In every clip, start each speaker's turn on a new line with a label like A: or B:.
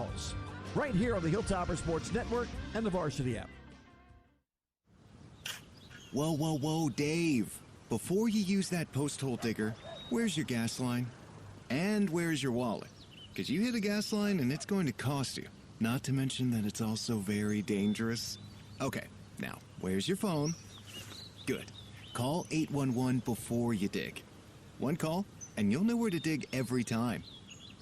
A: Owls. Right here on the Hilltopper Sports Network and the Varsity app.
B: Whoa, whoa, whoa, Dave. Before you use that post hole digger, where's your gas line? And where's your wallet? Because you hit a gas line and it's going to cost you. Not to mention that it's also very dangerous. Okay, now, where's your phone? Good. Call 811 before you dig. One call, and you'll know where to dig every time.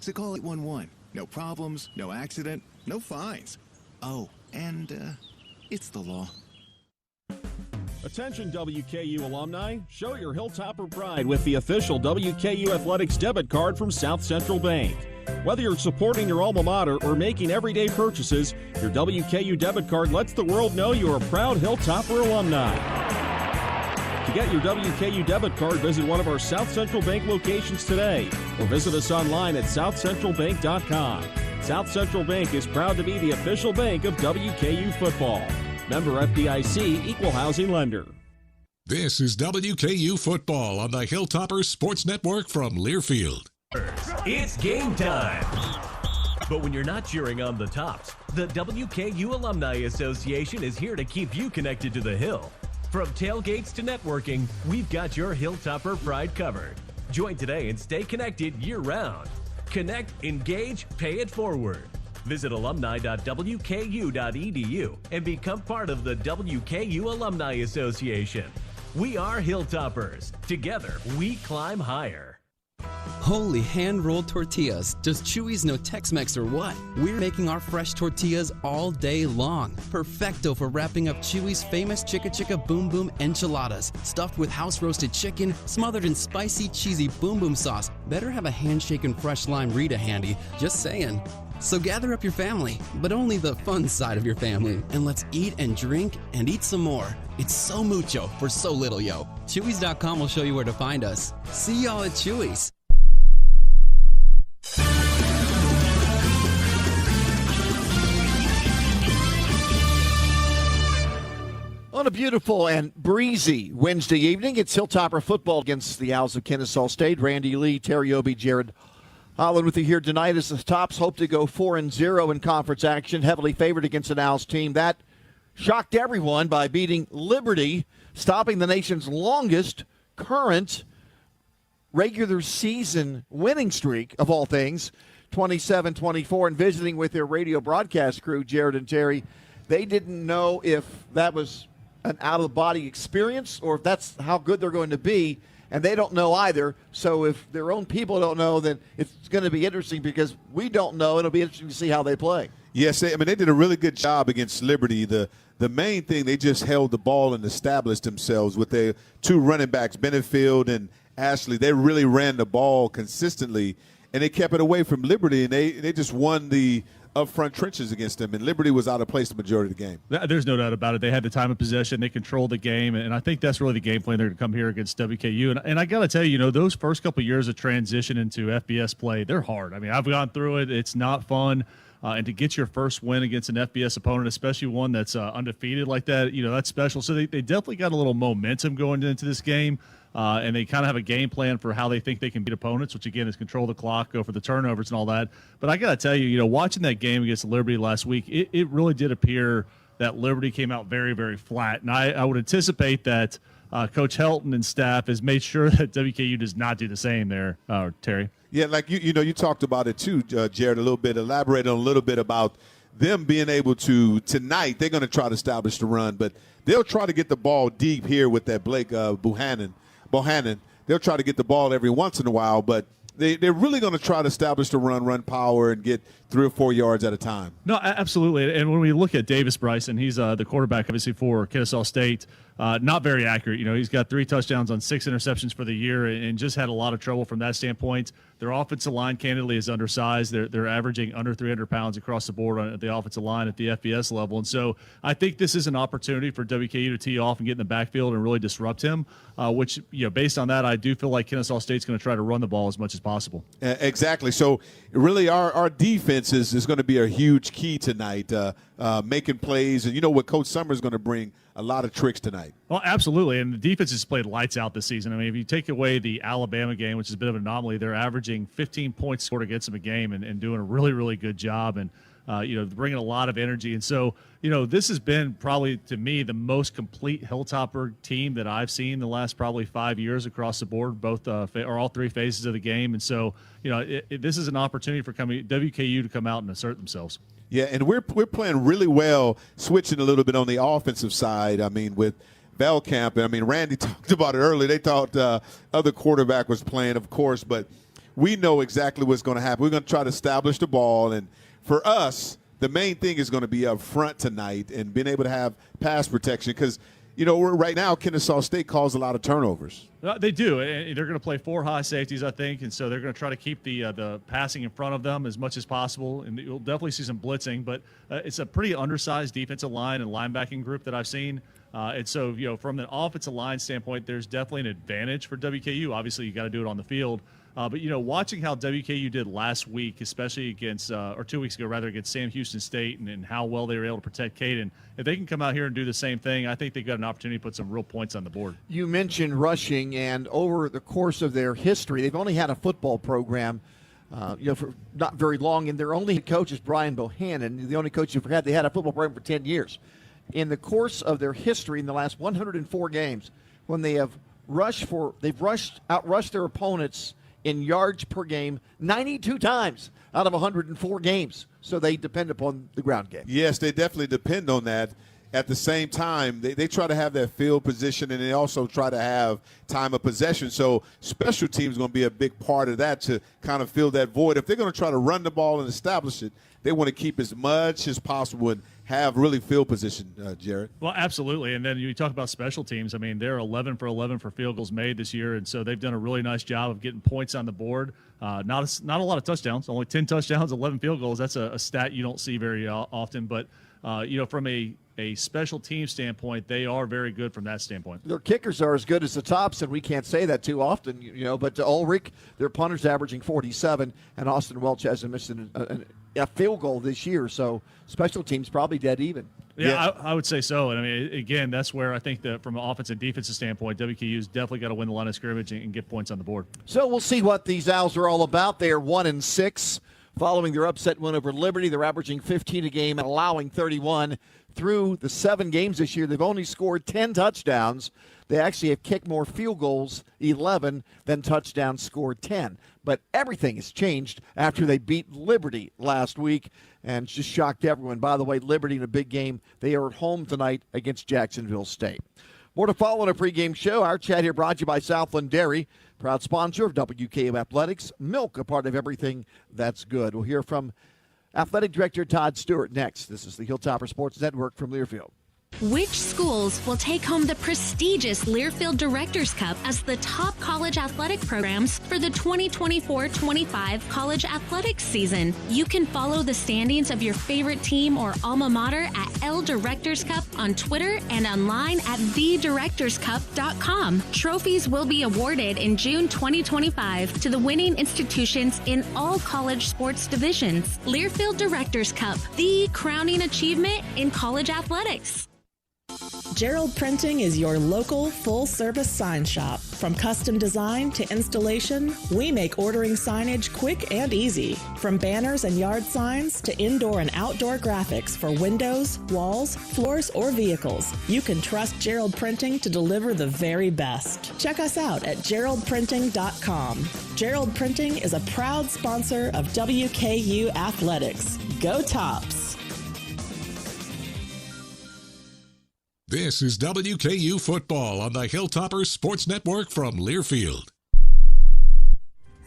B: So call 811. No problems, no accident, no fines. Oh, and it's the law.
C: Attention WKU alumni, show your Hilltopper pride with the official WKU Athletics debit card from South Central Bank. Whether you're supporting your alma mater or making everyday purchases, your WKU debit card lets the world know you're a proud Hilltopper alumni. To get your WKU debit card, visit one of our South Central Bank locations today or visit us online at southcentralbank.com. South Central Bank is proud to be the official bank of WKU football. Member FDIC, Equal Housing Lender.
D: This is WKU football on the Hilltopper Sports Network from Learfield.
E: It's game time. But when you're not cheering on the Tops, the WKU Alumni Association is here to keep you connected to the Hill. From tailgates to networking, we've got your Hilltopper pride covered. Join today and stay connected year-round. Connect, engage, pay it forward. Visit alumni.wku.edu and become part of the WKU Alumni Association. We are Hilltoppers. Together, we climb higher.
F: Holy hand-rolled tortillas. Does Chewy's know Tex-Mex or what? We're making our fresh tortillas all day long. Perfecto for wrapping up Chewy's famous Chicka Chicka Boom Boom enchiladas. Stuffed with house-roasted chicken, smothered in spicy, cheesy Boom Boom sauce. Better have a hand-shaken fresh lime Rita handy. Just saying. So gather up your family, but only the fun side of your family, and let's eat and drink and eat some more. It's so mucho for so little, yo. Chewy's.com will show you where to find us. See y'all at Chewy's.
A: On a beautiful and breezy Wednesday evening, it's Hilltopper football against the Owls of Kennesaw State. Randy Lee, Terry Obie, Jared Holland with you here tonight as the Tops hope to go 4-0 in conference action, heavily favored against an Owls team that shocked everyone by beating Liberty, stopping the nation's longest current regular season winning streak of all things, 27-24, and visiting with their radio broadcast crew, Jared and Terry. They didn't know if that was an out-of-the-body experience or if that's how good they're going to be, and they don't know either. So if their own people don't know, then it's going to be interesting because we don't know. It'll be interesting to see how they play.
G: Yes, they did a really good job against Liberty. The main thing, they just held the ball and established themselves with their two running backs, Benefield and Ashley. They really ran the ball consistently, and they kept it away from Liberty, and they just won the up-front trenches against them, and Liberty was out of place the majority of the game.
C: There's no doubt about it. They had the time of possession. They controlled the game, and I think that's really the game plan they're going to come here against WKU. And I got to tell you, those first couple of years of transition into FBS play, they're hard. I mean, I've gone through it. It's not fun. And to get your first win against an FBS opponent, especially one that's undefeated like that, that's special. So they definitely got a little momentum going into this game. And they kind of have a game plan for how they think they can beat opponents, which, again, is control the clock, go for the turnovers and all that. But I got to tell you, watching that game against Liberty last week, it really did appear that Liberty came out very, very flat. And I would anticipate that Coach Helton and staff has made sure that WKU does not do the same there, Terry.
G: Yeah, like you talked about it too, Jared, a little bit. Elaborate on a little bit about them being able to, tonight, they're going to try to establish the run, but they'll try to get the ball deep here with that Blake Bohannon. They'll try to get the ball every once in a while, but they're really going to try to establish the run power and get 3 or 4 yards at a time.
C: No, absolutely. And when we look at Davis Bryson, he's the quarterback, obviously, for Kennesaw State. Not very accurate. He's got 3 touchdowns on 6 interceptions for the year and just had a lot of trouble from that standpoint. Their offensive line, candidly, is undersized. They're averaging under 300 pounds across the board on the offensive line at the FBS level. And so I think this is an opportunity for WKU to tee off and get in the backfield and really disrupt him, which, based on that, I do feel like Kennesaw State's going to try to run the ball as much as possible.
G: Exactly. So really our defense is going to be a huge key tonight, making plays. And what Coach Summers is going to bring a lot of tricks tonight.
C: Well, absolutely. And the defense has played lights out this season. I mean, if you take away the Alabama game, which is a bit of an anomaly, they're averaging 15 points scored against them a game and doing a really, really good job. And bringing a lot of energy. And so, this has been probably, to me, the most complete Hilltopper team that I've seen the last probably 5 years across the board, both or all three phases of the game. And so, this is an opportunity for WKU to come out and assert themselves.
G: Yeah, and we're playing really well, switching a little bit on the offensive side. I mean, with Velkamp, Randy talked about it earlier. They thought other quarterback was playing, of course, but we know exactly what's going to happen. We're going to try to establish the ball, and for us, the main thing is going to be up front tonight and being able to have pass protection because, right now Kennesaw State calls a lot of turnovers.
C: They do. They're going to play 4 high safeties, I think, and so they're going to try to keep the passing in front of them as much as possible, and you'll definitely see some blitzing, but it's a pretty undersized defensive line and linebacking group that I've seen. And so, from an offensive line standpoint, there's definitely an advantage for WKU. Obviously, you got to do it on the field. But, watching how WKU did last week, especially against, or 2 weeks ago, rather, against Sam Houston State and how well they were able to protect Caden, if they can come out here and do the same thing, I think they've got an opportunity to put some real points on the board.
A: You mentioned rushing, and over the course of their history, they've only had a football program, for not very long, and their only coach is Brian Bohannon, the only coach you've had. They had a football program for 10 years. In the course of their history, in the last 104 games, when they have outrushed their opponents in yards per game 92 times out of 104 games. So they depend upon the ground game.
G: Yes, they definitely depend on that. At the same time, they try to have that field position, and they also try to have time of possession. So special teams is going to be a big part of that to kind of fill that void. If they're going to try to run the ball and establish it, they want to keep as much as possible and have really field position, Jared.
C: Well, absolutely. And then you talk about special teams. They're 11 for 11 for field goals made this year, and so they've done a really nice job of getting points on the board. Not a lot of touchdowns, only 10 touchdowns, 11 field goals. That's a stat you don't see very often. But, from a special team standpoint, they are very good from that standpoint.
A: Their kickers are as good as the tops, and we can't say that too often, but Ulrich, their punter's averaging 47, and Austin Welch hasn't missed a field goal this year, so special teams probably dead even.
C: Yeah, I would say so. And again, that's where I think that from an offensive and defensive standpoint, WKU's definitely got to win the line of scrimmage and get points on the board.
A: So we'll see what these Owls are all about. They are 1-6 following their upset win over Liberty. They're averaging 15 a game and allowing 31. Through the 7 games this year, they've only scored 10 touchdowns. They actually have kicked more field goals, 11, than touchdowns scored, 10. But everything has changed after they beat Liberty last week and just shocked everyone. By the way, Liberty in a big game. They are at home tonight against Jacksonville State. More to follow on a pregame show. Our chat here brought to you by Southland Dairy, proud sponsor of WKU Athletics. Milk, a part of everything that's good. We'll hear from Athletic Director Todd Stewart next. This is the Hilltopper Sports Network from Learfield.
H: Which schools will take home the prestigious Learfield Directors Cup as the top college athletic programs for the 2024-25 college athletics season? You can follow the standings of your favorite team or alma mater at L Directors Cup on Twitter and online at thedirectorscup.com. Trophies will be awarded in June 2025 to the winning institutions in all college sports divisions. Learfield Directors Cup, the crowning achievement in college athletics.
I: Gerald Printing is your local full-service sign shop. From custom design to installation, we make ordering signage quick and easy. From banners and yard signs to indoor and outdoor graphics for windows, walls, floors, or vehicles, you can trust Gerald Printing to deliver the very best. Check us out at geraldprinting.com. Gerald Printing is a proud sponsor of WKU Athletics. Go Tops!
D: This is WKU Football on the Hilltoppers Sports Network from Learfield.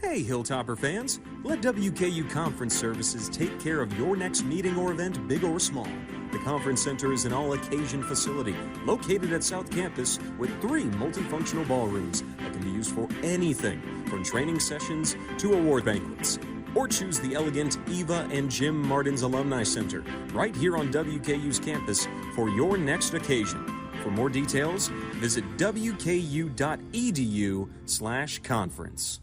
J: Hey, Hilltopper fans. Let WKU Conference Services take care of your next meeting or event, big or small. The Conference Center is an all-occasion facility located at South Campus with 3 multifunctional ballrooms that can be used for anything from training sessions to award banquets. Or choose the elegant Eva and Jim Martin's Alumni Center right here on WKU's campus for your next occasion. For more details, visit wku.edu/conference.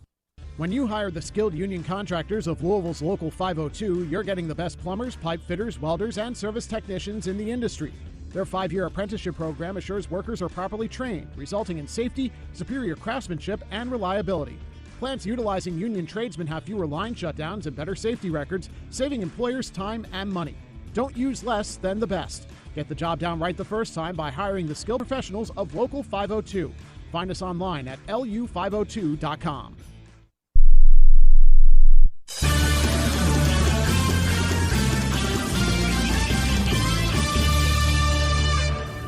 K: When you hire the skilled union contractors of Louisville's Local 502, you're getting the best plumbers, pipe fitters, welders, and service technicians in the industry. Their 5-year apprenticeship program assures workers are properly trained, resulting in safety, superior craftsmanship, and reliability. Plants utilizing union tradesmen have fewer line shutdowns and better safety records, saving employers time and money. Don't use less than the best. Get the job down right the first time by hiring the skilled professionals of Local 502. Find us online at lu502.com.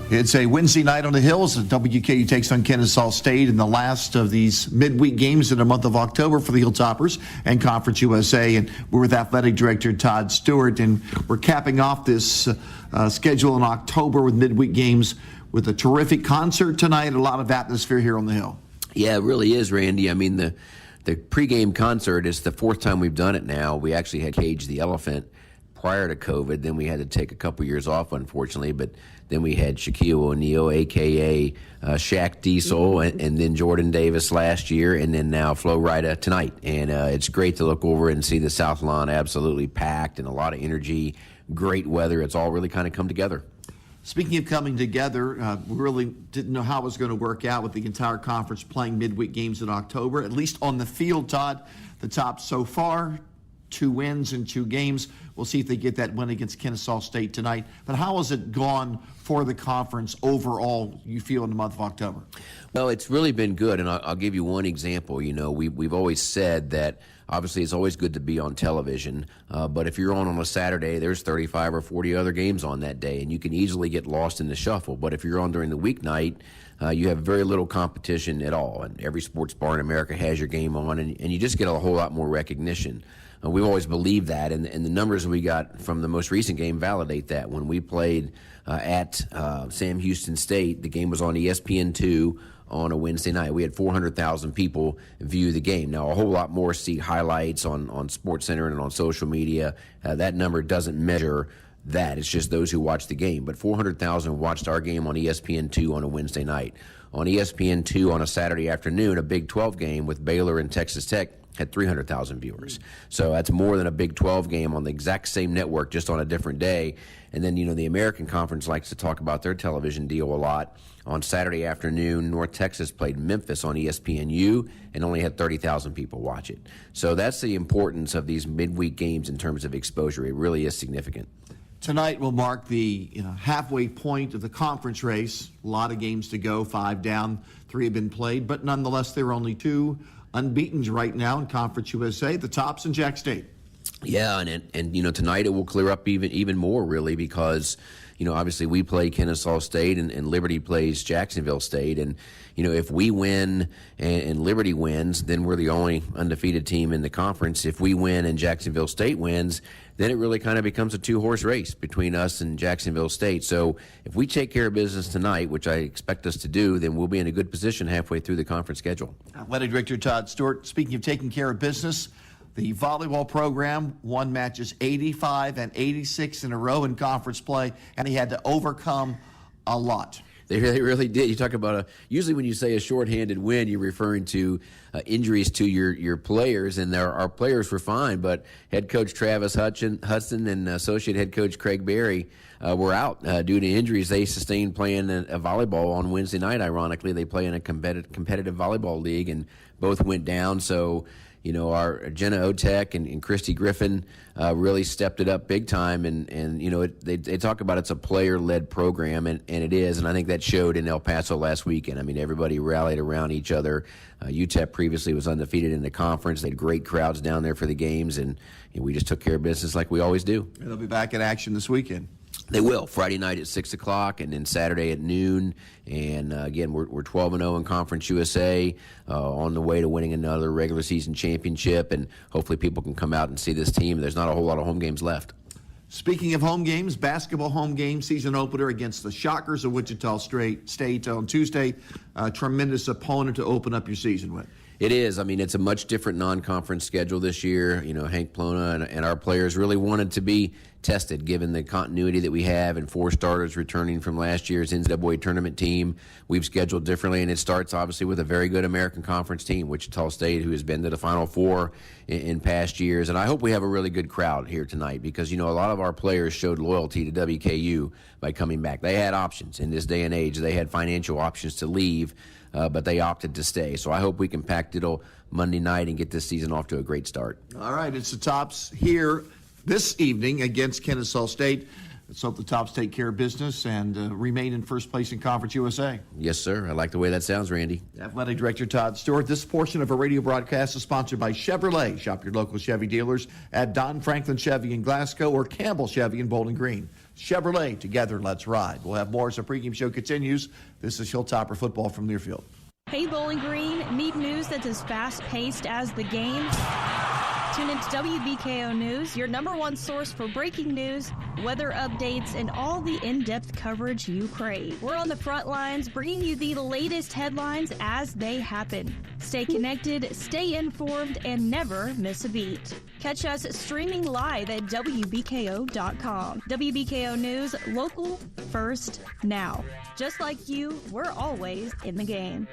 A: It's a Wednesday night on the hills. WKU takes on Kennesaw State in the last of these midweek games in the month of October for the Hilltoppers and Conference USA. And we're with Athletic Director Todd Stewart, and we're capping off this schedule in October with midweek games with a terrific concert tonight. A lot of atmosphere here on the hill.
L: Yeah, it really is, Randy. I mean, the pregame concert is the fourth time we've done it now. We actually had Cage the Elephant prior to COVID. Then we had to take a couple years off, unfortunately, but then we had Shaquille O'Neal, a.k.a. Shaq Diesel, and then Jordan Davis last year, and then now Flo Rida tonight. And it's great to look over and see the South Lawn absolutely packed and a lot of energy, great weather. It's all really kind of come together.
A: Speaking of coming together, we really didn't know how it was going to work out with the entire conference playing midweek games in October, at least on the field, Todd. The top so far, 2 wins in 2 games. We'll see if they get that win against Kennesaw State tonight. But how has it gone for the conference overall, you feel, in the month of October?
L: Well, it's really been good, and I'll give you one example. You know, we've always said that obviously it's always good to be on television, but if you're on a Saturday, there's 35 or 40 other games on that day, and you can easily get lost in the shuffle. But if you're on during the weeknight, you have very little competition at all, and every sports bar in America has your game on, and you just get a whole lot more recognition. We've always believed that, and the numbers we got from the most recent game validate that. When we played at Sam Houston State, the game was on ESPN2 on a Wednesday night. We had 400,000 people view the game. Now, a whole lot more see highlights on SportsCenter and on social media. That number doesn't measure that. It's just those who watch the game. But 400,000 watched our game on ESPN2 on a Wednesday night. On ESPN2 on a Saturday afternoon, a Big 12 game with Baylor and Texas Tech had 300,000 viewers. So that's more than a Big 12 game on the exact same network, just on a different day. And then, you know, the American Conference likes to talk about their television deal a lot. On Saturday afternoon, North Texas played Memphis on ESPNU and only had 30,000 people watch it. So that's the importance of these midweek games in terms of exposure. It really is significant.
A: Tonight will mark the halfway point of the conference race. A lot of games to go, 5 down, 3 have been played, but nonetheless there are only 2 unbeatens right now in Conference USA, the Tops and Jack State.
L: Yeah, and you know, tonight it will clear up even more, really, because, you know, obviously we play Kennesaw State and Liberty plays Jacksonville State, and, you know, if we win and Liberty wins, then we're the only undefeated team in the conference. If we win and Jacksonville State wins, then it really kind of becomes a 2-horse race between us and Jacksonville State. So if we take care of business tonight, which I expect us to do, then we'll be in a good position halfway through the conference schedule.
A: Athletic Director Todd Stewart, speaking of taking care of business, the volleyball program won matches 85 and 86 in a row in conference play, and he had to overcome a lot.
L: They really did. You talk about usually when you say a shorthanded win, you're referring to injuries to your players, and our players were fine, but head coach Travis Hudson and associate head coach Craig Berry were out due to injuries they sustained playing a volleyball on Wednesday night. Ironically, they play in a competitive volleyball league, and both went down. So, you know, our Jenna Otek and Christy Griffin really stepped it up big time. And you know, they talk about it's a player-led program, and it is. And I think that showed in El Paso last weekend. I mean, everybody rallied around each other. UTEP previously was undefeated in the conference. They had great crowds down there for the games, and we just took care of business like we always do.
A: And they'll be back in action this weekend.
L: They will. Friday night at 6 o'clock and then Saturday at noon. And, again, we're 12-0 in Conference USA, on the way to winning another regular season championship. And hopefully people can come out and see this team. There's not a whole lot of home games left.
A: Speaking of home games, basketball home game, season opener against the Shockers of Wichita State on Tuesday. A tremendous opponent to open up your season with.
L: It is. I mean, it's a much different non-conference schedule this year. You know, Hank Plona and our players really wanted to be tested given the continuity that we have and 4 starters returning from last year's NCAA tournament team. We've scheduled differently, and it starts obviously with a very good American Conference team, Wichita State, who has been to the Final Four in past years. And I hope we have a really good crowd here tonight because, you know, a lot of our players showed loyalty to WKU by coming back. They had options in this day and age. They had financial options to leave. but they opted to stay. So I hope we can pack Diddle Monday night and get this season off to a great start.
A: All right, it's the Tops here this evening against Kennesaw State. Let's hope the Tops take care of business and remain in first place in Conference USA.
L: Yes, sir. I like the way that sounds, Randy.
A: Athletic Director Todd Stewart. This portion of our radio broadcast is sponsored by Chevrolet. Shop your local Chevy dealers at Don Franklin Chevy in Glasgow or Campbell Chevy in Bowling Green. Chevrolet, together, let's ride. We'll have more as the pregame show continues. This is Hilltopper Football from Learfield.
M: Hey, Bowling Green, need news that's as fast-paced as the game? Tune into WBKO News, your #1 source for breaking news, weather updates, and all the in-depth coverage you crave. We're on the front lines, bringing you the latest headlines as they happen. Stay connected, stay informed, and never miss a beat. Catch us streaming live at WBKO.com. WBKO News, local, first, now. Just like you, we're always in the game.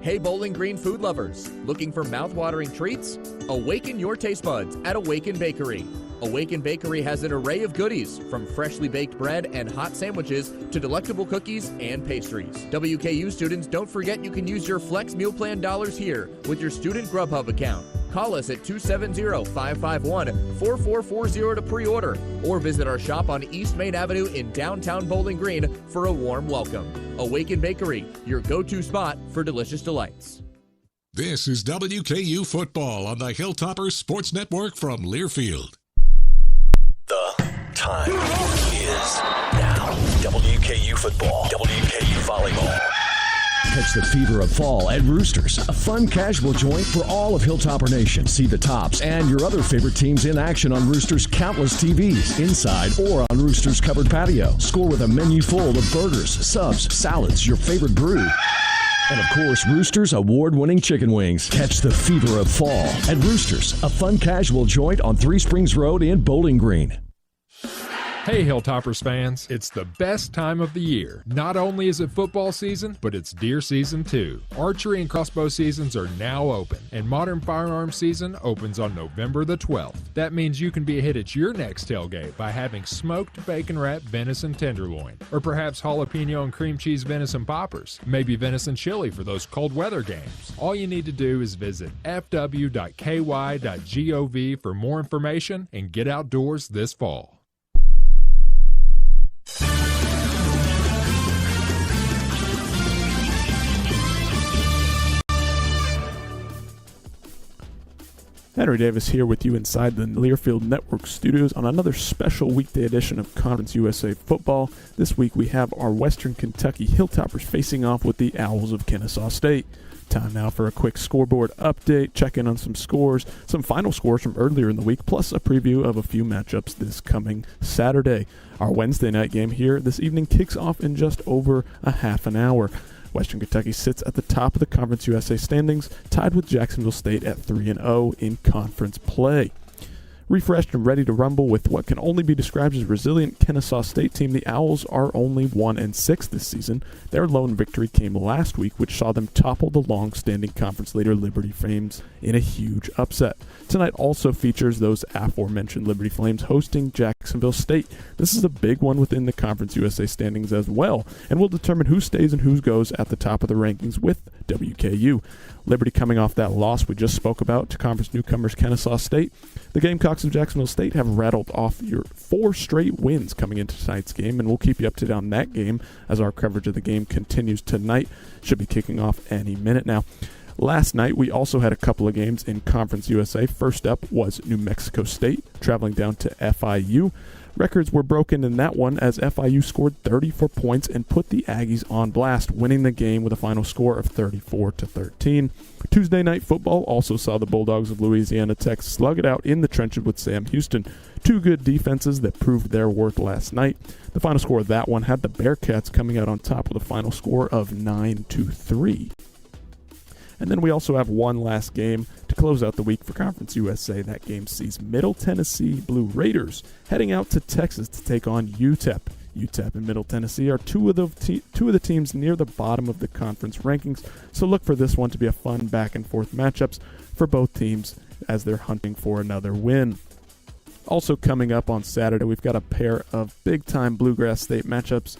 N: Hey Bowling Green food lovers, looking for mouth-watering treats? Awaken your taste buds at Awaken Bakery. Awaken Bakery has an array of goodies, from freshly baked bread and hot sandwiches to delectable cookies and pastries. WKU students, don't forget you can use your Flex Meal Plan dollars here with your Student Grubhub account. Call us at 270-551-4440 to pre-order, or visit our shop on East Main Avenue in downtown Bowling Green for a warm welcome. Awaken Bakery, your go-to spot for delicious delights.
D: This is WKU Football on the Hilltoppers Sports Network from Learfield.
O: The time is now. WKU Football, WKU Volleyball.
P: Catch the fever of fall at Roosters, a fun casual joint for all of Hilltopper Nation. See the Tops and your other favorite teams in action on Roosters' countless TVs, inside or on Roosters' covered patio. Score with a menu full of burgers, subs, salads, your favorite brew. And of course, Roosters' award-winning chicken wings. Catch the fever of fall at Roosters, a fun casual joint on 3 Springs Road in Bowling Green.
Q: Hey Hilltoppers fans, it's the best time of the year. Not only is it football season, but it's deer season too. Archery and crossbow seasons are now open, and modern firearms season opens on November the 12th. That means you can be a hit at your next tailgate by having smoked bacon wrapped venison tenderloin, or perhaps jalapeno and cream cheese venison poppers, maybe venison chili for those cold weather games. All you need to do is visit fw.ky.gov for more information and get outdoors this fall.
R: Henry Davis here with you inside the Learfield Network studios on another special weekday edition of Conference USA Football. This week we have our Western Kentucky Hilltoppers facing off with the Owls of Kennesaw State. Time now for a quick scoreboard update, check in on some scores, some final scores from earlier in the week, plus a preview of a few matchups this coming Saturday. Our Wednesday night game here this evening kicks off in just over a half an hour. Western Kentucky sits at the top of the Conference USA standings, tied with Jacksonville State at 3-0 in conference play. Refreshed and ready to rumble with what can only be described as a resilient Kennesaw State team, the Owls are only 1-6 this season. Their lone victory came last week, which saw them topple the long-standing conference leader Liberty Flames in a huge upset. Tonight also features those aforementioned Liberty Flames hosting Jacksonville State. This is a big one within the Conference USA standings as well, and will determine who stays and who goes at the top of the rankings with WKU. Liberty coming off that loss we just spoke about to conference newcomers Kennesaw State. The Gamecocks of Jacksonville State have rattled off your 4 straight wins coming into tonight's game, and we'll keep you up to date on that game as our coverage of the game continues tonight. Should be kicking off any minute now. Last night, we also had a couple of games in Conference USA. First up was New Mexico State traveling down to FIU. Records were broken in that one as FIU scored 34 points and put the Aggies on blast, winning the game with a final score of 34-13. Tuesday night football also saw the Bulldogs of Louisiana Tech slug it out in the trenches with Sam Houston. 2 good defenses that proved their worth last night. The final score of that one had the Bearcats coming out on top with a final score of 9-3. And then we also have one last game to close out the week for Conference USA. That game sees Middle Tennessee Blue Raiders heading out to Texas to take on UTEP. UTEP and Middle Tennessee are two of the teams near the bottom of the conference rankings, so look for this one to be a fun back-and-forth matchups for both teams as they're hunting for another win. Also coming up on Saturday, we've got a pair of big-time Bluegrass State matchups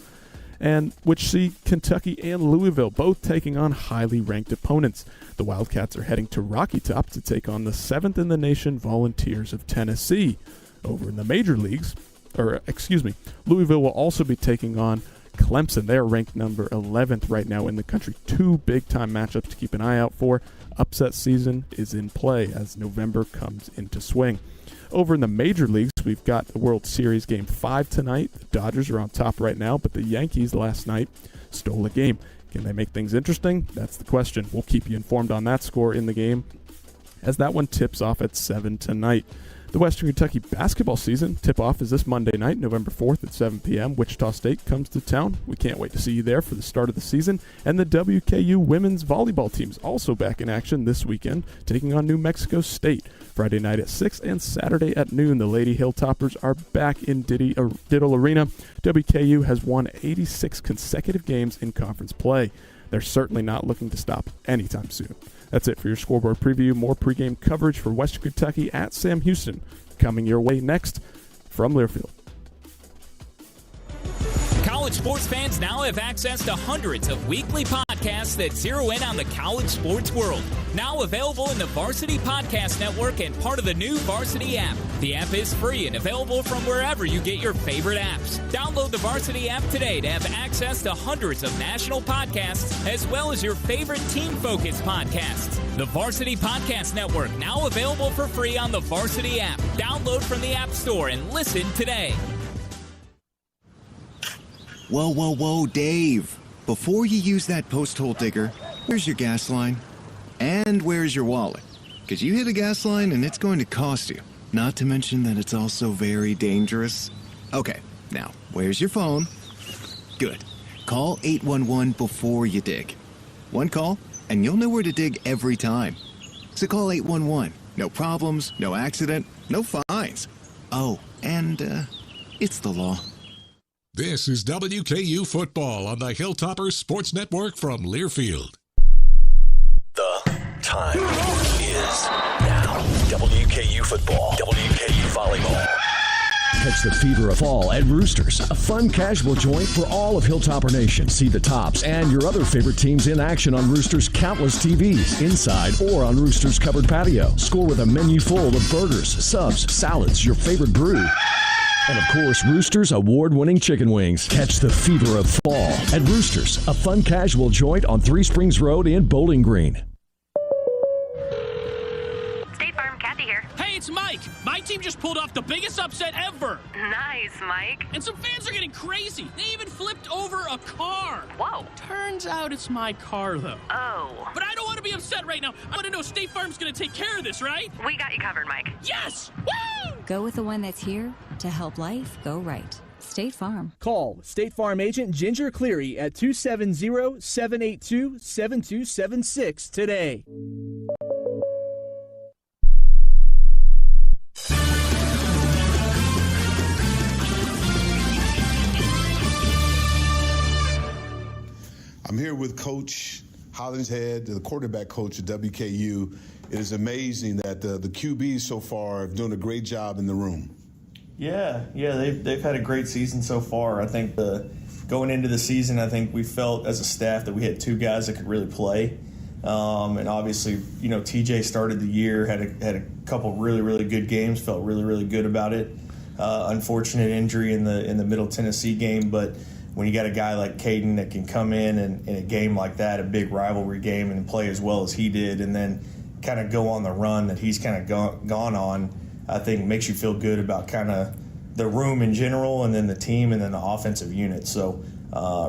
R: and which see Kentucky and Louisville both taking on highly ranked opponents. The Wildcats are heading to Rocky Top to take on the 7th in the nation Volunteers of Tennessee. Over in the major leagues, Louisville will also be taking on Clemson. They are ranked number 11th right now in the country. 2 big-time matchups to keep an eye out for. Upset season is in play as November comes into swing. Over in the major leagues, we've got the World Series Game 5 tonight. The Dodgers are on top right now, but the Yankees last night stole a game. Can they make things interesting? That's the question. We'll keep you informed on that score in the game as that one tips off at 7 tonight. The Western Kentucky basketball season tip-off is this Monday night, November 4th at 7 p.m. Wichita State comes to town. We can't wait to see you there for the start of the season. And the WKU women's volleyball team's also back in action this weekend, taking on New Mexico State. Friday night at 6 and Saturday at noon, the Lady Hilltoppers are back in Diddle Arena. WKU has won 86 consecutive games in conference play. They're certainly not looking to stop anytime soon. That's it for your scoreboard preview. More pregame coverage for Western Kentucky at Sam Houston coming your way next from Learfield.
S: College sports fans now have access to hundreds of weekly podcasts that zero in on the college sports world. Now available in the Varsity Podcast Network and part of the new Varsity app. The app is free and available from wherever you get your favorite apps. Download the Varsity app today to have access to hundreds of national podcasts as well as your favorite team-focused podcasts. The Varsity Podcast Network now available for free on the Varsity app. Download from the App Store and listen today.
B: Whoa, whoa, whoa, Dave. Before you use that post hole digger, where's your gas line? And where's your wallet? Because you hit a gas line and it's going to cost you. Not to mention that it's also very dangerous. Okay, now, where's your phone? Good. Call 811 before you dig. One call, and you'll know where to dig every time. So call 811. No problems, no accident, no fines. Oh, and it's the law.
D: This is WKU Football on the Hilltoppers Sports Network from Learfield.
O: The time is now. WKU Football, WKU Volleyball.
P: Catch the fever of fall at Roosters, a fun casual joint for all of Hilltopper Nation. See the Tops and your other favorite teams in action on Roosters' countless TVs, inside or on Roosters' covered patio. Score with a menu full of burgers, subs, salads, your favorite brew. And, of course, Roosters' award-winning chicken wings. Catch the fever of fall at Roosters, a fun casual joint on 3 Springs Road in Bowling Green.
T: State Farm, Kathy here.
U: Hey, it's Mike. My team just pulled off the biggest upset ever.
T: Nice, Mike.
U: And some fans are getting crazy. They even flipped over a car.
T: Whoa.
U: Turns out it's my car, though.
T: Oh.
U: But I don't want to be upset right now. I want to know State Farm's going to take care of this, right?
T: We got you covered, Mike.
U: Yes! Woo!
V: Go with the one that's here to help life go right. State Farm.
W: Call State Farm agent Ginger Cleary at 270-782-7276 today.
X: I'm here with Coach Hollingshead, the quarterback coach at WKU. It is amazing that the QBs so far have done a great job in the room.
Y: Yeah, they've had a great season so far. I think going into the season, I think we felt as a staff that we had 2 guys that could really play. And obviously, TJ started the year, had a couple really, really good games, felt really, really good about it. Unfortunate injury in the Middle Tennessee game, but when you got a guy like Caden that can come in and in a game like that, a big rivalry game, and play as well as he did, and then kind of go on the run that he's kind of gone on, I think makes you feel good about kind of the room in general, and then the team, and then the offensive unit. So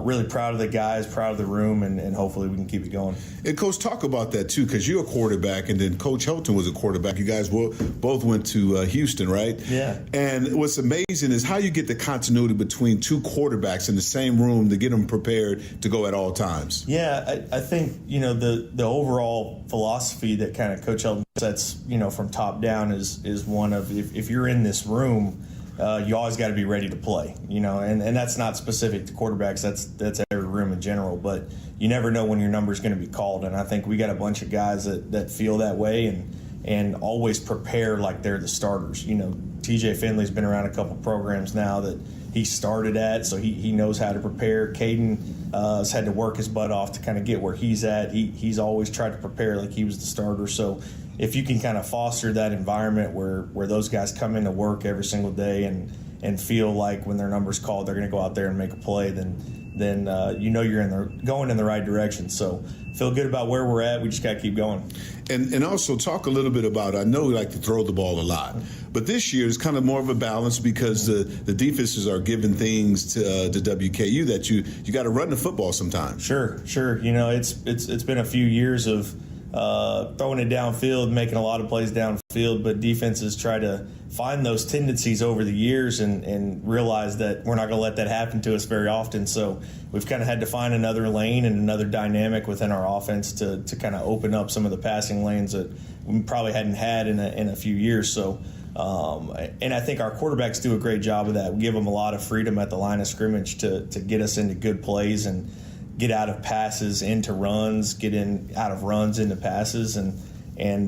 Y: really proud of the guys, proud of the room, and hopefully we can keep it going.
X: And, Coach, talk about that, too, because you're a quarterback, and then Coach Helton was a quarterback. You guys both went to Houston, right?
Y: Yeah.
X: And what's amazing is how you get the continuity between 2 quarterbacks in the same room to get them prepared to go at all times.
Y: Yeah, I think, the overall philosophy that kind of Coach Helton sets, from top down is one of if you're in this room, you always got to be ready to play, and that's not specific to quarterbacks. That's every room in general, but you never know when your number is going to be called. And I think we got a bunch of guys that feel that way and always prepare like they're the starters. TJ TJ Finley's been around a couple programs now that he started at, so he knows how to prepare. Caden has had to work his butt off to kind of get where he's at. He's always tried to prepare like he was the starter. So if you can kind of foster that environment where those guys come into work every single day and feel like when their number's called, they're going to go out there and make a play, then you're going in the right direction. So feel good about where we're at. We just got to keep going.
X: And also talk a little bit about, I know we like to throw the ball a lot, but this year is kind of more of a balance because the defenses are giving things to WKU that you got to run the football sometimes.
Y: Sure. It's been a few years of throwing it downfield, making a lot of plays downfield, but defenses try to find those tendencies over the years and realize that we're not going to let that happen to us very often. So we've kind of had to find another lane and another dynamic within our offense to kind of open up some of the passing lanes that we probably hadn't had in a few years. So and I think our quarterbacks do a great job of that. We give them a lot of freedom at the line of scrimmage to get us into good plays and get out of passes into runs, out of runs into passes, and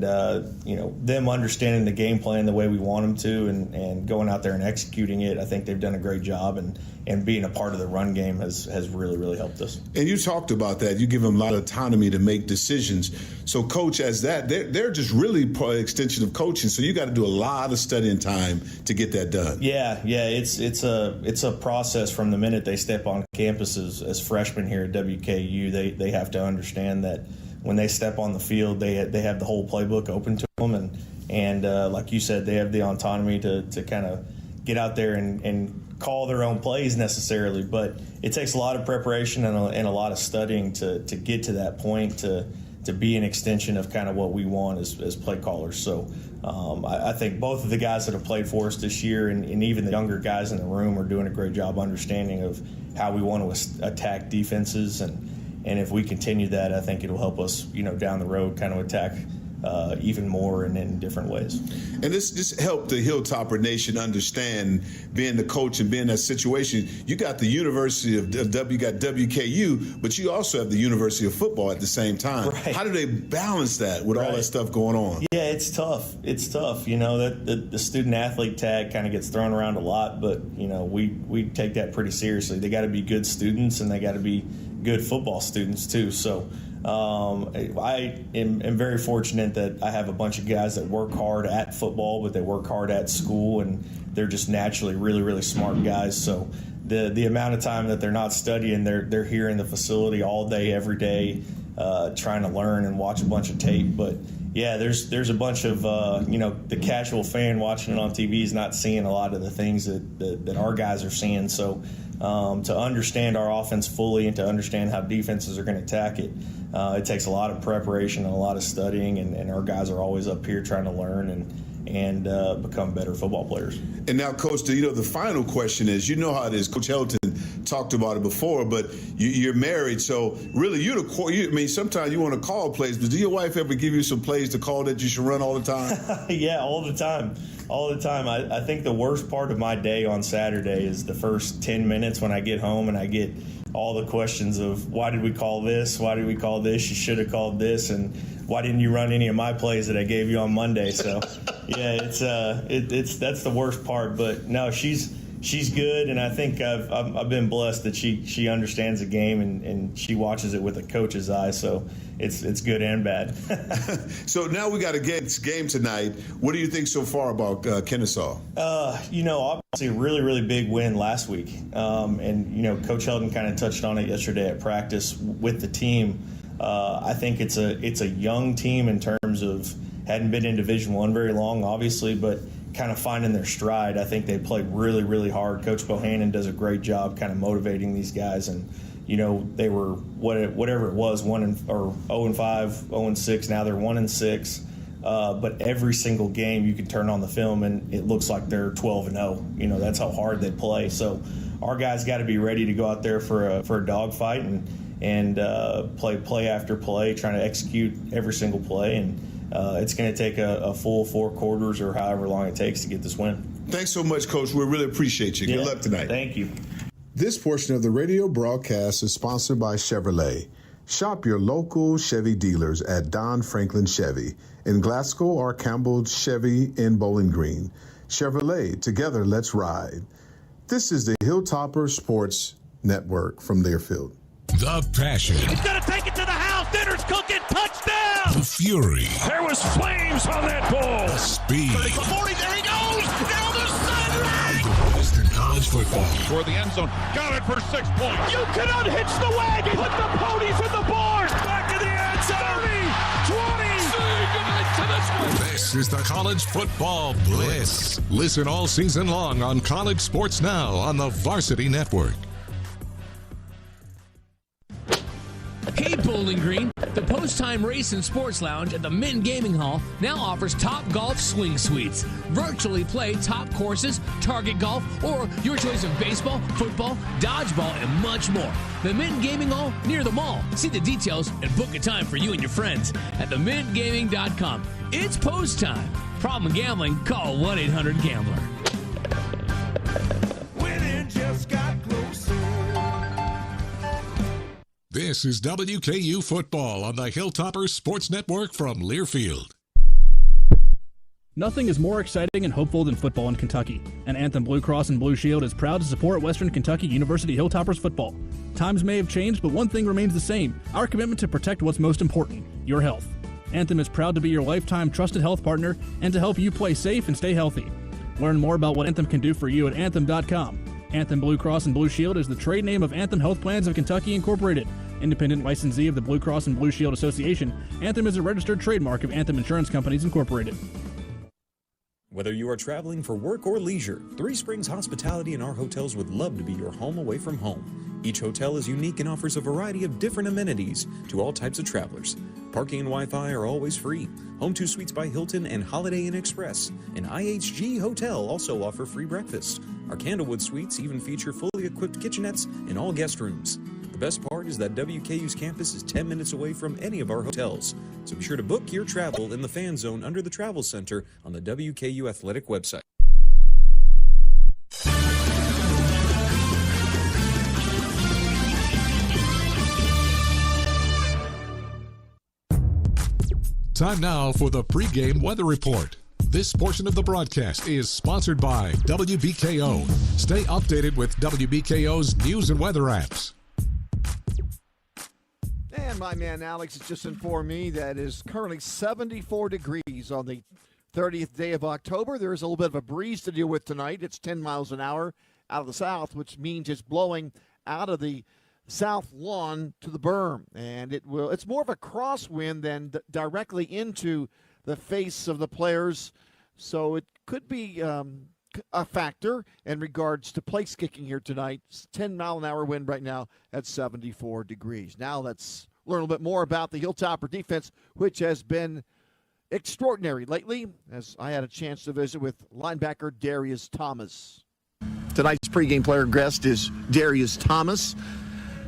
Y: them understanding the game plan the way we want them to and going out there and executing it. I think they've done a great job, and being a part of the run game has really, really helped us.
X: And you talked about that. You give them a lot of autonomy to make decisions. So, Coach, as that, they're just really an extension of coaching. So you got to do a lot of studying time to get that done.
Y: Yeah. It's a process from the minute they step on campus as freshmen here at WKU. They have to understand that when they step on the field, they have the whole playbook open to them, and like you said, they have the autonomy to kind of get out there and call their own plays necessarily. But it takes a lot of preparation and a lot of studying to get to that point to be an extension of kind of what we want as play callers. So I think both of the guys that have played for us this year and even the younger guys in the room are doing a great job understanding of how we want to attack defenses, and if we continue that, I think it'll help us, down the road kind of attack even more and in different ways.
X: And this helped the Hilltopper Nation understand, being the coach and being in that situation. You got the University of WKU, but you also have the University of Football at the same time.
Y: Right.
X: How do they balance that with all that stuff going on?
Y: Yeah, it's tough. That the student athlete tag kind of gets thrown around a lot, but we take that pretty seriously. They got to be good students and they got to be good football students too. So I am very fortunate that I have a bunch of guys that work hard at football, but they work hard at school, and they're just naturally really, really smart guys. So the amount of time that they're not studying, they're here in the facility all day, every day, trying to learn and watch a bunch of tape. But yeah, there's a bunch of the casual fan watching it on TV is not seeing a lot of the things that our guys are seeing. So to understand our offense fully and to understand how defenses are going to attack it, it takes a lot of preparation and a lot of studying, and our guys are always up here trying to learn and become better football players.
X: And now, Coach, the final question is, how it is. Coach Helton talked about it before, but you're married, so really sometimes you want to call plays, but do your wife ever give you some plays to call that you should run all the time?
Y: Yeah, all the time. I think the worst part of my day on Saturday is the first 10 minutes when I get home and I get all the questions of why did we call this? Why did we call this? You should have called this. And why didn't you run any of my plays that I gave you on Monday? So, yeah, that's the worst part. But no, she's good, and I think I've been blessed that she understands the game and she watches it with a coach's eye. So it's good and bad.
X: So now we got a game tonight. What do you think so far about Kennesaw?
Y: Obviously a really, really big win last week. And Coach Helton kind of touched on it yesterday at practice with the team. I think it's a young team in terms of hadn't been in Division I very long, obviously, but kind of finding their stride. I think they play really, really hard. Coach Bohannon does a great job kind of motivating these guys, and they were whatever it was, 0-5, 0-6. Now they're 1-6. But every single game you can turn on the film and it looks like they're 12-0. That's how hard they play. So our guys got to be ready to go out there for a dogfight and play after play, trying to execute every single play. And it's going to take a full 4 quarters or however long it takes to get this win.
X: Thanks so much, Coach. We really appreciate you. Good luck tonight.
Y: Thank you.
X: This portion of the radio broadcast is sponsored by Chevrolet. Shop your local Chevy dealers at Don Franklin Chevy in Glasgow or Campbell Chevy in Bowling Green. Chevrolet, together let's ride. This is the Hilltoppers Sports Network from Learfield.
D: The passion.
O: He's going to take it to the house. Dinner's cooking. Touchdown.
D: The fury.
O: There was flames on that ball.
D: The speed.
O: 40, there he goes. Down the sideline.
D: Western College football.
C: For the end zone. Got it for 6 points.
O: You can unhitch the wagon. Put the ponies in the barn. Back to the end zone. 30, 20.
C: Say goodnight to this one.
D: This is the College Football Blitz. Listen all season long on College Sports Now on the Varsity Network.
E: Hey, Bowling Green, the Post-Time Race and Sports Lounge at the Mint Gaming Hall now offers Top Golf Swing Suites. Virtually play top courses, target golf, or your choice of baseball, football, dodgeball, and much more. The Mint Gaming Hall near the mall. See the details and book a time for you and your friends at themintgaming.com. It's post time. Problem gambling? Call 1-800-GAMBLER.
O: Winning just got closer.
D: This is WKU Football on the Hilltoppers Sports Network from Learfield.
W: Nothing is more exciting and hopeful than football in Kentucky, and Anthem Blue Cross and Blue Shield is proud to support Western Kentucky University Hilltoppers football. Times may have changed, but one thing remains the same: our commitment to protect what's most important, your health. Anthem is proud to be your lifetime trusted health partner and to help you play safe and stay healthy. Learn more about what Anthem can do for you at Anthem.com. Anthem Blue Cross and Blue Shield is the trade name of Anthem Health Plans of Kentucky Incorporated. Independent licensee of the Blue Cross and Blue Shield Association, Anthem is a registered trademark of Anthem Insurance Companies Incorporated.
J: Whether you are traveling for work or leisure, Three Springs Hospitality and our hotels would love to be your home away from home. Each hotel is unique and offers a variety of different amenities to all types of travelers. Parking and Wi-Fi are always free. Home2 Suites by Hilton and Holiday Inn Express and IHG Hotel also offer free breakfast. Our Candlewood Suites even feature fully equipped kitchenettes in all guest rooms. The best part is that WKU's campus is 10 minutes away from any of our hotels. So be sure to book your travel in the fan zone under the Travel Center on the WKU Athletic website.
D: Time now for the pregame weather report. This portion of the broadcast is sponsored by WBKO. Stay updated with WBKO's news and weather apps.
A: And my man Alex has just informed me that it is currently 74 degrees on the 30th day of October. There is a little bit of a breeze to deal with tonight. It's 10 miles an hour out of the south, which means it's blowing out of the south lawn to the berm. And it's more of a crosswind than directly into the face of the players. So it could be a factor in regards to place kicking here tonight. It's 10-mile-an-hour wind right now at 74 degrees. Now let's learn a little bit more about the Hilltopper defense, which has been extraordinary lately, as I had a chance to visit with linebacker Darius Thomas. Tonight's pregame player guest is Darius Thomas.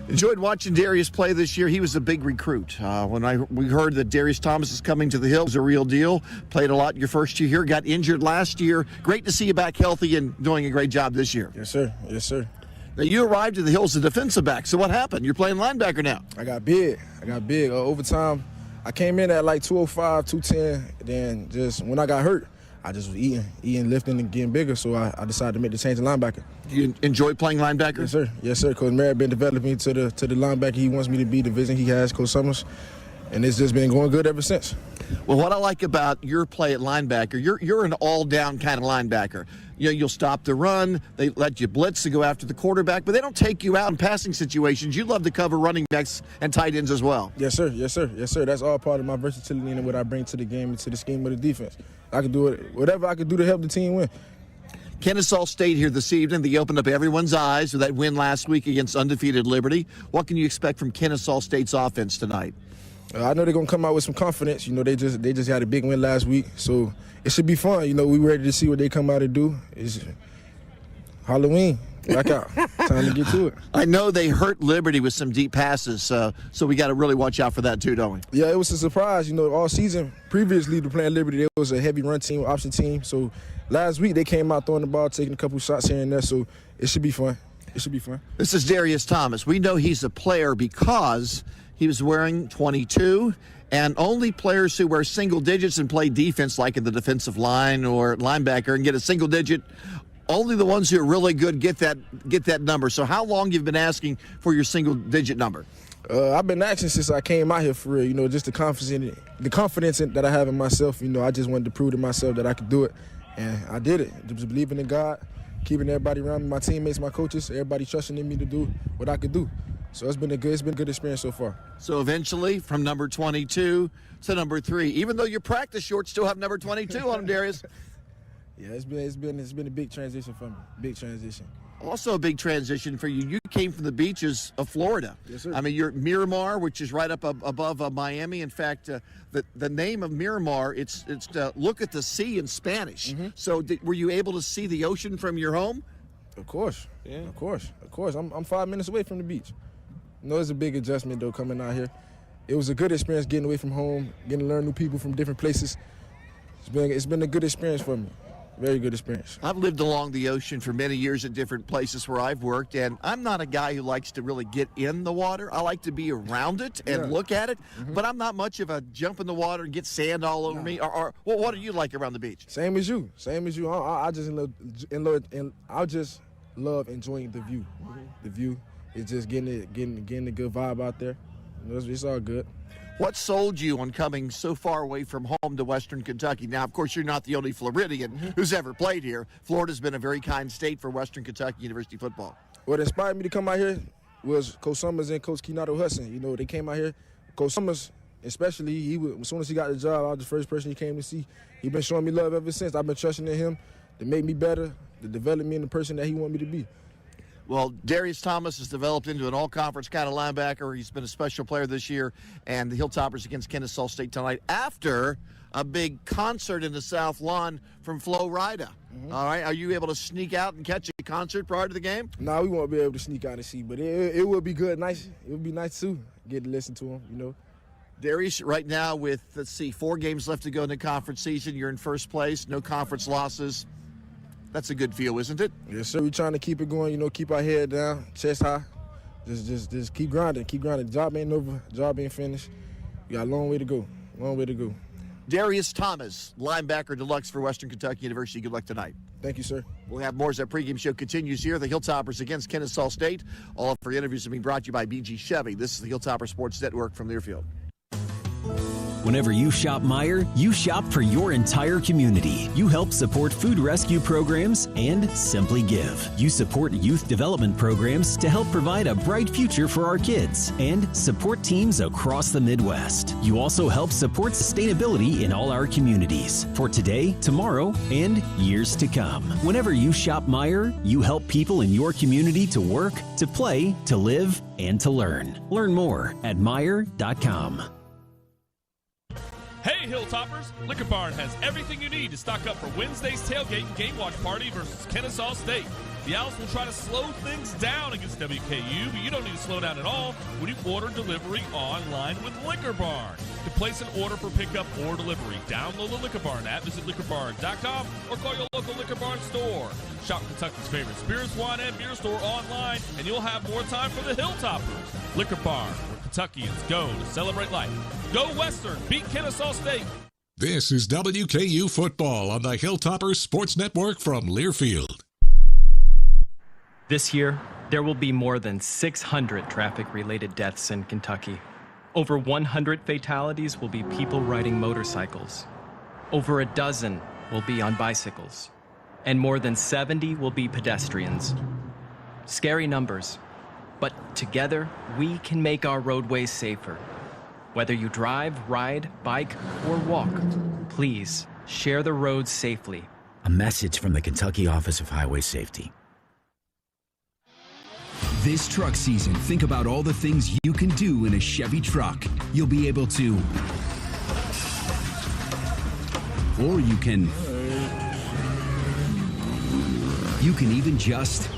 A: Enjoyed watching Darius play this year. He was a big recruit. When we heard that Darius Thomas is coming to the Hill, it was a real deal. Played a lot your first year here, got injured last year. Great to see you back healthy and doing a great job this year.
F: Yes, sir. Yes, sir.
A: Now, you arrived at the Hill as a defensive back, so what happened? You're playing linebacker now.
F: I got big. Over time, I came in at like 205, 210. Then just when I got hurt, I just was eating, lifting, and getting bigger, so I decided to make the change to linebacker.
A: Do you enjoy playing linebacker?
F: Yes, sir. Yes, sir. Coach Merritt been developing me to the linebacker he wants me to be, the vision he has, Coach Summers, and it's just been going good ever since.
A: Well, what I like about your play at linebacker, you're an all-down kind of linebacker. You know, you'll stop the run, they let you blitz to go after the quarterback, but they don't take you out in passing situations. You love to cover running backs and tight ends as well.
F: Yes, sir. Yes, sir. Yes, sir. That's all part of my versatility and what I bring to the game and to the scheme of the defense. I can do it, whatever I can do to help the team win.
A: Kennesaw State here this evening. They opened up everyone's eyes with that win last week against undefeated Liberty. What can you expect from Kennesaw State's offense tonight?
F: I know they're going to come out with some confidence. You know, they just had a big win last week, so it should be fun. You know, we're ready to see what they come out and do. It's Halloween. Back out. Time to get to it.
A: I know they hurt Liberty with some deep passes, so we got to really watch out for that too, don't we?
F: Yeah, it was a surprise. You know, all season previously to playing Liberty, there was a heavy run team, option team. So last week they came out throwing the ball, taking a couple shots here and there, so it should be fun. It should be fun.
A: This is Darius Thomas. We know he's a player because he was wearing 22, and only players who wear single digits and play defense, like in the defensive line or linebacker, and get a single digit. Only the ones who are really good get that number. So how long you've been asking for your single digit number?
F: I've been asking since I came out here for real. You know, just the confidence that I have in myself. You know, I just wanted to prove to myself that I could do it, and I did it. Just believing in God, keeping everybody around me, my teammates, my coaches, everybody trusting in me to do what I could do. So it's been a good experience so far.
A: So eventually, from number 22 to number 3, even though your practice shorts still have number 22 on them, Darius.
F: Yeah, it's been a big transition for me. Big transition.
A: Also a big transition for you. You came from the beaches of Florida.
F: Yes, sir.
A: I mean, you're at Miramar, which is right up above Miami. In fact, the name of Miramar, it's look at the sea in Spanish. Mm-hmm. So were you able to see the ocean from your home?
F: Of course. Yeah. Of course. I'm 5 minutes away from the beach. You know, it's a big adjustment, though, coming out here. It was a good experience getting away from home, getting to learn new people from different places. It's been a good experience for me. Very good experience.
A: I've lived along the ocean for many years at different places where I've worked, and I'm not a guy who likes to really get in the water. I like to be around it and look at it, but I'm not much of a jump in the water and get sand all over me. Or what are you like around the beach?
F: Same as you. I just love enjoying the view. The view is just getting a good vibe out there. You know, it's all good.
A: What sold you on coming so far away from home to Western Kentucky? Now, of course, you're not the only Floridian who's ever played here. Florida's been a very kind state for Western Kentucky University football.
F: What inspired me to come out here was Coach Summers and Coach Kenato Hudson. You know, they came out here. Coach Summers, especially, as soon as he got the job, I was the first person he came to see. He's been showing me love ever since. I've been trusting in him to make me better, to develop me in the person that he wanted me to be.
A: Well, Darius Thomas has developed into an all-conference kind of linebacker. He's been a special player this year, and the Hilltoppers against Kennesaw State tonight after a big concert in the South Lawn from Flo Rida. All right, are you able to sneak out and catch a concert prior to the game?
F: No, we won't be able to sneak out and see, but it will be good. Nice. It would be nice, too, get to listen to him, you know.
A: Darius, right now with, 4 games left to go in the conference season, you're in first place, no conference losses. That's a good feel, isn't it?
F: Yes, sir. We're trying to keep it going, you know, keep our head down, chest high. Just keep grinding, Job ain't over, job ain't finished. We got a long way to go.
A: Darius Thomas, linebacker deluxe for Western Kentucky University. Good luck tonight.
F: Thank you, sir.
A: We'll have more as that pregame show continues here. The Hilltoppers against Kennesaw State. All of our interviews are being brought to you by BG Chevy. This is the Hilltopper Sports Network from Learfield.
G: Whenever you shop Meijer, you shop for your entire community. You help support food rescue programs and Simply Give. You support youth development programs to help provide a bright future for our kids and support teams across the Midwest. You also help support sustainability in all our communities for today, tomorrow, and years to come. Whenever you shop Meijer, you help people in your community to work, to play, to live, and to learn. Learn more at Meijer.com.
U: Hey, Hilltoppers! Liquor Barn has everything you need to stock up for Wednesday's tailgate and game watch party versus Kennesaw State. The Owls will try to slow things down against WKU, but you don't need to slow down at all when you order delivery online with Liquor Barn. To place an order for pickup or delivery, download the Liquor Barn app, visit liquorbarn.com, or call your local Liquor Barn store. Shop Kentucky's favorite spirits, wine, and beer store online, and you'll have more time for the Hilltoppers. Liquor Barn, where Kentuckians go to celebrate life. Go Western, beat Kennesaw State.
D: This is WKU Football on the Hilltoppers Sports Network from Learfield.
H: This year, there will be more than 600 traffic-related deaths in Kentucky. Over 100 fatalities will be people riding motorcycles. Over a dozen will be on bicycles. And more than 70 will be pedestrians. Scary numbers, but together, we can make our roadways safer. Whether you drive, ride, bike, or walk, please share the roads safely.
I: A message from the Kentucky Office of Highway Safety.
K: This truck season, think about all the things you can do in a Chevy truck. You'll be able to, or you can even just,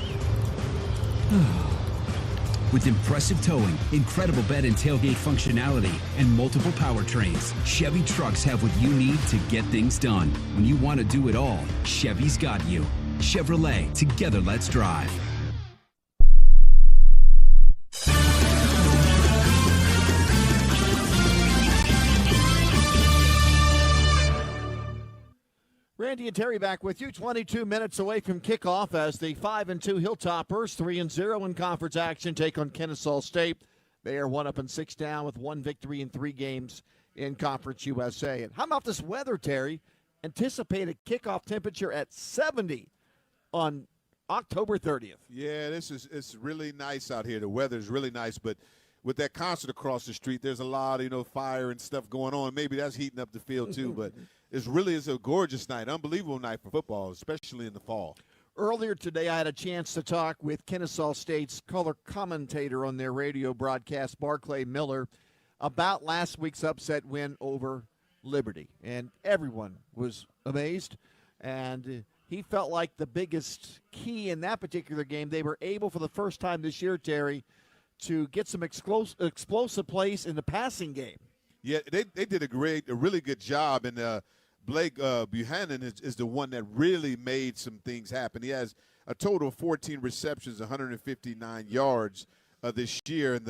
K: with impressive towing, incredible bed and tailgate functionality, and multiple powertrains, Chevy trucks have what you need to get things done. When you want to do it all, Chevy's got you. Chevrolet, together let's drive.
A: Randy and Terry back with you. 22 minutes away from kickoff as the 5-2 Hilltoppers, 3-0 in conference action, take on Kennesaw State. They are 1 up and 6 down with 1 victory in 3 games in Conference USA. And how about this weather, Terry? Anticipated kickoff temperature at 70 on October 30th.
L: Yeah, it's really nice out here. The weather is really nice, but with that concert across the street, there's a lot of fire and stuff going on. Maybe that's heating up the field too, but it's a gorgeous night, unbelievable night for football, especially in the fall.
A: Earlier today, I had a chance to talk with Kennesaw State's color commentator on their radio broadcast, Barclay Miller, about last week's upset win over Liberty, and everyone was amazed, and he felt like the biggest key in that particular game, they were able for the first time this year, Terry, to get some explosive plays in the passing game.
L: Yeah, they did a really good job, and Blake Buchanan is the one that really made some things happen. He has a total of 14 receptions, 159 yards this year,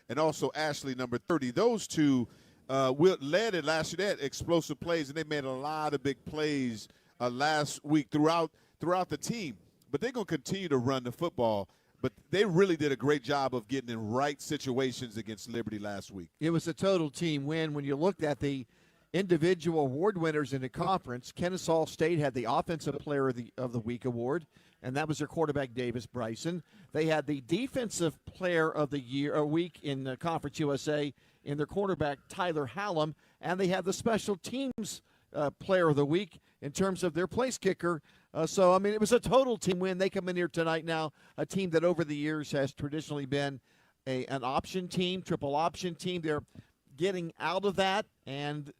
L: and also Ashley, number 30. Those two led it last year. They had explosive plays, and they made a lot of big plays last week throughout the team. But they're going to continue to run the football. But they really did a great job of getting in right situations against Liberty last week.
A: It was a total team win. When you looked at the individual award winners in the conference, Kennesaw State had the Offensive Player of the Week award, and that was their quarterback, Davis Bryson. They had the Defensive Player of the Week in the Conference USA in their quarterback, Tyler Hallam, and they had the Special Teams Player of the Week in terms of their place kicker. So, I mean, it was a total team win. They come in here tonight now, a team that over the years has traditionally been an option team, triple option team. They're getting out of that, and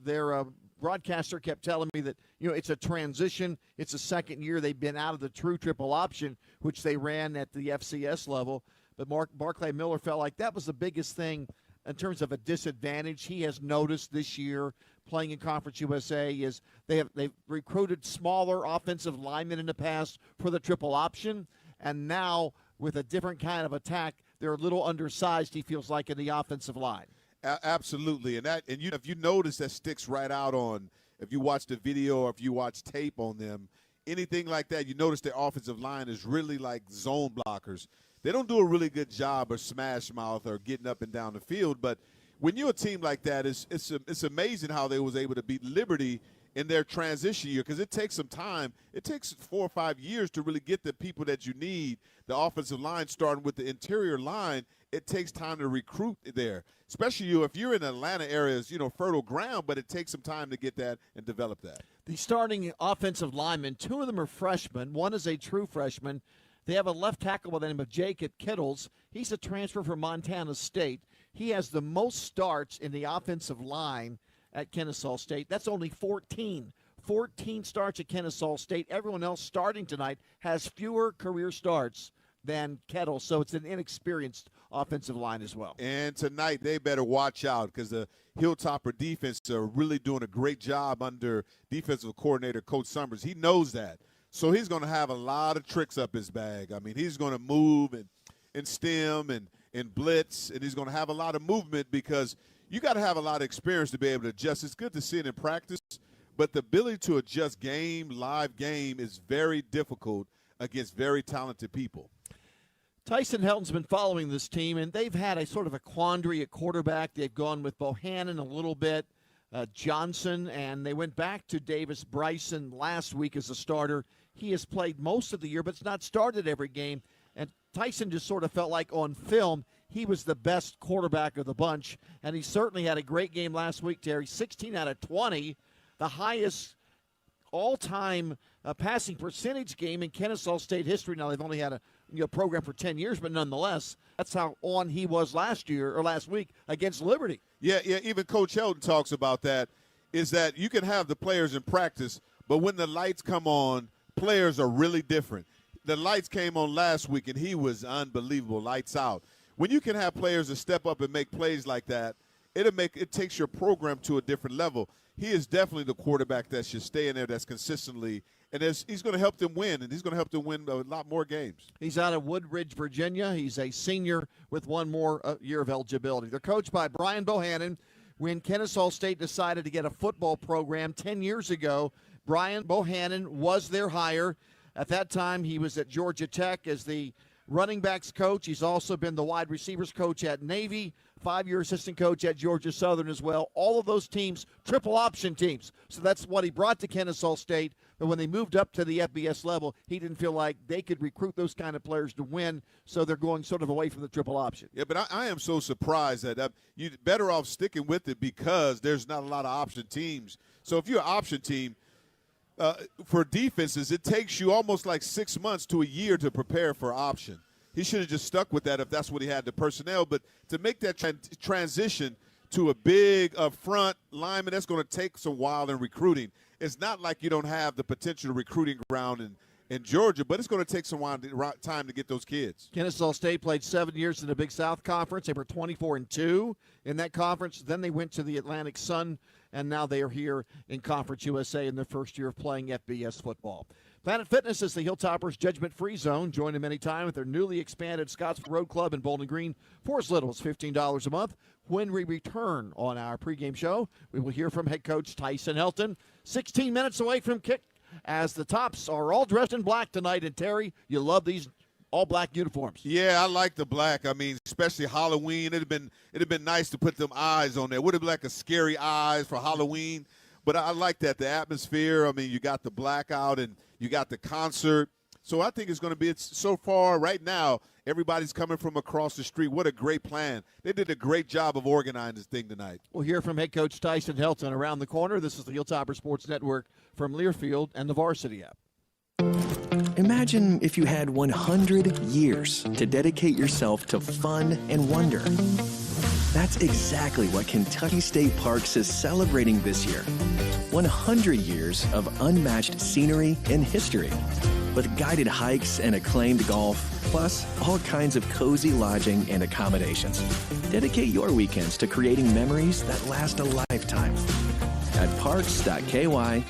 A: their broadcaster kept telling me that, it's a transition. It's the second year they've been out of the true triple option, which they ran at the FCS level. But Barclay Miller felt like that was the biggest thing in terms of a disadvantage he has noticed this year playing in Conference USA is they've recruited smaller offensive linemen in the past for the triple option, and now with a different kind of attack, they're a little undersized, he feels like, in the offensive line.
L: Absolutely, and if you notice, that sticks right out on, if you watch the video or if you watch tape on them, anything like that, you notice their offensive line is really like zone blockers. They don't do a really good job of smash mouth or getting up and down the field, but when you're a team like that, it's amazing how they was able to beat Liberty in their transition year, because it takes some time. It takes 4 or 5 years to really get the people that you need, the offensive line, starting with the interior line. It takes time to recruit there, especially if you're in Atlanta areas, fertile ground, but it takes some time to get that and develop that.
A: The starting offensive linemen, 2 of them are freshmen. One is a true freshman. They have a left tackle by the name of Jacob Kittles. He's a transfer from Montana State. He has the most starts in the offensive line at Kennesaw State. That's only 14. 14 starts at Kennesaw State. Everyone else starting tonight has fewer career starts than Kettle, so it's an inexperienced offensive line as well.
L: And tonight they better watch out, because the Hilltopper defense are really doing a great job under defensive coordinator Coach Summers. He knows that. So he's going to have a lot of tricks up his bag. I mean, he's going to move and stem and blitz, and he's going to have a lot of movement, because you got to have a lot of experience to be able to adjust. It's good to see it in practice, but the ability to adjust live game is very difficult against very talented people.
A: Tyson Helton's been following this team, and they've had a sort of a quandary at quarterback. They've gone with Bohannon a little bit, Johnson, and they went back to Davis Bryson last week as a starter. He has played most of the year, but it's not started every game. And Tyson just sort of felt like on film he was the best quarterback of the bunch, and he certainly had a great game last week, Terry. 16 out of 20, the highest all-time passing percentage game in Kennesaw State history. Now, they've only had a program for 10 years, but nonetheless, that's how on he was last week against Liberty.
L: Yeah, even Coach Helton talks about that, is that you can have the players in practice, but when the lights come on, players are really different. The lights came on last week, and he was unbelievable, lights out. When you can have players that step up and make plays like that, it takes your program to a different level. He is definitely the quarterback that should stay in there, that's consistently, and he's going to help them win, and he's going to help them win a lot more games.
A: He's out of Woodridge, Virginia. He's a senior with one more year of eligibility. They're coached by Brian Bohannon. When Kennesaw State decided to get a football program 10 years ago, Brian Bohannon was their hire. At that time, he was at Georgia Tech as the running backs coach. He's also been the wide receivers coach at Navy, 5-year assistant coach at Georgia Southern as well. All of those teams, triple option teams. So that's what he brought to Kennesaw State. But when they moved up to the FBS level, he didn't feel like they could recruit those kind of players to win, so they're going sort of away from the triple option.
L: Yeah, but I am so surprised that you're better off sticking with it because there's not a lot of option teams. So if you're an option team, for defenses, it takes you almost like 6 months to a year to prepare for option. He should have just stuck with that if that's what he had, the personnel. But to make that transition to a big front lineman, that's going to take some while in recruiting. It's not like you don't have the potential recruiting ground in Georgia, but it's going to take some time to get those kids.
A: Kennesaw State played 7 years in the Big South Conference. They were 24-2 in that conference. Then they went to the Atlantic Sun, and now they are here in Conference USA in their first year of playing FBS football. Planet Fitness is the Hilltoppers' judgment-free zone. Join them anytime at their newly expanded Scottsville Road Club in Bowling Green for as little as $15 a month. When we return on our pregame show, we will hear from head coach Tyson Helton. 16 minutes away from kick as the Tops are all dressed in black tonight. And, Terry, you love these all-black uniforms.
L: Yeah, I like the black. I mean, especially Halloween. It'd have been nice to put them eyes on there. Would have been like a scary eyes for Halloween. But I like that, the atmosphere. I mean, you got the blackout and you got the concert. So I think it's going to be, so far right now, everybody's coming from across the street. What a great plan. They did a great job of organizing this thing tonight.
A: We'll hear from head coach Tyson Helton around the corner. This is the Hilltopper Sports Network from Learfield and the Varsity app.
M: Imagine if you had 100 years to dedicate yourself to fun and wonder. That's exactly what Kentucky State Parks is celebrating this year. 100 years of unmatched scenery and history, with guided hikes and acclaimed golf, plus all kinds of cozy lodging and accommodations. Dedicate your weekends to creating memories that last a lifetime at parks.ky.gov.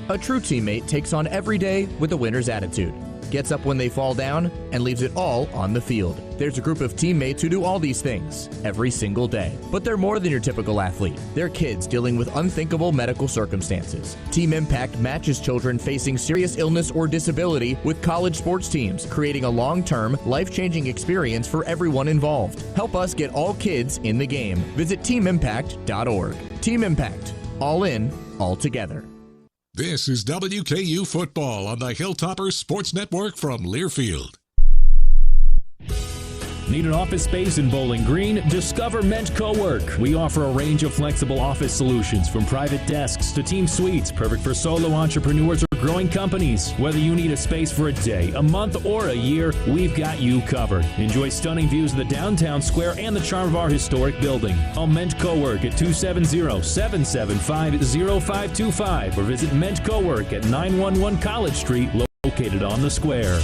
N: A true teammate takes on every day with a winner's attitude, gets up when they fall down, and leaves it all on the field. There's a group of teammates who do all these things every single day. But they're more than your typical athlete. They're kids dealing with unthinkable medical circumstances. Team Impact matches children facing serious illness or disability with college sports teams, creating a long-term, life-changing experience for everyone involved. Help us get all kids in the game. Visit teamimpact.org. Team Impact. All in, all together.
D: This is WKU Football on the Hilltoppers Sports Network from Learfield.
Q: Need an office space in Bowling Green? Discover Ment Cowork. We offer a range of flexible office solutions, from private desks to team suites, perfect for solo entrepreneurs or growing companies. Whether you need a space for a day, a month, or a year, we've got you covered. Enjoy stunning views of the downtown square and the charm of our historic building. Call Ment Cowork at 270-775-0525 or visit Ment Cowork at 911 College Street, located on the square.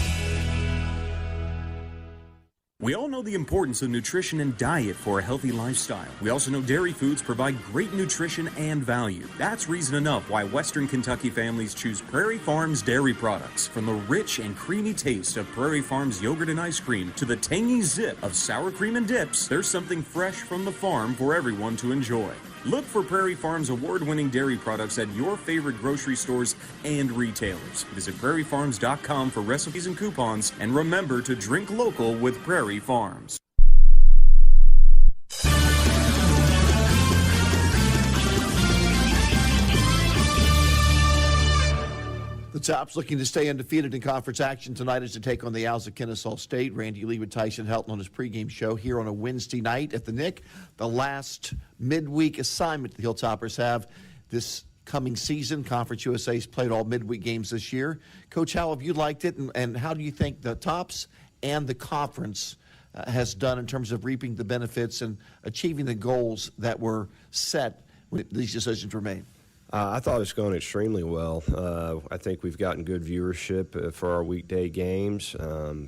J: We all know the importance of nutrition and diet for a healthy lifestyle. We also know dairy foods provide great nutrition and value. That's reason enough why Western Kentucky families choose Prairie Farms dairy products. From the rich and creamy taste of Prairie Farms yogurt and ice cream to the tangy zip of sour cream and dips, there's something fresh from the farm for everyone to enjoy. Look for Prairie Farms award-winning dairy products at your favorite grocery stores and retailers. Visit prairiefarms.com for recipes and coupons, and remember to drink local with Prairie Farms.
A: The Tops looking to stay undefeated in conference action tonight as to take on the Owls of Kennesaw State. Randy Lee with Tyson Helton on his pregame show here on a Wednesday night at the Nick. The last midweek assignment the Hilltoppers have this coming season. Conference USA's played all midweek games this year. Coach, how have you liked it, and how do you think the Tops and the conference has done in terms of reaping the benefits and achieving the goals that were set when these decisions were made?
R: I thought it's gone extremely well. I think we've gotten good viewership for our weekday games.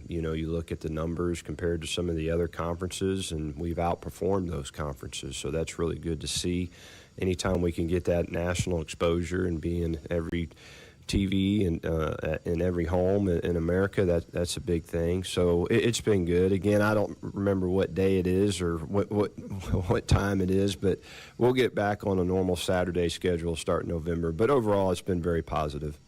R: You look at the numbers compared to some of the other conferences, and we've outperformed those conferences, so that's really good to see. Anytime we can get that national exposure and be in every TV in every home in America. That's a big thing. So it's been good. Again, I don't remember what day it is or what time it is, but we'll get back on a normal Saturday schedule start in November. But overall, it's been very positive.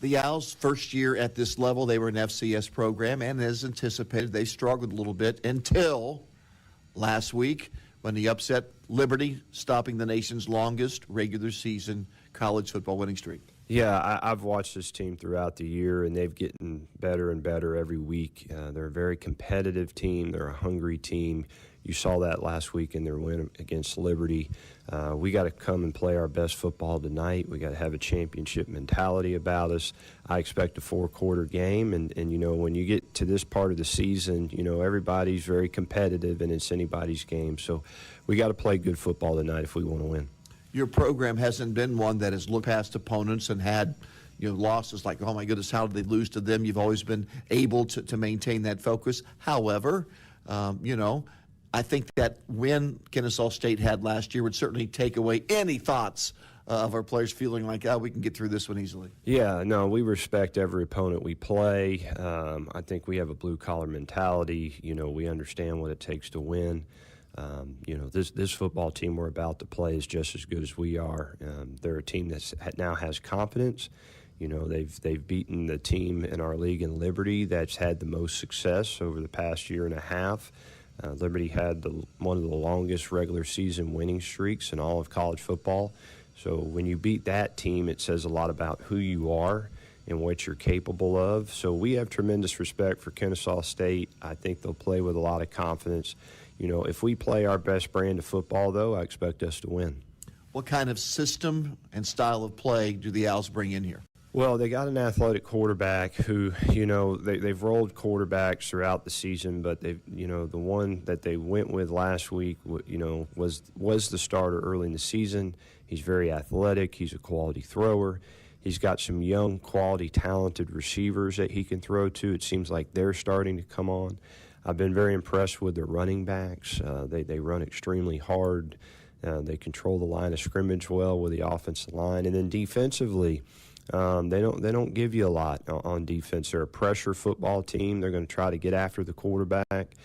A: The Owls, first year at this level, they were an FCS program, and as anticipated, they struggled a little bit until last week when they upset Liberty, stopping the nation's longest regular season college football winning streak.
R: Yeah, I've watched this team throughout the year, and they've gotten better and better every week. They're a very competitive team. They're a hungry team. You saw that last week in their win against Liberty. We got to come and play our best football tonight. We got to have a championship mentality about us. I expect a 4-quarter game, and you know, when you get to this part of the season, you know, everybody's very competitive, and it's anybody's game. So we got to play good football tonight if we want to win.
A: Your program hasn't been one that has looked past opponents and had, you know, losses like, oh my goodness, how did they lose to them? You've always been able to maintain that focus. However, you know, I think that win Kennesaw State had last year would certainly take away any thoughts of our players feeling like, oh, we can get through this one easily.
R: Yeah, no, we respect every opponent we play. I think we have a blue-collar mentality. You know, we understand what it takes to win. You know, this football team we're about to play is just as good as we are. They're a team that now has confidence. You know, they've beaten the team in our league in Liberty that's had the most success over the past year and a half. Liberty had one of the longest regular season winning streaks in all of college football. So when you beat that team, it says a lot about who you are and what you're capable of. So we have tremendous respect for Kennesaw State. I think they'll play with a lot of confidence. You know, if we play our best brand of football, though, I expect us to win.
A: What kind of system and style of play do the Owls bring in here?
R: Well, they got an athletic quarterback who, you know, they've rolled quarterbacks throughout the season, but they've, you know, the one that they went with last week, you know, was the starter early in the season. He's very athletic. He's a quality thrower. He's got some young, quality, talented receivers that he can throw to. It seems like they're starting to come on. I've been very impressed with their running backs. They run extremely hard. They control the line of scrimmage well with the offensive line. And then defensively, they don't give you a lot on defense. They're a pressure football team. They're going to try to get after the quarterback.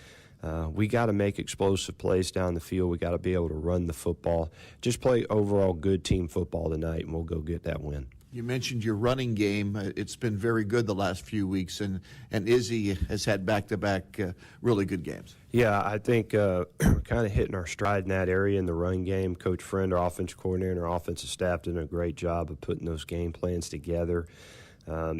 R: We got to make explosive plays down the field. We got to be able to run the football. Just play overall good team football tonight, and we'll go get that win.
A: You mentioned your running game. It's been very good the last few weeks, and Izzy has had back-to-back really good games.
R: Yeah, I think kind of hitting our stride in that area in the run game. Coach Friend, our offensive coordinator, and our offensive staff did a great job of putting those game plans together.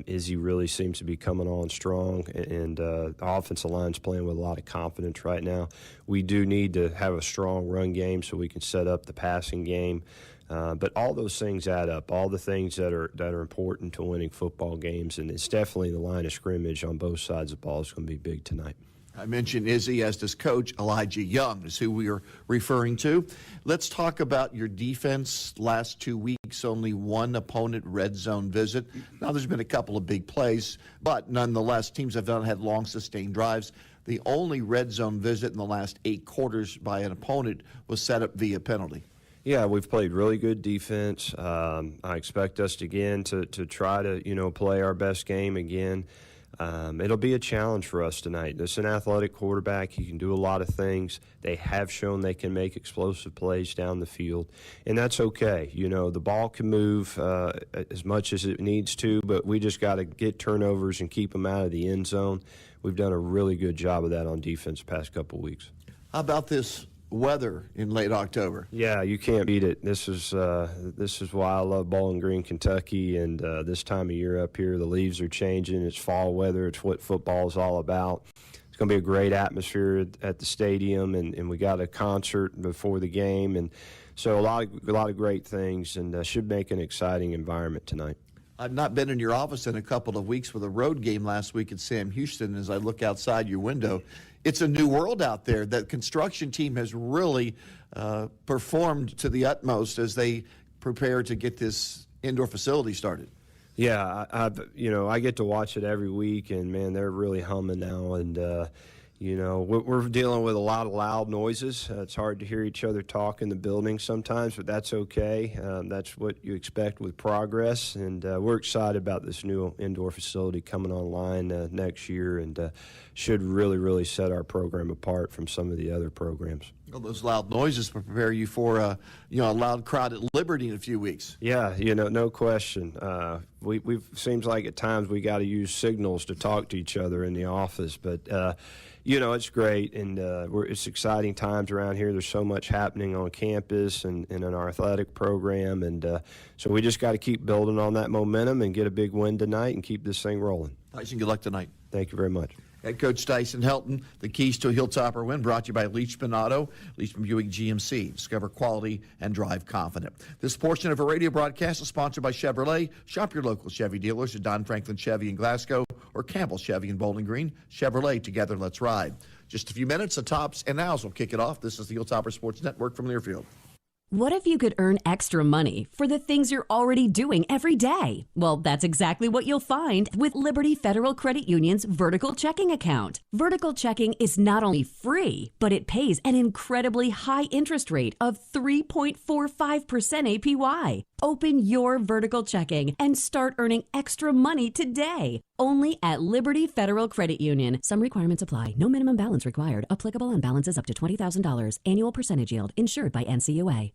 R: Izzy really seems to be coming on strong, and the offensive line's playing with a lot of confidence right now. We do need to have a strong run game so we can set up the passing game. But all those things add up, all the things that are important to winning football games, and it's definitely the line of scrimmage on both sides of the ball is going to be big tonight.
A: I mentioned Izzy, as does Coach Elijah Young, is who we are referring to. Let's talk about your defense. Last 2 weeks, only one opponent red zone visit. Now, there's been a couple of big plays, but nonetheless, teams have had long, sustained drives. The only red zone visit in the last 8 quarters by an opponent was set up via penalty.
R: Yeah, we've played really good defense. I expect us again to try to, play our best game again. It'll be a challenge for us tonight. This is an athletic quarterback. He can do a lot of things. They have shown they can make explosive plays down the field, and that's okay. The ball can move as much as it needs to, but we just got to get turnovers and keep them out of the end zone. We've done a really good job of that on defense the past couple of weeks.
A: How about this weather in late October?
R: Yeah, you can't beat it. This is why I love Bowling Green, Kentucky, and this time of year up here, the leaves are changing. It's fall weather. It's what football is all about. It's going to be a great atmosphere at the stadium, and we got a concert before the game, and so a lot of great things, and should make an exciting environment tonight.
A: I've not been in your office in a couple of weeks with a road game last week at Sam Houston. As I look outside your window, it's a new world out there. That construction team has really performed to the utmost as they prepare to get this indoor facility started.
R: Yeah, I get to watch it every week, and man, they're really humming now. And We're dealing with a lot of loud noises. It's hard to hear each other talk in the building sometimes, but that's okay. That's what you expect with progress, and we're excited about this new indoor facility coming online next year, and should really, really set our program apart from some of the other programs.
A: Well, those loud noises prepare you for a loud crowd at Liberty in a few weeks.
R: Yeah, no question. We've seems like at times we got to use signals to talk to each other in the office, but it's great, and it's exciting times around here. There's so much happening on campus and in our athletic program, and so we just got to keep building on that momentum and get a big win tonight and keep this thing rolling.
A: Tyson, good luck tonight.
R: Thank you very much.
A: Head Coach Tyson Helton, the keys to a Hilltopper win brought to you by Leachman Auto, Leachman Buick GMC. Discover quality and drive confident. This portion of our radio broadcast is sponsored by Chevrolet. Shop your local Chevy dealers at Don Franklin Chevy in Glasgow or Campbell Chevy in Bowling Green. Chevrolet, together let's ride. Just a few minutes, the Tops and Owls will kick it off. This is the Hilltopper Sports Network from Learfield.
B: What if you could earn extra money for the things you're already doing every day? Well, that's exactly what you'll find with Liberty Federal Credit Union's Vertical Checking Account. Vertical Checking is not only free, but it pays an incredibly high interest rate of 3.45% APY. Open your Vertical Checking and start earning extra money today. Only at Liberty Federal Credit Union. Some requirements apply. No minimum balance required. Applicable on balances up to $20,000. Annual percentage yield. Insured by NCAAF.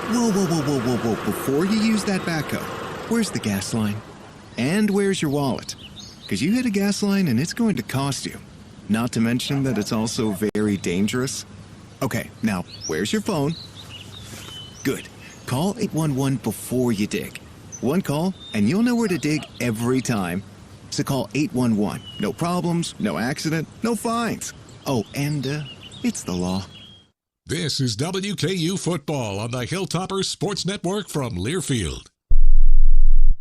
P: Whoa. Before you use that backhoe, where's the gas line? And where's your wallet? Because you hit a gas line and it's going to cost you. Not to mention that it's also very dangerous. Okay, now, where's your phone? Good. Call 811 before you dig. One call, and you'll know where to dig every time. So call 811. No problems, no accident, no fines. Oh, and it's the law.
D: This is WKU Football on the Hilltopper Sports Network from Learfield.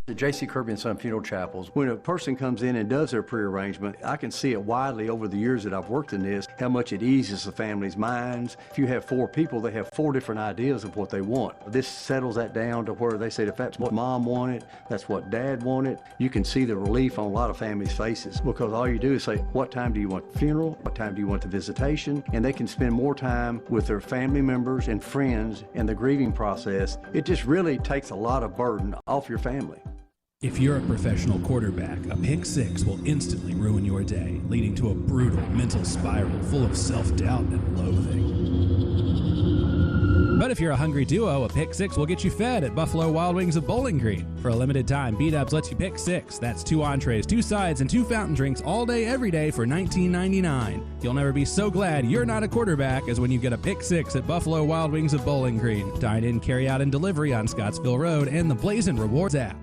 S: The J.C. Kirby & Son Funeral Chapels, when a person comes in and does their pre-arrangement, I can see it widely over the years that I've worked in this, how much it eases the family's minds. If you have 4 people, they have 4 different ideas of what they want. This settles that down to where they say if that's what mom wanted, that's what dad wanted. You can see the relief on a lot of families' faces because all you do is say, what time do you want the funeral? What time do you want the visitation? And they can spend more time with their family members and friends in the grieving process. It just really takes a lot of burden off your family.
K: If you're a professional quarterback, a pick six will instantly ruin your day, leading to a brutal mental spiral full of self-doubt and loathing. But if you're a hungry duo, a pick six will get you fed at Buffalo Wild Wings of Bowling Green. For a limited time, B-Dubs lets you pick 6. That's 2 entrees, 2 sides, and 2 fountain drinks all day, every day for $19.99. You'll never be so glad you're not a quarterback as when you get a pick 6 at Buffalo Wild Wings of Bowling Green. Dine in, carry out, and delivery on Scottsville Road and the Blazin' Rewards app.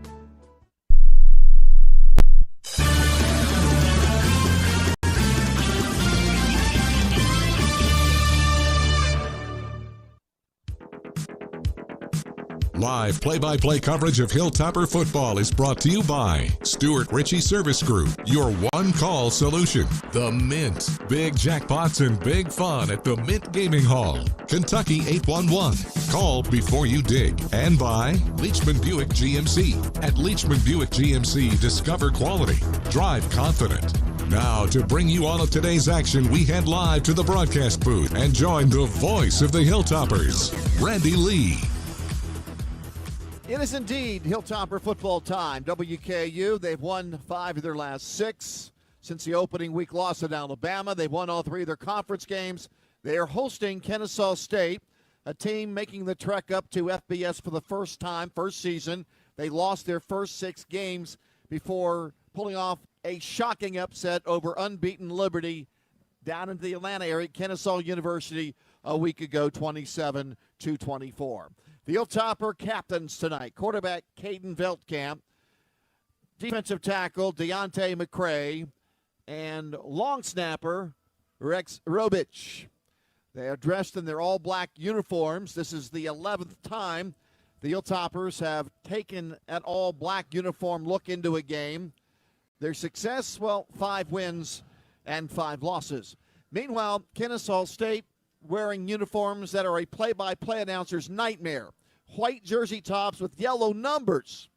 D: Live play-by-play coverage of Hilltopper football is brought to you by Stuart Ritchie Service Group, your one-call solution. The Mint, big jackpots and big fun at the Mint Gaming Hall. Kentucky 811. Call before you dig. And by Leachman Buick GMC. At Leachman Buick GMC, discover quality. Drive confident. Now, to bring you all of today's action, we head live to the broadcast booth and join the voice of the Hilltoppers, Randy Lee.
A: It is indeed Hilltopper football time. WKU, they've won 5 of their last 6 since the opening week loss at Alabama. They've won all 3 of their conference games. They are hosting Kennesaw State, a team making the trek up to FBS for the first time, first season. They lost their first 6 games before pulling off a shocking upset over unbeaten Liberty down into the Atlanta area, Kennesaw University, a week ago, 27-24. The Hilltopper captains tonight, quarterback Caden Veltkamp, defensive tackle Deontay McCray, and long snapper Rex Robich. They are dressed in their all-black uniforms. This is the 11th time the Hilltoppers have taken an all-black uniform look into a game. Their success, well, 5 wins and 5 losses. Meanwhile, Kennesaw State wearing uniforms that are a play-by-play announcer's nightmare. White jersey tops with yellow numbers.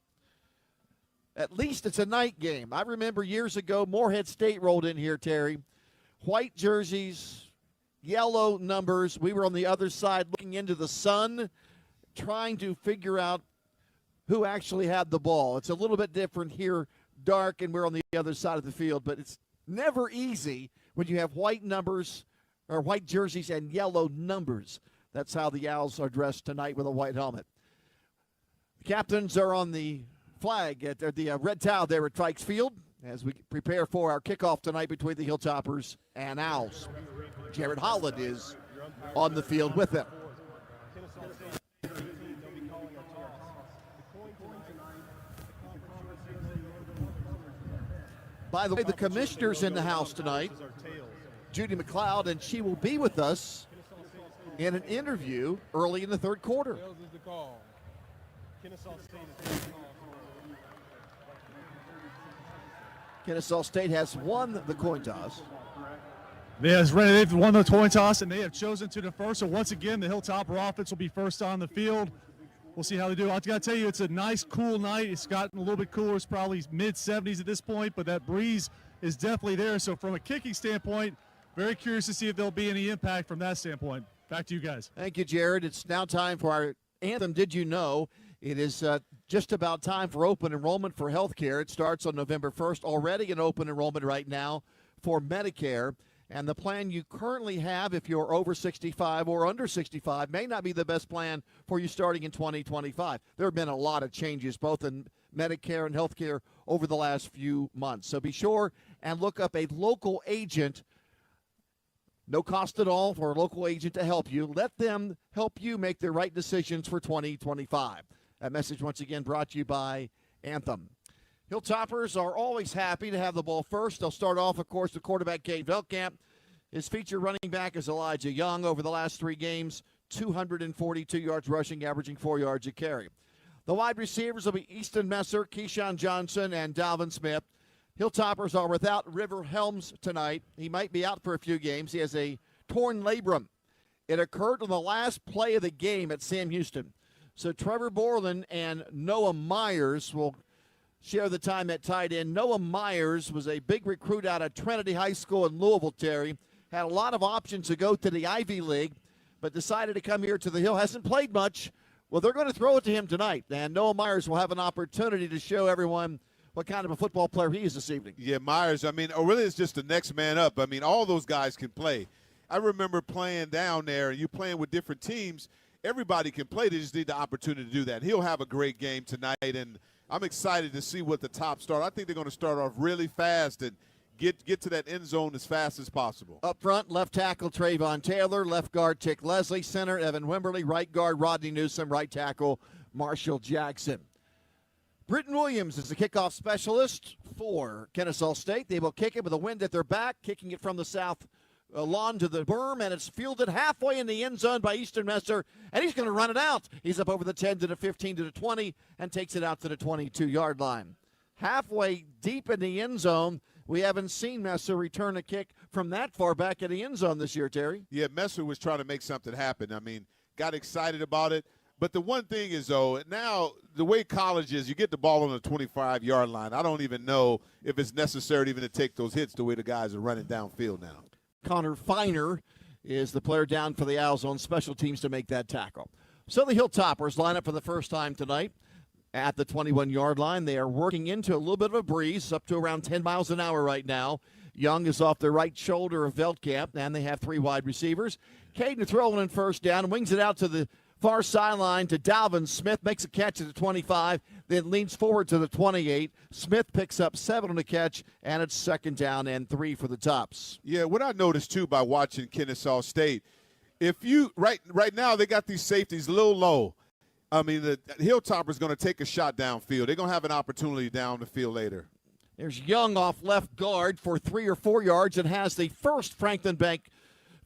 A: At least it's a night game. I remember years ago, Morehead State rolled in here, Terry. White jerseys, yellow numbers. We were on the other side looking into the sun, trying to figure out who actually had the ball. It's a little bit different here, dark, and we're on the other side of the field, but it's never easy when you have white numbers or white jerseys and yellow numbers. That's how the Owls are dressed tonight with a white helmet. The captains are on the flag at the red towel there at Fikes Field as we prepare for our kickoff tonight between the Hilltoppers and Owls. Jared Holland is on the field with them. By the way, the commissioner's in the house tonight, Judy McLeod, and she will be with us in an interview early in the third quarter. Kennesaw State has won the coin toss.
C: Yes, Rennie, they've won the coin toss, and they have chosen to defer. So once again, the Hilltopper offense will be first on the field. We'll see how they do. I got to tell you, it's a nice, cool night. It's gotten a little bit cooler. It's probably mid-70s at this point, but that breeze is definitely there. So from a kicking standpoint, very curious to see if there'll be any impact from that standpoint. Back to you guys.
A: Thank you, Jared. It's now time for our anthem. Did you know? It is just about time for open enrollment for healthcare. It starts on November 1st. Already in open enrollment right now for Medicare. And the plan you currently have, if you're over 65 or under 65, may not be the best plan for you starting in 2025. There have been a lot of changes, both in Medicare and healthcare, over the last few months. So be sure and look up a local agent. No cost at all for a local agent to help you. Let them help you make the right decisions for 2025. That message, once again, brought to you by Anthem. Hilltoppers are always happy to have the ball first. They'll start off, of course, the quarterback, Cade Veltkamp. His feature running back is Elijah Young. Over the last 3 games, 242 yards rushing, averaging 4 yards a carry. The wide receivers will be Easton Messer, Keyshawn Johnson, and Dalvin Smith. Hilltoppers are without River Helms tonight. He might be out for a few games. He has a torn labrum. It occurred on the last play of the game at Sam Houston. So Trevor Borland and Noah Myers will share the time at tight end. Noah Myers was a big recruit out of Trinity High School in Louisville, Terry. Had a lot of options to go to the Ivy League, but decided to come here to the Hill. Hasn't played much. Well, they're going to throw it to him tonight, and Noah Myers will have an opportunity to show everyone what kind of a football player he is this evening.
L: Yeah, Myers, really it's just the next man up. All those guys can play. I remember playing down there, and you playing with different teams. Everybody can play. They just need the opportunity to do that. He'll have a great game tonight, and I'm excited to see what the top start. I think they're going to start off really fast and get to that end zone as fast as possible.
A: Up front, left tackle Trayvon Taylor, left guard Tick Leslie, center Evan Wimberly, right guard Rodney Newsom, right tackle Marshall Jackson. Britton Williams is the kickoff specialist for Kennesaw State. They will kick it with a wind at their back, kicking it from the south lawn to the berm, and it's fielded halfway in the end zone by Easton Messer, and he's going to run it out. He's up over the 10 to the 15 to the 20 and takes it out to the 22-yard line. Halfway deep in the end zone, we haven't seen Messer return a kick from that far back in the end zone this year, Terry.
L: Yeah, Messer was trying to make something happen. Got excited about it. But the one thing is, though, now the way college is, you get the ball on the 25-yard line. I don't even know if it's necessary even to take those hits the way the guys are running downfield now.
A: Connor Feiner is the player down for the Owls on special teams to make that tackle. So the Hilltoppers line up for the first time tonight at the 21-yard line. They are working into a little bit of a breeze, up to around 10 miles an hour right now. Young is off the right shoulder of Veltkamp, and they have 3 wide receivers. Caden throwing in first down, wings it out to the far sideline to Dalvin Smith, makes a catch at the 25, then leans forward to the 28. Smith picks up 7 on the catch, and it's 2nd down and 3 for the Tops.
L: Yeah, what I noticed, too, by watching Kennesaw State, if you right now they got these safeties a little low. The Hilltopper's going to take a shot downfield. They're going to have an opportunity down the field later.
A: There's Young off left guard for 3 or 4 yards and has the first Franklin Bank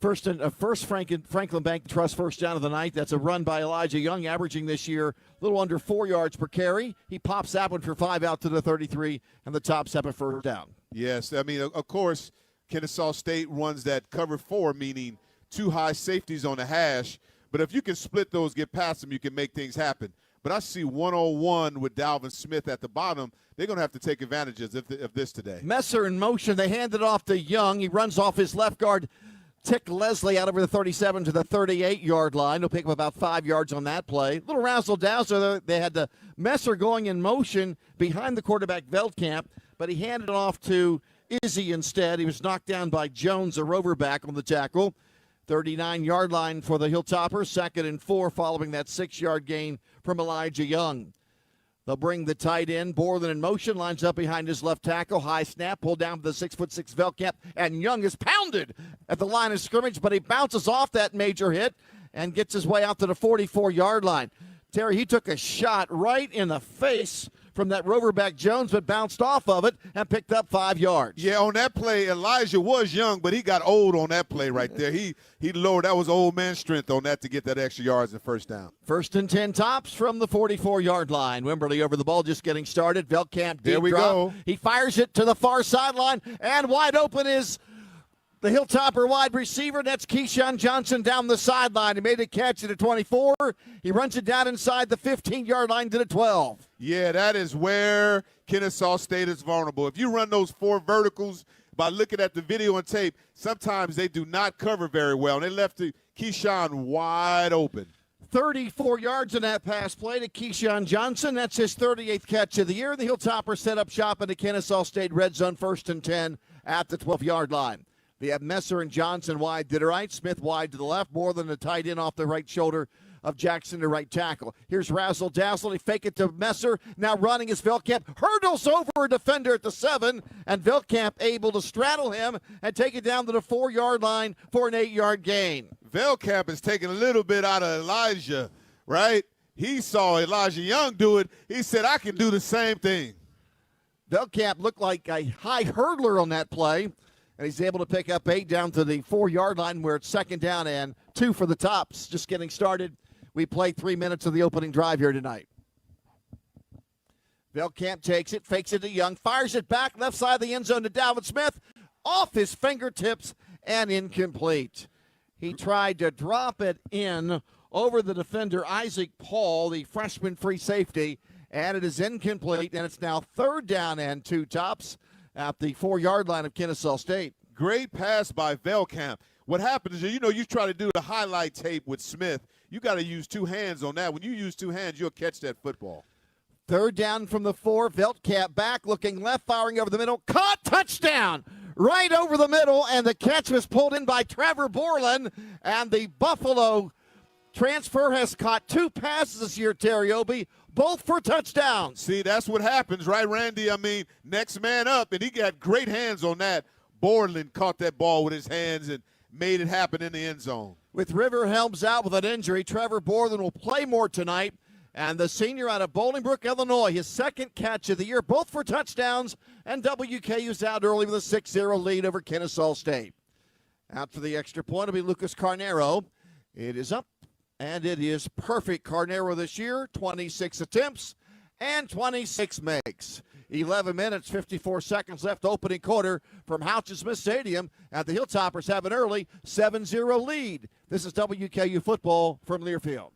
A: Trust first down of the night. That's a run by Elijah Young, averaging this year a little under 4 yards per carry. He pops that one for 5 out to the 33, and the Tops have a first down.
L: Yes, of course, Kennesaw State runs that cover 4, meaning 2 high safeties on the hash. But if you can split those, get past them, you can make things happen. but I see one-on-one with Dalvin Smith at the bottom. They're going to have to take advantage of this today.
A: Messer in motion. They hand it off to Young. He runs off his left guard, Tick Leslie, out over the 37 to the 38-yard line. He'll pick up about 5 yards on that play. Little razzle-dazzle. They had the Messer going in motion behind the quarterback, Veldkamp, but he handed it off to Izzy instead. He was knocked down by Jones, a rover back on the tackle. 39-yard line for the Hilltoppers, 2nd and 4 following that 6-yard gain from Elijah Young. They'll bring the tight end. Borland in motion, lines up behind his left tackle. High snap, pulled down for the 6'6" Veldkamp, and Young is pounded at the line of scrimmage, but he bounces off that major hit and gets his way out to the 44-yard line. Terry, he took a shot right in the face from that roverback Jones, but bounced off of it and picked up 5 yards.
L: Yeah, on that play, Elijah was young, but he got old on that play right there. He lowered. That was old man strength on that to get that extra yards and first down.
A: 1st and 10 Tops from the 44-yard line. Wimberly over the ball, just getting started. Veldkamp deep
L: there we
A: drop.
L: go.
A: He fires it to the far sideline, and wide open is the Hilltopper wide receiver. That's Keyshawn Johnson down the sideline. He made a catch at the 24. He runs it down inside the 15-yard line to the 12.
L: Yeah, that is where Kennesaw State is vulnerable. If you run those 4 verticals by looking at the video and tape, sometimes they do not cover very well. And they left Keyshawn wide open.
A: 34 yards in that pass play to Keyshawn Johnson. That's his 38th catch of the year. The Hilltoppers set up shop in the Kennesaw State red zone, 1st and 10 at the 12-yard line. They have Messer and Johnson wide to the right, Smith wide to the left, more than a tight end off the right shoulder of Jackson, the right tackle. Here's Razzle Dazzle. He fake it to Messer. Now running is Veldkamp. Hurdles over a defender at the 7, and Veldkamp able to straddle him and take it down to the 4-yard line for an 8-yard gain.
L: Veldkamp is taking a little bit out of Elijah, right? He saw Elijah Young do it. He said, I can do the same thing.
A: Veldkamp looked like a high hurdler on that play, and he's able to pick up 8 down to the 4-yard line where it's 2nd down and 2 for the Tops. Just getting started. We play 3 minutes of the opening drive here tonight. Veldkamp takes it, fakes it to Young, fires it back left side of the end zone to Dalvin Smith, off his fingertips and incomplete. He tried to drop it in over the defender, Isaac Paul, the freshman free safety, and it is incomplete, and it's now 3rd down and 2 Tops at the 4-yard line of Kennesaw State.
L: Great pass by Veldkamp. What happens is, you try to do the highlight tape with Smith. You got to use 2 hands on that. When you use 2 hands, you'll catch that football.
A: 3rd down from the 4. Veldkamp back, looking left, firing over the middle. Caught, touchdown! Right over the middle, and the catch was pulled in by Trevor Borland, and the Buffalo transfer has caught 2 passes this year, Terry Obie, both for touchdowns.
L: See, that's what happens, right, Randy? I mean, next man up, and he got great hands on that. Borland caught that ball with his hands and made it happen in the end zone.
A: With River Helms out with an injury, Trevor Borland will play more tonight. And the senior out of Bolingbrook, Illinois, his 2nd catch of the year, both for touchdowns, and WKU's out early with a 6-0 lead over Kennesaw State. Out for the extra point will be Lucas Carnero. It is up, and it is perfect. Carnero this year, 26 attempts and 26 makes. 11 minutes, 54 seconds left, opening quarter from Houchin-Smith Stadium, and the Hilltoppers have an early 7-0 lead. This is WKU football from Learfield.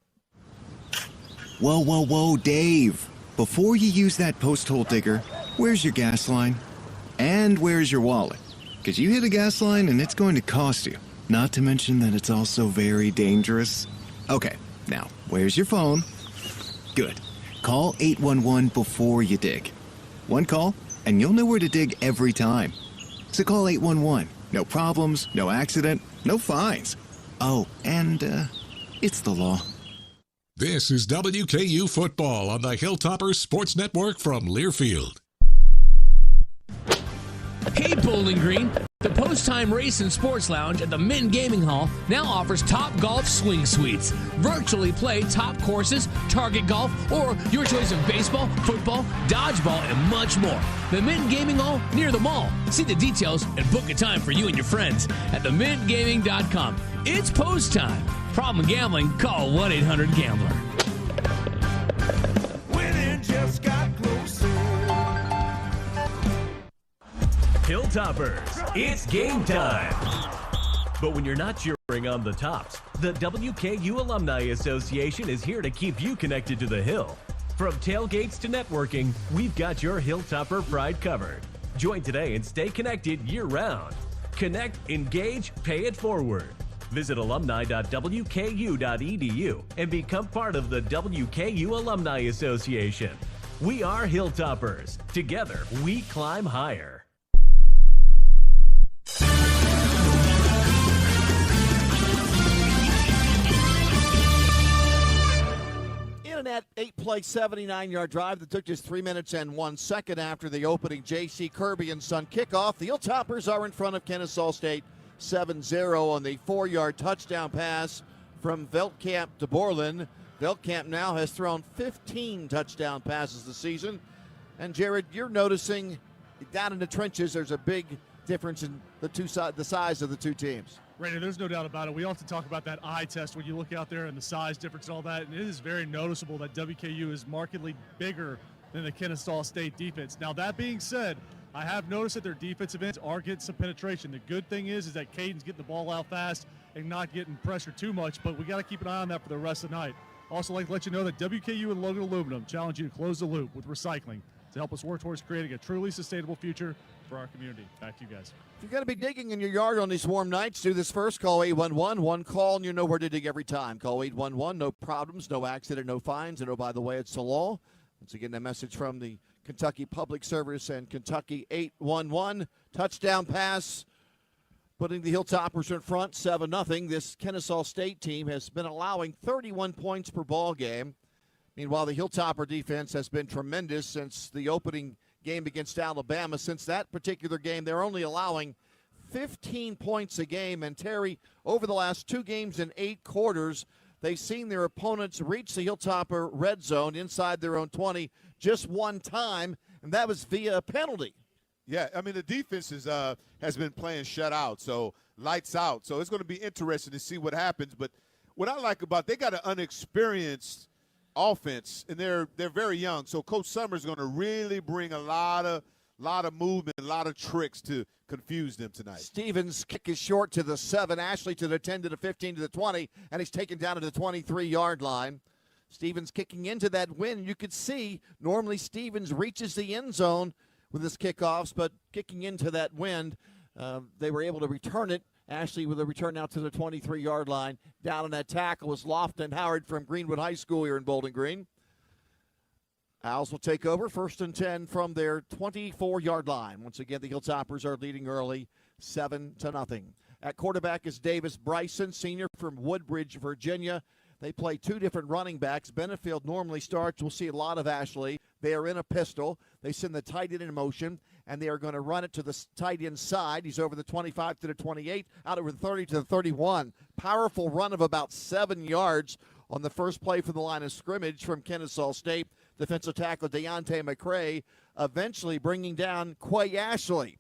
P: Whoa, whoa, whoa, Dave. Before you use that post hole digger, where's your gas line? And where's your wallet? Because you hit a gas line and it's going to cost you. Not to mention that it's also very dangerous. Okay, now, where's your phone? Good. Call 811 before you dig. 1 call, and you'll know where to dig every time. So call 811. No problems, no accident, no fines. Oh, and it's the law.
D: This is WKU Football on the Hilltoppers Sports Network from Learfield.
Q: Hey, Bowling Green! The Post-Time Race and Sports Lounge at the Mint Gaming Hall now offers Top Golf Swing Suites. Virtually play top courses, target golf, or your choice of baseball, football, dodgeball, and much more. The Mint Gaming Hall near the mall. See the details and book a time for you and your friends at themintgaming.com. It's post time. Problem gambling? Call 1-800-GAMBLER.
O: Winning just got closer.
E: Hilltoppers, it's game time. But when you're not sure Bring on the tops. The WKU Alumni Association is here to keep you connected to the Hill. From tailgates to networking, we've got your Hilltopper pride covered. Join today and stay connected year-round. Connect, engage, pay it forward. Visit alumni.wku.edu and become part of the WKU Alumni Association. We are Hilltoppers. Together, we climb higher.
A: In that 8-play, 79-yard drive that took just 3 minutes and 1 second after the opening J.C. Kirby and Son kickoff, the Hilltoppers are in front of Kennesaw State 7-0 on the 4-yard touchdown pass from Veldkamp to Borland. Veldkamp now has thrown 15 touchdown passes this season. And Jared, you're noticing down in the trenches there's a big difference in the size of the two teams.
C: Randy, there's no doubt about it. We often talk about that eye test when you look out there and the size difference and all that, and it is very noticeable that WKU is markedly bigger than the Kennesaw State defense. Now, that being said, I have noticed that their defensive ends are getting some penetration. The good thing is that Caden's getting the ball out fast and not getting pressure too much, but we got to keep an eye on that for the rest of the night. Also, like to let you know that WKU and Logan Aluminum challenge you to close the loop with recycling to help us work towards creating a truly sustainable future for our community. Back to you guys.
A: If you're going to be digging in your yard on these warm nights, do this first. Call 811. One call, and you know where to dig every time. Call 811. No problems, no accident, no fines. And oh, by the way, it's the law. Once again, a message from the Kentucky Public Service and Kentucky 811. Touchdown pass, putting the Hilltoppers in front, 7-0. This Kennesaw State team has been allowing 31 points per ball game. Meanwhile, the Hilltopper defense has been tremendous since the opening game against Alabama. Since that particular game, they're only allowing 15 points a game. And Terry, over the last 2 games in 8 quarters, they've seen their opponents reach the Hilltopper red zone inside their own 20 just one time, and that was via a penalty.
L: Yeah, I mean, the defense has been playing shutout, so lights out. So it's going to be interesting to see what happens. But what I like about they got an unexperienced offense, and they're very young. So Coach Summers is going to really bring a lot of movement, a lot of tricks to confuse them tonight.
A: Stevens' kick is short to the 7, Ashley to the 10, to the 15, to the 20, and he's taken down to the 23-yard line. Stevens kicking into that win. You could see normally Stevens reaches the end zone with his kickoffs, but kicking into that wind, they were able to return it. Ashley with a return out to the 23-yard line. Down on that tackle was Lofton Howard from Greenwood High School here in Bowling Green. Owls will take over 1st and 10 from their 24-yard line. Once again, the Hilltoppers are leading early, 7-0. At quarterback is Davis Bryson, senior from Woodbridge, Virginia. They play 2 different running backs. Benefield normally starts. We'll see a lot of Ashley. They are in a pistol. They send the tight end in motion, and they are going to run it to the tight end side. He's over the 25 to the 28, out over the 30 to the 31. Powerful run of about 7 yards on the first play from the line of scrimmage from Kennesaw State. Defensive tackle Deontay McCray eventually bringing down Quay Ashley.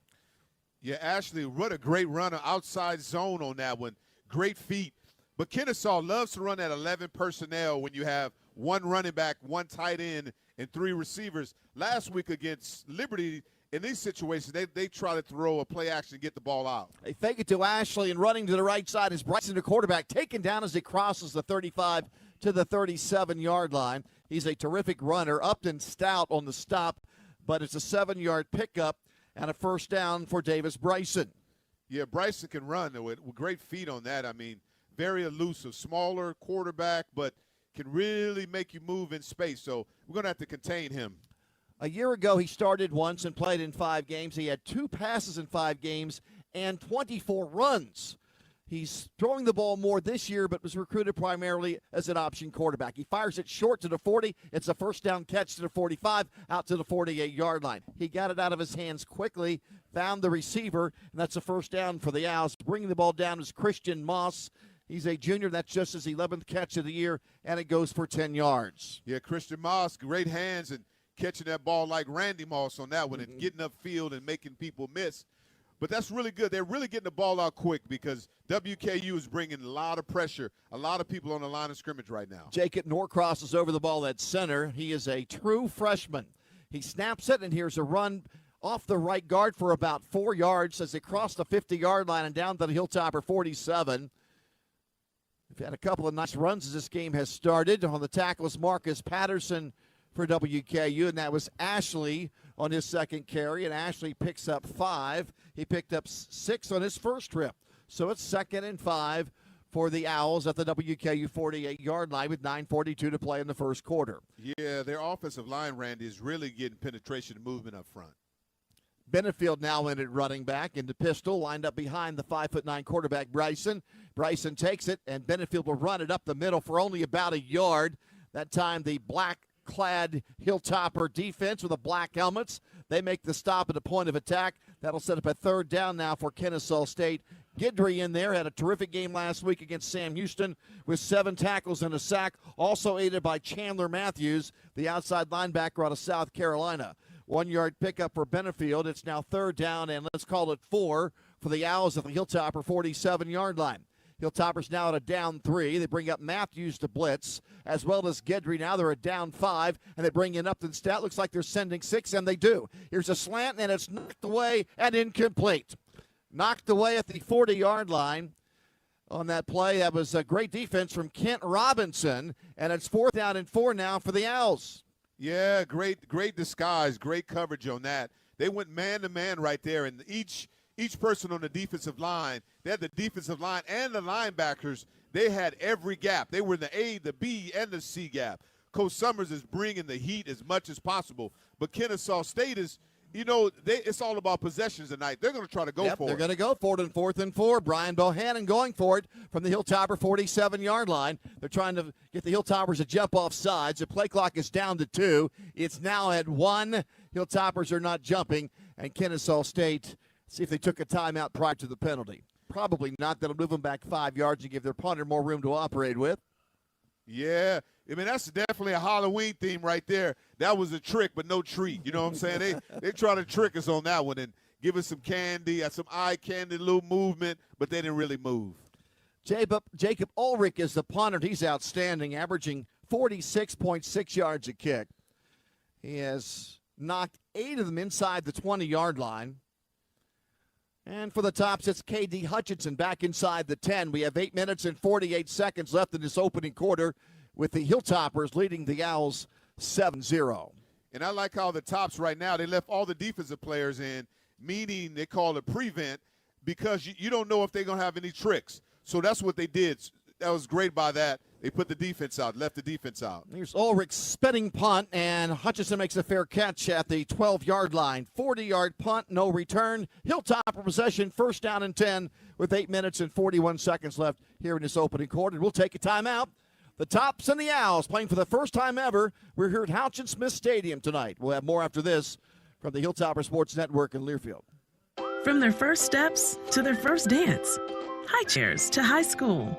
L: Yeah, Ashley, what a great runner. Outside zone on that one. Great feet. But Kennesaw loves to run at 11 personnel when you have 1 running back, 1 tight end, and 3 receivers. Last week against Liberty, in these situations, they try to throw a play action and get the ball out.
A: They fake it to Ashley, and running to the right side is Bryson, the quarterback, taken down as he crosses the 35 to the 37-yard line. He's a terrific runner, Upton stout on the stop, but it's a 7-yard pickup and a first down for Davis Bryson.
L: Yeah, Bryson can run with great feet on that. I mean, very elusive, smaller quarterback, but can really make you move in space. So we're going to have to contain him.
A: A year ago, he started once and played in 5 games. He had 2 passes in 5 games and 24 runs. He's throwing the ball more this year, but was recruited primarily as an option quarterback. He fires it short to the 40. It's a first down catch to the 45, out to the 48-yard line. He got it out of his hands quickly, found the receiver, and that's a first down for the Owls. Bringing the ball down is Christian Moss. He's a junior. That's just his 11th catch of the year, and it goes for 10 yards.
L: Yeah, Christian Moss, great hands and catching that ball like Randy Moss on that one and getting upfield and making people miss. But that's really good. They're really getting the ball out quick because WKU is bringing a lot of pressure, a lot of people on the line of scrimmage right now.
A: Jacob Norcross is over the ball at center. He is a true freshman. He snaps it, and here's a run off the right guard for about 4 yards as they cross the 50-yard line and down to the Hilltopper 47. We've had a couple of nice runs as this game has started. On the tackles, Marcus Patterson for WKU, and that was Ashley on his second carry, and Ashley picks up 5. He picked up 6 on his first trip. So it's 2nd and 5 for the Owls at the WKU 48-yard line with 9:42 to play in the first quarter.
L: Yeah, their offensive line, Randy, is really getting penetration and movement up front.
A: Benefield now in at running back into pistol, lined up behind the 5'9" quarterback Bryson. Bryson takes it, and Benefield will run it up the middle for only about a yard. That time the black-clad Hilltopper defense with the black helmets, they make the stop at the point of attack. That'll set up a 3rd down now for Kennesaw State. Guidry in there had a terrific game last week against Sam Houston with 7 tackles and a sack, also aided by Chandler Matthews, the outside linebacker out of South Carolina. 1-yard pickup for Benefield. It's now 3rd down, and let's call it 4 for the Owls at the Hilltopper 47-yard line. Hilltoppers now at a down 3. They bring up Matthews to blitz, as well as Guidry. Now they're at down 5, and they bring in Upton Stat. Looks like they're sending 6, and they do. Here's a slant, and it's knocked away and incomplete. Knocked away at the 40-yard line on that play. That was a great defense from Kent Robinson, and it's 4th down and 4 now for the Owls.
L: Yeah, great disguise, great coverage on that. They went man-to-man right there, and each person on the defensive line, they had the defensive line and the linebackers, they had every gap. They were in the A, the B, and the C gap. Coach Summers is bringing the heat as much as possible, but Kennesaw State is, it's all about possessions tonight. They're going to try to go for it.
A: They're going to go for it in 4th and 4. Brian Bohannon going for it from the Hilltopper 47-yard line. They're trying to get the Hilltoppers to jump off sides. The play clock is down to 2. It's now at 1. Hilltoppers are not jumping, and Kennesaw State, see if they took a timeout prior to the penalty. Probably not. That'll move them back 5 yards and give their punter more room to operate with.
L: Yeah, I mean, that's definitely a Halloween theme right there. That was a trick, but no treat. You know what I'm saying? They try to trick us on that one and give us some candy, some eye candy, little movement, but they didn't really move.
A: Jacob Ulrich is the punter. He's outstanding, averaging 46.6 yards a kick. He has knocked 8 of them inside the 20-yard line. And for the Tops, it's K.D. Hutchinson back inside the 10. We have 8 minutes and 48 seconds left in this opening quarter with the Hilltoppers leading the Owls 7-0.
L: And I like how the Tops right now, they left all the defensive players in, meaning they call it prevent, because you don't know if they're going to have any tricks. So that's what they did. That was great by that. They put the defense out, left the defense out.
A: Here's Ulrich's spinning punt, and Hutchinson makes a fair catch at the 12-yard line. 40-yard punt, no return. Hilltopper possession, 1st down and 10 with 8 minutes and 41 seconds left here in this opening quarter. We'll take a timeout. The Tops and the Owls playing for the first time ever. We're here at Houchin Smith Stadium tonight. We'll have more after this from the Hilltopper Sports Network in Learfield.
T: From their first steps to their first dance, high chairs to high school.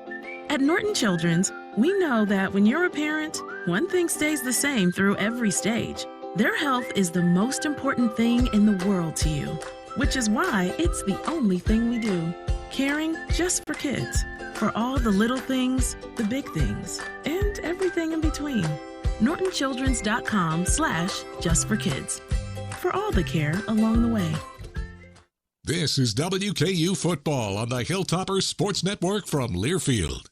T: At Norton Children's, we know that when you're a parent, one thing stays the same through every stage. Their health is the most important thing in the world to you, which is why it's the only thing we do. Caring just for kids. For all the little things, the big things, and everything in between. NortonChildren's.com/justforkids. For all the care along the way.
D: This is WKU Football on the Hilltoppers Sports Network from Learfield.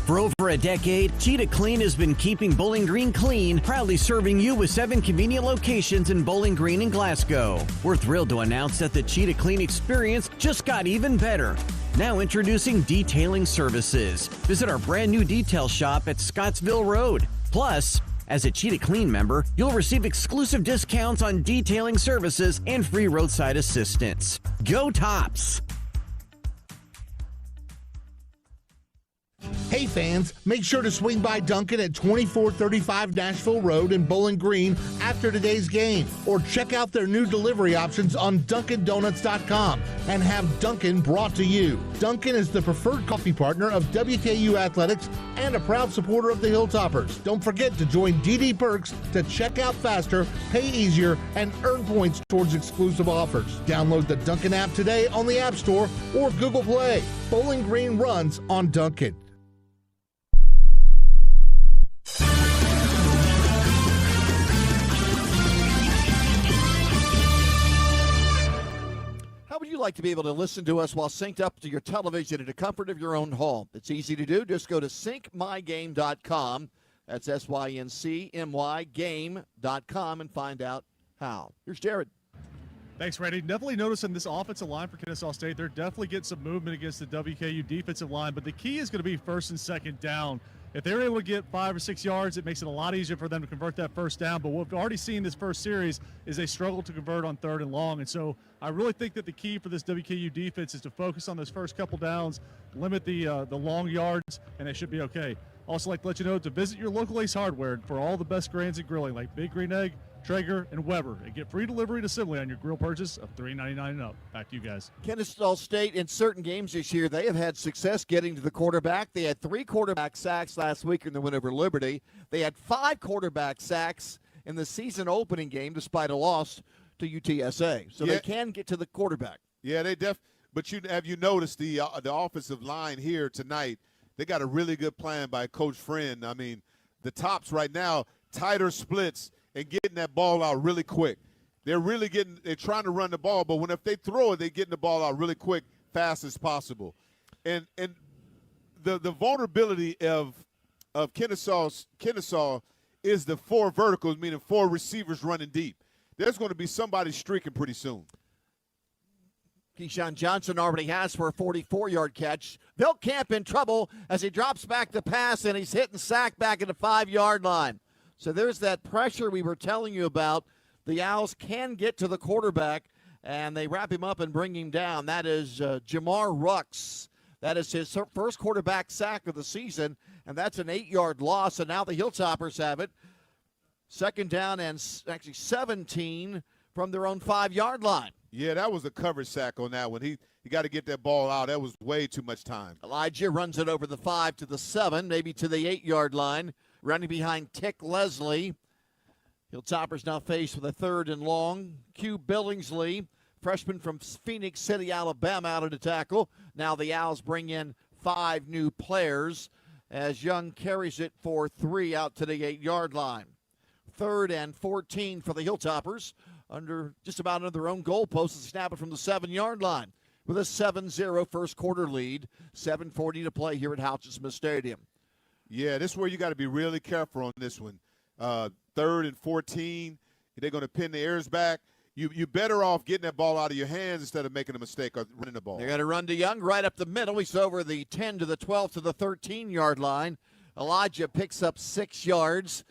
V: For over a decade, Cheetah Clean has been keeping Bowling Green clean, proudly serving you with 7 convenient locations in Bowling Green and Glasgow. We're thrilled to announce that the Cheetah Clean experience just got even better. Now introducing detailing services. Visit our brand new detail shop at Scottsville Road. Plus, as a Cheetah Clean member, you'll receive exclusive discounts on detailing services and free roadside assistance. Go Tops!
W: Hey fans, make sure to swing by Dunkin' at 2435 Nashville Road in Bowling Green after today's game, or check out their new delivery options on DunkinDonuts.com and have Dunkin' brought to you. Dunkin' is the preferred coffee partner of WKU Athletics and a proud supporter of the Hilltoppers. Don't forget to join DD Perks to check out faster, pay easier, and earn points towards exclusive offers. Download the Dunkin' app today on the App Store or Google Play. Bowling Green runs on Dunkin'.
A: How would you like to be able to listen to us while synced up to your television in the comfort of your own home? It's easy to do. Just go to syncmygame.com. That's SYNCMY game.com and find out how. Here's Jared.
C: Thanks, Randy. Definitely noticing this offensive line for Kennesaw State. They're definitely getting some movement against the WKU defensive line, but the key is going to be first and second down. If they're able to get 5 or 6 yards, it makes it a lot easier for them to convert that first down. But what we've already seen this first series is they struggle to convert on 3rd and long. And so I really think that the key for this WKU defense is to focus on those first couple downs, limit the long yards, and they should be okay. Also like to let you know to visit your local Ace Hardware for all the best grains and grilling like Big Green Egg, Traeger, and Weber, and get free delivery and assembly on your grill purchase of $3.99 and up. Back to you guys.
A: Kennesaw State in certain games this year, they have had success getting to the quarterback. They had 3 quarterback sacks last week in the win over Liberty. They had 5 quarterback sacks in the season opening game despite a loss to UTSA. So they can get to the quarterback.
L: Yeah, they but have you noticed the offensive line here tonight? They got a really good plan by Coach Friend. I mean, the tops right now, tighter splits, and getting that ball out really quick. They're trying to run the ball, but if they throw it, they're getting the ball out really quick, fast as possible. And the vulnerability of Kennesaw is the 4 verticals, meaning 4 receivers running deep. There's going to be somebody streaking pretty soon.
A: Keyshawn Johnson already has for a 44-yard catch. Bill Camp in trouble as he drops back the pass, and he's hit and sacked back at the 5-yard line. So there's that pressure we were telling you about. The Owls can get to the quarterback, and they wrap him up and bring him down. That is Jamar Rux. That is his first quarterback sack of the season, and that's an 8-yard loss, and now the Hilltoppers have it. 2nd down and actually 17 from their own 5-yard line.
L: Yeah, that was a coverage sack on that one. He got to get that ball out. That was way too much time.
A: Elijah runs it over the 5 to the 7, maybe to the 8-yard line. Running behind Tick Leslie. Hilltoppers now faced with a 3rd and long. Q Billingsley, freshman from Phoenix City, Alabama, out of the tackle. Now the Owls bring in 5 new players as Young carries it for 3 out to the 8-yard line. 3rd and 14 for the Hilltoppers. Just about under their own goalpost as they snap it from the 7-yard line with a 7-0 first quarter lead. 7:40 to play here at Houchin-Smith Stadium.
L: Yeah, this is where you got to be really careful on this one. 3rd and 14, they're going to pin the ears back. You're better off getting that ball out of your hands instead of making a mistake of running the ball.
A: They're going to run to Young right up the middle. He's over the 10 to the 12 to the 13-yard line. Elijah picks up 6 yards,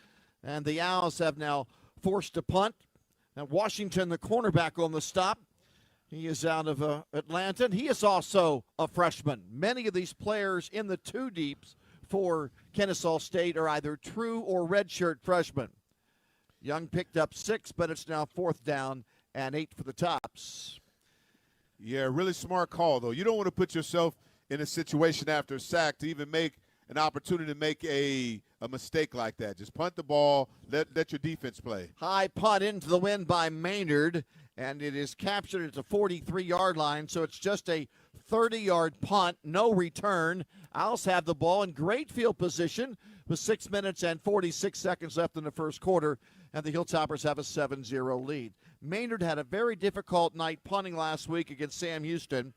A: and the Owls have now forced a punt. Now Washington, the cornerback on the stop. He is out of Atlanta. He is also a freshman. Many of these players in the 2 deeps for Kennesaw State are either true or redshirt freshmen. Young picked up 6, but it's now 4th down and 8 for the Tops.
L: Yeah, really smart call, though. You don't want to put yourself in a situation after a sack to even make an opportunity to make a mistake like that. Just punt the ball, let your defense play.
A: High punt into the wind by Maynard, and it is captured at the 43-yard line, so it's just a 30-yard punt, no return. Owls have the ball in great field position with 6 minutes and 46 seconds left in the first quarter, and the Hilltoppers have a 7-0 lead. Maynard had a very difficult night punting last week against Sam Houston.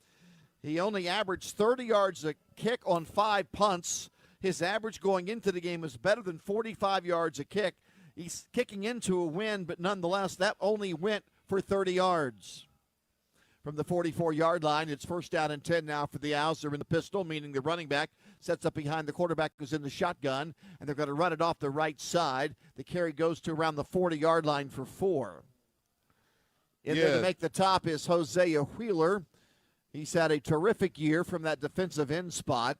A: He only averaged 30 yards a kick on 5 punts. His average going into the game was better than 45 yards a kick. He's kicking into a win, but nonetheless, that only went for 30 yards. From the 44-yard line, it's 1st down and 10 now for the Owls. They're in the pistol, meaning the running back sets up behind the quarterback who's in the shotgun, and they're going to run it off the right side. The carry goes to around the 40-yard line for 4. In there to make the top is Hosea Wheeler. He's had a terrific year from that defensive end spot.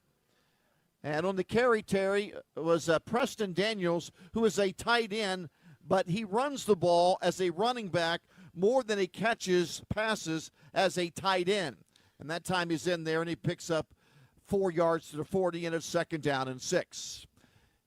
A: And on the carry, Terry, was Preston Daniels, who is a tight end, but he runs the ball as a running back more than he catches passes as a tight end. And that time he's in there, and he picks up 4 yards to the 40, and it's 2nd down and 6.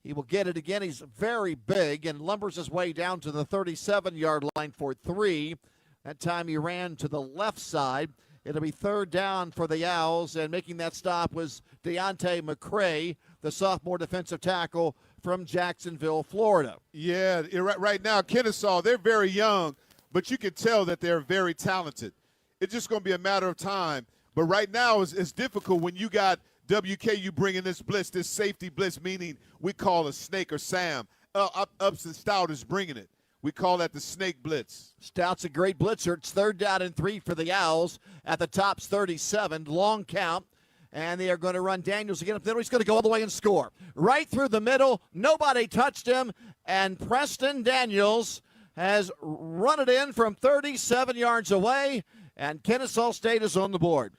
A: He will get it again. He's very big and lumbers his way down to the 37-yard line for 3. That time he ran to the left side. It'll be 3rd down for the Owls, and making that stop was Deontay McCray, the sophomore defensive tackle from Jacksonville, Florida.
L: Yeah, right now, Kennesaw, they're very young, but you can tell that they're very talented. it's just going to be a matter of time. But right now it's difficult when you got WKU bringing this blitz, this safety blitz, meaning we call a snake or Sam. Ups and Stout is bringing it. We call that the snake blitz.
A: Stout's a great blitzer. It's 3rd down and 3 for the Owls at the top's 37. Long count. And they are going to run Daniels again up the middle. He's going to go all the way and score. Right through the middle. Nobody touched him. And Preston Daniels has run it in from 37 yards away. And Kennesaw State is on the board.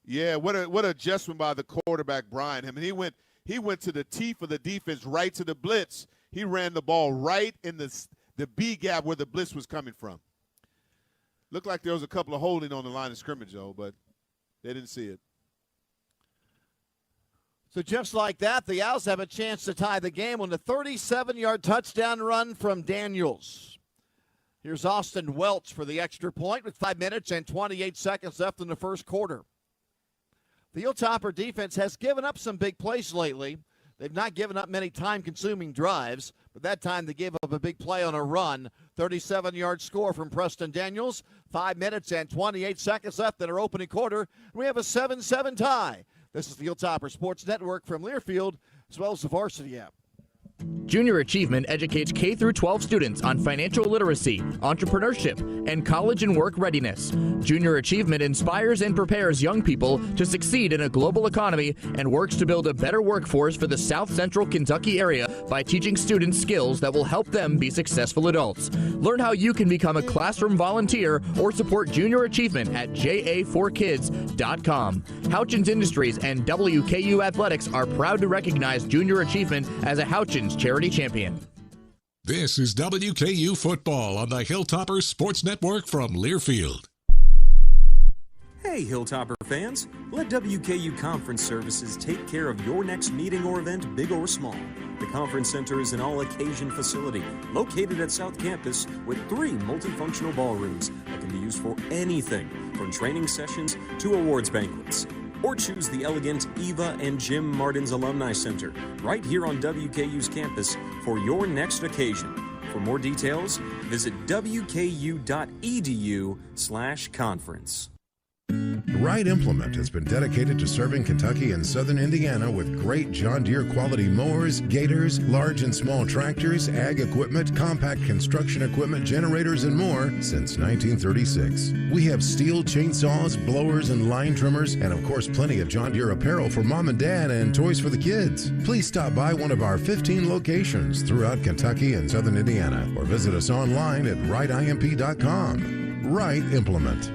L: Yeah, what adjustment by the quarterback, Brian. I mean, he went to the teeth of the defense, right to the blitz. He ran the ball right in the B gap where the blitz was coming from. Looked like there was a couple of holding on the line of scrimmage, though, but they didn't see it.
A: So just like that, the Owls have a chance to tie the game on a 37-yard touchdown run from Daniels. Here's Austin Welch for the extra point with 5 minutes and 28 seconds left in the first quarter. The Hilltopper defense has given up some big plays lately. They've not given up many time-consuming drives, but that time they gave up a big play on a run. 37-yard score from Preston Daniels. 5 minutes and 28 seconds left in our opening quarter. We have a 7-7 tie. This is the Hilltopper Sports Network from Learfield, as well as the Varsity app.
N: Junior Achievement educates K through 12 students on financial literacy, entrepreneurship, and college and work readiness. Junior Achievement inspires and prepares young people to succeed in a global economy and works to build a better workforce for the South Central Kentucky area by teaching students skills that will help them be successful adults. Learn how you can become a classroom volunteer or support Junior Achievement at ja4kids.com. Houchins Industries and WKU Athletics are proud to recognize Junior Achievement as a Houchins charity champion.
D: This is WKU Football on the Hilltoppers Sports Network from Learfield.
J: Hey, Hilltopper fans. Let WKU Conference Services take care of your next meeting or event, big or small. The Conference Center is an all-occasion facility located at South Campus with 3 multifunctional ballrooms that can be used for anything from training sessions to awards banquets. Or choose the elegant Eva and Jim Martin's Alumni Center right here on WKU's campus for your next occasion. For more details, visit wku.edu/conference.
F: Wright Implement has been dedicated to serving Kentucky and southern Indiana with great John Deere quality mowers, gators, large and small tractors, ag equipment, compact construction equipment, generators, and more since 1936. We have steel chainsaws, blowers, and line trimmers, and of course plenty of John Deere apparel for mom and dad and toys for the kids. Please stop by one of our 15 locations throughout Kentucky and southern Indiana or visit us online at wrightimp.com. Wright Implement.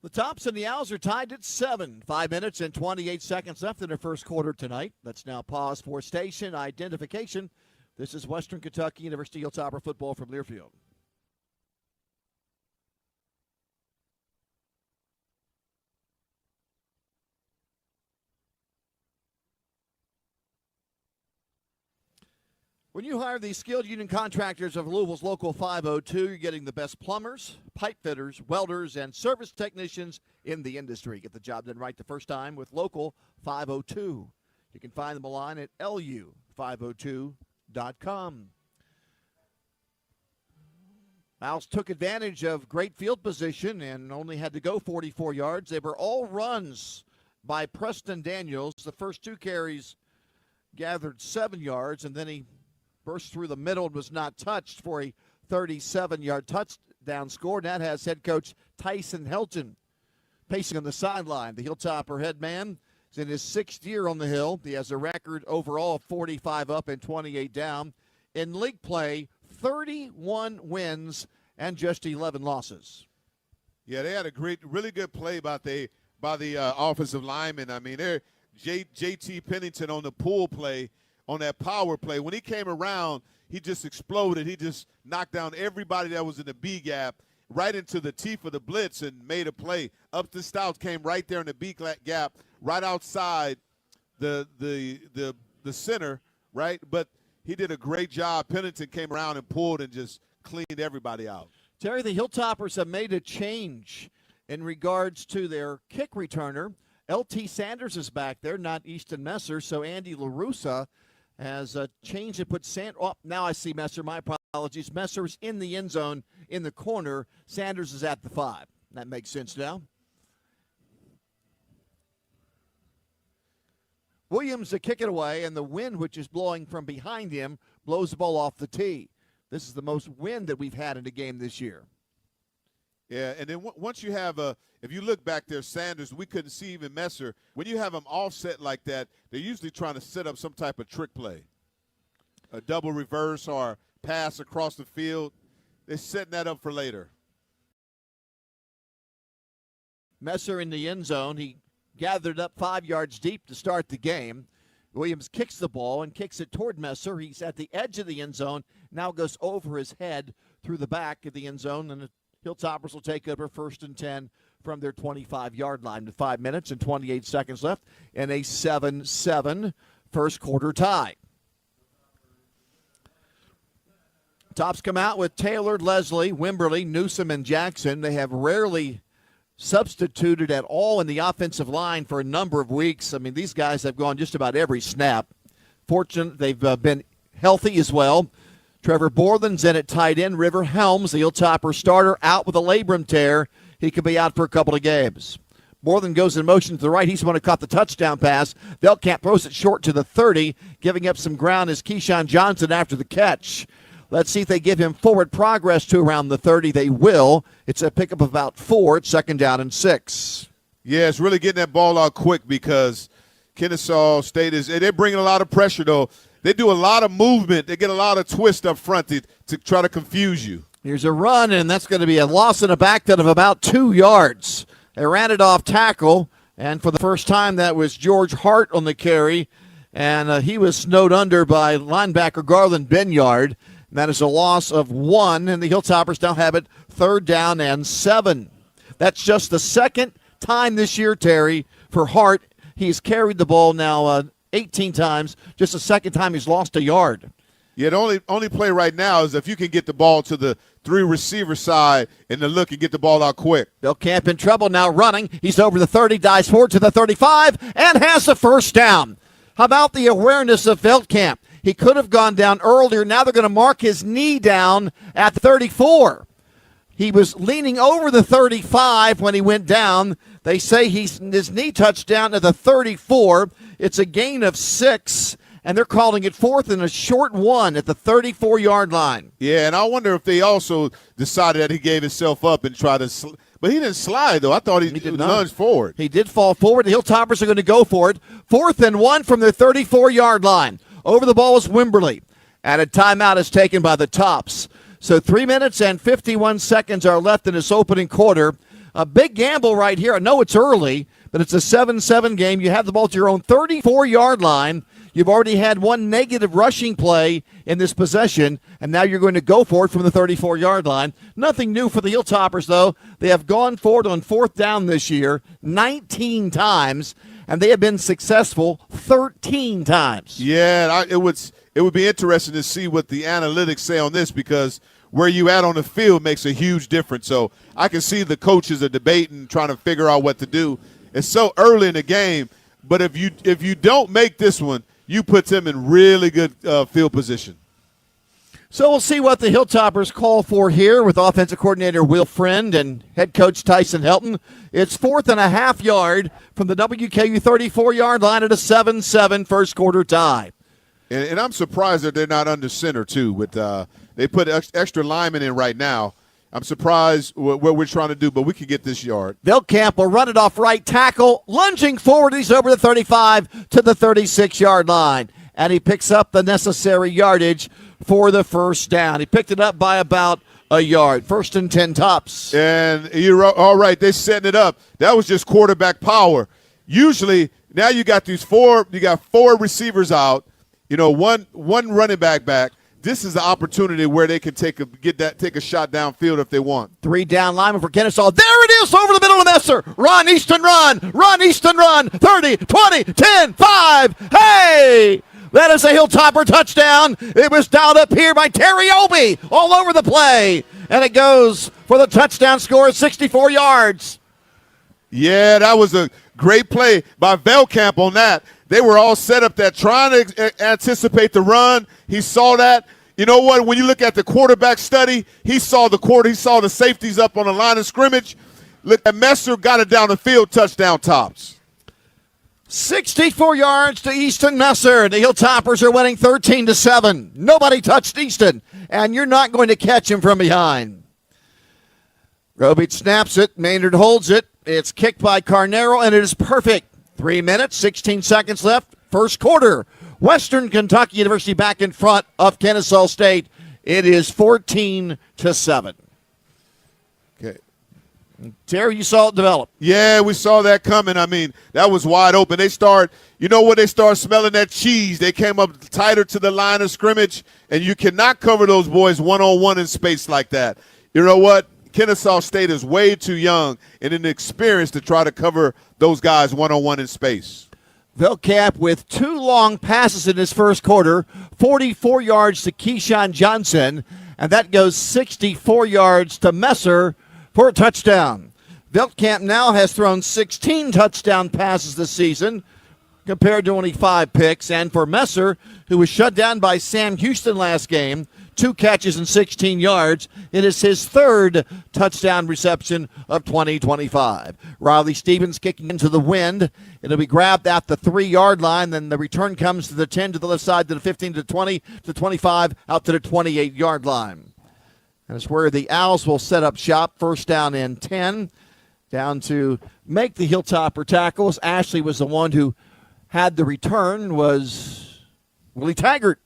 A: The Tops and the Owls are tied at 7. 5 minutes and 28 seconds left in the first quarter tonight. Let's now pause for station identification. This is Western Kentucky University Hilltopper football from Learfield. When you hire the skilled union contractors of Louisville's Local 502, you're getting the best plumbers, pipe fitters, welders, and service technicians in the industry. Get the job done right the first time with Local 502. You can find them online at lu502.com. Owls took advantage of great field position and only had to go 44 yards. They were all runs by Preston Daniels. The first 2 carries gathered 7 yards, and then he burst through the middle and was not touched for a 37-yard touchdown score. And that has head coach Tyson Helton pacing on the sideline. The Hilltopper head man is in his 6th year on the Hill. He has a record overall of 45 up and 28 down. In league play, 31 wins and just 11 losses.
L: Yeah, they had a really good play by the offensive lineman. I mean, they're J.T. Pennington on the pull play, on that power play. When he came around, he just exploded. He just knocked down everybody that was in the B gap right into the teeth of the blitz and made a play. Up to Stout came right there in the B gap, right outside the center, right? But he did a great job. Pennington came around and pulled and just cleaned everybody out.
A: Terry, the Hilltoppers have made a change in regards to their kick returner. LT Sanders is back there, not Easton Messer. So Andy LaRussa has changed and put now I see Messer. My apologies. Messer's in the end zone in the corner. Sanders is at the 5. That makes sense now. Williams to kick it away, and the wind, which is blowing from behind him, blows the ball off the tee. This is the most wind that we've had in a game this year.
L: Yeah, and then once you have if you look back there, Sanders, we couldn't see even Messer. When you have them offset like that, they're usually trying to set up some type of trick play, a double reverse or pass across the field. They're setting that up for later.
A: Messer in the end zone. He gathered up 5 yards deep to start the game. Williams kicks the ball and kicks it toward Messer. He's at the edge of the end zone, now goes over his head through the back of the end zone, and the Hilltoppers will take over 1st and 10 from their 25-yard line with 5 minutes and 28 seconds left in a 7-7 first quarter tie. Tops come out with Taylor, Leslie, Wimberly, Newsom, and Jackson. They have rarely substituted at all in the offensive line for a number of weeks. I mean, these guys have gone just about every snap. Fortunate they've been healthy as well. Trevor Borland's in at tight end. River Helms, the Hilltopper starter, out with a labrum tear. He could be out for a couple of games. Borland goes in motion to the right. He's the one who caught the touchdown pass. Velkamp throws it short to the 30, giving up some ground as Keyshawn Johnson after the catch. Let's see if they give him forward progress to around the 30. They will. It's a pickup of about 4. It's 2nd down and 6.
L: Yeah, it's really getting that ball out quick because Kennesaw State they're bringing a lot of pressure, though. They do a lot of movement. They get a lot of twist up front to try to confuse you.
A: Here's a run, and that's going to be a loss in a backfield of about 2 yards. They ran it off tackle, and for the first time, that was George Hart on the carry, and he was snowed under by linebacker Garland Benyard. And that is a loss of 1, and the Hilltoppers now have it 3rd down and 7. That's just the second time this year, Terry, for Hart. He's carried the ball now 18 times. Just the second time he's lost a yard.
L: Yeah, the only play right now is if you can get the ball to the 3 receiver side and the look and get the ball out quick.
A: Velkamp in trouble now running. He's over the 30, dives forward to the 35, and has the first down. How about the awareness of Velkamp? He could have gone down earlier. Now they're going to mark his knee down at 34. He was leaning over the 35 when he went down. They say his knee touched down at the 34. It's a gain of 6, and they're calling it 4th and a short 1 at the 34-yard line.
L: Yeah, and I wonder if they also decided that he gave himself up and tried to but he didn't slide, though. I thought he lunged forward.
A: He did fall forward. The Hilltoppers are going to go for it. 4th and 1 from their 34-yard line. Over the ball is Wimberly. And a timeout is taken by the Tops. So 3 minutes and 51 seconds are left in this opening quarter. A big gamble right here. I know it's early, but it's a 7-7 game. You have the ball to your own 34-yard line. You've already had 1 negative rushing play in this possession, and now you're going to go for it from the 34-yard line. Nothing new for the Hilltoppers, though. They have gone for it on 4th down this year 19 times, and they have been successful 13 times.
L: Yeah, it would be interesting to see what the analytics say on this because where you at on the field makes a huge difference. So I can see the coaches are debating, trying to figure out what to do. It's so early in the game, but if you don't make this one, you put them in really good field position.
A: So we'll see what the Hilltoppers call for here with offensive coordinator Will Friend and head coach Tyson Helton. It's 4th and a half yard from the WKU 34-yard line at a 7-7 first quarter tie.
L: And I'm surprised that they're not under center, too. With they put extra linemen in right now. I'm surprised what we're trying to do, but we can get this yard.
A: Velkamp will run it off right tackle. Lunging forward, he's over the 35 to the 36-yard line. And he picks up the necessary yardage for the first down. He picked it up by about a yard. 1st and 10 Tops.
L: And you're all right. They're setting it up. That was just quarterback power. Usually, now you got 4 receivers out. One running back. This is the opportunity where they can take a shot downfield if they want.
A: 3 down linemen for Kennesaw. There it is over the middle of Messer. Run, Easton, run. Run, Easton, run. 30, 20, 10, 5. Hey! That is a Hilltopper touchdown. It was dialed up here by Terry Obie all over the play. And it goes for the touchdown score of 64 yards.
L: Yeah, that was a great play by Velkamp on that. They were all set up there trying to anticipate the run. He saw that. You know what? When you look at the quarterback study, he saw the safeties up on the line of scrimmage. Look at Messer, got it down the field, touchdown Tops.
A: 64 yards to Easton Messer. The Hilltoppers are winning 13-7. Nobody touched Easton, and you're not going to catch him from behind. Robic snaps it. Maynard holds it. It's kicked by Carnero, and it is perfect. 3 minutes, 16 seconds left. First quarter. Western Kentucky University back in front of Kennesaw State. It is 14-7.
L: Okay.
A: Terry, you saw it develop.
L: Yeah, we saw that coming. I mean, that was wide open. They start smelling that cheese. They came up tighter to the line of scrimmage, and you cannot cover those boys one-on-one in space like that. You know what? Kennesaw State is way too young and inexperienced to try to cover those guys one-on-one in space.
A: Velkamp with 2 long passes in his first quarter, 44 yards to Keyshawn Johnson, and that goes 64 yards to Messer for a touchdown. Velkamp now has thrown 16 touchdown passes this season compared to only 5 picks. And for Messer, who was shut down by Sam Houston last game, 2 catches and 16 yards. It is his 3rd touchdown reception of 2025. Riley Stevens kicking into the wind. It'll be grabbed at the 3-yard line. Then the return comes to the 10, to the left side, to the 15, to 20, to 25, out to the 28-yard line. And it's where the Owls will set up shop. First down and 10. Down to make the Hilltopper tackles. Ashley was the one who had the return, was Willie Taggart.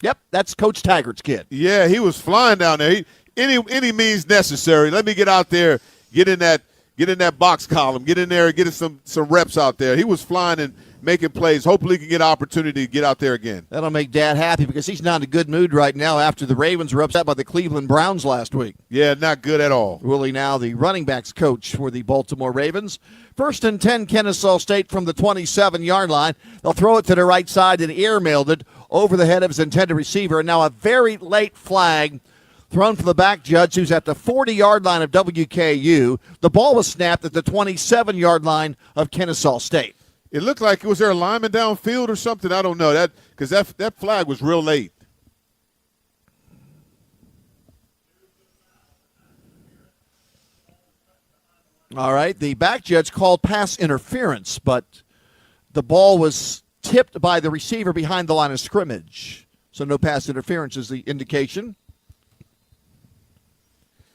A: Yep, that's Coach Taggart's kid.
L: Yeah, he was flying down there. Any means necessary. Let me get out there, get in that box column, get in there and get some reps out there. He was flying and making plays. Hopefully he can get an opportunity to get out there again.
A: That'll make Dad happy because he's not in a good mood right now after the Ravens were upset by the Cleveland Browns last week.
L: Yeah, not good at all.
A: Willie now the running backs coach for the Baltimore Ravens. First and 10, Kennesaw State from the 27-yard line. They'll throw it to the right side and airmailed it over the head of his intended receiver. And now a very late flag thrown from the back judge, who's at the 40-yard line of WKU. The ball was snapped at the 27-yard line of Kennesaw State.
L: It looked like, was there a lineman downfield or something? I don't know. Because that flag was real late.
A: All right, the back judge called pass interference, but the ball was tipped by the receiver behind the line of scrimmage. So no pass interference is the indication.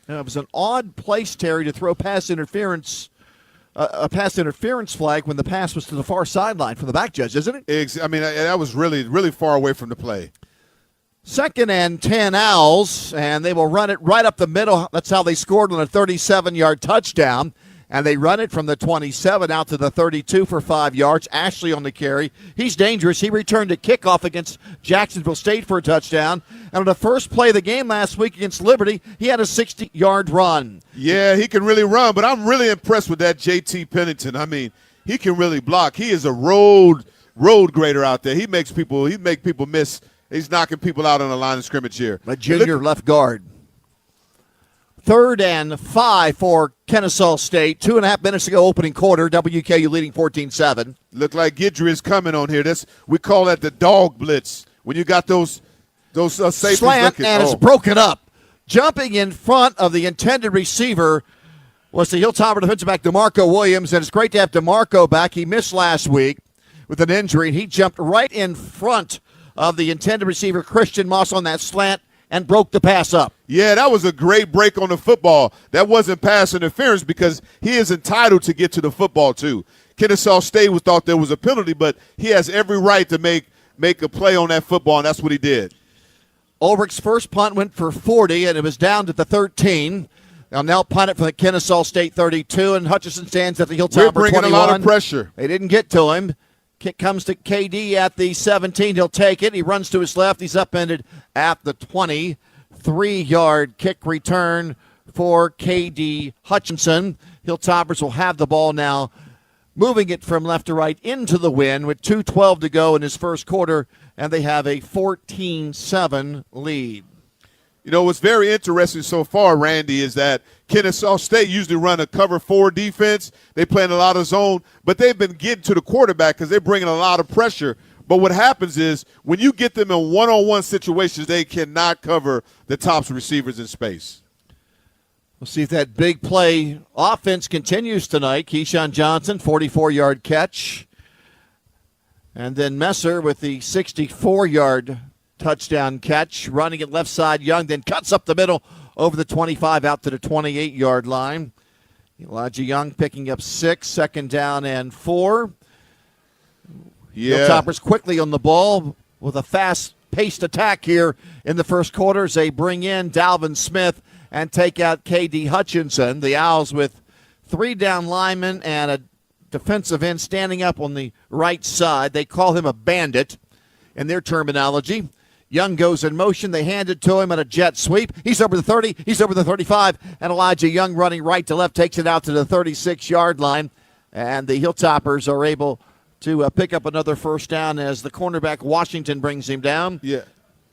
A: Now, it was an odd place, Terry, to throw pass interference, a pass interference flag when the pass was to the far sideline from the back judge, isn't it?
L: I mean, that was really, really far away from the play.
A: Second and 10 Owls, and they will run it right up the middle. That's how they scored on a 37-yard touchdown. And they run it from the 27 out to the 32 for 5 yards. Ashley on the carry. He's dangerous. He returned a kickoff against Jacksonville State for a touchdown. And on the first play of the game last week against Liberty, he had a 60-yard run.
L: Yeah, he can really run, but I'm really impressed with that J.T. Pennington. I mean, he can really block. He is a road grader out there. He make people miss. He's knocking people out on the line of scrimmage here.
A: A junior left guard. 3rd and 5 for Kennesaw State. 2.5 minutes to go, opening quarter. WKU leading 14-7.
L: Look like Guidry is coming on here. We call that the dog blitz. When you got those safeties
A: slant,
L: looking.
A: And it's broken up. Jumping in front of the intended receiver was the Hilltopper defensive back DeMarco Williams, and it's great to have DeMarco back. He missed last week with an injury, and he jumped right in front of the intended receiver, Christian Moss, on that slant and broke the pass up.
L: Yeah, that was a great break on the football. That wasn't pass interference because he is entitled to get to the football too. Kennesaw State thought there was a penalty, but he has every right to make a play on that football, and that's what he did.
A: Ulrich's first punt went for 40, and it was down to the 13. They'll now punt it from the Kennesaw State 32, and Hutchinson stands at the Hilltopper 21.
L: We're bringing a lot of pressure.
A: They didn't get to him. Kick comes to KD at the 17. He'll take it. He runs to his left. He's upended at the 20. 3-yard kick return for KD Hutchinson. Hilltoppers will have the ball now, moving it from left to right into the wind with 2:12 to go in his first quarter, and they have a 14-7 lead.
L: You know, what's very interesting so far, Randy, is that Kennesaw State usually run a cover 4 defense. They play in a lot of zone, but they've been getting to the quarterback because they're bringing a lot of pressure. But what happens is when you get them in one-on-one situations, they cannot cover the top receivers in space.
A: We'll see if that big play offense continues tonight. Keyshawn Johnson, 44-yard catch. And then Messer with the 64-yard touchdown catch, running it left side. Young then cuts up the middle over the 25 out to the 28-yard line. Elijah Young picking up 6, 2nd down and 4. Hilltoppers quickly on the ball with a fast-paced attack here in the first quarter as they bring in Dalvin Smith and take out K.D. Hutchinson. The Owls with 3 down linemen and a defensive end standing up on the right side. They call him a bandit in their terminology. Young goes in motion. They hand it to him on a jet sweep. He's over the 30. He's over the 35. And Elijah Young running right to left takes it out to the 36-yard line. And the Hilltoppers are able to pick up another first down as the cornerback Washington brings him down.
L: Yeah,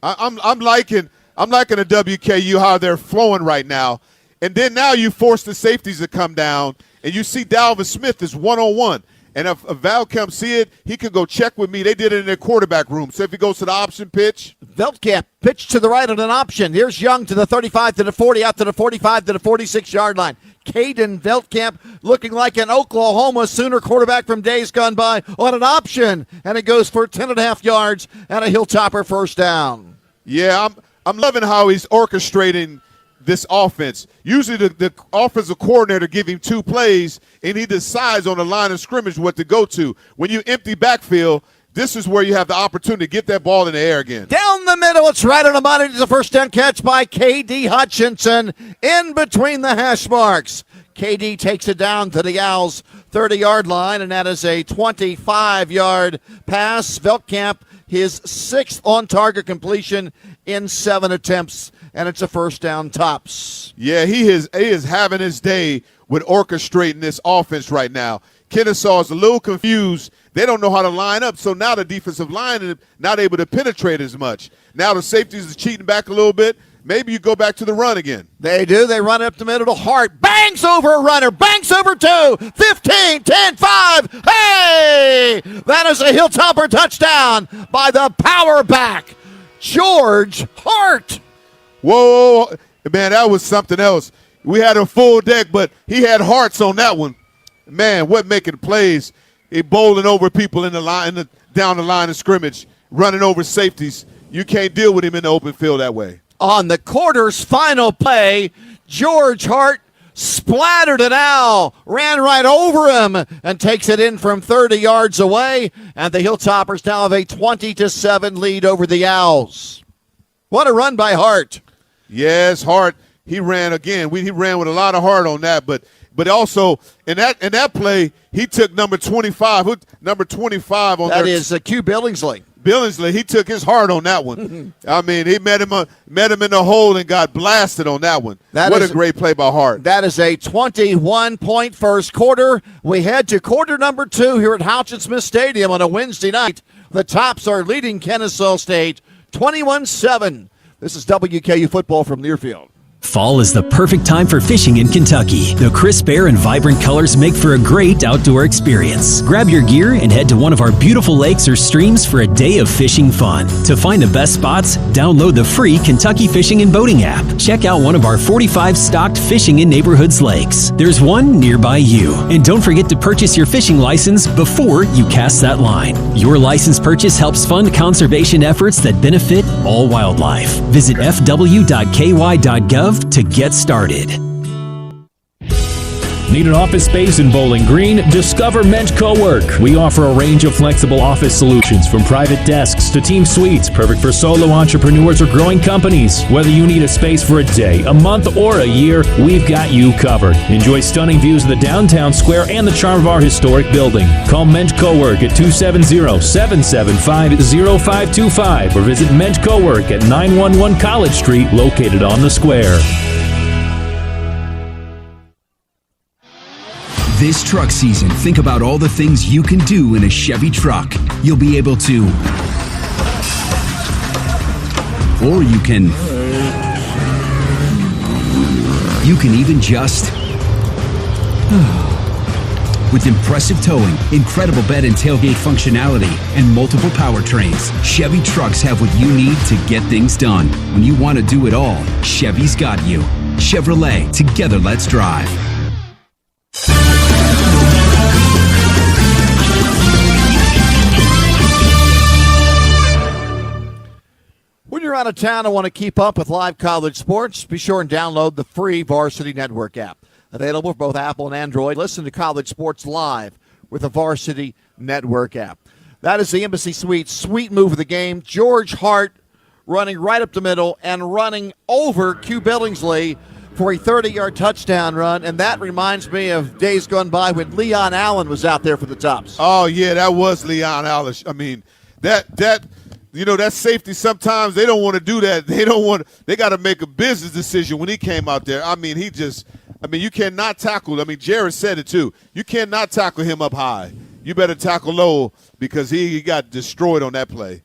L: I'm liking a WKU how they're flowing right now. And then now you force the safeties to come down, and you see Dalvin Smith is one-on-one. And if Val Kemp see it, he can go check with me. They did it in their quarterback room. So if he goes to the option pitch.
A: Veldkamp pitch to the right on an option. Here's Young to the 35, to the 40, out to the 45, to the 46-yard line. Caden Veldkamp looking like an Oklahoma Sooner quarterback from days gone by on an option. And it goes for 10.5 yards and a Hilltopper first down.
L: Yeah, I'm loving how he's orchestrating this offense. Usually the offensive coordinator give him 2 plays, and he decides on the line of scrimmage what to go to. When you empty backfield, this is where you have the opportunity to get that ball in the air again.
A: Down the middle, it's right on the money. It's a first down catch by K.D. Hutchinson in between the hash marks. K.D. takes it down to the Owls' 30-yard line, and that is a 25-yard pass. Veldkamp, his 6th on-target completion in 7 attempts, and it's a first down tops.
L: Yeah, he is having his day with orchestrating this offense right now. Kennesaw is a little confused. They don't know how to line up, so now the defensive line is not able to penetrate as much. Now the safeties are cheating back a little bit. Maybe you go back to the run again.
A: They do. They run up the middle to Hart. Bangs over a runner. Bangs over 2. 15, 10, 5. Hey! That is a Hilltopper touchdown by the power back, George Hart.
L: Whoa, man, that was something else. We had a full deck, but he had hearts on that one. Man, what making plays. He bowling over people in the line, down the line of scrimmage, running over safeties. You can't deal with him in the open field that way.
A: On the quarter's final play, George Hart splattered an owl, ran right over him, and takes it in from 30 yards away. And the Hilltoppers now have a 20-7 lead over the Owls. What a run by Hart.
L: Yes, Hart. He ran again. He ran with a lot of heart on that, but also in that play, he took number 25. Number 25 on
A: that is Q Billingsley.
L: Billingsley, he took his heart on that one. I mean, he met him in the hole and got blasted on that one. What a great play by Hart.
A: That is a 21-point first quarter. We head to quarter number 2 here at Houchin-Smith Stadium on a Wednesday night. The Tops are leading Kennesaw State 21-7. This is WKU football from Learfield.
G: Fall is the perfect time for fishing in Kentucky. The crisp air and vibrant colors make for a great outdoor experience. Grab your gear and head to one of our beautiful lakes or streams for a day of fishing fun. To find the best spots, download the free Kentucky Fishing and Boating app. Check out one of our 45 stocked Fishing in Neighborhoods lakes. There's one nearby you. And don't forget to purchase your fishing license before you cast that line. Your license purchase helps fund conservation efforts that benefit all wildlife. Visit fw.ky.gov to get started.
Q: Need an office space in Bowling Green? Discover Ment Cowork. We offer a range of flexible office solutions from private desks to team suites, perfect for solo entrepreneurs or growing companies. Whether you need a space for a day, a month, or a year, we've got you covered. Enjoy stunning views of the downtown square and the charm of our historic building. Call Ment Cowork at 270-775-0525 or visit Ment Cowork at 911 College Street, located on the square.
H: This truck season, think about all the things you can do in a Chevy truck. You'll be able to, or you can You can even just... With impressive towing, incredible bed and tailgate functionality, and multiple powertrains, Chevy trucks have what you need to get things done. When you want to do it all, Chevy's got you. Chevrolet, together let's drive.
A: When you're out of town and want to keep up with live college sports, be sure and download the free Varsity Network app. Available for both Apple and Android. Listen to college sports live with the Varsity Network app. That is the Embassy Suites sweet move of the game. George Hart running right up the middle and running over Q Billingsley for a 30-yard touchdown run. And that reminds me of days gone by when Leon Allen was out there for the Tops.
L: Oh, yeah, that was Leon Allen. I mean, that safety, sometimes they don't want to do that. They got to make a business decision when he came out there. I mean, you cannot tackle. I mean, Jared said it too. You cannot tackle him up high. You better tackle low because he got destroyed on that play.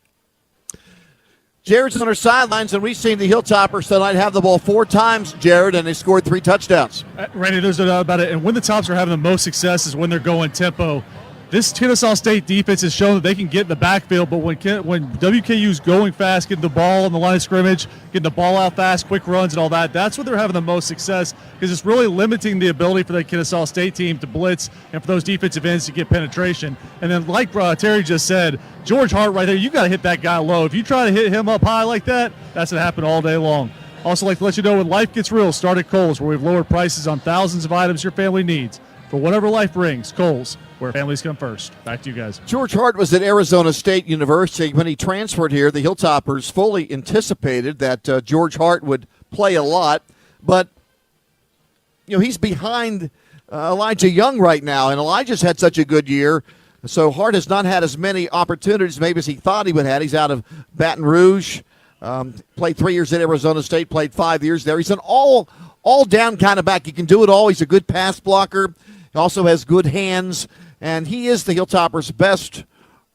A: Jared's on our sidelines, and we've seen the Hilltoppers tonight have the ball 4 times, Jared, and they scored 3 touchdowns.
C: Randy, there's no doubt about it. And when the Tops are having the most success is when they're going tempo. This Kennesaw State defense has shown that they can get in the backfield, but when WKU's going fast, getting the ball on the line of scrimmage, getting the ball out fast, quick runs and all that, that's where they're having the most success because it's really limiting the ability for the Kennesaw State team to blitz and for those defensive ends to get penetration. And then like Terry just said, George Hart right there, you got to hit that guy low. If you try to hit him up high like that, that's going to happen all day long. Also like to let you know when life gets real, start at Kohl's where we've lowered prices on thousands of items your family needs. For whatever life brings, Kohl's, where families come first. Back to you guys.
A: George Hart was at Arizona State University. When he transferred here, the Hilltoppers fully anticipated that George Hart would play a lot. But, he's behind Elijah Young right now, and Elijah's had such a good year. So Hart has not had as many opportunities maybe as he thought he would have. He's out of Baton Rouge, played 3 years at Arizona State, played 5 years there. He's an all-down kind of back. He can do it all. He's a good pass blocker. He also has good hands, and he is the Hilltoppers' best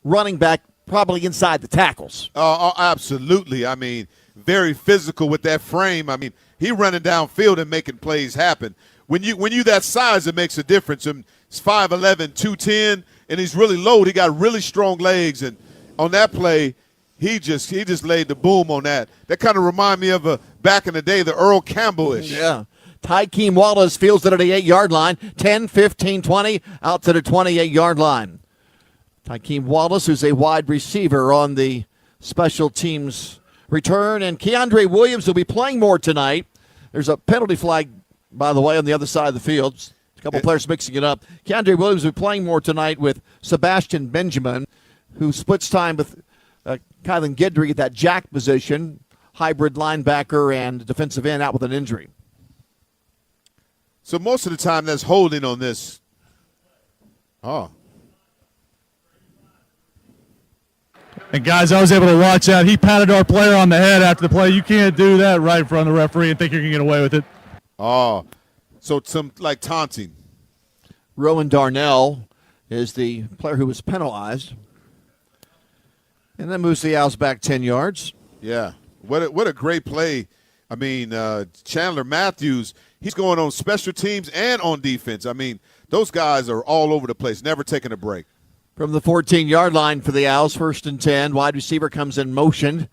A: running back, probably inside the tackles.
L: Oh, absolutely. I mean, very physical with that frame. I mean, he running downfield and making plays happen. When you that size, it makes a difference. He's 5'11", 210, and he's really low. He got really strong legs, and on that play, he just laid the boom on that. That kind of remind me of back in the day, the Earl Campbell-ish.
A: Yeah. Tykeem Wallace fields it at the 8-yard line. 10, 15, 20, out to the 28-yard line. Tykeem Wallace, who's a wide receiver on the special teams return. And Keandre Williams will be playing more tonight. There's a penalty flag, by the way, on the other side of the field. A couple players mixing it up. Keandre Williams will be playing more tonight with Sebastian Benjamin, who splits time with Kylan Guidry at that jack position, hybrid linebacker and defensive end out with an injury.
L: So most of the time that's holding on this. Oh.
C: And, guys, I was able to watch that. He patted our player on the head after the play. You can't do that right in front of the referee and think you're going to get away with it.
L: Oh, so some like taunting.
A: Rowan Darnell is the player who was penalized. And then moves the Owls back 10 yards.
L: Yeah. What a great play. I mean, Chandler Matthews, he's going on special teams and on defense. I mean, those guys are all over the place, never taking a break.
A: From the 14-yard line for the Owls, 1st and 10. Wide receiver comes in motion.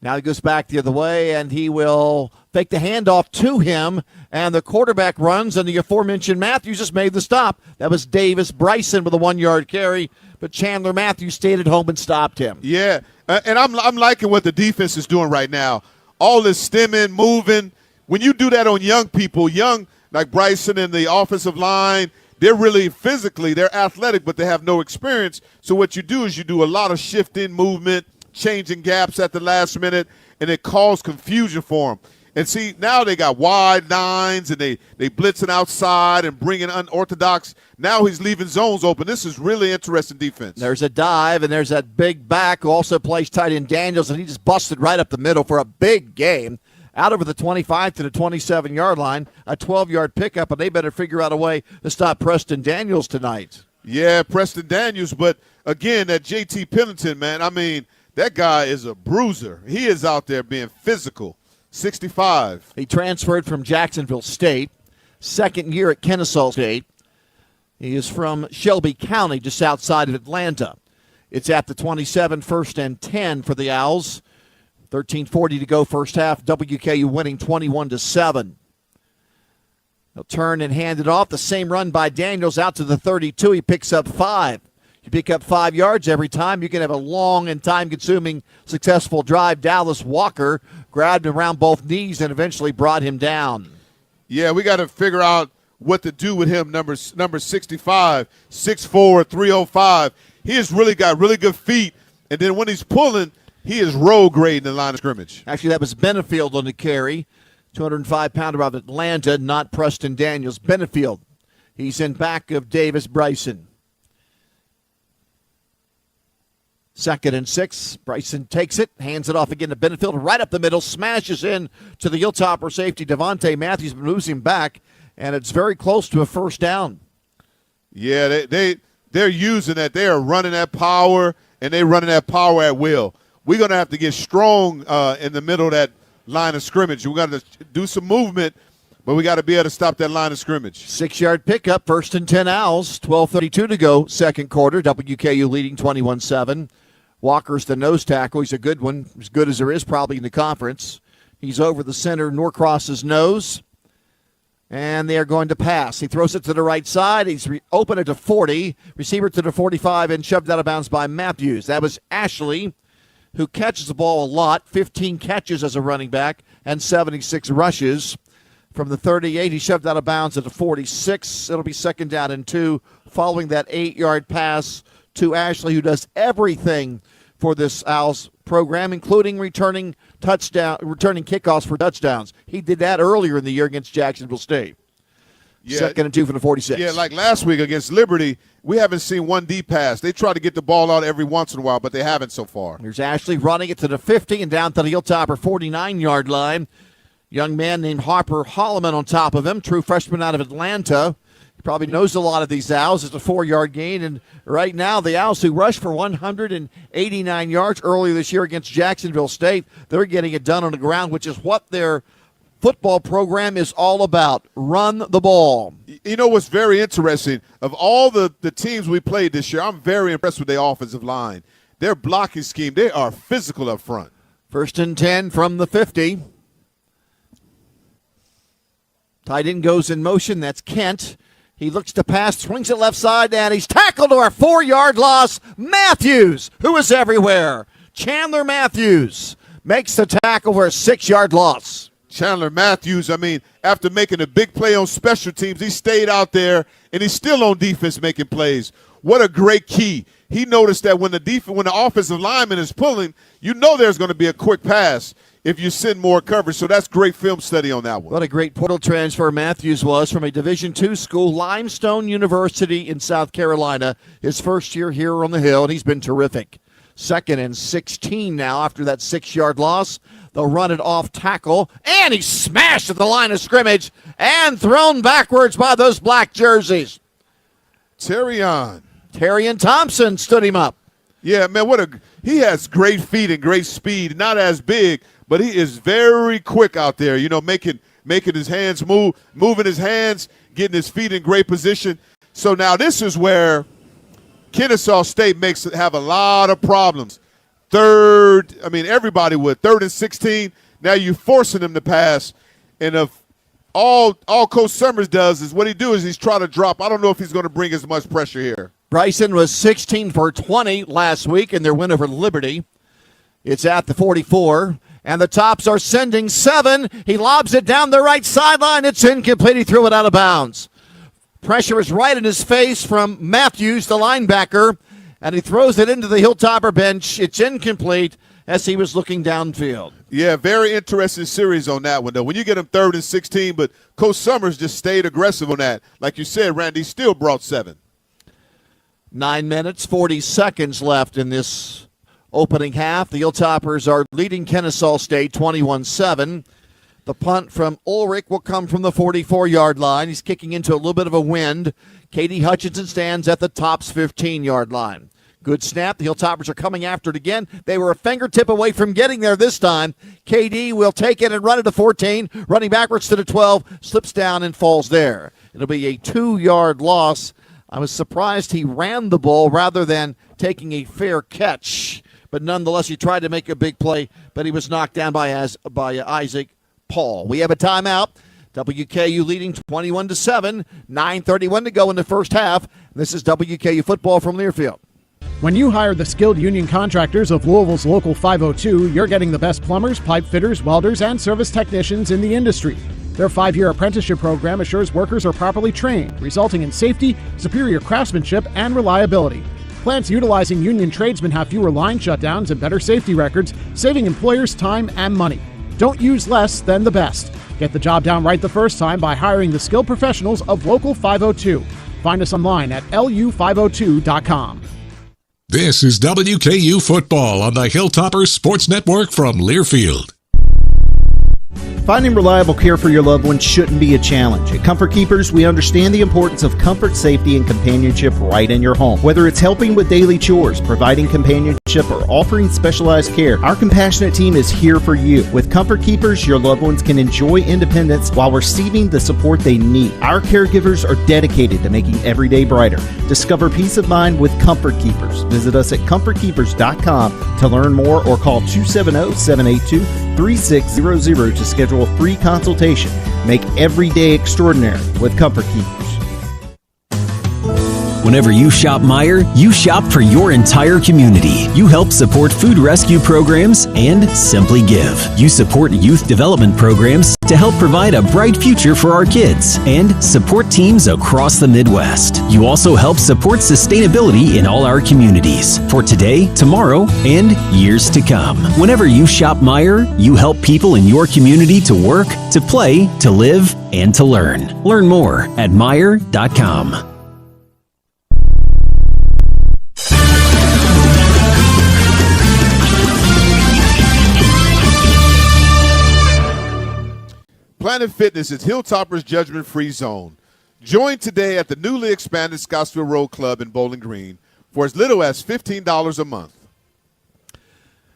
A: Now he goes back the other way, and he will fake the handoff to him. And the quarterback runs, and the aforementioned Matthews just made the stop. That was Davis Bryson with a 1-yard carry, but Chandler Matthews stayed at home and stopped him.
L: Yeah, and I'm liking what the defense is doing right now. All this stemming, moving. When you do that on young people, young like Bryson and the offensive line, they're really physically, they're athletic, but they have no experience. So what you do is you do a lot of shifting, movement, changing gaps at the last minute, and it caused confusion for them. And see, now they got wide lines, and they blitzing outside and bringing unorthodox. Now he's leaving zones open. This is really interesting defense.
A: There's a dive, and there's that big back who also plays tight end Daniels, and he just busted right up the middle for a big game. Out over the 25 to the 27-yard line, a 12-yard pickup, and they better figure out a way to stop Preston Daniels tonight.
L: Yeah, Preston Daniels, but again, that JT Pennington, man, I mean, that guy is a bruiser. He is out there being physical. 65.
A: He transferred from Jacksonville State, second year at Kennesaw State. He is from Shelby County, just outside of Atlanta. It's at the 27, 1st and 10 for the Owls. 13:40 to go first half. WKU winning 21-7. They'll turn and hand it off. The same run by Daniels out to the 32. He picks up 5. You pick up 5 yards every time, you can have a long and time-consuming, successful drive. Dallas Walker grabbed him around both knees and eventually brought him down.
L: Yeah, we got to figure out what to do with him, number 65, 6'4", 305. He has really got really good feet, and then when he's pulling, he is road grading the line of scrimmage.
A: Actually, that was Benefield on the carry. 205-pounder out of Atlanta, not Preston Daniels. Benefield. He's in back of Davis Bryson. 2nd and 6. Bryson takes it, hands it off again to Benefield, right up the middle, smashes in to the Hilltopper safety. Devontae Matthews moves him back, and it's very close to a first down.
L: Yeah, they're using that. They are running that power, and they're running that power at will. We're going to have to get strong in the middle of that line of scrimmage. We've got to do some movement, but we got to be able to stop that line of scrimmage.
A: 6-yard pickup, 1st and 10 Owls, 12:32 to go, second quarter. WKU leading 21-7. Walker's the nose tackle. He's a good one, as good as there is probably in the conference. He's over the center, Norcross's nose, and they are going to pass. He throws it to the right side. He's open at the 40, receiver to the 45, and shoved out of bounds by Matthews. That was Ashley, who catches the ball a lot, 15 catches as a running back and 76 rushes. From the 38, he shoved out of bounds at the 46. It'll be 2nd down and 2 following that 8-yard pass to Ashley, who does everything for this Owls program, including returning kickoffs for touchdowns. He did that earlier in the year against Jacksonville State.
L: Yeah.
A: 2nd and 2 for the 46.
L: Yeah, like last week against Liberty, we haven't seen one deep pass. They try to get the ball out every once in a while, but they haven't so far.
A: Here's Ashley running it to the 50 and down to the Hilltopper 49-yard line. Young man named Harper Holloman on top of him, true freshman out of Atlanta. He probably knows a lot of these Owls. It's a 4-yard gain, and right now the Owls, who rushed for 189 yards earlier this year against Jacksonville State, they're getting it done on the ground, which is what their football program is all about. Run the ball.
L: You know what's very interesting? Of all the teams we played this year, I'm very impressed with their offensive line. Their blocking scheme, they are physical up front.
A: 1st and 10 from the 50. Tight end goes in motion. That's Kent. He looks to pass, swings it left side, and he's tackled to our 4-yard loss. Matthews, who is everywhere. Chandler Matthews makes the tackle for a 6-yard loss.
L: Chandler Matthews, I mean, after making a big play on special teams, he stayed out there, and he's still on defense making plays. What a great key. He noticed that when the offensive lineman is pulling, you know there's going to be a quick pass if you send more coverage. So that's great film study on that one.
A: What a great portal transfer Matthews was from a Division II school, Limestone University in South Carolina. His first year here on the Hill, and he's been terrific. 2nd and 16 now after that 6-yard loss. They'll run it off tackle, and he's smashed at the line of scrimmage and thrown backwards by those black jerseys.
L: Terrion
A: Thompson stood him up.
L: Yeah, man, he has great feet and great speed. Not as big, but he is very quick out there, you know, making his hands move, moving his hands, getting his feet in great position. So now this is where Kennesaw State have a lot of problems. Everybody would. 3rd and 16, now you're forcing them to pass. And if all Coach Summers does is what he do is he's trying to drop. I don't know if he's going to bring as much pressure here.
A: Bryson was 16 for 20 last week in their win over Liberty. It's at the 44. And the Tops are sending 7. He lobs it down the right sideline. It's incomplete. He threw it out of bounds. Pressure is right in his face from Matthews, the linebacker, and he throws it into the Hilltopper bench. It's incomplete as he was looking downfield.
L: Yeah, very interesting series on that one, though. When you get him 3rd and 16, but Coach Summers just stayed aggressive on that. Like you said, Randy, still brought 7.
A: 9 minutes, 40 seconds left in this opening half. The Hilltoppers are leading Kennesaw State 21-7. The punt from Ulrich will come from the 44-yard line. He's kicking into a little bit of a wind. Katie Hutchinson stands at the Tops 15-yard line. Good snap. The Hilltoppers are coming after it again. They were a fingertip away from getting there this time. KD will take it and run it to 14. Running backwards to the 12. Slips down and falls there. It'll be a 2-yard loss. I was surprised he ran the ball rather than taking a fair catch. But nonetheless, he tried to make a big play, but he was knocked down by Isaac Paul. We have a timeout. WKU leading 21-7. 9:31 to go in the first half. This is WKU football from Learfield.
I: When you hire the skilled union contractors of Louisville's Local 502, you're getting the best plumbers, pipe fitters, welders, and service technicians in the industry. Their 5-year apprenticeship program assures workers are properly trained, resulting in safety, superior craftsmanship, and reliability. Plants utilizing union tradesmen have fewer line shutdowns and better safety records, saving employers time and money. Don't use less than the best. Get the job down right the first time by hiring the skilled professionals of Local 502. Find us online at lu502.com.
D: This is WKU football on the Hilltoppers Sports Network from Learfield.
M: Finding reliable care for your loved one shouldn't be a challenge. At Comfort Keepers, we understand the importance of comfort, safety, and companionship right in your home. Whether it's helping with daily chores, providing companionship, or offering specialized care, our compassionate team is here for you. With Comfort Keepers, your loved ones can enjoy independence while receiving the support they need. Our caregivers are dedicated to making every day brighter. Discover peace of mind with Comfort Keepers. Visit us at comfortkeepers.com to learn more or call 270-782-3600 to schedule a free consultation. Make every day extraordinary with Comfort Keepers.
G: Whenever you shop Meijer, you shop for your entire community. You help support food rescue programs and Simply Give. You support youth development programs to help provide a bright future for our kids and support teams across the Midwest. You also help support sustainability in all our communities for today, tomorrow, and years to come. Whenever you shop Meijer, you help people in your community to work, to play, to live, and to learn. Learn more at Meijer.com.
L: Planet Fitness is Hilltoppers Judgment-Free Zone. Join today at the newly expanded Scottsville Road Club in Bowling Green for as little as $15 a month.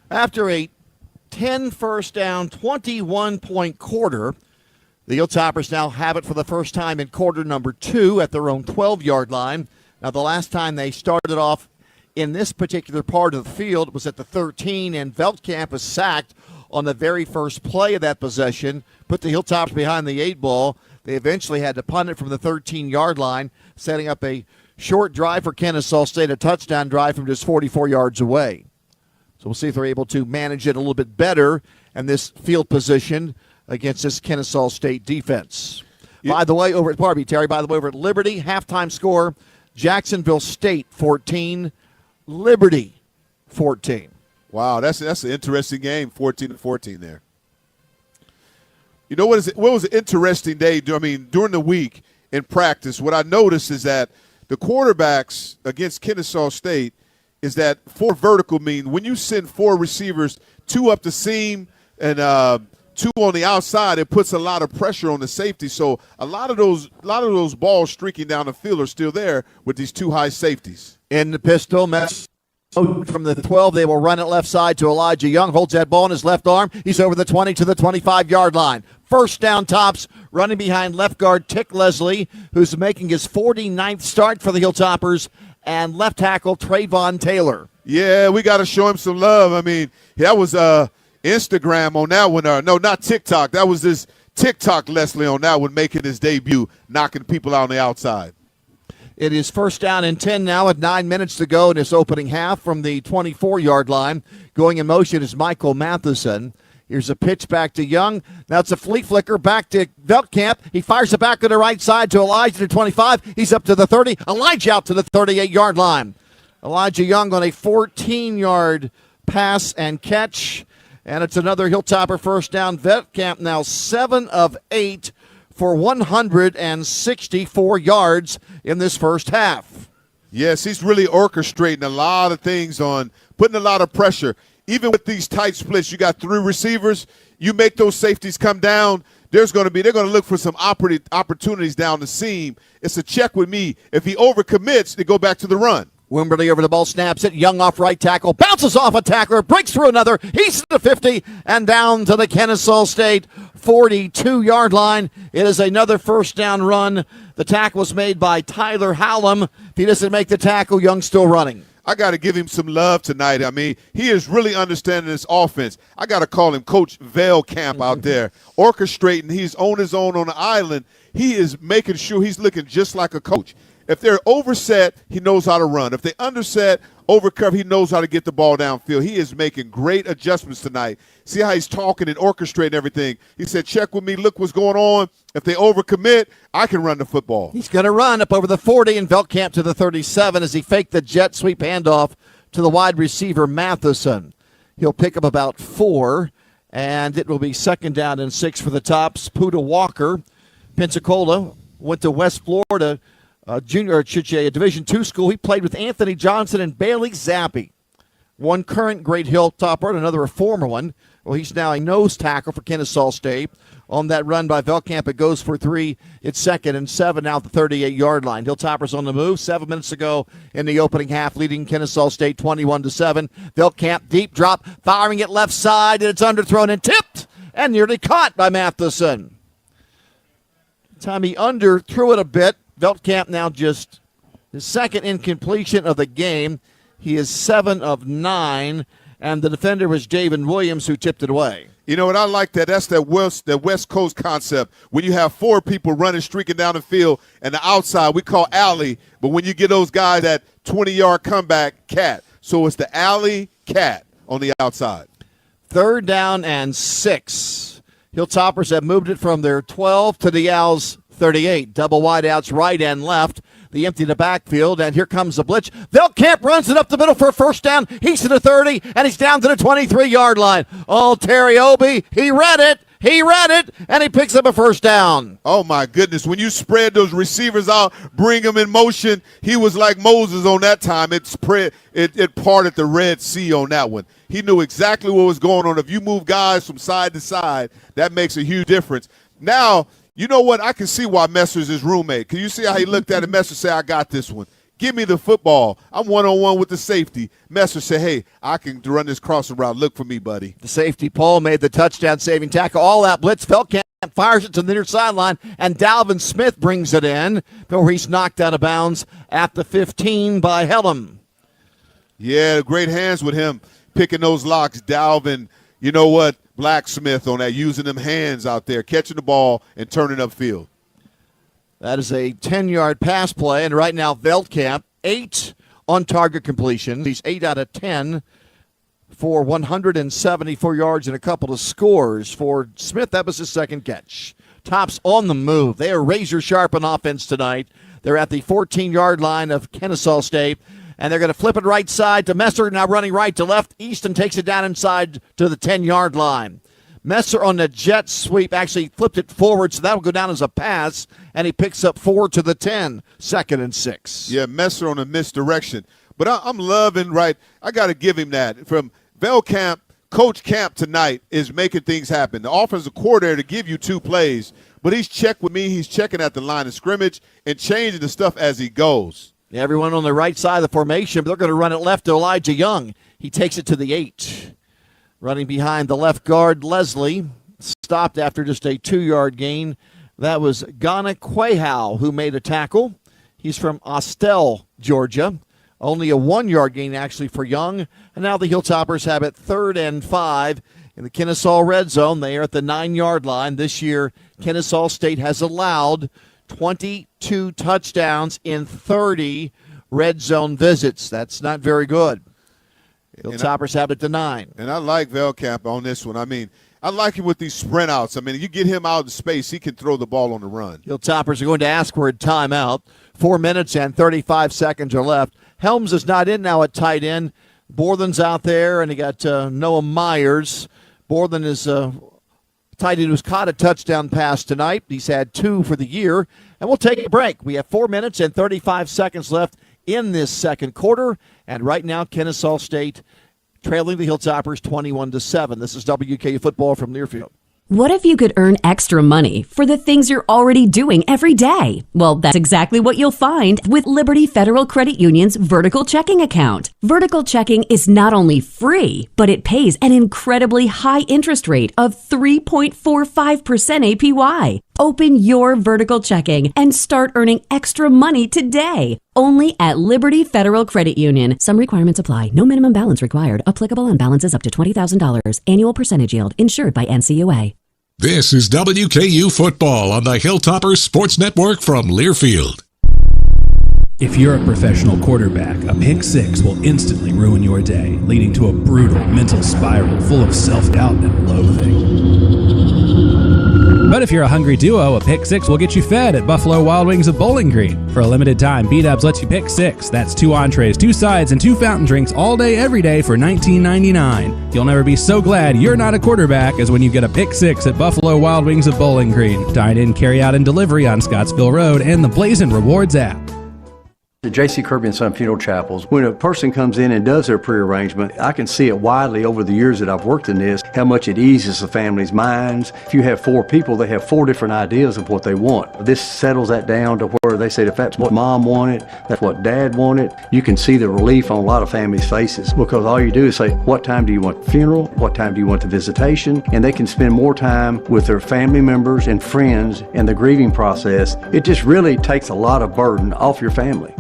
A: After a 10 first down, 21-point quarter, the Hilltoppers now have it for the first time in quarter number 2 at their own 12-yard line. Now, the last time they started off in this particular part of the field was at the 13, and Veldkamp was sacked on the very first play of that possession, put the Hilltoppers behind the 8 ball. They eventually had to punt it from the 13-yard line, setting up a short drive for Kennesaw State, a touchdown drive from just 44 yards away. So we'll see if they're able to manage it a little bit better in this field position against this Kennesaw State defense. By the way, over at Liberty, halftime score, Jacksonville State 14, Liberty 14.
L: Wow, that's an interesting game, 14-14 there. You know what was an interesting day? During the week in practice, what I noticed is that the quarterbacks against Kennesaw State is that 4 vertical mean when you send 4 receivers, 2 up the seam and 2 on the outside, it puts a lot of pressure on the safety. So a lot of those balls streaking down the field are still there with these 2 high safeties.
A: In the pistol, from the 12, they will run it left side to Elijah Young. Holds that ball in his left arm. He's over the 20 to the 25-yard line. First down Tops, running behind left guard Tick Leslie, who's making his 49th start for the Hilltoppers, and left tackle Trayvon Taylor.
L: Yeah, we got to show him some love. That was Instagram on that one. No, not TikTok. That was this TikTok Leslie on that one making his debut, knocking people out on the outside.
A: It is first down and 10 now with 9 minutes to go in this opening half from the 24-yard line. Going in motion is Michael Matheson. Here's a pitch back to Young. Now it's a flea flicker back to Veldkamp. He fires it back to the right side to Elijah to 25. He's up to the 30. Elijah out to the 38-yard line. Elijah Young on a 14-yard pass and catch. And it's another Hilltopper first down. Veldkamp now 7 of 8 for 164 yards in this first half.
L: Yes, he's really orchestrating a lot of things putting a lot of pressure. Even with these tight splits, you got 3 receivers, you make those safeties come down, they're going to look for some opportunities down the seam. It's a check with me. If he overcommits, they go back to the run.
A: Wimberly over the ball, snaps it. Young off right tackle, bounces off a tackler, breaks through another. He's to the 50 and down to the Kennesaw State 42-yard line. It is another first down run. The tackle was made by Tyler Hallam. If he doesn't make the tackle, Young's still running.
L: I got to give him some love tonight. I mean, he is really understanding this offense. I got to call him Coach Veldkamp out there, orchestrating. He's on his own on the island. He is making sure he's looking just like a coach. If they're overset, he knows how to run. If they underset, overcover, he knows how to get the ball downfield. He is making great adjustments tonight. See how he's talking and orchestrating everything. He said, check with me, look what's going on. If they overcommit, I can run the football.
A: He's going to run up over the 40 and Veldkamp to the 37 as he faked the jet sweep handoff to the wide receiver Matheson. He'll pick up about 4, and it will be 2nd down and 6 for the Tops. Puda Walker, Pensacola, went to West Florida, a Division II school. He played with Anthony Johnson and Bailey Zappi. One current great Hilltopper and another a former one. Well, he's now a nose tackle for Kennesaw State. On that run by Veldkamp, it goes for 3. It's 2nd and 7 now at the 38-yard line. Hilltoppers on the move. 7 minutes ago in the opening half, leading Kennesaw State 21-7. Veldkamp deep drop, firing it left side, and it's underthrown and tipped and nearly caught by Matheson. Time he underthrew it a bit. Veldkamp now just his 2nd incompletion of the game. He is 7 of 9, and the defender was Javen Williams, who tipped it away.
L: You know what, I like that. That's that West Coast concept. When you have 4 people running, streaking down the field, and the outside we call alley, but when you get those guys that 20-yard comeback, cat. So it's the alley cat on the outside.
A: 3rd down and 6. Hilltoppers have moved it from their 12 to the Owls' 38. Double wideouts right and left. They empty the backfield, and here comes the blitz. Veldkamp runs it up the middle for a first down. He's to the 30, and he's down to the 23-yard line. Oh, Terry Obie, he read it, and he picks up a first down.
L: Oh, my goodness. When you spread those receivers out, bring them in motion, he was like Moses on that time. It parted the Red Sea on that one. He knew exactly what was going on. If you move guys from side to side, that makes a huge difference. Now, you know what? I can see why Messer's his roommate. Can you see how he looked at it? Messer said, I got this one. Give me the football. I'm one-on-one with the safety. Messer said, hey, I can run this crossing route. Look for me, buddy.
A: The safety, Paul, made the touchdown-saving tackle. All that blitz. Veldkamp fires it to the near sideline, and Dalvin Smith brings it in before he's knocked out of bounds at the 15 by Helm.
L: Yeah, great hands with him picking those locks. Dalvin, you know what? Blacksmith on that, using them hands out there, catching the ball and turning upfield.
A: That is a 10-yard pass play, and right now Veldkamp, 8 on-target completions. He's 8 out of 10 for 174 yards and a couple of scores. For Smith, that was his 2nd catch. Tops on the move. They are razor-sharp on offense tonight. They're at the 14-yard line of Kennesaw State. And they're going to flip it right side to Messer, now running right to left. Easton takes it down inside to the 10-yard line. Messer on the jet sweep actually flipped it forward, so that will go down as a pass, and he picks up 4 to the 10, 2nd and 6.
L: Yeah, Messer on a misdirection. But I'm loving, right, I got to give him that. From Veldkamp, Coach Camp tonight is making things happen. The offensive coordinator to give you 2 plays, but he's checked with me. He's checking at the line of scrimmage and changing the stuff as he goes.
A: Everyone on the right side of the formation, but they're going to run it left to Elijah Young. He takes it to the 8. Running behind the left guard, Leslie. Stopped after just a 2-yard gain. That was Ghana Quahow who made a tackle. He's from Austell, Georgia. Only a 1-yard gain, actually, for Young. And now the Hilltoppers have it 3rd and 5 in the Kennesaw red zone. They are at the 9-yard line. This year, Kennesaw State has allowed 22 touchdowns in 30 red zone visits. That's not very good. Hilltoppers have it to 9.
L: And I like Veldkamp on this one. I mean, I like him with these sprint outs. I mean, you get him out in space, he can throw the ball on the run.
A: Hilltoppers are going to ask for a timeout. 4 minutes and 35 seconds are left. Helms is not in now at tight end. Borland's out there, and he got Noah Myers. Borland is tight end who's caught a touchdown pass tonight. He's had 2 for the year. And we'll take a break. We have 4 minutes and 35 seconds left in this second quarter. And right now, Kennesaw State trailing the Hilltoppers 21-7. This is WKU football from Learfield.
B: What if you could earn extra money for the things you're already doing every day? Well, that's exactly what you'll find with Liberty Federal Credit Union's Vertical Checking account. Vertical Checking is not only free, but it pays an incredibly high interest rate of 3.45% APY. Open your Vertical Checking and start earning extra money today. Only at Liberty Federal Credit Union. Some requirements apply. No minimum balance required. Applicable on balances up to $20,000. Annual percentage yield. Insured by NCAAF.
D: This is WKU Football on the Hilltoppers Sports Network from Learfield.
K: If you're a professional quarterback, a pick six will instantly ruin your day, leading to a brutal mental spiral full of self-doubt and loathing. But if you're a hungry duo, a pick six will get you fed at Buffalo Wild Wings of Bowling Green. For a limited time, B-Dubs lets you pick six. That's 2 entrees, 2 sides, and 2 fountain drinks all day, every day for $19.99. You'll never be so glad you're not a quarterback as when you get a pick six at Buffalo Wild Wings of Bowling Green. Dine in, carry out, and delivery on Scottsville Road and the Blazin' Rewards app.
S: The J.C. Kirby & Son Funeral Chapels, when a person comes in and does their pre-arrangement, I can see it widely over the years that I've worked in this, how much it eases the family's minds. If you have 4 people, they have 4 different ideas of what they want. This settles that down to where they say if that's what mom wanted, that's what dad wanted, you can see the relief on a lot of families' faces, because all you do is say, what time do you want the funeral? What time do you want the visitation? And they can spend more time with their family members and friends and the grieving process. It just really takes a lot of burden off your family.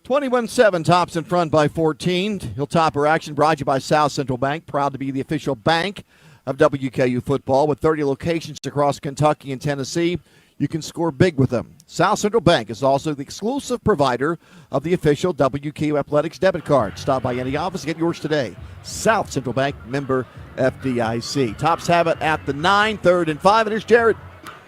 A: (21-7) Tops in front by 14. Hilltopper action brought to you by South Central Bank. Proud to be the official bank of WKU football. With 30 locations across Kentucky and Tennessee, you can score big with them. South Central Bank is also the exclusive provider of the official WKU Athletics debit card. Stop by any office and get yours today. South Central Bank, member FDIC. Tops have it at the 9, 3rd and 5. And here's Jared.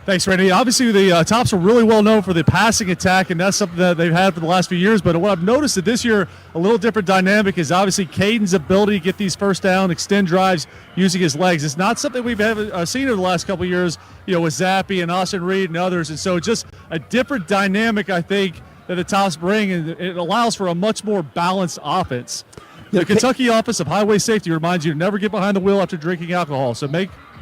C: Thanks, Randy. Obviously, the Tops are really well known for the passing attack, and that's something that they've had for the last few years. But what I've noticed that this year, a little different dynamic is obviously Caden's ability to get these first down, extend drives using his legs. It's not something we've seen over the last couple of years, with Zappy and Austin Reed and others. And so just a different dynamic, I think, that the Tops bring, and it allows for a much more balanced offense. The Kentucky Office of Highway Safety reminds you to never get behind the wheel after drinking alcohol. So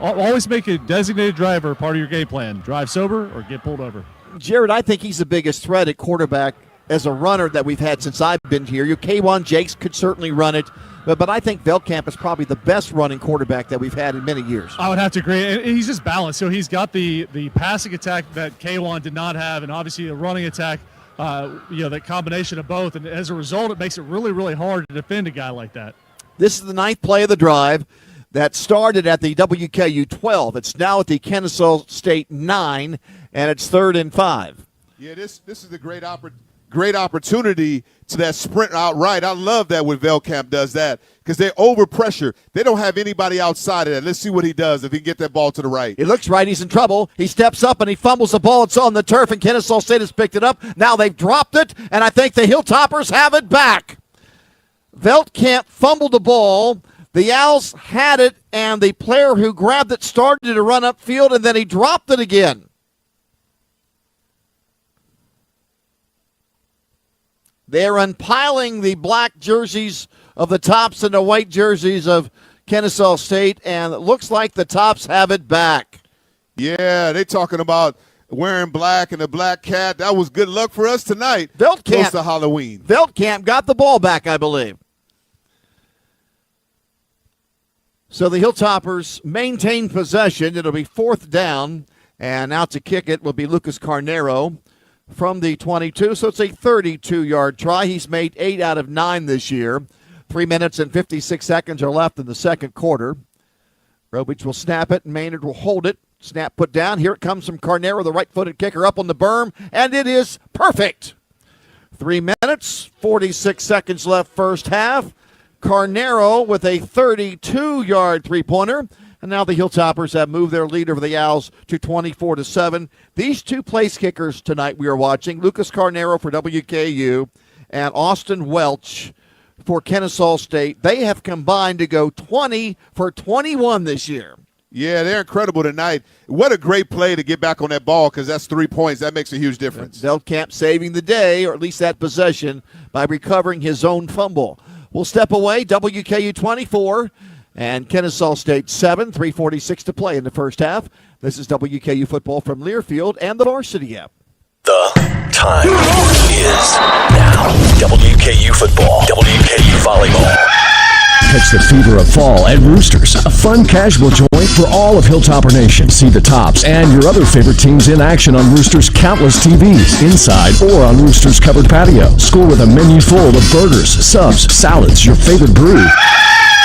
C: always make a designated driver part of your game plan. Drive sober or get pulled over.
A: Jared, I think he's the biggest threat at quarterback as a runner that we've had since I've been here. Your K1 Jakes could certainly run it, but I think Veldkamp is probably the best running quarterback that we've had in many years.
C: I would have to agree. And he's just balanced. So he's got the passing attack that K1 did not have, and obviously the running attack, that combination of both. And as a result, it makes it really, really hard to defend a guy like that.
A: This is the 9th play of the drive. That started at the WKU 12. It's now at the Kennesaw State 9, and it's 3rd and 5.
L: Yeah, this is a great opportunity to that sprint outright. I love that when Veldkamp does that because they're over pressure. They don't have anybody outside of that. Let's see what he does if he can get that ball to the right.
A: It looks right. He's in trouble. He steps up and he fumbles the ball. It's on the turf, and Kennesaw State has picked it up. Now they've dropped it, and I think the Hilltoppers have it back. Veldkamp fumbled the ball. The Owls had it, and the player who grabbed it started to run upfield, and then he dropped it again. They're unpiling the black jerseys of the Tops and the white jerseys of Kennesaw State, and it looks like the Tops have it back.
L: Yeah, they're talking about wearing black and the black cat. That was good luck for us tonight.
A: Close
L: to Halloween.
A: Veldkamp got the ball back, I believe. So the Hilltoppers maintain possession. It'll be 4th down, and out to kick it will be Lucas Carnero from the 22. So it's a 32-yard try. He's made 8 out of 9 this year. 3 minutes and 56 seconds are left in the second quarter. Robich will snap it, and Maynard will hold it. Snap put down. Here it comes from Carnero, the right-footed kicker, up on the berm, and it is perfect. 3 minutes, 46 seconds left first half. Carnero with a 32-yard three-pointer. And now the Hilltoppers have moved their lead over the Owls to 24-7. These two place kickers tonight we are watching, Lucas Carnero for WKU and Austin Welch for Kennesaw State, they have combined to go 20 for 21 this year.
L: Yeah, they're incredible tonight. What a great play to get back on that ball, because that's 3 points. That makes a huge difference.
A: Delcamp saving the day, or at least that possession, by recovering his own fumble. We'll step away. WKU 24 and Kennesaw State 7, 3:46 to play in the first half. This is WKU football from Learfield and the Varsity app.
P: The time is now. WKU football, WKU volleyball.
R: Catch the fever of fall at Roosters, a fun casual joint for all of Hilltopper Nation. See the Tops and your other favorite teams in action on Roosters' countless TVs, inside or on Roosters' covered patio. Score with a menu full of burgers, subs, salads, your favorite brew.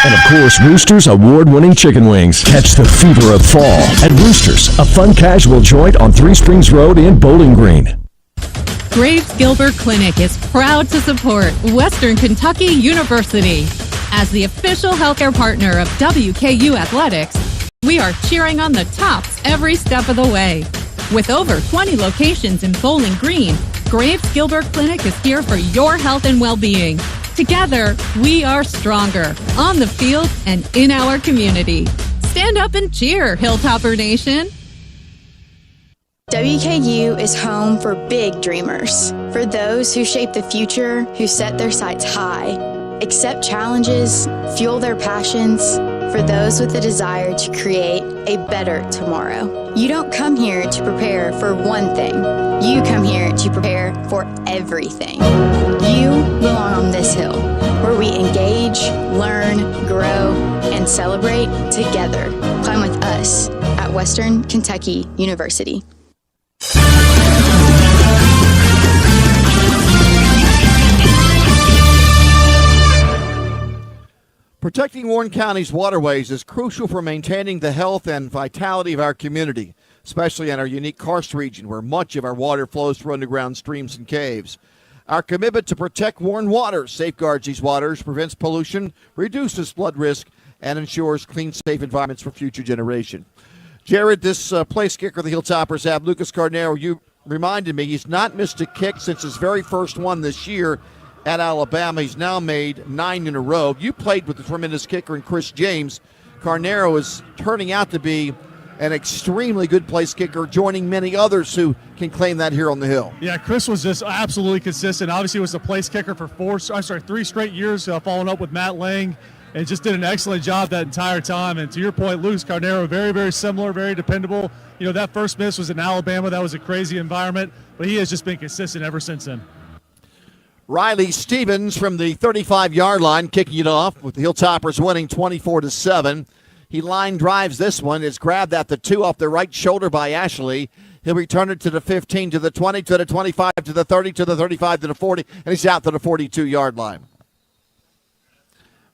R: And of course, Roosters' award-winning chicken wings. Catch the fever of fall at Roosters, a fun casual joint on Three Springs Road in Bowling Green.
U: Graves Gilbert Clinic is proud to support Western Kentucky University. As the official healthcare partner of WKU Athletics, we are cheering on the Tops every step of the way. With over 20 locations in Bowling Green, Graves Gilbert Clinic is here for your health and well-being. Together, we are stronger on the field and in our community. Stand up and cheer, Hilltopper Nation.
X: WKU is home for big dreamers, for those who shape the future, who set their sights high, accept challenges, fuel their passions, for those with a desire to create a better tomorrow. You don't come here to prepare for one thing. You come here to prepare for everything. You belong on this hill, where we engage, learn, grow, and celebrate together. Climb with us at Western Kentucky University.
A: Protecting Warren County's waterways is crucial for maintaining the health and vitality of our community, especially in our unique karst region where much of our water flows through underground streams and caves. Our commitment to protect Warren waters safeguards these waters, prevents pollution, reduces flood risk, and ensures clean, safe environments for future generations. Jared, this place kicker the Hilltoppers have, Lucas Carnero, you reminded me he's not missed a kick since his very first one this year at Alabama. He's now made 9 in a row. You played with the tremendous kicker in Chris James. Carnero is turning out to be an extremely good place kicker, joining many others who can claim that here on the Hill.
C: Yeah, Chris was just absolutely consistent. Obviously, was the place kicker for 3 straight years, following up with Matt Lang, and just did an excellent job that entire time. And to your point, Lucas Carnero, very, very similar, very dependable. You know, that first miss was in Alabama. That was a crazy environment, but he has just been consistent ever since then.
A: Riley Stevens from the 35-yard line kicking it off with the Hilltoppers winning 24-7. He line drives this one. It's grabbed at the 2 off the right shoulder by Ashley. He'll return it to the 15, to the 20, to the 25, to the 30, to the 35, to the 40, and he's out to the 42-yard line.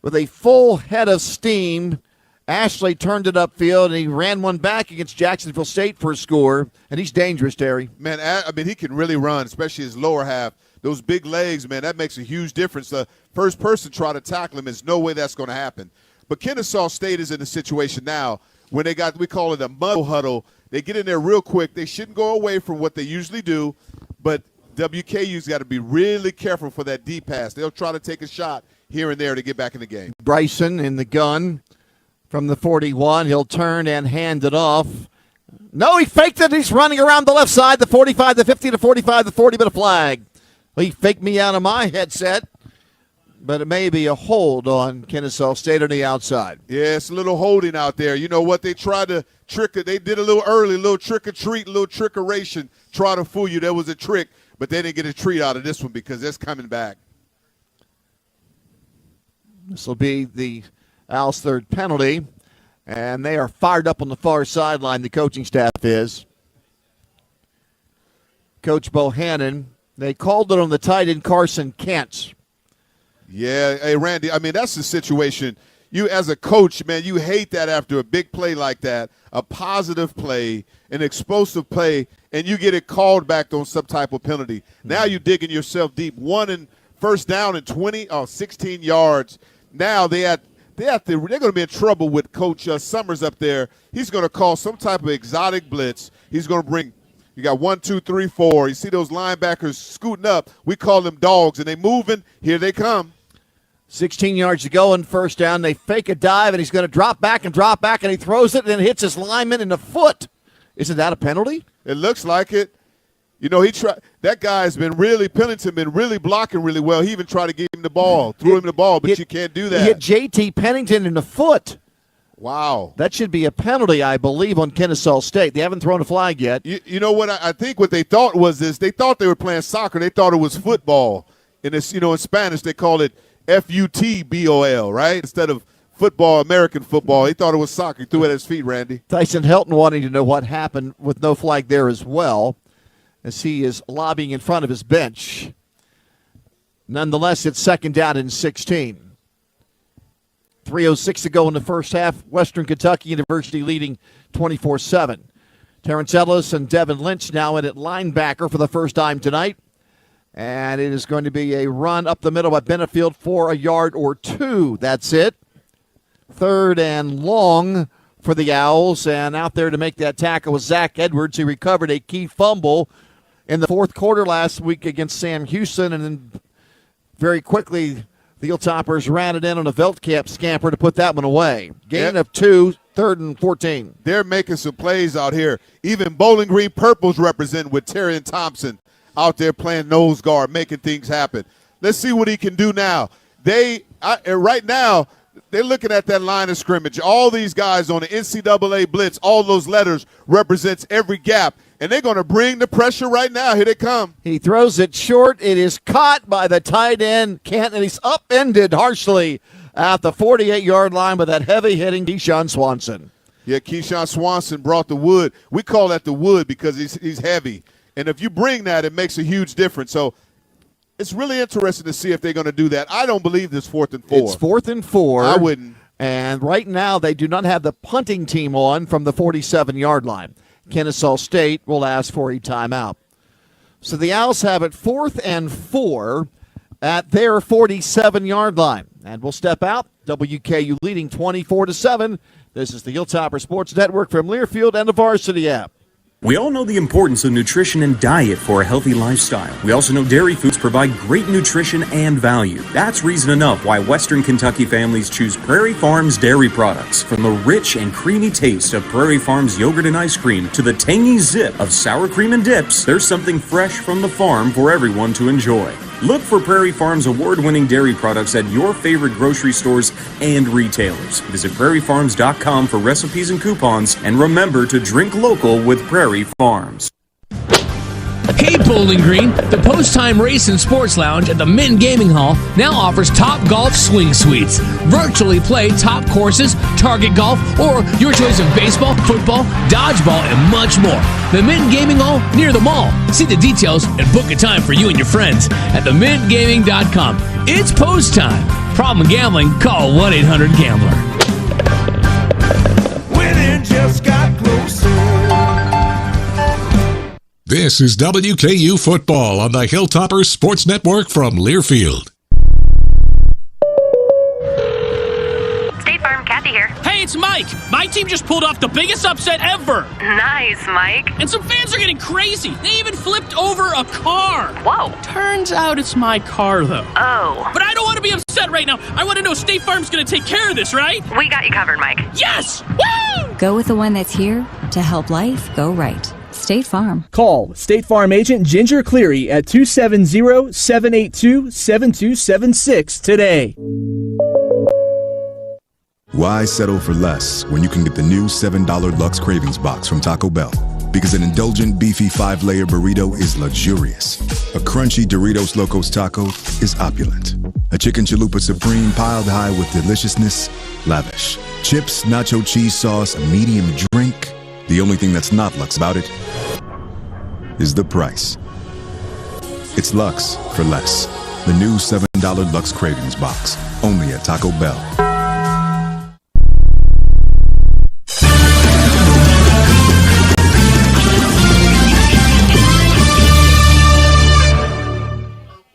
A: With a full head of steam, Ashley turned it upfield, and he ran one back against Jacksonville State for a score, and he's dangerous, Terry.
L: Man, I mean, he can really run, especially his lower half. Those big legs, man, that makes a huge difference. The first person try to tackle him, there's no way that's going to happen. But Kennesaw State is in a situation now when we call it a muddle huddle. They get in there real quick. They shouldn't go away from what they usually do, but WKU's got to be really careful for that deep pass. They'll try to take a shot here and there to get back in the game.
A: Bryson in the gun from the 41. He'll turn and hand it off. No, he faked it. He's running around the left side, the 45, the 50, the 45, the 40, but a flag. Well, he faked me out of my headset, but it may be a hold on Kennesaw State on the outside.
L: Yeah, it's a little holding out there. You know what? They tried to trick it. They did a little early, a little trick-or-treat, a little trickeration, try to fool you. There was a trick, but they didn't get a treat out of this one because it's coming back.
A: This will be the Owls' third penalty, and they are fired up on the far sideline, the coaching staff is. Coach Bohannon, they called it on the tight end Carson Kent.
L: Yeah, hey, Randy, I mean, that's the situation. You, as a coach, man, you hate that after a big play like that, a positive play, an explosive play, and you get it called back on some type of penalty. Now you're digging yourself deep. First down and 16 yards. Now they're going to be in trouble with Coach Summers up there. He's going to call some type of exotic blitz. He's going to bring – you got 1, 2, 3, 4. You see those linebackers scooting up. We call them dogs, and they moving. Here they come.
A: 16 yards to go and first down. They fake a dive, and he's going to drop back, and he throws it and then hits his lineman in the foot. Isn't that a penalty?
L: It looks like it. You know, that guy's been really, Pennington been really blocking really well. He even tried to give him the ball, threw him the ball, but you can't do that.
A: He hit J.T. Pennington in the foot.
L: Wow.
A: That should be a penalty, I believe, on Kennesaw State. They haven't thrown a flag yet.
L: You know what? I think what they thought was this. They thought they were playing soccer. They thought it was football. In this, in Spanish, they call it F-U-T-B-O-L, right? Instead of football, American football. He thought it was soccer. He threw it at his feet, Randy.
A: Tyson Helton wanting to know what happened with no flag there as well, as he is lobbying in front of his bench. Nonetheless, it's second down and 16. 3:06 to go in the first half. Western Kentucky University leading 24-7. Terrence Ellis and Devin Lynch now in at linebacker for the first time tonight. And it is going to be a run up the middle by Benefield for a yard or two. That's it. Third and long for the Owls. And out there to make that tackle was Zach Edwards, who recovered a key fumble in the fourth quarter last week against Sam Houston. And then very quickly, the Hilltoppers ran it in on a Veldkamp scamper to put that one away. Gain of 2, third and 14.
L: They're making some plays out here. Even Bowling Green Purples represent with Terry and Thompson out there playing nose guard, making things happen. Let's see what he can do now. Right now, they're looking at that line of scrimmage. All these guys on the NCAA blitz, all those letters represents every gap. And they're going to bring the pressure right now. Here they come.
A: He throws it short. It is caught by the tight end, Kent, and he's upended harshly at the 48-yard line with that heavy-hitting Keyshawn Swanson.
L: Yeah, Keyshawn Swanson brought the wood. We call that the wood because he's heavy. And if you bring that, it makes a huge difference. So it's really interesting to see if they're going to do that. I don't believe this 4th and 4.
A: It's 4th and 4.
L: I wouldn't.
A: And right now they do not have the punting team on from the 47-yard line. Kennesaw State will ask for a timeout. So the Owls have it 4th and 4 at their 47-yard line. And we'll step out. WKU leading 24-7. This is the Hilltopper Sports Network from Learfield and the Varsity app.
J: We all know the importance of nutrition and diet for a healthy lifestyle. We also know dairy foods provide great nutrition and value. That's reason enough why Western Kentucky families choose Prairie Farms dairy products. From the rich and creamy taste of Prairie Farms yogurt and ice cream to the tangy zip of sour cream and dips, there's something fresh from the farm for everyone to enjoy. Look for Prairie Farms award-winning dairy products at your favorite grocery stores and retailers. Visit prairiefarms.com for recipes and coupons, and remember to drink local with Prairie Farms.
Q: Hey Bowling Green, the post-time race and sports lounge at the Mint Gaming Hall now offers Top Golf Swing Suites. Virtually play top courses, target golf, or your choice of baseball, football, dodgeball, and much more. The Mint Gaming Hall near the mall. See the details and book a time for you and your friends at themintgaming.com. It's post time. Problem gambling? Call 1-800-GAMBLER.
E: Winning just got closer.
D: This is WKU Football on the Hilltoppers Sports Network from Learfield.
O: State Farm, Kathy here.
T: Hey, it's Mike. My team just pulled off the biggest upset ever.
O: Nice, Mike.
T: And some fans are getting crazy. They even flipped over a car.
O: Whoa.
T: Turns out it's my car, though.
O: Oh.
T: But I don't want to be upset right now. I want to know State Farm's going to take care of this, right?
O: We got you covered, Mike.
T: Yes! Woo!
V: Go with the one that's here to help life go right. State Farm.
Y: Call State Farm agent Ginger Cleary at 270-782-7276 today.
Z: Why settle for less when you can get the new $7 Lux Cravings Box from Taco Bell? Because an indulgent, beefy 5-layer burrito is luxurious. A crunchy Doritos Locos Taco is opulent. A chicken chalupa supreme piled high with deliciousness, lavish. Chips, nacho cheese sauce, a medium drink. The only thing that's not Lux about it is the price. It's Lux for less. The new $7 Lux Cravings Box. Only at Taco Bell.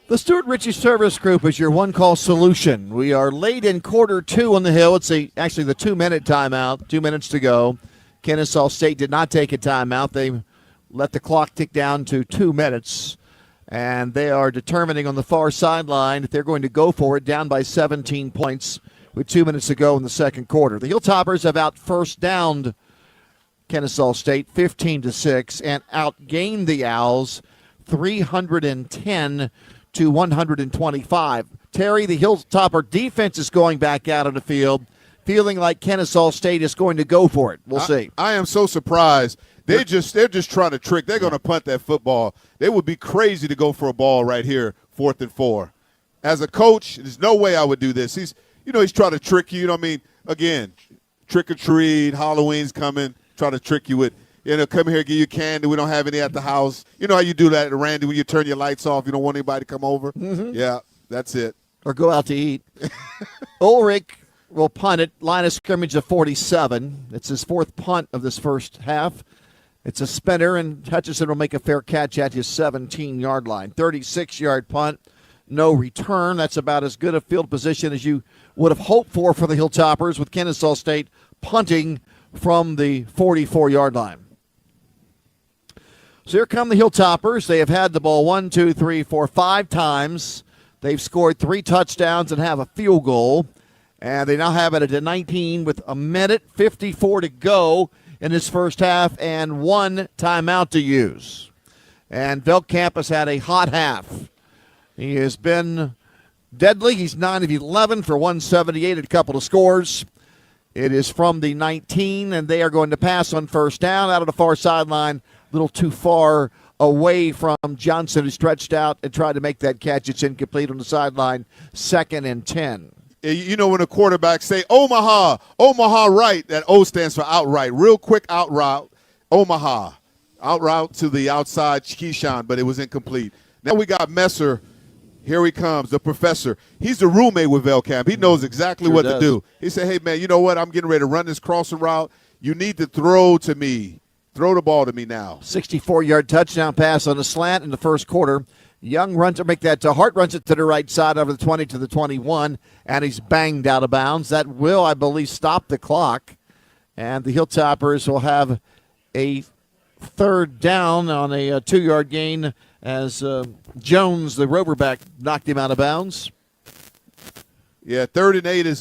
A: The Stuart Ritchie Service Group is your one-call solution. We are late in quarter 2 on the Hill. It's actually the 2-minute timeout, 2 minutes to go. Kennesaw State did not take a timeout. They let the clock tick down to 2 minutes. And they are determining on the far sideline if they're going to go for it, down by 17 points with 2 minutes to go in the second quarter. The Hilltoppers have out first downed Kennesaw State 15-6 and outgained the Owls 310 to 125. Terry, the Hilltopper defense is going back out on the field, feeling like Kennesaw State is going to go for it. We'll see.
L: I am so surprised. They're just trying to trick. They're going to punt that football. They would be crazy to go for a ball right here, 4th and 4. As a coach, there's no way I would do this. He's trying to trick you. You know what I mean? Again, trick or treat, Halloween's coming, try to trick you with, come here, give you candy. We don't have any at the house. You know how you do that, Randy, when you turn your lights off. You don't want anybody to come over? Mm-hmm. Yeah, that's it.
A: Or go out to eat. Ulrich will punt it. Line of scrimmage of 47. It's his 4th punt of this first half. It's a spinner, and Hutchison will make a fair catch at his 17-yard line. 36-yard punt, no return. That's about as good a field position as you would have hoped for the Hilltoppers, with Kennesaw State punting from the 44-yard line. So here come the Hilltoppers. They have had the ball 5 times. They've scored 3 touchdowns and have a field goal. And they now have it at 19 with 1:54 to go in this first half and 1 timeout to use. And Veldkamp has had a hot half. He has been deadly. He's 9 of 11 for 178 and a couple of scores. It is from the 19, and they are going to pass on first down out of the far sideline, a little too far away from Johnson, who stretched out and tried to make that catch. It's incomplete on the sideline, 2nd and 10.
L: You know when a quarterback say Omaha right, that O stands for outright. Real quick out route, Omaha. Out route to the outside, Keyshawn, but it was incomplete. Now we got Messer. Here he comes, the professor. He's the roommate with Veldkamp. He knows exactly what to do. He said, hey, man, you know what? I'm getting ready to run this crossing route. You need to throw to me. Throw the ball to me now.
A: 64-yard touchdown pass on a slant in the first quarter. Young runs to make that to Hart, runs it to the right side over the 20 to the 21, and he's banged out of bounds. That will, I believe, stop the clock. And the Hilltoppers will have a third down on a 2-yard gain as Jones, the Roverback, knocked him out of bounds.
L: Yeah, 3rd and 8 is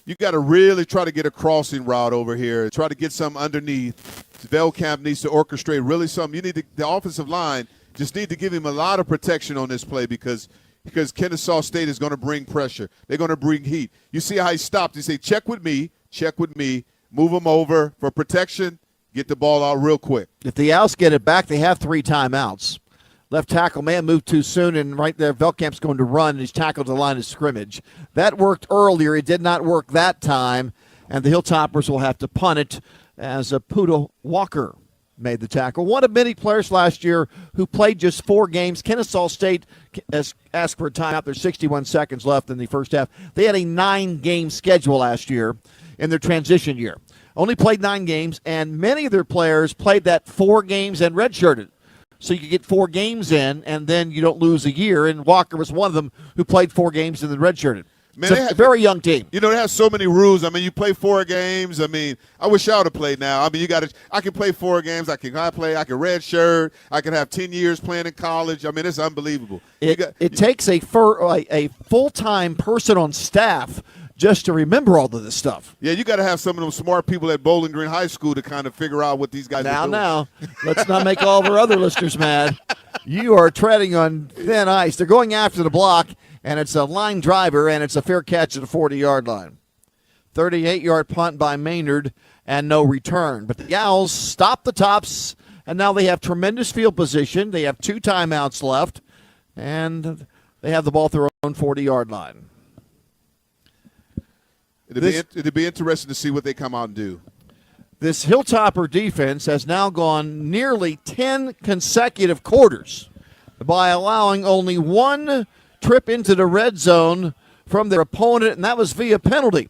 L: you got to really try to get a crossing route over here. Try to get something underneath. Veldkamp needs to orchestrate really something. The offensive line just need to give him a lot of protection on this play because Kennesaw State is going to bring pressure. They're going to bring heat. You see how he stopped. He said, check with me, move him over for protection, get the ball out real quick.
A: If the Owls get it back, they have 3 timeouts. Left tackle may have moved too soon, and right there, Veldkamp's going to run, and he's tackled the line of scrimmage. That worked earlier. It did not work that time, and the Hilltoppers will have to punt it as Poodle Walker made the tackle. One of many players last year who played just 4 games. Kennesaw State has asked for a timeout. There's 61 seconds left in the first half. They had a 9-game schedule last year in their transition year. Only played 9 games, and many of their players played that 4 games and redshirted. So you could get 4 games in, and then you don't lose a year. And Walker was one of them who played 4 games and then redshirted. Man, it's a very young team.
L: You know, they have so many rules. I mean, you play 4 games. I mean, I wish I would have played now. I mean, I can play 4 games. I can redshirt. I can have 10 years playing in college. I mean, it's unbelievable.
A: It takes a full-time person on staff just to remember all of this stuff.
L: Yeah, you got to have some of them smart people at Bowling Green High School to kind of figure out what these guys are doing.
A: Now, let's not make all of our other listeners mad. You are treading on thin ice. They're going after the block, and it's a line driver, and it's a fair catch at the 40-yard line. 38-yard punt by Maynard, and no return. But the Owls stop the Tops, and now they have tremendous field position. They have 2 timeouts left, and they have the ball through their own 40-yard line.
L: It'd be interesting to see what they come out and do.
A: This Hilltopper defense has now gone nearly 10 consecutive quarters by allowing only 1 trip into the red zone from their opponent, and that was via penalty.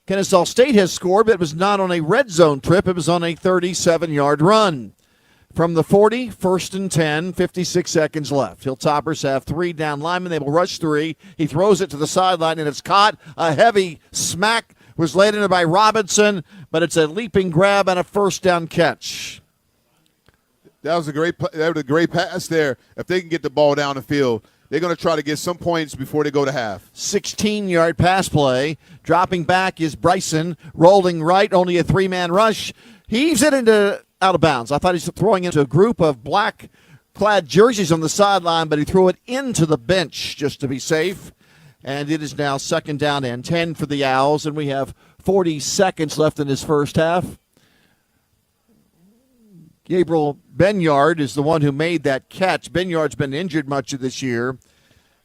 A: Kennesaw State has scored, but it was not on a red zone trip. It was on a 37-yard run. From the 40, 1st and 10, 56 seconds left. Hilltoppers have 3 down linemen. They will rush 3. He throws it to the sideline, and it's caught. A heavy smack was laid in by Robinson, but it's a leaping grab and a first down catch.
L: That was a great pass there. If they can get the ball down the field, they're going to try to get some points before they go to half.
A: 16-yard pass play. Dropping back is Bryson. Rolling right, only a three-man rush. Heaves it out of bounds. I thought he was throwing into a group of black-clad jerseys on the sideline, but he threw it into the bench just to be safe. And it is now 2nd down and 10 for the Owls, and we have 40 seconds left in this first half. Gabriel Benyard is the one who made that catch. Benyard's been injured much of this year,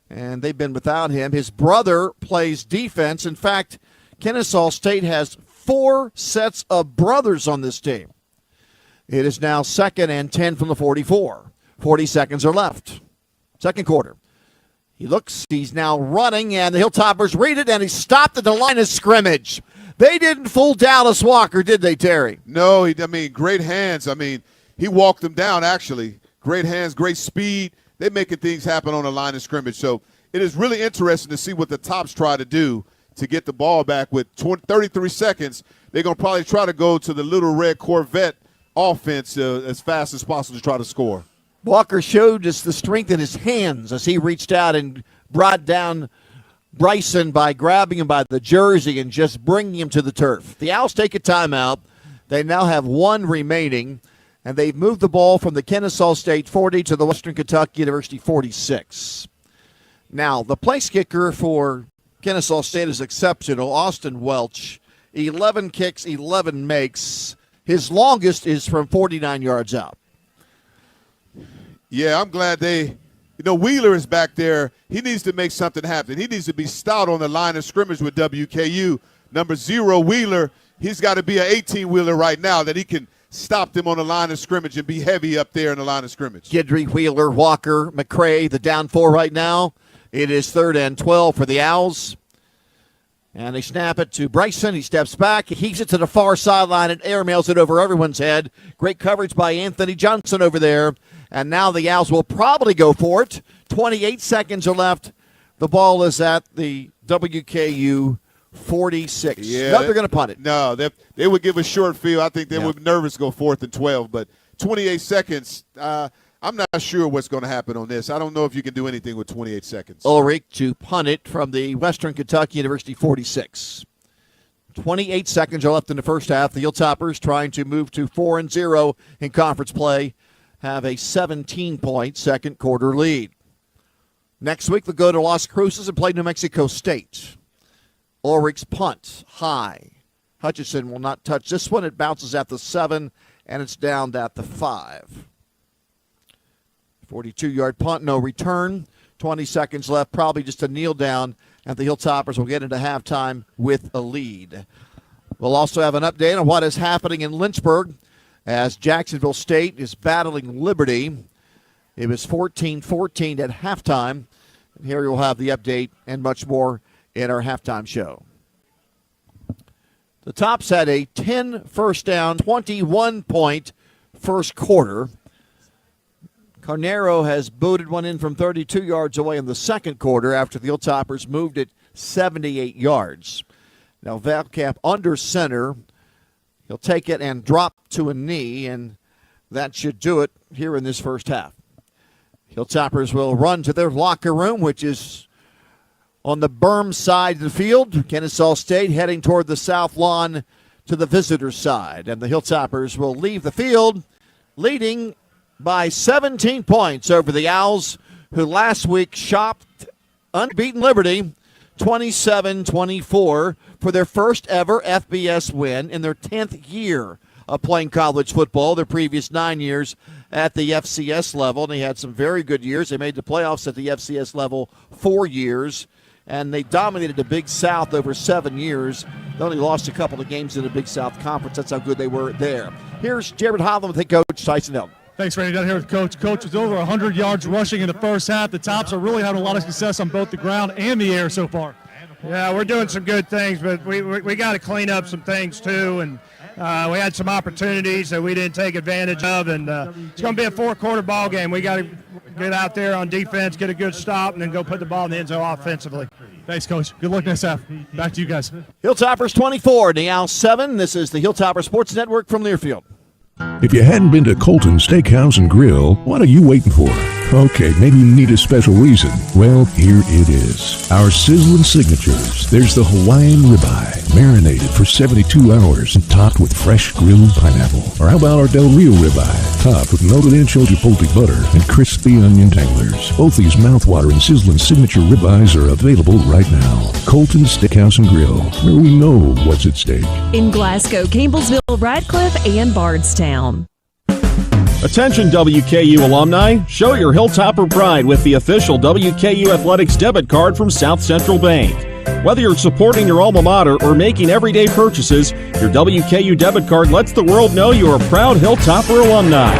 A: and they've been without him. His brother plays defense. In fact, Kennesaw State has 4 sets of brothers on this team. It is now 2nd and 10 from the 44. 40 seconds are left. Second quarter. He looks, he's now running, and the Hilltoppers read it, and he stopped at the line of scrimmage. They didn't fool Dallas Walker, did they, Terry?
L: No, great hands. He walked them down, actually. Great hands, great speed. They're making things happen on the line of scrimmage. So it is really interesting to see what the Tops try to do to get the ball back with 33 seconds. They're going to probably try to go to the Little Red Corvette offense as fast as possible to try to score.
A: Walker showed us the strength in his hands as he reached out and brought down Bryson by grabbing him by the jersey and just bringing him to the turf. The Owls take a timeout. They now have 1 remaining, and they've moved the ball from the Kennesaw State 40 to the Western Kentucky University 46. Now, the place kicker for Kennesaw State is exceptional. Austin Welch, 11 kicks, 11 makes. His longest is from 49 yards out.
L: Yeah, I'm glad Wheeler is back there. He needs to make something happen. He needs to be stout on the line of scrimmage with WKU. Number 0, Wheeler, he's got to be an 18-wheeler right now that he can stop them on the line of scrimmage and be heavy up there in the line of scrimmage.
A: Guidry, Wheeler, Walker, McCray, the down 4 right now. It is 3rd and 12 for the Owls. And they snap it to Bryson. He steps back. He heaves it to the far sideline and airmails it over everyone's head. Great coverage by Anthony Johnson over there. And now the Owls will probably go for it. 28 seconds are left. The ball is at the WKU 46.
L: Yeah,
A: No, they're going to punt it.
L: No, they would give a short field. I think they would be nervous to go 4th and 12. But 28 seconds, I'm not sure what's going to happen on this. I don't know if you can do anything with 28 seconds.
A: Ulrich to punt it from the Western Kentucky University 46. 28 seconds are left in the first half. The Hilltoppers trying to move to 4-0 in conference play. Have a 17-point second quarter lead. Next week, they'll go to Las Cruces and play New Mexico State. Ulrich's punt, high. Hutchison will not touch this one. It bounces at the 7, and it's down at the 5. 42-yard punt, no return. 20 seconds left, probably just a kneel down, and the Hilltoppers will get into halftime with a lead. We'll also have an update on what is happening in Lynchburg as Jacksonville State is battling Liberty. It was 14-14 at halftime. Here you'll have the update and much more in our halftime show. The Tops had a 10 first down, 21-point first quarter. Carnero has booted one in from 32 yards away in the second quarter after the Hilltoppers moved it 78 yards. Now Valkamp under center. He'll take it and drop to a knee, and that should do it here in this first half. Hilltoppers will run to their locker room, which is on the berm side of the field. Kennesaw State heading toward the south lawn to the visitors' side. And the Hilltoppers will leave the field leading by 17 points over the Owls, who last week shopped unbeaten Liberty 27-24 for their first ever FBS win in their 10th year of playing college football. Their previous 9 years at the FCS level, and they had some very good years. They made the playoffs at the FCS level 4 years, and they dominated the Big South over 7 years. They only lost a couple of games in the Big South Conference. That's how good they were there. Here's Jared Holland with head coach Tyson Elton.
C: Thanks, Randy. Down here with Coach. Coach was over 100 yards rushing in the first half. The Tops are really having a lot of success on both the ground and the air so far.
F: Yeah, we're doing some good things, but we got to clean up some things too. And we had some opportunities that we didn't take advantage of. And it's going to be a 4-quarter ball game. We got to get out there on defense, get a good stop, and then go put the ball in the end zone offensively.
C: Thanks, Coach. Good luck next half. Back to you guys.
A: Hilltoppers 24, the Owls 7. This is the Hilltopper Sports Network from Learfield.
R: If you hadn't been to Colton's Steakhouse and Grill, what are you waiting for? Okay, maybe you need a special reason. Well, here it is. Our sizzling signatures. There's the Hawaiian ribeye, marinated for 72 hours and topped with fresh grilled pineapple. Or how about our Del Rio ribeye, topped with melted ancho chipotle butter and crispy onion tanglers. Both these mouthwatering sizzling signature ribeyes are available right now. Colton's Steakhouse and Grill, where we know what's at stake.
B: In Glasgow, Campbellsville, Radcliffe, and Bardstown.
G: Attention WKU alumni, show your Hilltopper pride with the official WKU Athletics debit card from South Central Bank. Whether you're supporting your alma mater or making everyday purchases, your WKU debit card lets the world know you're a proud Hilltopper alumni.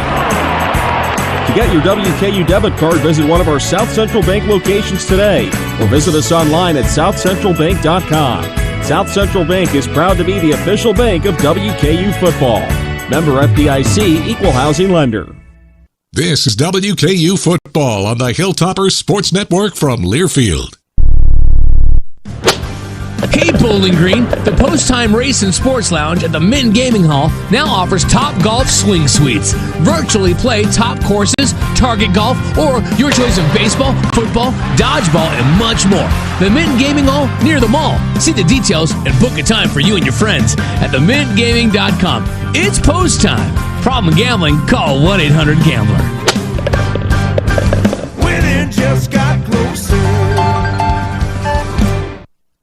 G: To get your WKU debit card, visit one of our South Central Bank locations today or visit us online at southcentralbank.com. South Central Bank is proud to be the official bank of WKU football. Member FDIC, Equal Housing Lender.
D: This is WKU Football on the Hilltoppers Sports Network from Learfield.
H: Hey Bowling Green, the Post-Time Race and Sports Lounge at the Mint Gaming Hall now offers Top Golf Swing Suites. Virtually play top courses, target golf, or your choice of baseball, football, dodgeball, and much more. The Mint Gaming Hall near the mall. See the details and book a time for you and your friends at themintgaming.com. It's post time. Problem gambling? Call 1-800-GAMBLER.
E: Winning just got closer.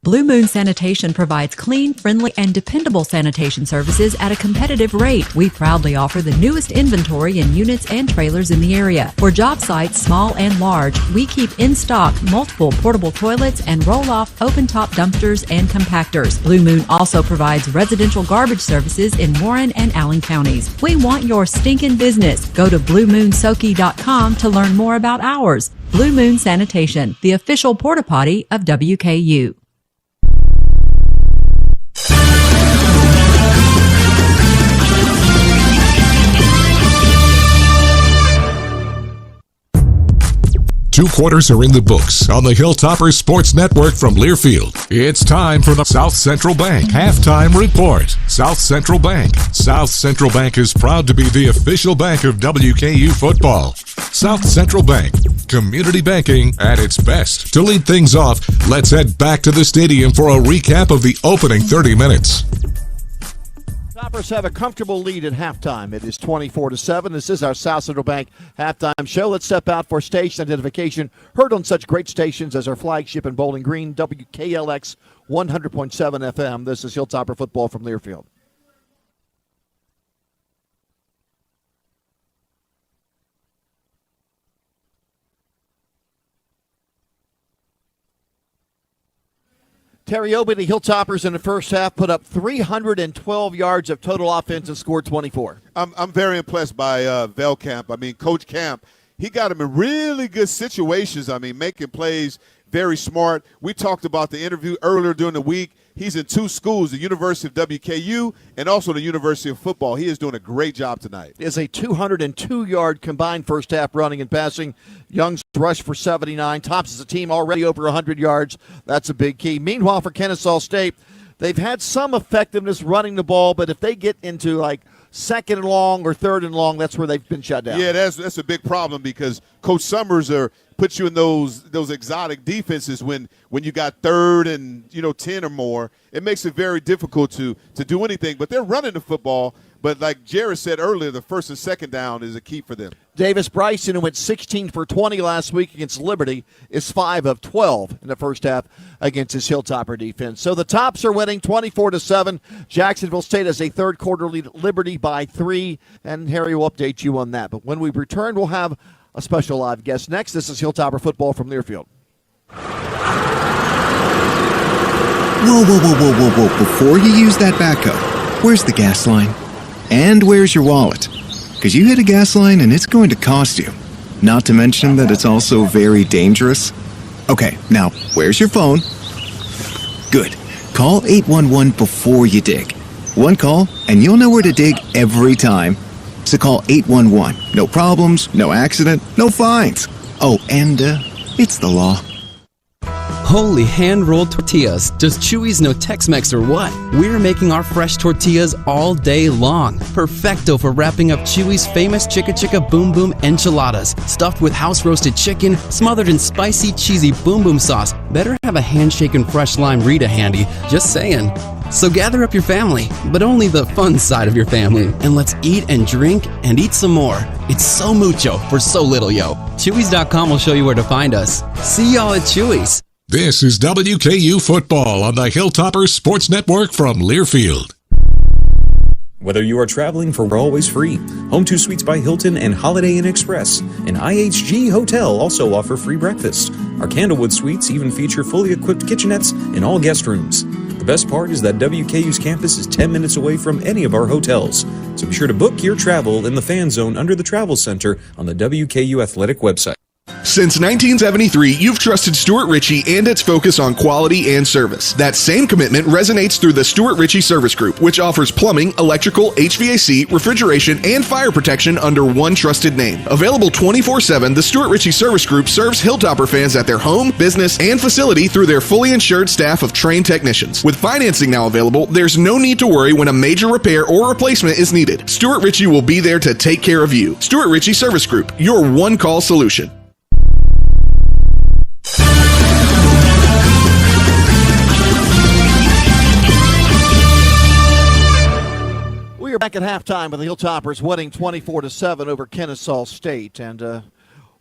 U: Blue Moon Sanitation provides clean, friendly, and dependable sanitation services at a competitive rate. We proudly offer the newest inventory in units and trailers in the area. For job sites, small and large, we keep in stock multiple portable toilets and roll-off open-top dumpsters and compactors. Blue Moon also provides residential garbage services in Warren and Allen counties. We want your stinking business. Go to BlueMoonSoki.com to learn more about ours. Blue Moon Sanitation, the official porta potty of WKU.
D: Two quarters are in the books on the Hilltoppers Sports Network from Learfield. It's time for the South Central Bank Halftime Report. South Central Bank. South Central Bank is proud to be the official bank of WKU football. South Central Bank. Community banking at its best. To lead things off, let's head back to the stadium for a recap of the opening 30 minutes.
A: Toppers have a comfortable lead at halftime. It is 24-7. This is our South Central Bank halftime show. Let's step out for station identification. Heard on such great stations as our flagship in Bowling Green, WKLX 100.7 FM. This is Hilltopper football from Learfield. Terry Obi, the Hilltoppers in the first half put up 312 yards of total offense and scored 24.
L: I'm very impressed by Velkamp. I mean, Coach Camp, he got him in really good situations. I mean, making plays, very smart. We talked about the interview earlier during the week. He's in two schools, the University of WKU and also the University of Football. He is doing a great job tonight.
A: It is a 202-yard combined first half running and passing. Young's rushed for 79. Tops as a team already over 100 yards. That's a big key. Meanwhile, for Kennesaw State, they've had some effectiveness running the ball, but if they get into like second and long or third and long, that's where they've been shut down.
L: Yeah, that's a big problem because Coach Summers puts you in those exotic defenses when you got third and 10 or more. It makes it very difficult to do anything. But they're running the football. But like Jared said earlier, the first and second down is a key for them.
A: Davis Bryson, who went 16 for 20 last week against Liberty, is 5 of 12 in the first half against his Hilltopper defense. So the Tops are winning 24-7. Jacksonville State has a third quarter lead at Liberty by 3, and Harry will update you on that. But when we return, we'll have a special live guest next. This is Hilltopper football from Learfield.
I: Whoa. Before you use that backhoe, where's the gas line? And where's your wallet? Because you hit a gas line and it's going to cost you. Not to mention that it's also very dangerous. Okay, now, where's your phone? Good. Call 811 before you dig. One call, and you'll know where to dig every time. So call 811. No problems, no accident, no fines. Oh, and it's the law.
K: Holy hand-rolled tortillas. Does Chewy's know Tex-Mex or what? We're making our fresh tortillas all day long. Perfecto for wrapping up Chewy's famous Chicka Chicka Boom Boom enchiladas. Stuffed with house-roasted chicken, smothered in spicy, cheesy Boom Boom sauce. Better have a handshaken fresh lime Rita handy. Just saying. So gather up your family, but only the fun side of your family, and let's eat and drink and eat some more. It's so mucho for so little, yo. Chewy's.com will show you where to find us. See y'all at Chewy's.
D: This is WKU Football on the Hilltoppers Sports Network from Learfield.
J: Whether you are traveling for We're Always Free, Home2 Suites by Hilton and Holiday Inn Express, and IHG Hotel also offer free breakfast. Our Candlewood Suites even feature fully equipped kitchenettes in all guest rooms. The best part is that WKU's campus is 10 minutes away from any of our hotels. So be sure to book your travel in the fan zone under the Travel Center on the WKU Athletic website.
M: Since 1973, you've trusted Stuart Ritchie and its focus on quality and service. That same commitment resonates through the Stuart Ritchie Service Group, which offers plumbing, electrical, HVAC, refrigeration, and fire protection under one trusted name. Available 24/7, the Stuart Ritchie Service Group serves Hilltopper fans at their home, business, and facility through their fully insured staff of trained technicians. With financing now available, there's no need to worry when a major repair or replacement is needed. Stuart Ritchie will be there to take care of you. Stuart Ritchie Service Group, your one-call solution.
A: We are back at halftime with the Hilltoppers winning 24-7 over Kennesaw State. And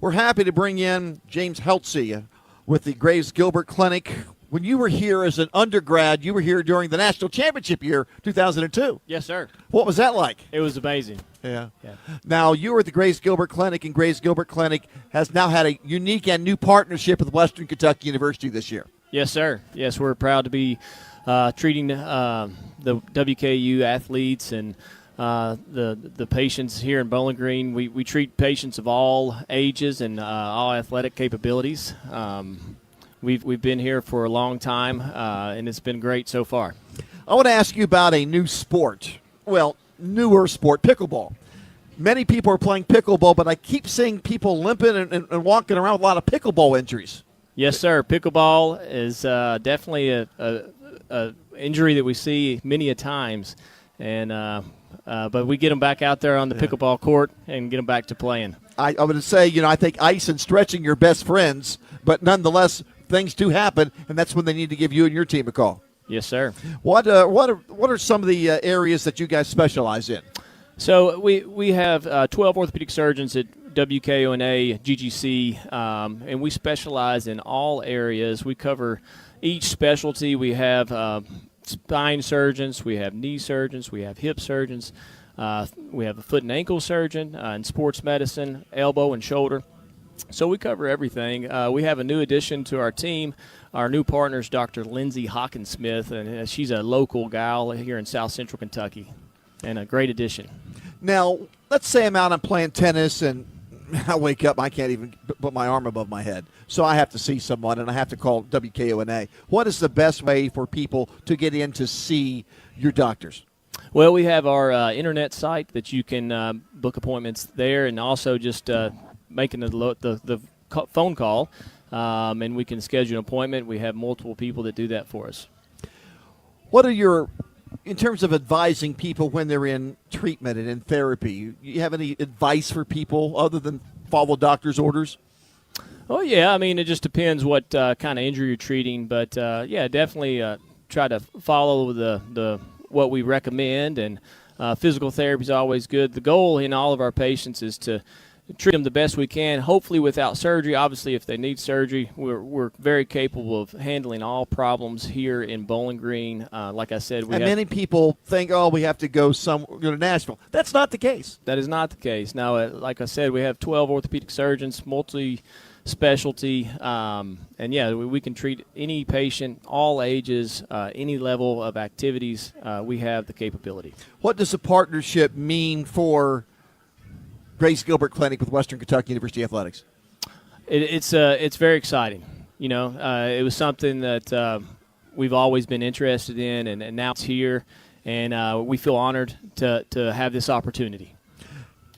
A: we're happy to bring in James Heltze with the Graves Gilbert Clinic. When you were here as an undergrad, you were here during the national championship year, 2002.
N: Yes, sir.
A: What was that like?
N: It was amazing.
A: Yeah. Now, you were at the Graves Gilbert Clinic, and Graves Gilbert Clinic has now had a unique and new partnership with Western Kentucky University this year.
N: Yes, sir. Yes, we're proud to be treating the WKU athletes and the patients here in Bowling Green. We treat patients of all ages and all athletic capabilities. We've been here for a long time, and it's been great so far.
A: I want to ask you about a new sport. Well, newer sport, pickleball. Many people are playing pickleball, but I keep seeing people limping and walking around with a lot of pickleball injuries.
N: Yes, sir. Pickleball is definitely a injury that we see many a times, and but we get them back out there on the pickleball court and get them back to playing.
A: I would say, I think ice and stretching are best friends, but nonetheless, things do happen, and that's when they need to give you and your team a call.
N: Yes, sir.
A: What are some of the areas that you guys specialize in?
N: So we have 12 orthopedic surgeons at WKONA, GGC, and we specialize in all areas. We cover each specialty. We have spine surgeons, we have knee surgeons, we have hip surgeons, we have a foot and ankle surgeon in sports medicine, elbow and shoulder. So we cover everything. We have a new addition to our team. Our new partner is Dr. Lindsay Hawkinsmith, and she's a local gal here in South Central Kentucky, and a great addition.
A: Now, let's say I'm out and playing tennis, and I wake up, I can't even put my arm above my head. So I have to see someone, and I have to call WKONA. What is the best way for people to get in to see your doctors?
N: Well, we have our internet site that you can book appointments there, and also just making the phone call, and we can schedule an appointment. We have multiple people that do that for us.
A: What are in terms of advising people when they're in treatment and in therapy, you have any advice for people other than follow doctor's orders?
N: Oh, yeah. I mean, it just depends what kind of injury you're treating. But, yeah, definitely try to follow the what we recommend. And physical therapy is always good. The goal in all of our patients is to treat them the best we can, hopefully without surgery. Obviously, if they need surgery, we're very capable of handling all problems here in Bowling Green. Like I said,
A: many people think, we have to go to Nashville. That's not the case.
N: That is not the case. Now, like I said, we have 12 orthopedic surgeons, multi-specialty, and yeah, we can treat any patient, all ages, any level of activities. We have the capability.
A: What does a partnership mean for Graves Gilbert Clinic with Western Kentucky University Athletics?
N: It's very exciting. It was something that we've always been interested in, and now it's here, and we feel honored to have this opportunity.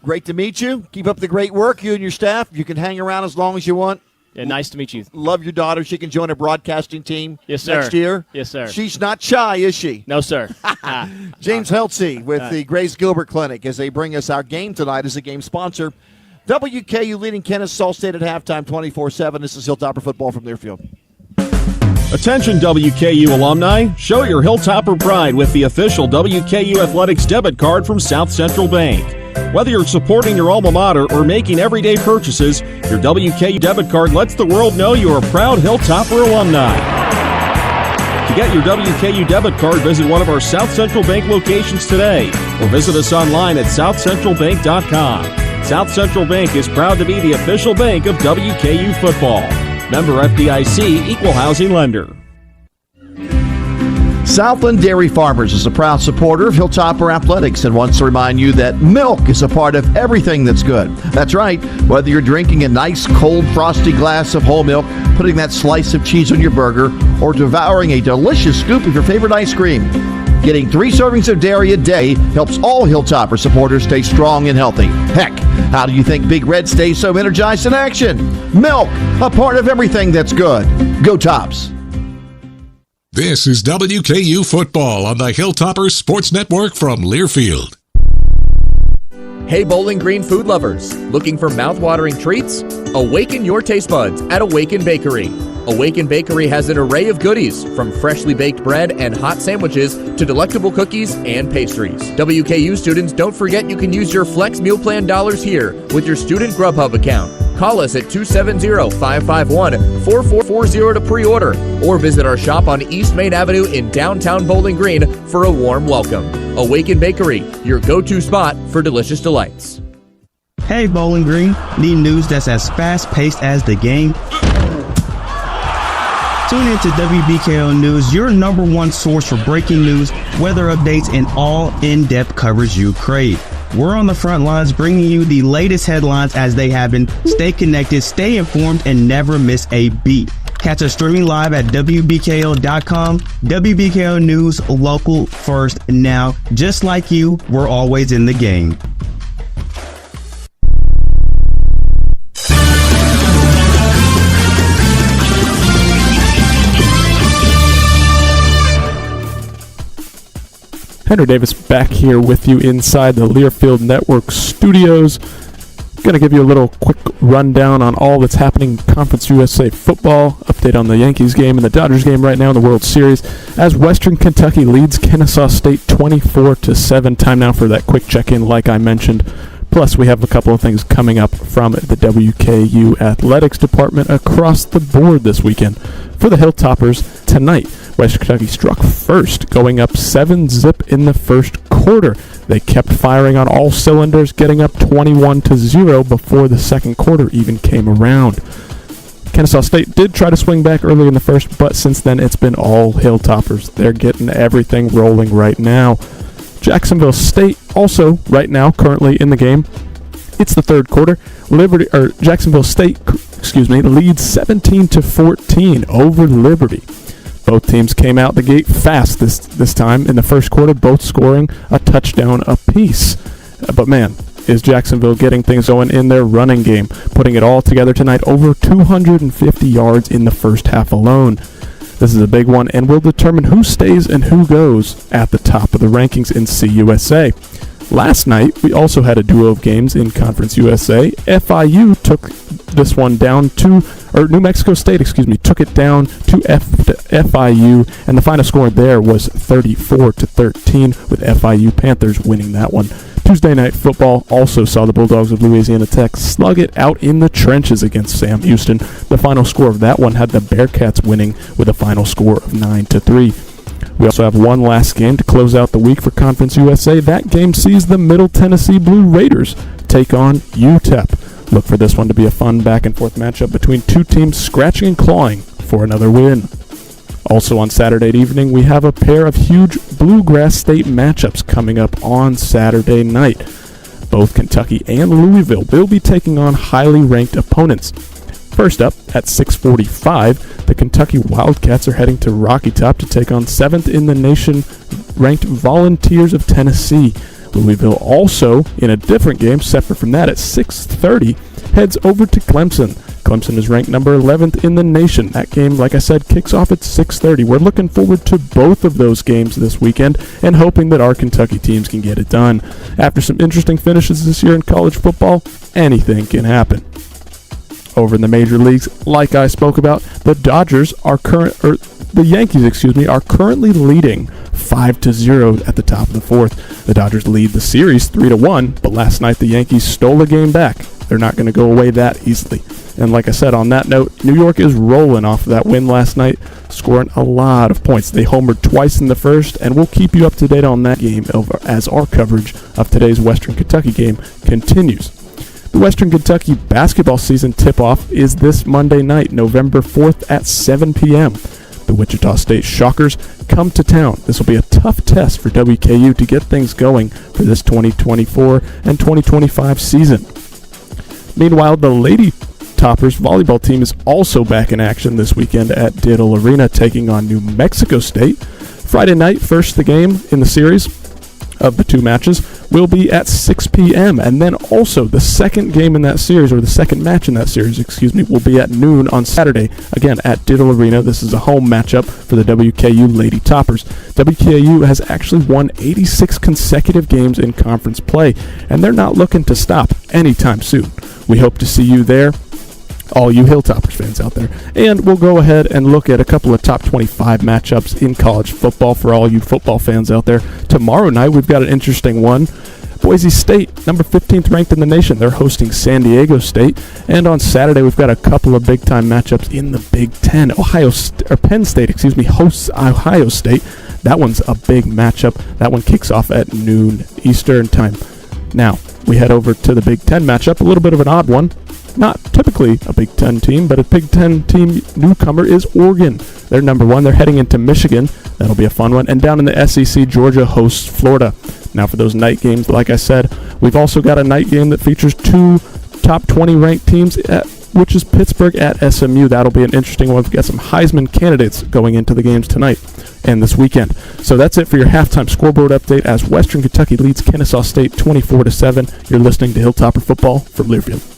A: Great to meet you. Keep up the great work, you and your staff. You can hang around as long as you want.
N: Yeah, nice to meet you.
A: Love your daughter. She can join a broadcasting team
N: Yes, sir.
A: next year.
N: Yes, sir.
A: She's not shy, is she?
N: No, sir.
A: James Heltze with the Grace Gilbert Clinic as they bring us our game tonight as a game sponsor. WKU leading Kennesaw State at halftime 24-7. This is Hilltopper football from Learfield.
G: Attention WKU alumni, show your Hilltopper pride with the official WKU Athletics debit card from South Central Bank. Whether you're supporting your alma mater or making everyday purchases, your WKU debit card lets the world know you're a proud Hilltopper alumni. To get your WKU debit card, visit one of our South Central Bank locations today or visit us online at southcentralbank.com. South Central Bank is proud to be the official bank of WKU football. Member FDIC, Equal Housing Lender.
A: Southland Dairy Farmers is a proud supporter of Hilltopper Athletics and wants to remind you that milk is a part of everything that's good. That's right. Whether you're drinking a nice, cold, frosty glass of whole milk, putting that slice of cheese on your burger, or devouring a delicious scoop of your favorite ice cream, getting 3 servings of dairy a day helps all Hilltopper supporters stay strong and healthy. Heck, how do you think Big Red stays so energized in action? Milk, a part of everything that's good. Go Tops.
D: This is WKU Football on the Hilltopper Sports Network from Learfield.
O: Hey Bowling Green food lovers, looking for mouth-watering treats? Awaken your taste buds at Awaken Bakery. Awaken Bakery has an array of goodies, from freshly baked bread and hot sandwiches to delectable cookies and pastries. WKU students, don't forget you can use your Flex Meal Plan dollars here with your Student Grubhub account. Call us at 270-551-4440 to pre-order or visit our shop on East Main Avenue in downtown Bowling Green for a warm welcome. Awaken Bakery, your go-to spot for delicious delights.
P: Hey Bowling Green, need news that's as fast-paced as the game? Tune in to WBKO News, your number one source for breaking news, weather updates, and all in-depth coverage you crave. We're on the front lines bringing you the latest headlines as they happen. Stay connected, stay informed, and never miss a beat. Catch us streaming live at WBKO.com. WBKO News, local first now. Just like you, we're always in the game.
Q: Henry Davis back here with you inside the Learfield Network studios. Going to give you a little quick rundown on all that's happening in Conference USA football. Update on the Yankees game and the Dodgers game right now in the World Series as Western Kentucky leads Kennesaw State 24-7. Time now for that quick check-in like I mentioned. Plus, we have a couple of things coming up from the WKU Athletics Department across the board this weekend. For the Hilltoppers tonight, Western Kentucky struck first, going up 7-zip in the first quarter. They kept firing on all cylinders, getting up 21-0 before the second quarter even came around. Kennesaw State did try to swing back early in the first, but since then it's been all Hilltoppers. They're getting everything rolling right now. Jacksonville State also right now currently in the game. It's the third quarter. Jacksonville State, leads 17-14 over Liberty. Both teams came out the gate fast this time in the first quarter, both scoring a touchdown apiece. But man, is Jacksonville getting things going in their running game, putting it all together tonight, over 250 yards in the first half alone. This is a big one and will determine who stays and who goes at the top of the rankings in CUSA. Last night, we also had a duo of games in Conference USA. FIU took this one down New Mexico State, took it down to FIU, and the final score there was 34-13, with FIU Panthers winning that one. Tuesday Night Football also saw the Bulldogs of Louisiana Tech slug it out in the trenches against Sam Houston. The final score of that one had the Bearcats winning with a final score of 9-3. We also have one last game to close out the week for Conference USA. That game sees the Middle Tennessee Blue Raiders take on UTEP. Look for this one to be a fun back-and-forth matchup between two teams scratching and clawing for another win. Also on Saturday evening, we have a pair of huge Bluegrass State matchups coming up on Saturday night. Both Kentucky and Louisville will be taking on highly ranked opponents. First up, at 6:45, the Kentucky Wildcats are heading to Rocky Top to take on 7th in the nation ranked Volunteers of Tennessee. Louisville also, in a different game separate from that, at 6:30, heads over to Clemson Clemson is ranked number 11th in the nation. That game, like I said, kicks off at 6:30. We're looking forward to both of those games this weekend and hoping that our Kentucky teams can get it done. After some interesting finishes this year in college football, anything can happen. Over in the major leagues, like I spoke about, the Yankees are currently leading 5-0 at the top of the fourth. The Dodgers lead the series 3-1, but last night the Yankees stole a game back. They're not going to go away that easily. And like I said, on that note, New York is rolling off of that win last night, scoring a lot of points. They homered twice in the first, and we'll keep you up to date on that game as our coverage of today's Western Kentucky game continues. The Western Kentucky basketball season tip-off is this Monday night, November 4th at 7 p.m. The Wichita State Shockers come to town. This will be a tough test for WKU to get things going for this 2024 and 2025 season. Meanwhile, the Lady Toppers volleyball team is also back in action this weekend at Diddle Arena, taking on New Mexico State. Friday night, the game in the series of the two matches will be at 6 p.m. And then also the second game in that series, or the second match in that series, will be at noon on Saturday, again at Diddle Arena. This is a home matchup for the WKU Lady Toppers. WKU has actually won 86 consecutive games in conference play, and they're not looking to stop anytime soon. We hope to see you there, all you Hilltoppers fans out there. And we'll go ahead and look at a couple of top 25 matchups in college football for all you football fans out there. Tomorrow night, we've got an interesting one. Boise State, number 15th ranked in the nation. They're hosting San Diego State. And on Saturday, we've got a couple of big-time matchups in the Big Ten. Penn State, hosts Ohio State. That one's a big matchup. That one kicks off at noon Eastern time. Now, we head over to the Big Ten matchup, a little bit of an odd one. Not typically a Big Ten team, but a Big Ten team newcomer is Oregon. They're number one. They're heading into Michigan. That'll be a fun one. And down in the SEC, Georgia hosts Florida. Now for those night games, like I said, we've also got a night game that features two top 20 ranked teams, which is Pittsburgh at SMU. That'll be an interesting one. We've got some Heisman candidates going into the games tonight and this weekend. So that's it for your halftime scoreboard update as Western Kentucky leads Kennesaw State 24-7. You're listening to Hilltopper Football from Learfield.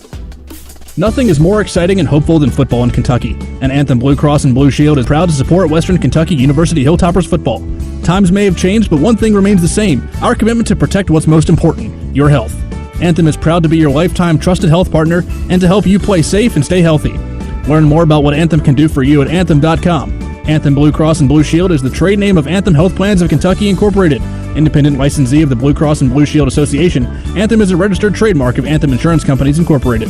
S: Nothing is more exciting and hopeful than football in Kentucky, and Anthem Blue Cross and Blue Shield is proud to support Western Kentucky University Hilltoppers football. Times may have changed, but one thing remains the same: our commitment to protect what's most important, your health. Anthem is proud to be your lifetime trusted health partner and to help you play safe and stay healthy. Learn more about what Anthem can do for you at Anthem.com. Anthem Blue Cross and Blue Shield is the trade name of Anthem Health Plans of Kentucky Incorporated. Independent licensee of the Blue Cross and Blue Shield Association, Anthem is a registered trademark of Anthem Insurance Companies Incorporated.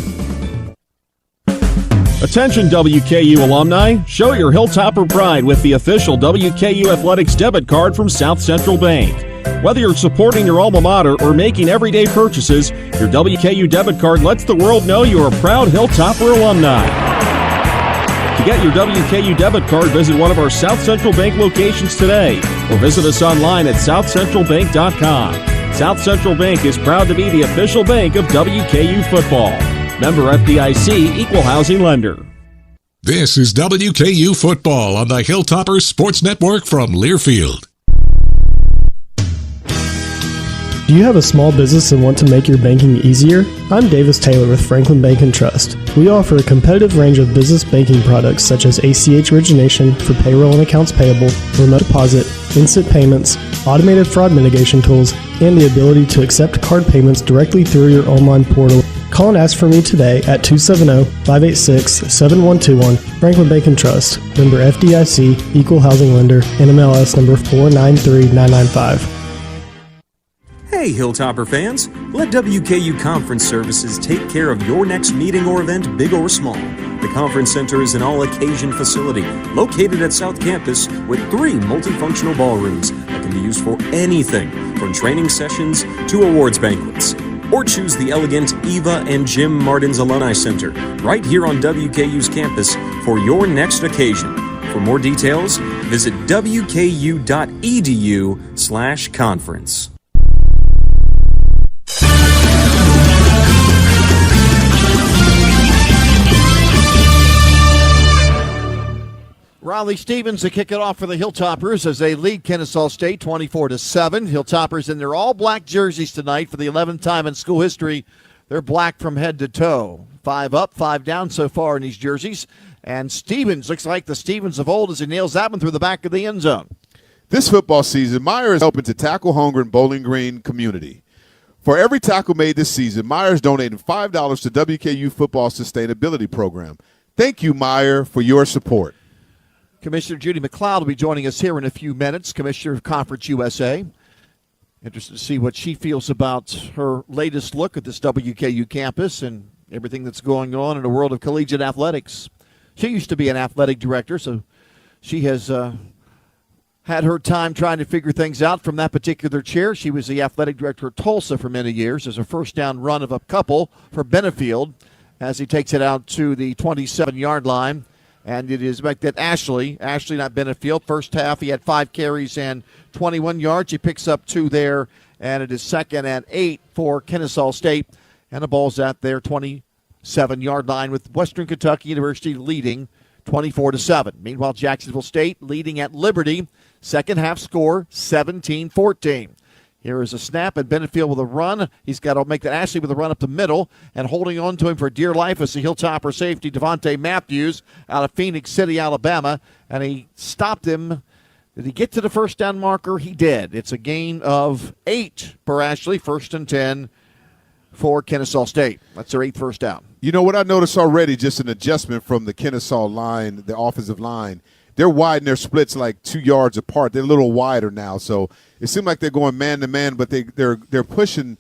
G: Attention WKU alumni, show your Hilltopper pride with the official WKU Athletics debit card from South Central Bank. Whether you're supporting your alma mater or making everyday purchases, your WKU debit card lets the world know you're a proud Hilltopper alumni. To get your WKU debit card, visit one of our South Central Bank locations today or visit us online at southcentralbank.com. South Central Bank is proud to be the official bank of WKU football. Member FDIC, Equal Housing Lender.
D: This is WKU Football on the Hilltoppers Sports Network from Learfield.
T: Do you have a small business and want to make your banking easier? I'm Davis Taylor with Franklin Bank & Trust. We offer a competitive range of business banking products such as ACH origination for payroll and accounts payable, remote deposit, instant payments, automated fraud mitigation tools, and the ability to accept card payments directly through your online portal. Call and ask for me today at 270-586-7121. Franklin Bank & Trust. Member FDIC, Equal Housing Lender, NMLS number 493995.
J: Hey Hilltopper fans, let WKU Conference Services take care of your next meeting or event, big or small. The Conference Center is an all-occasion facility located at South Campus with 3 multifunctional ballrooms that can be used for anything from training sessions to awards banquets. Or choose the elegant Eva and Jim Martin's Alumni Center right here on WKU's campus for your next occasion. For more details, visit wku.edu/conference.
A: Riley Stevens to kick it off for the Hilltoppers as they lead Kennesaw State 24-7. Hilltoppers in their all-black jerseys tonight for the 11th time in school history. They're black from head to toe. 5 up, 5 down so far in these jerseys. And Stevens looks like the Stevens of old as he nails that one through the back of the end zone.
L: This football season, Meyer is helping to tackle hunger in Bowling Green community. For every tackle made this season, Meyer is donating $5 to WKU Football Sustainability Program. Thank you, Meyer, for your support.
A: Commissioner Judy McLeod will be joining us here in a few minutes, Commissioner of Conference USA. Interested to see what she feels about her latest look at this WKU campus and everything that's going on in the world of collegiate athletics. She used to be an athletic director, so she has had her time trying to figure things out from that particular chair. She was the athletic director at Tulsa for many years as a first down run of a couple for Benefield as he takes it out to the 27-yard line. And it is back that Ashley, not Benefield. First half, he had 5 carries and 21 yards. He picks up 2 there, and it is 2nd and 8 for Kennesaw State. And the ball's at their 27-yard line with Western Kentucky University leading 24-7. Meanwhile, Jacksonville State leading at Liberty. Second half score, 17-14. Here is a snap at Benefield with a run. He's got to make that Ashley with a run up the middle, and holding on to him for dear life is the Hilltopper safety, Devontae Matthews, out of Phoenix City, Alabama, and he stopped him. Did he get to the first down marker? He did. It's a gain of 8 for Ashley, 1st and 10 for Kennesaw State. That's their 8th first down.
L: You know what I noticed already, just an adjustment from the Kennesaw line, the offensive line. They're wide in their splits like 2 yards apart. They're a little wider now, so it seems like they're going man-to-man, but they're pushing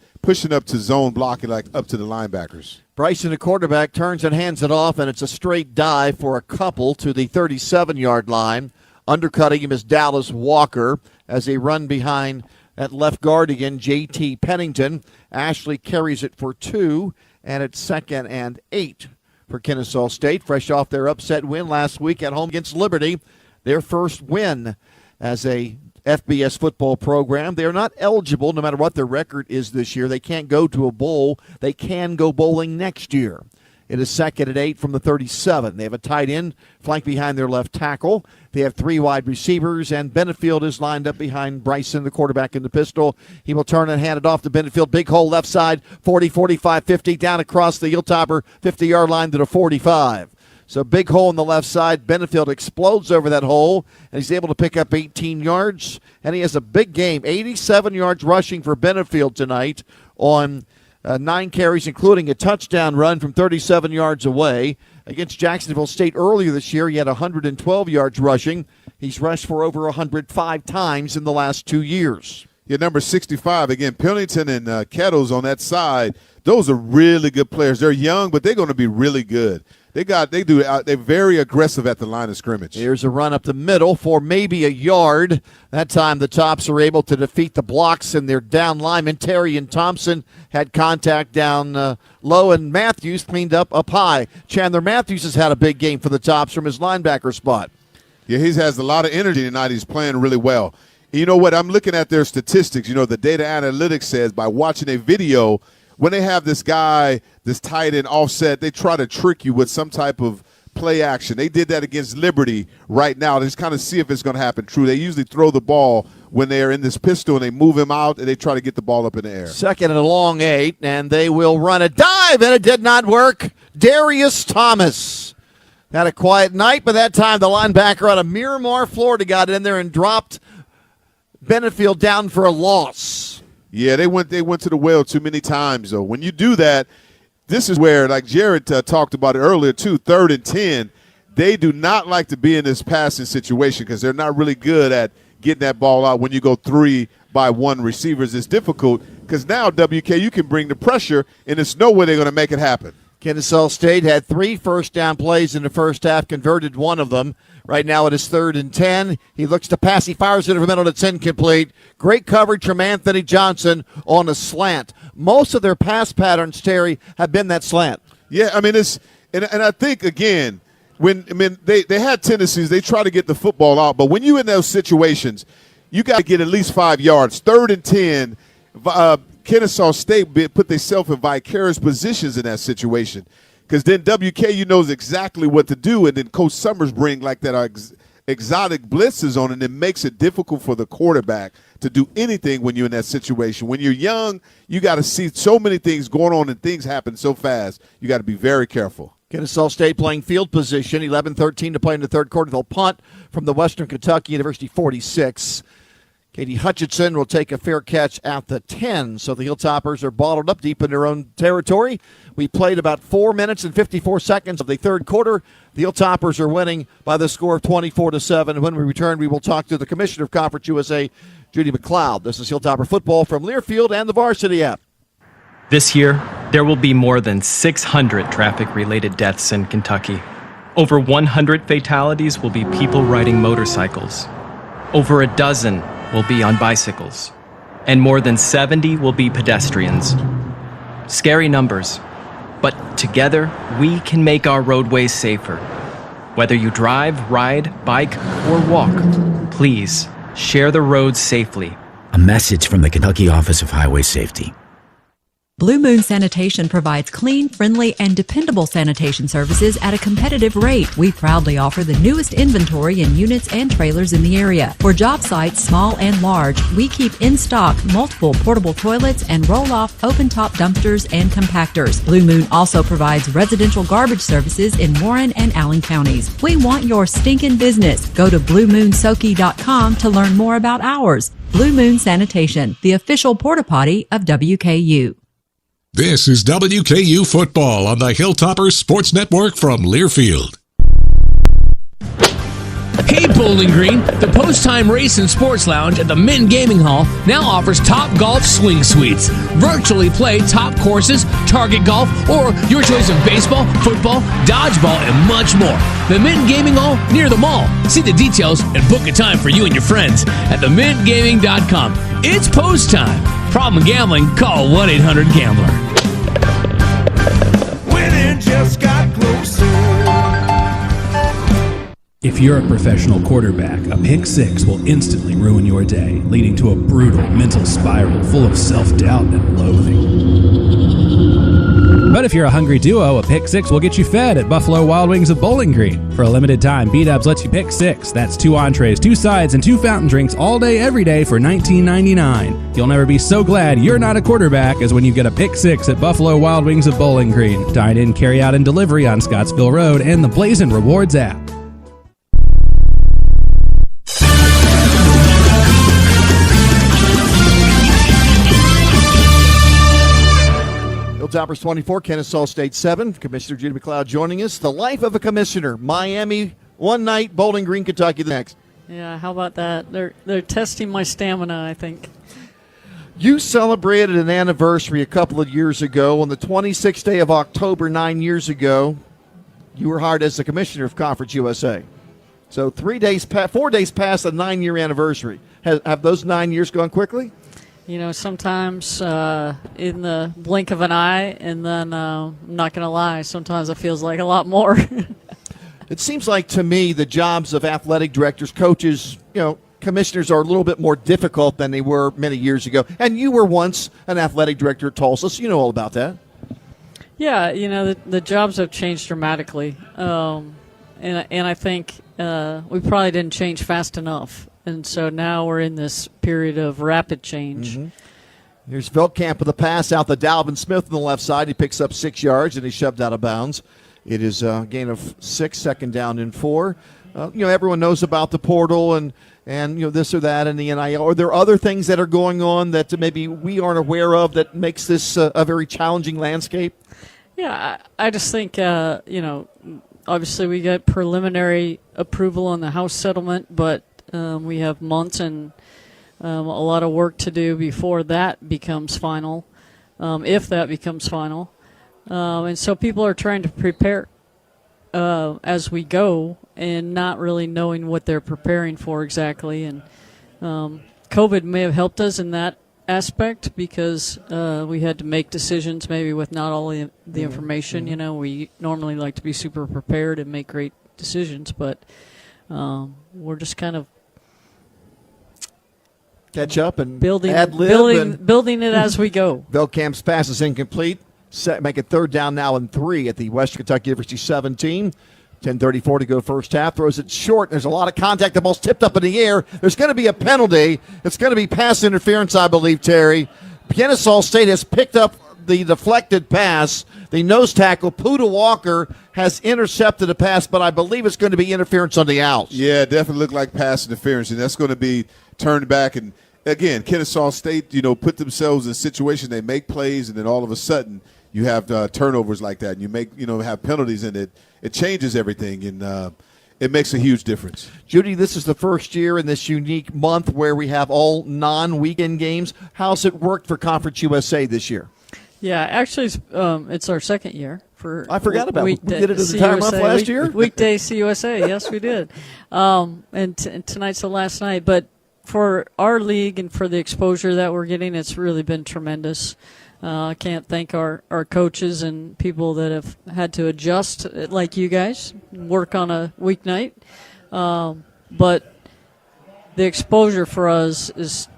L: up to zone blocking, like up to the linebackers.
A: Bryson, the quarterback, turns and hands it off, and it's a straight dive for a couple to the 37-yard line. Undercutting him is Dallas Walker as they run behind that left guard again, J.T. Pennington. Ashley carries it for 2, and it's 2nd and 8 for Kennesaw State, fresh off their upset win last week at home against Liberty. Their first win as a FBS football program. They are not eligible, no matter what their record is this year. They can't go to a bowl. They can go bowling next year. It is 2nd and 8 from the 37. They have a tight end flanked behind their left tackle. They have 3 wide receivers, and Benefield is lined up behind Bryson, the quarterback in the pistol. He will turn and hand it off to Benefield. Big hole left side, 40, 45, 50, down across the Hilltopper 50-yard line to the 45. So big hole on the left side. Benefield explodes over that hole, and he's able to pick up 18 yards. And he has a big game, 87 yards rushing for Benefield tonight on 9 carries, including a touchdown run from 37 yards away. Against Jacksonville State earlier this year, he had 112 yards rushing. He's rushed for over 105 times in the last 2 years.
L: Yeah, number 65, again, Pennington and Kettles on that side. Those are really good players. They're young, but they're going to be really good. They're very aggressive at the line of scrimmage.
A: Here's a run up the middle for maybe a yard. That time the Tops are able to defeat the blocks, and their down linemen, Terry and Thompson, had contact down low, and Matthews cleaned up high. Chandler Matthews has had a big game for the Tops from his linebacker spot.
L: Yeah, he has a lot of energy tonight. He's playing really well. You know what? I'm looking at their statistics. You know, the data analytics says by watching a video, when they have this guy, this tight end offset, they try to trick you with some type of play action. They did that against Liberty right now. They just kind of see if it's going to happen true. They usually throw the ball when they're in this pistol, and they move him out, and they try to get the ball up in the air.
A: 2nd and a long 8, and they will run a dive, and it did not work. Darius Thomas had a quiet night, but that time the linebacker out of Miramar, Florida, got in there and dropped Benefield down for a loss.
L: Yeah, they went to the well too many times, though. When you do that, this is where, like Jared talked about it earlier, too, 3rd and 10, they do not like to be in this passing situation because they're not really good at getting that ball out when you go 3-by-1 receivers. It's difficult because now WKU can bring the pressure, and there's no way they're going to make it happen.
A: Kennesaw State had 3 first down plays in the first half, converted 1 of them. Right now it is 3rd and 10. He looks to pass. He fires it over the middle. It's incomplete. Great coverage from Anthony Johnson on a slant. Most of their pass patterns, Terry, have been that slant.
L: Yeah, I mean, and I think, again, they had tendencies. They try to get the football out. But when you're in those situations, you got to get at least 5 yards. 3rd and 10, Kennesaw State put themselves in vicarious positions in that situation. Because then WKU knows exactly what to do, and then Coach Summers bring like that exotic blitzes on it, and it makes it difficult for the quarterback to do anything when you're in that situation. When you're young, you got to see so many things going on, and things happen so fast. You got to be very careful.
A: Kennesaw State playing field position, 11-13 to play in the third quarter. They'll punt from the Western Kentucky University 46. Katie Hutchinson will take a fair catch at the 10. So the Hilltoppers are bottled up deep in their own territory. We played about 4 minutes and 54 seconds of the third quarter. The Hilltoppers are winning by the score of 24-7. When we return, we will talk to the Commissioner of Conference USA, Judy McLeod. This is Hilltopper football from Learfield and the Varsity app.
F: This year, there will be more than 600 traffic-related deaths in Kentucky. Over 100 fatalities will be people riding motorcycles. Over a dozen will be on bicycles. And more than 70 will be pedestrians. Scary numbers, but together we can make our roadways safer. Whether you drive, ride, bike, or walk, please share the roads safely.
V: A message from the Kentucky Office of Highway Safety.
W: Blue Moon Sanitation provides clean, friendly, and dependable sanitation services at a competitive rate. We proudly offer the newest inventory in units and trailers in the area. For job sites, small and large, we keep in stock multiple portable toilets and roll-off open-top dumpsters and compactors. Blue Moon also provides residential garbage services in Warren and Allen counties. We want your stinking business. Go to BlueMoonSoki.com to learn more about ours. Blue Moon Sanitation, the official porta potty of WKU.
D: This is WKU Football on the Hilltoppers Sports Network from Learfield.
H: Hey, Bowling Green, the Post-Time Race and Sports Lounge at the Mint Gaming Hall now offers Top Golf Swing Suites. Virtually play top courses, target golf, or your choice of baseball, football, dodgeball, and much more. The Mint Gaming Hall near the mall. See the details and book a time for you and your friends at themintgaming.com. It's post time. Problem gambling? Call 1-800-GAMBLER.
E: Winning just got closer.
S: If you're a professional quarterback, a pick six will instantly ruin your day, leading to a brutal mental spiral full of self-doubt and loathing. But if you're a hungry duo, a pick six will get you fed at Buffalo Wild Wings of Bowling Green. For a limited time, B-Dubs lets you pick six. That's 2 entrees, 2 sides, and 2 fountain drinks all day, every day for $19.99. You'll never be so glad you're not a quarterback as when you get a pick six at Buffalo Wild Wings of Bowling Green. Dine in, carry out, and delivery on Scottsville Road and the Blazin' Rewards app.
A: Hilltoppers 24, Kennesaw State 7. Commissioner Judy McLeod joining us. The life of a commissioner. Miami one night, Bowling Green, Kentucky the next.
X: Yeah, how about that? They're testing my stamina, I think.
A: You celebrated an anniversary a couple of years ago. On the 26th day of October, 9 years ago, you were hired as the commissioner of Conference USA. So 4 days past the 9-year anniversary. Have those 9 years gone quickly?
X: You know, sometimes in the blink of an eye, and then I'm not going to lie, sometimes it feels like a lot more.
A: It seems like to me the jobs of athletic directors, coaches, commissioners are a little bit more difficult than they were many years ago. And you were once an athletic director at Tulsa, so you know all about that.
X: Yeah, the jobs have changed dramatically. And I think we probably didn't change fast enough. And so now we're in this period of rapid change.
A: Mm-hmm. Here's Veldkamp with a pass out to Dalvin Smith on the left side. He picks up 6 yards, and he's shoved out of bounds. It is a gain of 6, second down and 4. Everyone knows about the portal and this or that and the NIL. Are there other things that are going on that maybe we aren't aware of that makes this a very challenging landscape?
X: Yeah, I just think, obviously we got preliminary approval on the House settlement, but we have months and a lot of work to do before that becomes final, if that becomes final. And so people are trying to prepare as we go and not really knowing what they're preparing for exactly. And COVID may have helped us in that aspect because we had to make decisions maybe with not all the information.
A: Mm-hmm.
X: We normally like to be super prepared and make great decisions, but we're just kind of
A: catch up and
X: building it as we go.
A: Veldkamp's pass is incomplete. Make it third down now and 3 at the Western Kentucky University 17. 10:34 to go first half. Throws it short. There's a lot of contact. The ball's tipped up in the air. There's going to be a penalty. It's going to be pass interference, I believe, Terry. Kennesaw State has picked up the deflected pass. The nose tackle, Puda Walker, has intercepted a pass, but I believe it's going to be interference on the Owls.
L: Yeah, it definitely looked like pass interference, and that's going to be turned back. And, again, Kennesaw State, put themselves in a situation, they make plays, and then all of a sudden you have turnovers like that, and you make, have penalties, and it changes everything, and it makes a huge difference.
A: Judy, this is the first year in this unique month where we have all non-weekend games. How's it worked for Conference USA this year?
X: Yeah, actually, it's our second year for.
A: I forgot about it. We did it an entire month last year.
X: Weekday CUSA, yes, we did. And tonight's the last night. But for our league and for the exposure that we're getting, it's really been tremendous. I can't thank our coaches and people that have had to adjust, like you guys, work on a weeknight. But the exposure for us is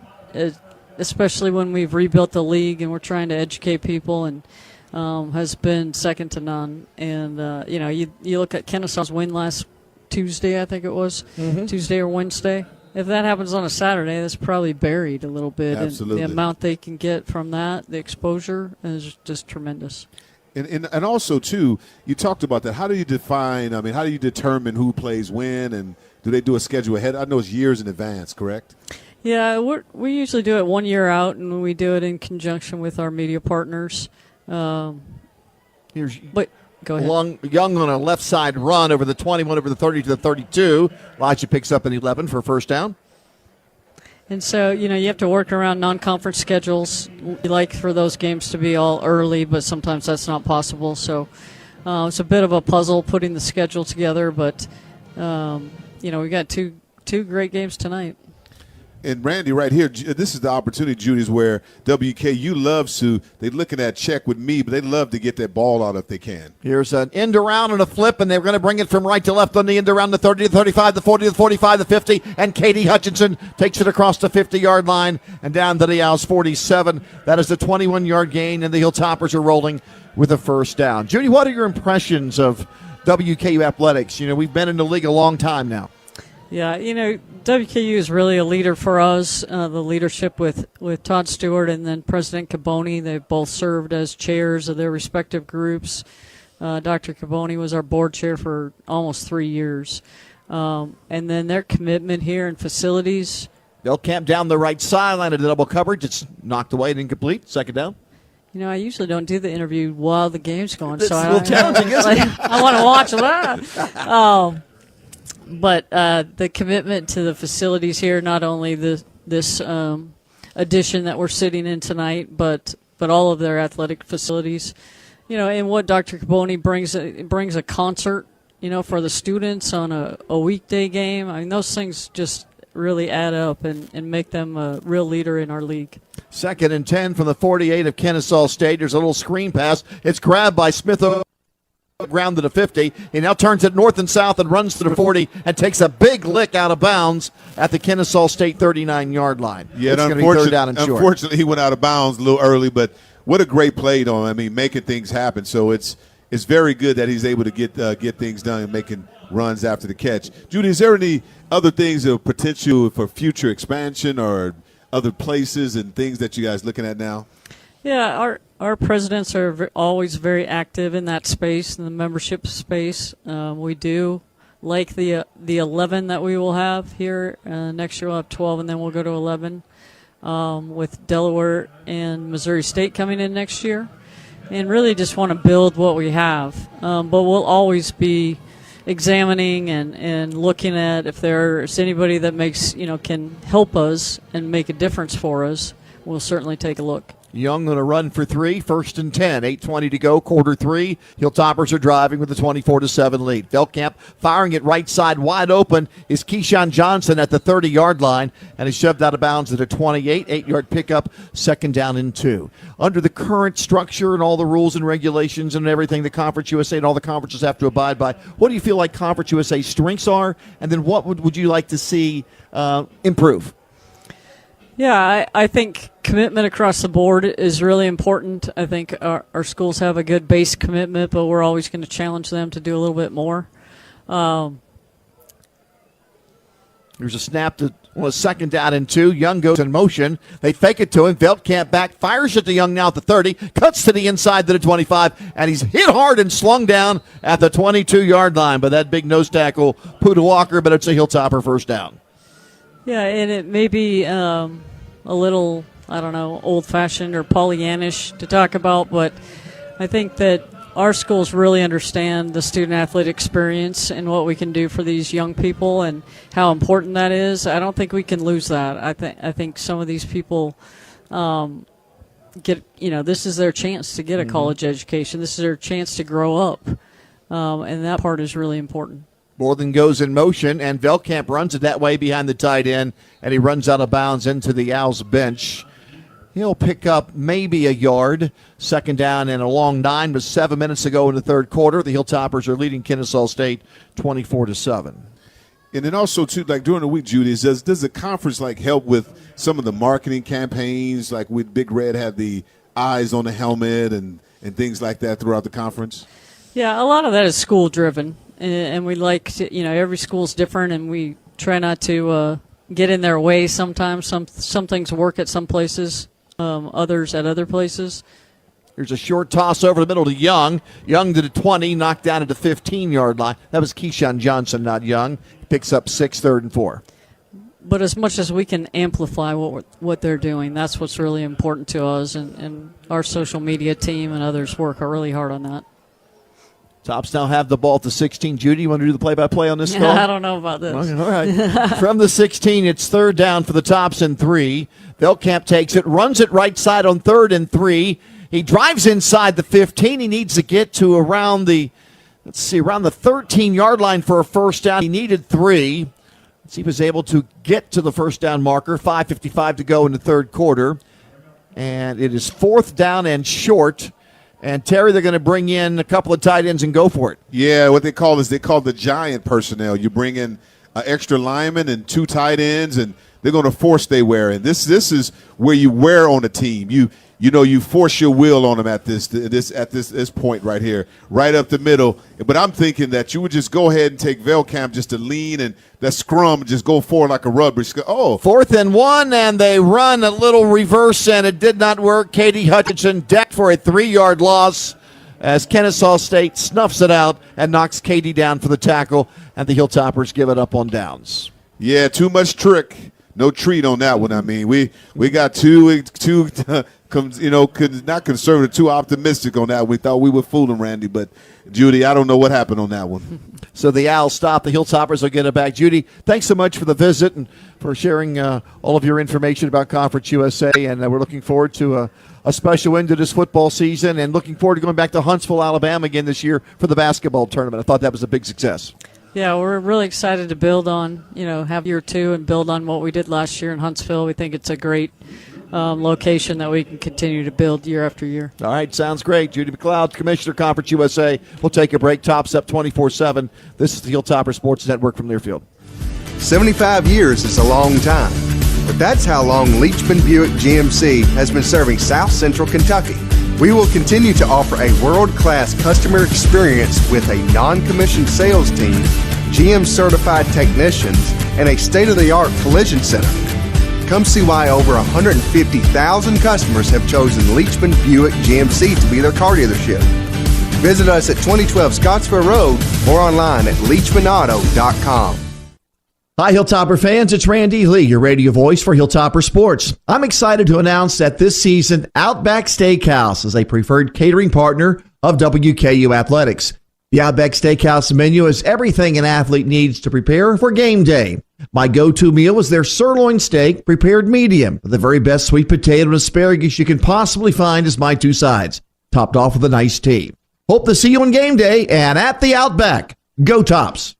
X: especially when we've rebuilt the league and we're trying to educate people, and has been second to none. And you look at Kennesaw's win last Tuesday, I think it was, Tuesday or Wednesday. If that happens on a Saturday, that's probably buried a little bit.
L: Absolutely.
X: And the amount they can get from that, the exposure, is just tremendous.
L: And also, too, you talked about that. How do you how do you determine who plays when, and do they do a schedule ahead? I know it's years in advance, correct?
X: Yeah, we usually do it 1 year out, and we do it in conjunction with our media partners. Go ahead.
A: Young on a left side run over the 21, over the 30 to the 32. Elijah picks up an 11 for a first down.
X: And so, you have to work around non-conference schedules. We like for those games to be all early, but sometimes that's not possible. So it's a bit of a puzzle putting the schedule together, but, we got two great games tonight.
L: And Randy, right here, this is the opportunity, Judy, is where WKU loves to. They're looking at check with me, but they love to get that ball out if they can.
A: Here's an end around and a flip, and they're going to bring it from right to left on the end around, the 30 to 35, the 40 to the 45, the 50, and Katie Hutchinson takes it across the 50-yard line and down to the Owls 47. That is the 21-yard gain, and the Hilltoppers are rolling with a first down. Judy, what are your impressions of WKU athletics? We've been in the league a long time now.
X: Yeah, WKU is really a leader for us, the leadership with Todd Stewart and then President Caboni. They've both served as chairs of their respective groups. Dr. Caboni was our board chair for almost 3 years. And then their commitment here in facilities.
A: They'll camp down the right sideline of the double coverage. It's knocked away and incomplete. Second down.
X: I usually don't do the interview while the game's going.
A: It's a little challenging, isn't it?
X: I want to watch that. But the commitment to the facilities here, not only this addition that we're sitting in tonight, but all of their athletic facilities, and what Dr. Caboni brings a concert, for the students on a weekday game. I mean, those things just really add up and make them a real leader in our league.
A: 2nd and 10 from the 48 of Kennesaw State. There's a little screen pass. It's grabbed by Smith ground to the 50. He now turns it north and south and runs to the 40 and takes a big lick out of bounds at the Kennesaw State 39-yard line.
L: Yeah,
A: it's going to be third down and short.
L: Unfortunately, he went out of bounds a little early, but what a great play, though. I mean, making things happen. So it's very good that he's able to get things done and making runs after the catch. Judy, is there any other things of potential for future expansion or other places and things that you guys looking at now?
X: Yeah, our presidents are always very active in that space, in the membership space. We do like the 11 that we will have here. Next year we'll have 12, and then we'll go to 11 with Delaware and Missouri State coming in next year. And really just want to build what we have. But we'll always be examining and looking at if there's anybody that can help us and make a difference for us. We'll certainly take a look.
A: Young going to run for 3, 1st and 10, 8:20 to go, quarter 3. Hilltoppers are driving with a 24-7 lead. Veldkamp firing it right side wide open is Keyshawn Johnson at the 30-yard line, and he's shoved out of bounds at a 28, 8-yard pickup, 2nd down and 2. Under the current structure and all the rules and regulations and everything the Conference USA and all the conferences have to abide by, what do you feel like Conference USA's strengths are, and then what would you like to see improve?
X: Yeah, I think commitment across the board is really important. I think our schools have a good base commitment, but we're always going to challenge them to do a little bit more.
A: There's a snap that was second down and 2. Young goes in motion. They fake it to him. Veldkamp back, fires it to Young now at the 30, cuts to the inside to the 25, and he's hit hard and slung down at the 22-yard line by that big nose tackle, Puda Walker, but it's a Hilltopper first down.
X: Yeah, and it may be a little, I don't know, old-fashioned or Pollyannish to talk about, but I think that our schools really understand the student-athlete experience and what we can do for these young people and how important that is. I don't think we can lose that. I think some of these people this is their chance to get a college education. This is their chance to grow up, and that part is really important.
A: Borland goes in motion, and Veldkamp runs it that way behind the tight end, and he runs out of bounds into the Owls bench. He'll pick up maybe a yard. Second down and a long 9, but 7 minutes to go in the third quarter. The Hilltoppers are leading Kennesaw State 24-7.
L: And then also, too, like during the week, Judy, does the conference help with some of the marketing campaigns? Like with Big Red had the eyes on the helmet and things like that throughout the conference?
X: Yeah, a lot of that is school-driven. And we like to, every school's different, and we try not to get in their way sometimes. Some things work at some places. Others at other places.
A: There's a short toss over the middle to Young. Young to the 20, knocked down at the 15-yard line. That was Keyshawn Johnson, not Young. Picks up 6, 3rd and 4.
X: But as much as we can amplify what they're doing, that's what's really important to us, and our social media team and others work really hard on that.
A: Tops now have the ball at the 16. Judy, you want to do the play-by-play on this call?
X: I don't know about this.
A: Okay, all right. From the 16, it's 3rd down for the Tops and 3. Veldkamp takes it, runs it right side on 3rd and 3. He drives inside the 15. He needs to get to around the 13-yard line for a first down. He needed 3. He was able to get to the first down marker. 5:55 to go in the third quarter. And it is 4th down and short. And, Terry, they're going to bring in a couple of tight ends and go for it.
L: Yeah, what they call the giant personnel. You bring in an extra lineman and 2 tight ends, and they're going to force their wear. And this is where you wear on a team. You force your will on them at this point right here, right up the middle. But I'm thinking that you would just go ahead and take Veldkamp just to lean and that scrum just go forward like a rubber. Oh,
A: 4th and 1, and they run a little reverse, and it did not work. Katie Hutchinson decked for a 3-yard loss as Kennesaw State snuffs it out and knocks Katie down for the tackle, and the Hilltoppers give it up on downs.
L: Yeah, too much trick. No treat on that one. I mean, we got too not conservative, too optimistic on that. We thought we were fooling Randy, but Judy, I don't know what happened on that one.
A: So the Owls stop. The Hilltoppers will get it back. Judy, thanks so much for the visit and for sharing all of your information about Conference USA, and we're looking forward to a special end to this football season and looking forward to going back to Huntsville, Alabama again this year for the basketball tournament. I thought that was a big success.
X: Yeah, we're really excited to build on, have year 2 and build on what we did last year in Huntsville. We think it's a great location that we can continue to build year after year.
A: All right, sounds great. Judy McLeod, Commissioner, Conference USA. We'll take a break. Tops up 24/7. This is the Hilltopper Sports Network from Learfield.
B: 75 years is a long time, but that's how long Leachman Buick GMC has been serving South Central Kentucky. We will continue to offer a world-class customer experience with a non-commissioned sales team, GM-certified technicians, and a state-of-the-art collision center. Come see why over 150,000 customers have chosen Leachman Buick GMC to be their car dealership. Visit us at 2012 Scottsville Road or online at leachmanauto.com.
A: Hi, Hilltopper fans. It's Randy Lee, your radio voice for Hilltopper Sports. I'm excited to announce that this season, Outback Steakhouse is a preferred catering partner of WKU Athletics. The Outback Steakhouse menu is everything an athlete needs to prepare for game day. My go-to meal is their sirloin steak, prepared medium, with the very best sweet potato and asparagus you can possibly find as my 2 sides, topped off with a nice tea. Hope to see you on game day and at the Outback. Go Tops!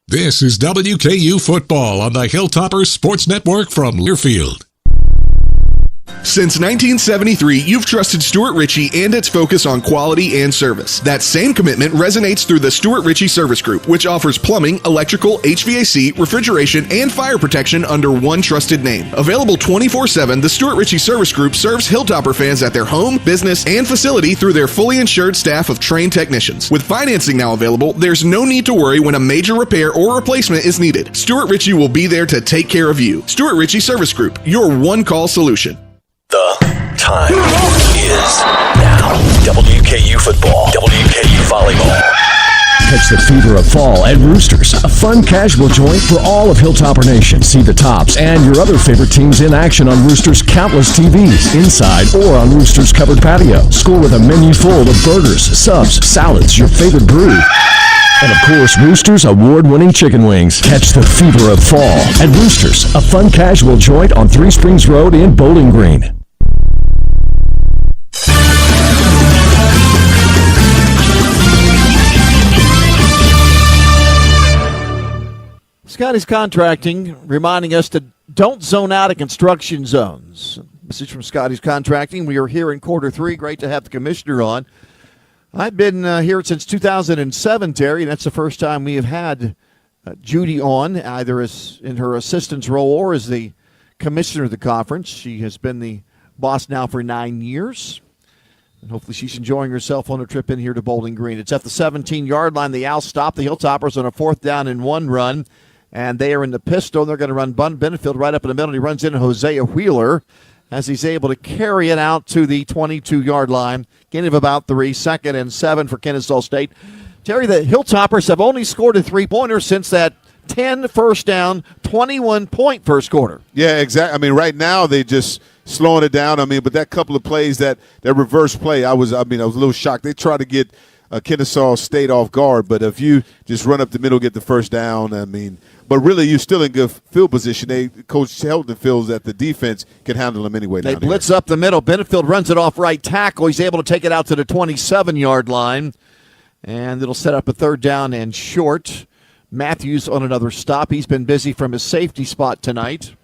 D: This is WKU Football on the Hilltoppers Sports Network from Learfield.
M: Since 1973, you've trusted Stuart Ritchie and its focus on quality and service. That same commitment resonates through the Stuart Ritchie Service Group, which offers plumbing, electrical, HVAC, refrigeration, and fire protection under one trusted name. Available 24/7, the Stuart Ritchie Service Group serves Hilltopper fans at their home, business, and facility through their fully insured staff of trained technicians. With financing now available, there's no need to worry when a major repair or replacement is needed. Stuart Ritchie will be there to take care of you. Stuart Ritchie Service Group, your one-call solution.
C: The time is now. WKU football, WKU volleyball.
I: Catch the fever of fall at Roosters, a fun casual joint for all of Hilltopper Nation. See the Tops and your other favorite teams in action on Roosters' countless TVs, inside or on Roosters' covered patio. Score with a menu full of burgers, subs, salads, your favorite brew. And of course, Roosters' award-winning chicken wings. Catch the fever of fall at Roosters, a fun casual joint on Three Springs Road in Bowling Green.
A: Scotty's Contracting reminding us to don't zone out of construction zones. Message from Scotty's Contracting. We are here in quarter three. Great to have the commissioner on. I've been here since 2007, Terry, and that's the first time we have had Judy on, either as in her assistant's role or as the commissioner of the conference. She has been the boss now for 9 years, and hopefully she's enjoying herself on a trip in here to Bowling Green. It's at the 17-yard line. The Owls stop the Hilltoppers on a 4th down and 1 run, and they are in the pistol. They're going to run Benefield right up in the middle. He runs in Hosea Wheeler as he's able to carry it out to the 22-yard line. Gain of about 3, 2nd and 7 for Kennesaw State. Terry, the Hilltoppers have only scored a 3-pointer since that 10 first down, 21-point first quarter.
L: Yeah, exactly. I mean, right now they just slowing it down. I mean, but that couple of plays, that reverse play, I was a little shocked. They try to get Kennesaw State off guard, but if you just run up the middle, get the first down, I mean, but really you're still in good field position. Coach Shelton feels that the defense can handle them anyway.
A: They blitz up the middle. Benefield runs it off right tackle. He's able to take it out to the 27-yard line, and it'll set up a 3rd down and short. Matthews on another stop. He's been busy from his safety spot tonight.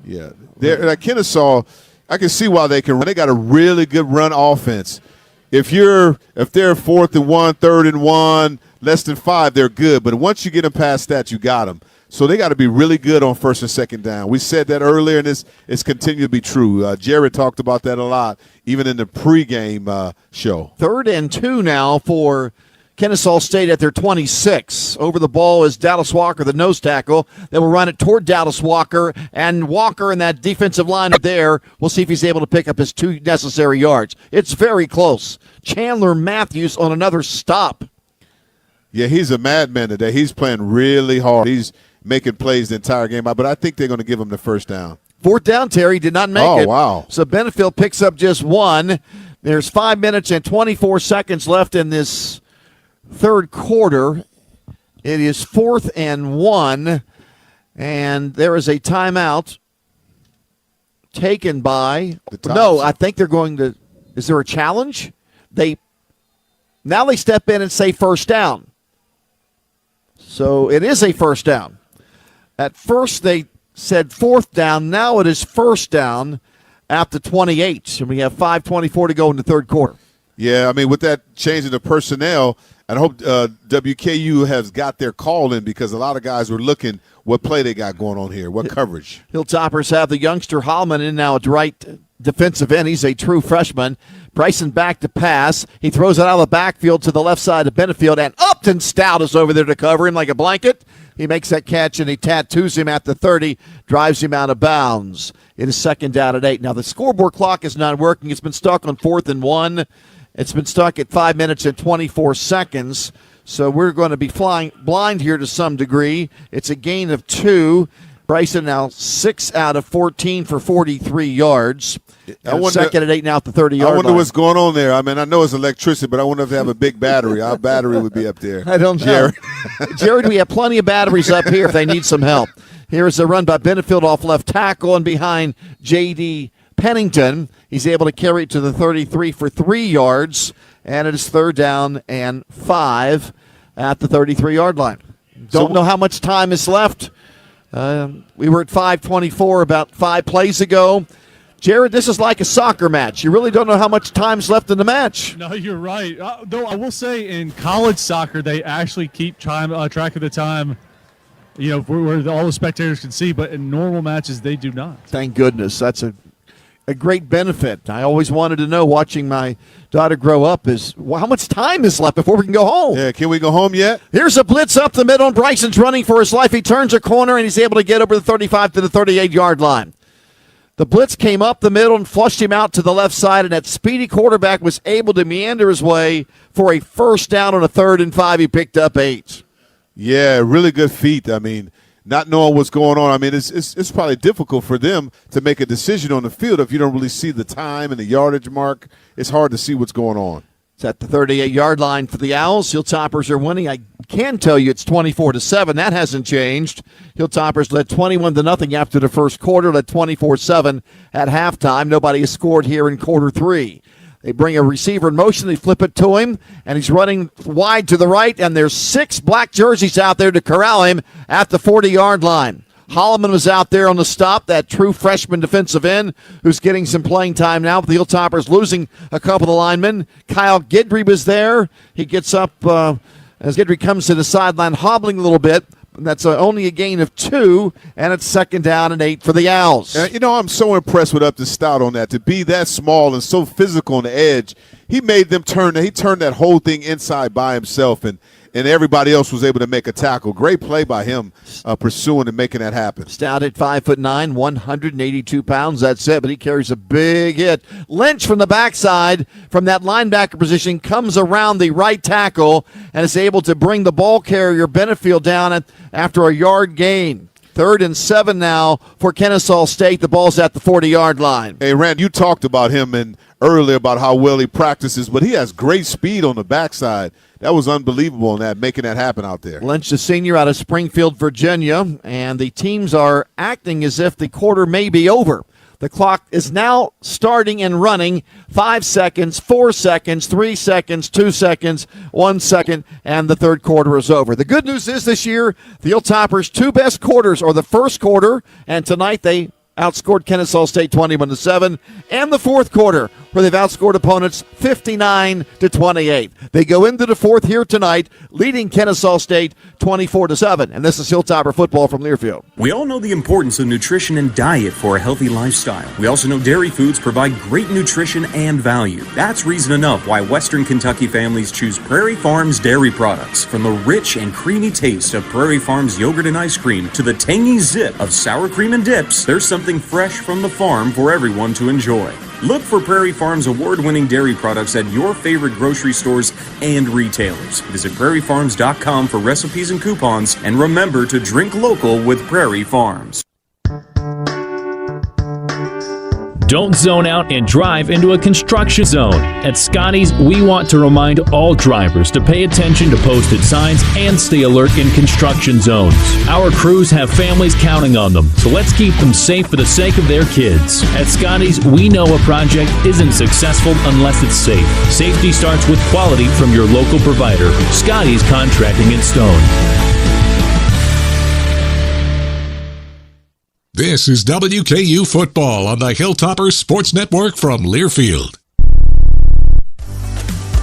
L: Yeah, like Kennesaw, I can see why they can run. They got a really good run offense. If they're 4th and 1, 3rd and 1, less than 5, they're good. But once you get them past that, you got them. So they got to be really good on 1st and 2nd down. We said that earlier, and it's continued to be true. Jared talked about that a lot, even in the pregame show.
A: 3rd and 2 now for Kennesaw State at their 26. Over the ball is Dallas Walker, the nose tackle. They will run it toward Dallas Walker, and Walker in that defensive line there, we'll see if he's able to pick up his 2 necessary yards. It's very close. Chandler Matthews on another stop.
L: Yeah, he's a madman today. He's playing really hard. He's making plays the entire game, but I think they're going to give him the first down.
A: 4th down, Terry did not make it.
L: Oh, wow.
A: So Benefield picks up just 1. There's 5 minutes and 24 seconds left in this third quarter. It is 4th and 1, and there is a timeout taken by – no, I think they're going to – is there a challenge? Now they step in and say first down. So it is a first down. At first they said 4th down. Now it is first down at the 28. And we have 5:24 to go in the third quarter.
L: Yeah, I mean, with that change in the personnel, I hope WKU has got their call in, because a lot of guys were looking what play they got going on here, what coverage.
A: Hilltoppers have the youngster Hallman in now at right defensive end. He's a true freshman. Bryson back to pass. He throws it out of the backfield to the left side of Benefield, and Upton Stout is over there to cover him like a blanket. He makes that catch, and he tattoos him at the 30, drives him out of bounds. It is 2nd down and 8. Now, the scoreboard clock is not working. It's been stuck on 4th and 1. It's been stuck at 5 minutes and 24 seconds. So we're going to be flying blind here to some degree. It's a gain of 2. Bryson now 6 out of 14 for 43 yards. I wonder, 2nd and 8 now at the 30-yard line.
L: I wonder what's going on there. I mean, I know it's electricity, but I wonder if they have a big battery. Our battery would be up there.
A: I don't know. Jared, we have plenty of batteries up here if they need some help. Here is a run by Benefield off left tackle and behind J.D. Pennington. He's able to carry it to the 33 for 3 yards, and it is 3rd down and 5 at the 33-yard line. Don't know how much time is left. We were at 5:24 about 5 plays ago. Jared, this is like a soccer match. You really don't know how much time's left in the match.
K: No, you're right. Though I will say in college soccer, they actually keep track of the time, where all the spectators can see. But in normal matches, they do not.
A: Thank goodness. That's a great benefit. I always wanted to know, watching my daughter grow up, is how much time is left before we can go home.
L: Yeah, can we go home yet?
A: Here's a blitz up the middle, and Bryson's running for his life. He turns a corner, and he's able to get over the 35 to the 38-yard line. The blitz came up the middle and flushed him out to the left side, and that speedy quarterback was able to meander his way for a first down on a 3rd and 5. He picked up 8.
L: Yeah, really good feat. I mean, not knowing what's going on. I mean, it's probably difficult for them to make a decision on the field if you don't really see the time and the yardage mark. It's hard to see what's going on.
A: It's at the 38-yard line for the Owls. Hilltoppers are winning. I can tell you it's 24-7. That hasn't changed. Hilltoppers led 21-0 after the first quarter, led 24-7 at halftime. Nobody has scored here in quarter 3. They bring a receiver in motion. They flip it to him, and he's running wide to the right, and there's 6 black jerseys out there to corral him at the 40-yard line. Holloman was out there on the stop, that true freshman defensive end who's getting some playing time now. The Hilltoppers losing a couple of the linemen. Kyle Guidry was there. He gets up as Guidry comes to the sideline, hobbling a little bit. That's only a gain of 2, and it's 2nd down and 8 for the Owls.
L: I'm so impressed with Upton Stout on that. To be that small and so physical on the edge, he made them turn. He turned that whole thing inside by himself, and everybody else was able to make a tackle. Great play by him pursuing and making that happen.
A: Stout at 5'9", 182 pounds. That's it, but he carries a big hit. Lynch from the backside from that linebacker position comes around the right tackle and is able to bring the ball carrier Benefield down after a yard gain. 3rd and 7 now for Kennesaw State. The ball's at the 40-yard line.
L: Hey, Rand, you talked about him earlier about how well he practices, but he has great speed on the backside. That was unbelievable in that, making that happen out there.
A: Lynch, the senior out of Springfield, Virginia, and the teams are acting as if the quarter may be over. The clock is now starting and running. 5 seconds, 4 seconds, 3 seconds, 2 seconds, 1 second, and the third quarter is over. The good news is this year, the Hilltoppers' 2 best quarters are the first quarter, and tonight they outscored Kennesaw State 21-7, and the fourth quarter, where they've outscored opponents 59-28. They go into the fourth here tonight, leading Kennesaw State 24-7. And this is Hilltopper football from Learfield.
J: We all know the importance of nutrition and diet for a healthy lifestyle. We also know dairy foods provide great nutrition and value. That's reason enough why Western Kentucky families choose Prairie Farms dairy products. From the rich and creamy taste of Prairie Farms yogurt and ice cream to the tangy zip of sour cream and dips, there's something fresh from the farm for everyone to enjoy. Look for Prairie Farms award-winning dairy products at your favorite grocery stores and retailers. Visit prairiefarms.com for recipes and coupons, and remember to drink local with Prairie Farms.
N: Don't zone out and drive into a construction zone. At Scotty's, we want to remind all drivers to pay attention to posted signs and stay alert in construction zones. Our crews have families counting on them, so let's keep them safe for the sake of their kids. At Scotty's, we know a project isn't successful unless it's safe. Safety starts with quality from your local provider. Scotty's Contracting in Stone.
D: This is WKU Football on the Hilltoppers Sports Network from Learfield.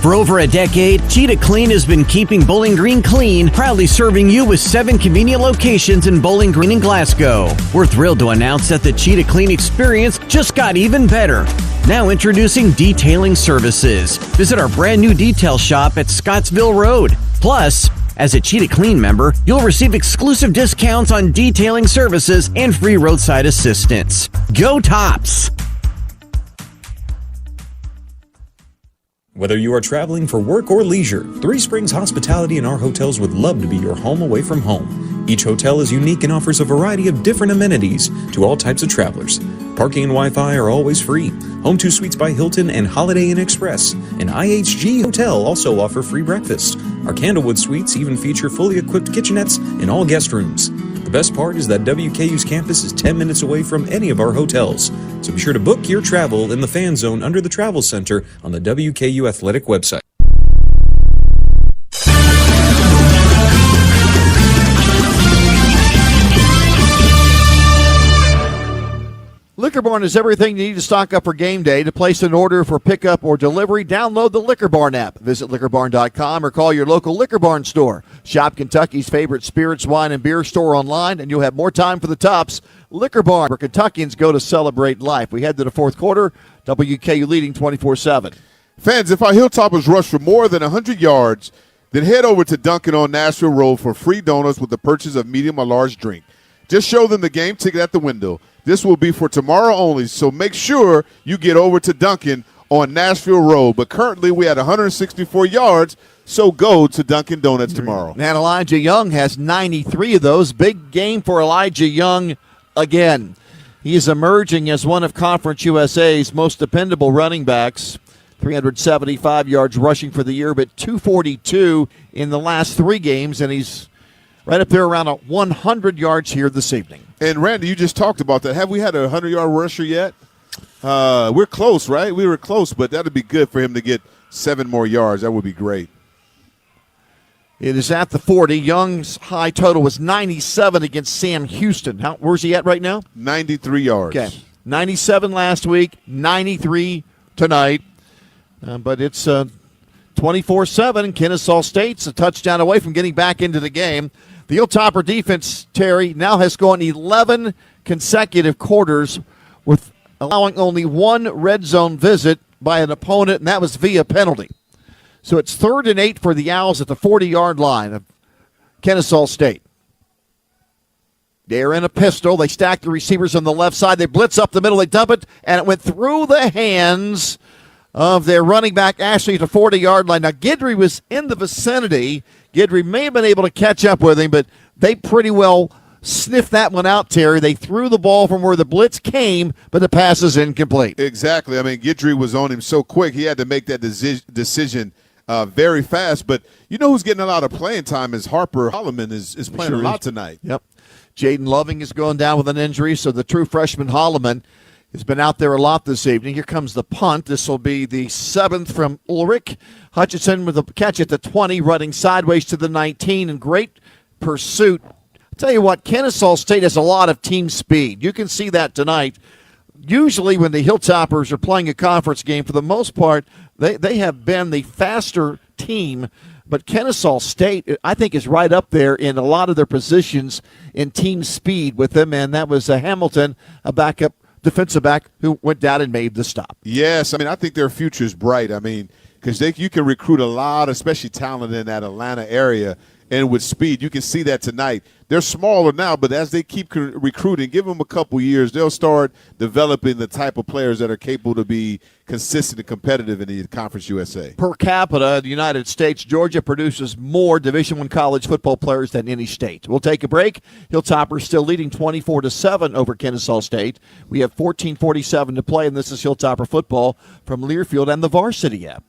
R: For over a decade, Cheetah Clean has been keeping Bowling Green clean, proudly serving you with 7 convenient locations in Bowling Green and Glasgow. We're thrilled to announce that the Cheetah Clean experience just got even better. Now introducing detailing services. Visit our brand new detail shop at Scottsville Road. Plus, as a Cheetah Clean member, you'll receive exclusive discounts on detailing services and free roadside assistance. Go Tops!
J: Whether you are traveling for work or leisure, Three Springs Hospitality and our hotels would love to be your home away from home. Each hotel is unique and offers a variety of different amenities to all types of travelers. Parking and Wi-Fi are always free. Home 2 Suites by Hilton and Holiday Inn Express and IHG Hotel also offer free breakfast. Our Candlewood Suites even feature fully equipped kitchenettes in all guest rooms. The best part is that WKU's campus is 10 minutes away from any of our hotels. So be sure to book your travel in the fan zone under the Travel Center on the WKU Athletic website.
A: Liquor Barn is everything you need to stock up for game day. To place an order for pickup or delivery, download the Liquor Barn app. Visit liquorbarn.com or call your local Liquor Barn store. Shop Kentucky's favorite spirits, wine, and beer store online, and you'll have more time for the tops. Liquor Barn, where Kentuckians go to celebrate life. We head to the fourth quarter. WKU leading 24-7.
L: Fans, if our Hilltoppers rush for more than 100 yards, then head over to Dunkin' on Nashville Road for free donuts with the purchase of medium or large drink. Just show them the game ticket at the window. This will be for tomorrow only, so make sure you get over to Dunkin' on Nashville Road. But currently we had 164 yards, so go to Dunkin' Donuts tomorrow.
A: And Elijah Young has 93 of those. Big game for Elijah Young again. He is emerging as one of Conference USA's most dependable running backs. 375 yards rushing for the year, but 242 in the last 3 games, and he's right up there around 100 yards here this evening.
L: And, Randy, you just talked about that. Have we had a 100-yard rusher yet? We're close, right? We were close, but that would be good for him to get 7 more yards. That would be great.
A: It is at the 40. Young's high total was 97 against Sam Houston. Where's he at right now?
L: 93 yards.
A: Okay. 97 last week, 93 tonight. But it's 24-7. Kennesaw State's a touchdown away from getting back into the game. The Hilltopper defense, Terry, now has gone 11 consecutive quarters with allowing only 1 red zone visit by an opponent, and that was via penalty. So it's 3rd and 8 for the Owls at the 40-yard line of Kennesaw State. They're in a pistol. They stack the receivers on the left side. They blitz up the middle. They dump it, and it went through the hands of their running back, Ashley, at the 40-yard line. Now, Guidry was in the vicinity. Guidry may have been able to catch up with him, but they pretty well sniffed that one out, Terry. They threw the ball from where the blitz came, but the pass is incomplete.
L: Exactly. I mean, Guidry was on him so quick, he had to make that decision very fast. But you know who's getting a lot of playing time is Harper Holloman is playing a lot tonight.
A: Yep. Jaden Loving is going down with an injury, so the true freshman Holloman has been out there a lot this evening. Here comes the punt. This will be the 7th from Ulrich. Hutchinson with a catch at the 20, running sideways to the 19, and great pursuit. I'll tell you what, Kennesaw State has a lot of team speed. You can see that tonight. Usually when the Hilltoppers are playing a conference game, for the most part, they have been the faster team. But Kennesaw State, I think, is right up there in a lot of their positions in team speed with them, and that was Hamilton, a backup defensive back who went down and made the stop.
L: Yes, I mean, I think their future is bright. I mean, because you can recruit a lot, especially talent in that Atlanta area, and with speed. You can see that tonight. They're smaller now, but as they keep recruiting, give them a couple years, they'll start developing the type of players that are capable to be consistent and competitive in the Conference USA.
A: Per capita in the United States, Georgia produces more Division I college football players than any state. We'll take a break. Hilltoppers still leading 24-7 over Kennesaw State. We have 14:47 to play, and this is Hilltopper football from Learfield and the Varsity app.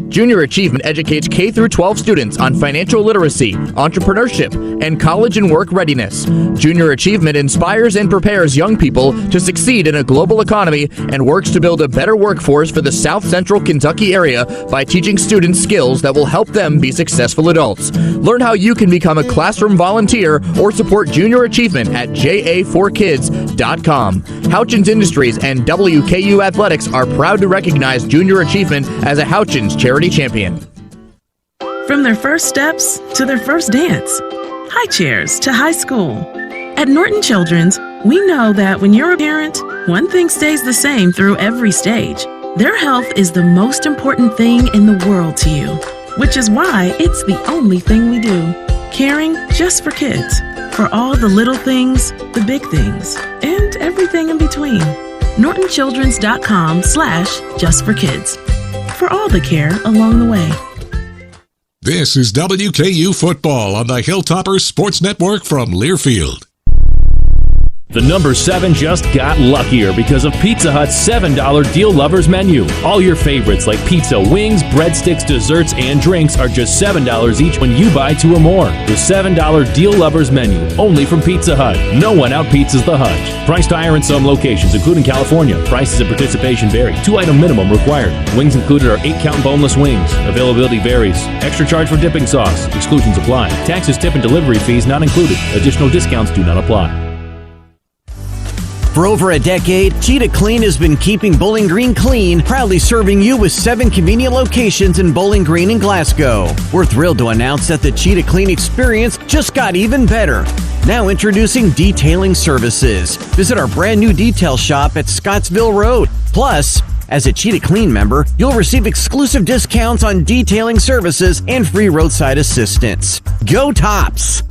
O: Junior Achievement educates K-12 students on financial literacy, entrepreneurship, and college and work readiness. Junior Achievement inspires and prepares young people to succeed in a global economy and works to build a better workforce for the South Central Kentucky area by teaching students skills that will help them be successful adults. Learn how you can become a classroom volunteer or support Junior Achievement at ja4kids.com. Houchins Industries and WKU Athletics are proud to recognize Junior Achievement as a Houchins charity champion.
P: From their first steps to their first dance, high chairs to high school. At Norton Children's, we know that when you're a parent, one thing stays the same through every stage. Their health is the most important thing in the world to you, which is why it's the only thing we do. Caring just for kids, for all the little things, the big things, and everything in between. NortonChildren's.com/justforkids. For all the care along the way.
D: This is WKU Football on the Hilltoppers Sports Network from Learfield.
N: The number 7 just got luckier because of Pizza Hut's $7 Deal Lovers menu. All your favorites like pizza, wings, breadsticks, desserts, and drinks are just $7 each when you buy 2 or more. The $7 Deal Lovers menu, only from Pizza Hut. No one out-pizzas the Hut. Priced higher in some locations, including California. Prices and participation vary. 2-item minimum required. Wings included are 8-count boneless wings. Availability varies. Extra charge for dipping sauce. Exclusions apply. Taxes, tip, and delivery fees not included. Additional discounts do not apply.
R: For over a decade, Cheetah Clean has been keeping Bowling Green clean, proudly serving you with 7 convenient locations in Bowling Green and Glasgow. We're thrilled to announce that the Cheetah Clean experience just got even better. Now introducing detailing services. Visit our brand new detail shop at Scottsville Road. Plus, as a Cheetah Clean member, you'll receive exclusive discounts on detailing services and free roadside assistance. Go Tops!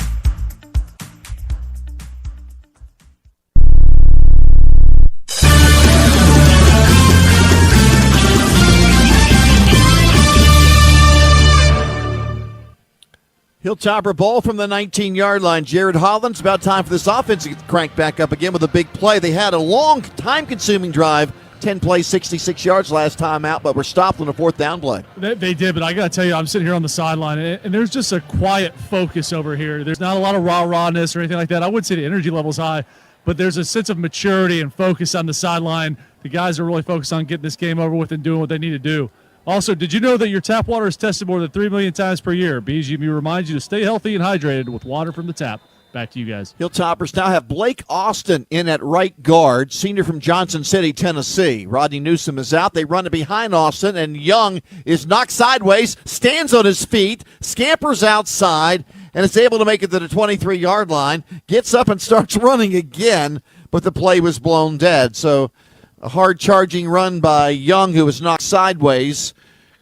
A: Hilltopper ball from the 19-yard line. Jared Holland's about time for this offense to crank back up again with a big play. They had a long, time-consuming drive, 10 plays, 66 yards last time out, but were stopped on a 4th down play.
K: They did, but I got to tell you, I'm sitting here on the sideline, and there's just a quiet focus over here. There's not a lot of rah-rahness or anything like that. I wouldn't say the energy level's high, but there's a sense of maturity and focus on the sideline. The guys are really focused on getting this game over with and doing what they need to do. Also, did you know that your tap water is tested more than 3 million times per year? BGB reminds you to stay healthy and hydrated with water from the tap. Back to you guys.
A: Hilltoppers now have Blake Austin in at right guard, senior from Johnson City, Tennessee. Rodney Newsom is out. They run it behind Austin, and Young is knocked sideways, stands on his feet, scampers outside, and is able to make it to the 23-yard line, gets up and starts running again, but the play was blown dead. So a hard-charging run by Young, who was knocked sideways.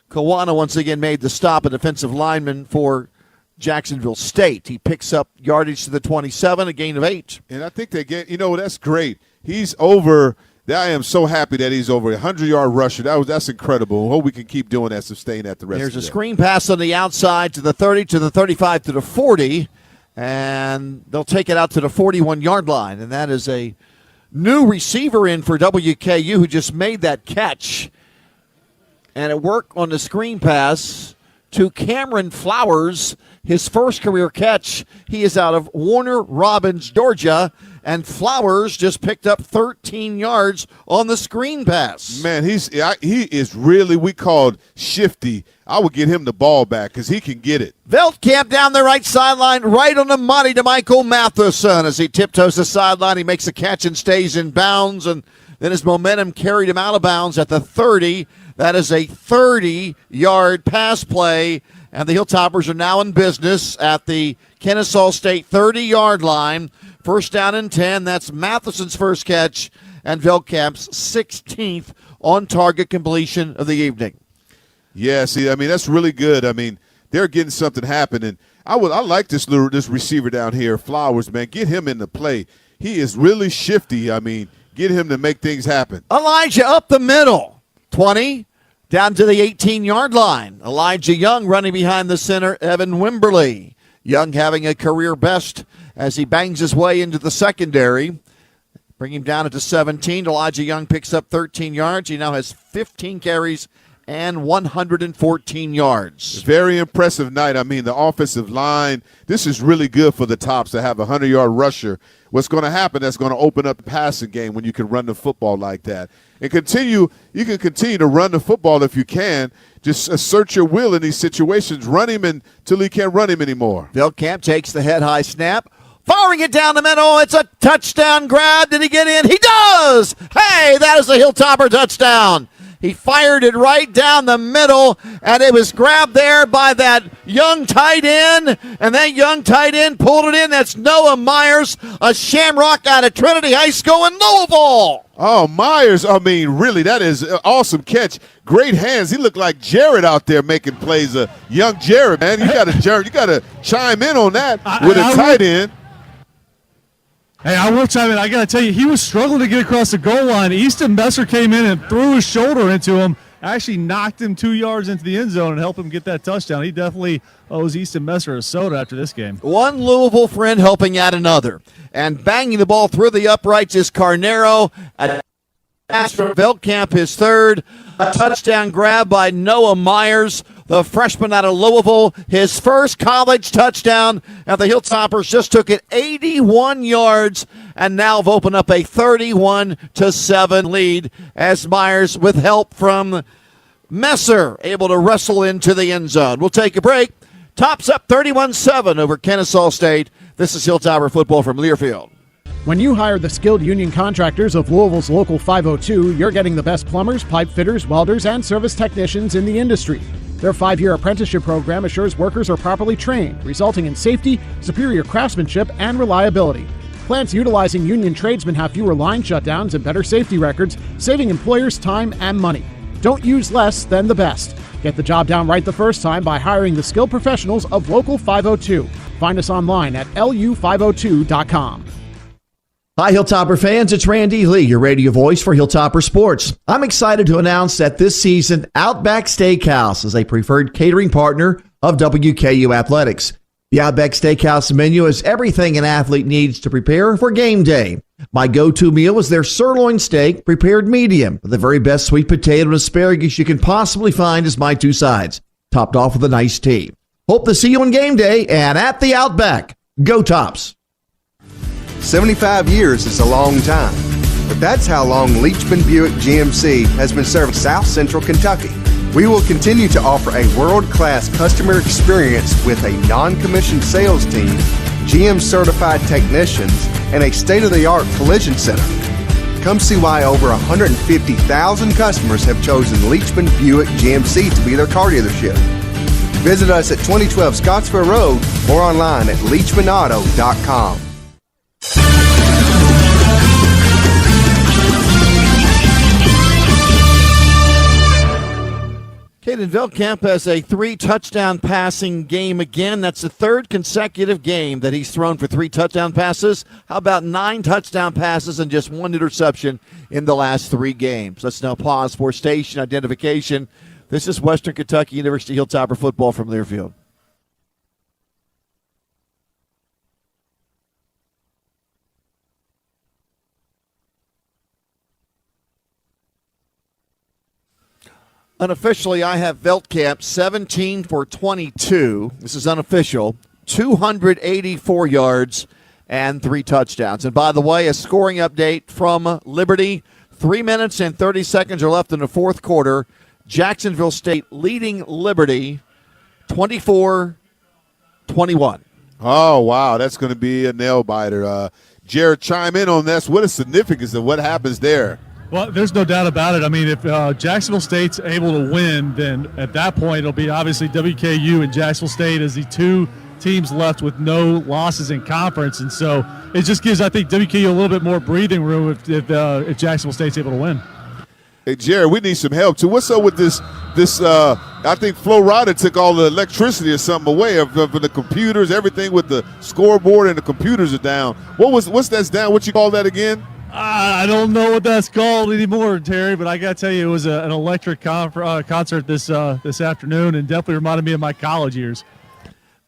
A: Kawana once again made the stop, a defensive lineman for Jacksonville State. He picks up yardage to the 27, a gain of 8.
L: And I think they get, that's great. He's over. I am so happy that he's over a 100-yard rusher. That's incredible. Hope we can keep doing that, sustain that the rest of the day.
A: There's a screen pass on the outside to the 30, to the 35, to the 40, and they'll take it out to the 41-yard line. And that is a new receiver in for WKU who just made that catch. And it worked on the screen pass to Cameron Flowers, his first career catch. He is out of Warner Robins, Georgia, and Flowers just picked up 13 yards on the screen pass.
L: Man, he is really, we called shifty. I would get him the ball back because he can get it.
A: Veldkamp down the right sideline, right on the money to Michael Matheson. As he tiptoes the sideline, he makes a catch and stays in bounds, and then his momentum carried him out of bounds at the 30. That is a 30-yard pass play, and the Hilltoppers are now in business at the Kennesaw State 30-yard line. First down and 10. That's Matheson's first catch and Veldkamp's 16th on-target completion of the evening.
L: Yeah, see, that's really good. They're getting something happening. I like this receiver down here, Flowers, man. Get him in the play. He is really shifty. Get him to make things happen.
A: Elijah up the middle. 20 down to the 18-yard line. Elijah Young running behind the center, Evan Wimberly. Young having a career best as he bangs his way into the secondary. Bring him down to 17. Elijah Young picks up 13 yards. He now has 15 carries and 114 yards.
L: Very impressive night. The offensive line, this is really good for the Tops to have a 100-yard rusher. What's going to happen, that's going to open up the passing game when you can run the football like that. And you can continue to run the football if you can. Just assert your will in these situations. Run him until he can't run him anymore.
A: Veldkamp takes the head-high snap. Firing it down the middle. It's a touchdown grab. Did he get in? He does! Hey, that is a Hilltopper touchdown. He fired it right down the middle, and it was grabbed there by that young tight end, and that young tight end pulled it in. That's Noah Myers, a Shamrock out of Trinity High School in Louisville.
L: Oh, Myers, really, that is an awesome catch. Great hands. He looked like Jared out there making plays. Young Jared, man. You got to chime in on that with a tight end.
K: Hey, I will chime in. I got to tell you, he was struggling to get across the goal line. Easton Besser came in and threw his shoulder into him, actually knocked him 2 yards into the end zone and helped him get that touchdown. He definitely owes Easton Messer a soda after this game.
A: One Louisville friend helping out another. And banging the ball through the uprights is Carnero. A pass from Veldkamp, his third. A touchdown grab by Noah Myers, the freshman out of Louisville. His first college touchdown. And the Hilltoppers just took it 81 yards and now have opened up a 31-7 lead as Myers, with help from Messer, able to wrestle into the end zone. We'll take a break. Tops up 31-7 over Kennesaw State. This is Hilltopper football from Learfield.
G: When you hire the skilled union contractors of Louisville's Local 502, you're getting the best plumbers, pipe fitters, welders, and service technicians in the industry. Their 5-year apprenticeship program assures workers are properly trained, resulting in safety, superior craftsmanship, and reliability. Plants utilizing union tradesmen have fewer line shutdowns and better safety records, saving employers time and money. Don't use less than the best. Get the job down right the first time by hiring the skilled professionals of Local 502. Find us online at lu502.com.
A: Hi, Hilltopper fans. It's Randy Lee, your radio voice for Hilltopper Sports. I'm excited to announce that this season, Outback Steakhouse is a preferred catering partner of WKU Athletics. The Outback Steakhouse menu is everything an athlete needs to prepare for game day. My go-to meal is their sirloin steak, prepared medium, with the very best sweet potato and asparagus you can possibly find as my two sides, topped off with a nice tea. Hope to see you on game day and at the Outback. Go Tops!
B: 75 years is a long time, but that's how long Leachman Buick GMC has been serving South Central Kentucky. We will continue to offer a world-class customer experience with a non-commissioned sales team, GM-certified technicians, and a state-of-the-art collision center. Come see why over 150,000 customers have chosen Leachman Buick GMC to be their car dealership. Visit us at 2012 Scottsville Road or online at leachmanauto.com.
A: Caden Veldkamp has a 3-touchdown passing game again. That's the third consecutive game that he's thrown for 3 touchdown passes. How about 9 touchdown passes and just 1 interception in the last 3 games? Let's now pause for station identification. This is Western Kentucky University Hilltopper football from Learfield. Unofficially, I have Veldkamp 17 for 22. This is unofficial. 284 yards and 3 touchdowns. And by the way, a scoring update from Liberty. 3 minutes and 30 seconds are left in the fourth quarter. Jacksonville State leading Liberty 24-21.
L: Oh, wow. That's going to be a nail-biter. Jared, chime in on this. What is significance of what happens there?
K: Well, there's no doubt about it. I mean, if Jacksonville State's able to win, then at that point it'll be obviously WKU and Jacksonville State as the 2 teams left with no losses in conference. And so it just gives, I think, WKU a little bit more breathing room if Jacksonville State's able to win.
L: Hey, Jared, we need some help, too. What's up with this I think Flo Rida took all the electricity or something away of the computers, everything with the scoreboard and the computers are down. What's that's down? What you call that again?
K: I don't know what that's called anymore, Terry, but I got to tell you, it was an electric concert this afternoon and definitely reminded me of my college years.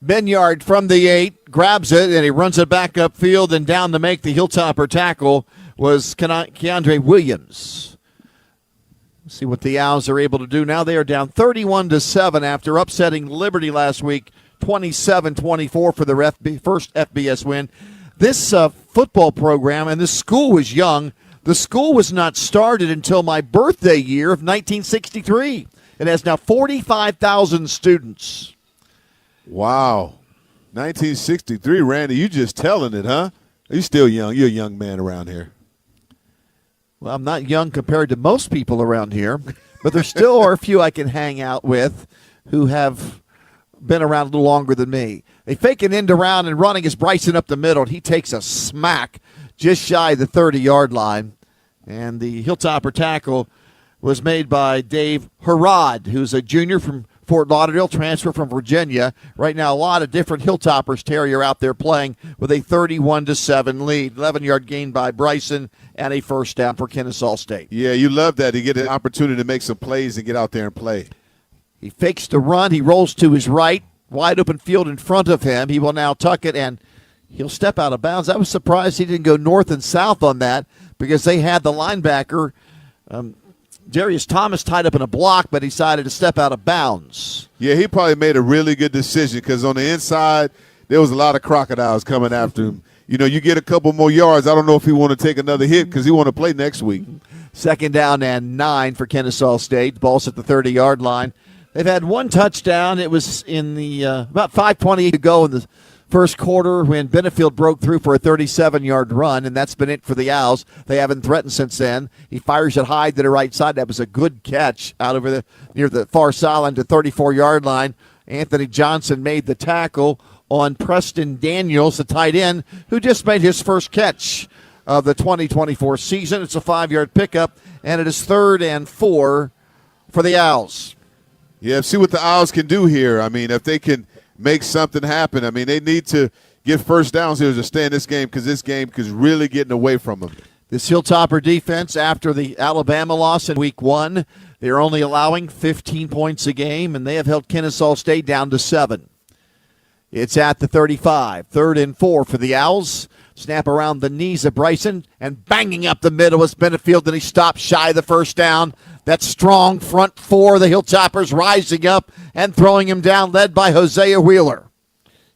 A: Benyard from the 8 grabs it, and he runs it back upfield, and down to make the Hilltopper tackle was Keandre Williams. Let's see what the Owls are able to do now. They are down 31-7 after upsetting Liberty last week, 27-24 for the first FBS win. This football program, and this school was young. The school was not started until my birthday year of 1963. It has now 45,000 students.
L: Wow. 1963, Randy, you just telling it, huh? You're still young. You're a young man around here.
A: Well, I'm not young compared to most people around here, but there still are a few I can hang out with who have been around a little longer than me. They fake an end around and running is Bryson up the middle, and he takes a smack just shy of the 30-yard line. And the Hilltopper tackle was made by Dave Harrod, who's a junior from Fort Lauderdale, transfer from Virginia. Right now, a lot of different Hilltoppers, Terry, are out there playing with a 31-7 lead. 11-yard gain by Bryson and a first down for Kennesaw State.
L: Yeah, you love that. You get an opportunity to make some plays and get out there and play.
A: He fakes the run. He rolls to his right. Wide open field in front of him. He will now tuck it, and he'll step out of bounds. I was surprised he didn't go north and south on that because they had the linebacker, Darius Thomas, tied up in a block, but he decided to step out of bounds.
L: Yeah, he probably made a really good decision because on the inside, there was a lot of crocodiles coming after him. You know, you get a couple more yards. I don't know if he want to take another hit because he want to play next week.
A: 2nd down and 9 for Kennesaw State. Ball's at the 30-yard line. They've had one touchdown. It was in the about 5:20 to go in the first quarter when Benefield broke through for a 37-yard run, and that's been it for the Owls. They haven't threatened since then. He fires it high to the right side. That was a good catch out over near the far sideline to 34-yard line. Anthony Johnson made the tackle on Preston Daniels, the tight end, who just made his first catch of the 2024 season. It's a 5-yard pickup, and it is 3rd and 4 for the Owls.
L: Yeah, see what the Owls can do here. I mean, if they can make something happen. I mean, they need to get first downs here to stay in this game because this game is really getting away from them.
A: This Hilltopper defense, after the Alabama loss in week 1, they're only allowing 15 points a game, and they have held Kennesaw State down to 7. It's at the 35. 3rd and 4 for the Owls. Snap around the knees of Bryson, and banging up the middle was Benefield, and he stopped shy of the first down. That strong front four, the Hilltoppers rising up and throwing him down, led by Hosea Wheeler.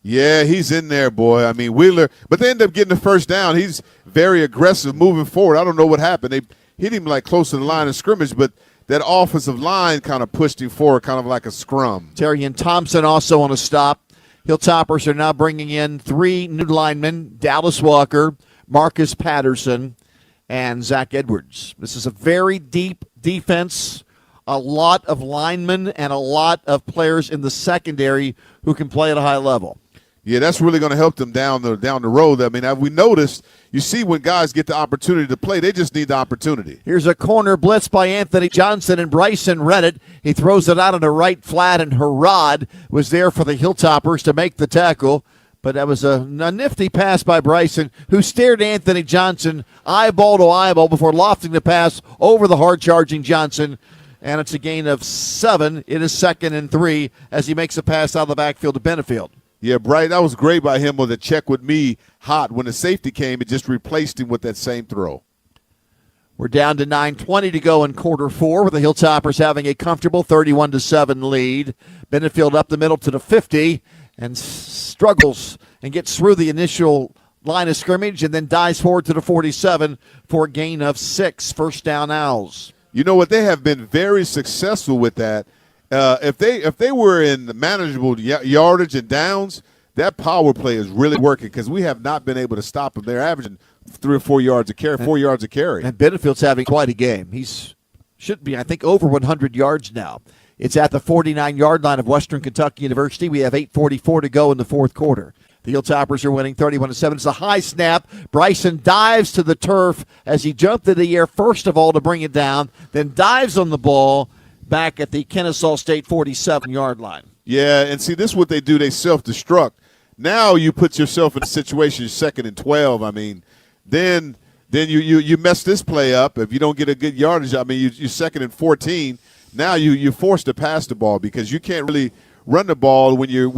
L: Yeah, he's in there, boy. I mean, Wheeler, but they end up getting the first down. He's very aggressive moving forward. I don't know what happened. They hit him like close to the line of scrimmage, but that offensive line kind of pushed him forward, kind of like a scrum.
A: Terry and Thompson also on a stop. Hilltoppers are now bringing in 3 new linemen, Dallas Walker, Marcus Patterson, and Zach Edwards. This is a very deep defense, a lot of linemen, and a lot of players in the secondary who can play at a high level.
L: Yeah, that's really going to help them down the road. I mean, we noticed, you see when guys get the opportunity to play, they just need the opportunity.
A: Here's a corner blitz by Anthony Johnson, and Bryson read it. He throws it out on the right flat, and Harrod was there for the Hilltoppers to make the tackle. But that was a nifty pass by Bryson, who stared Anthony Johnson eyeball to eyeball before lofting the pass over the hard-charging Johnson. And it's a gain of 7. It is 2nd and 3 as he makes a pass out of the backfield to Benefield.
L: Yeah, Bright, that was great by him with a check with me hot. When the safety came, it just replaced him with that same throw.
A: We're down to 9:20 to go in quarter 4 with the Hilltoppers having a comfortable 31-7 lead. Benefield up the middle to the 50 and struggles and gets through the initial line of scrimmage and then dives forward to the 47 for a gain of 6. First down, Owls.
L: You know what? They have been very successful with that. If they were in manageable yardage and downs, that power play is really working because we have not been able to stop them. They're averaging 3 or 4 yards a carry, 4 yards a carry.
A: And Benefield's having quite a game. He's should be, I think, over 100 yards now. It's at the 49-yard line of Western Kentucky University. We have 8:44 to go in the fourth quarter. The Hilltoppers are winning 31-7. It's a high snap. Bryson dives to the turf as he jumped in the air, first of all, to bring it down, then dives on the ball back at the Kennesaw State 47-yard line.
L: Yeah, and see, this is what they do. They self-destruct. Now you put yourself in a situation, 2nd and 12. I mean, then you mess this play up. If you don't get a good yardage, I mean, you're 2nd and 14. Now you're forced to pass the ball because you can't really run the ball when you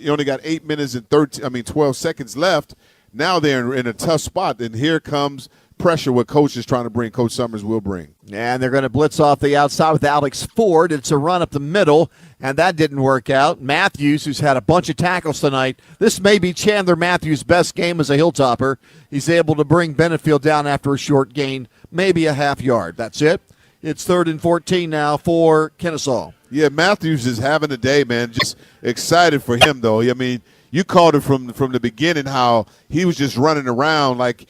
L: only got 8 minutes and 12 seconds left. Now they're in a tough spot, and here comes pressure what Coach is trying to bring, Coach Summers will bring.
A: And they're going to blitz off the outside with Alex Ford. It's a run up the middle, and that didn't work out. Matthews, who's had a bunch of tackles tonight, this may be Chandler Matthews' best game as a Hilltopper. He's able to bring Benefield down after a short gain, maybe a half yard. That's it. It's 3rd and 14 now for Kennesaw.
L: Yeah, Matthews is having a day, man. Just excited for him, though. I mean, you called it from the beginning how he was just running around like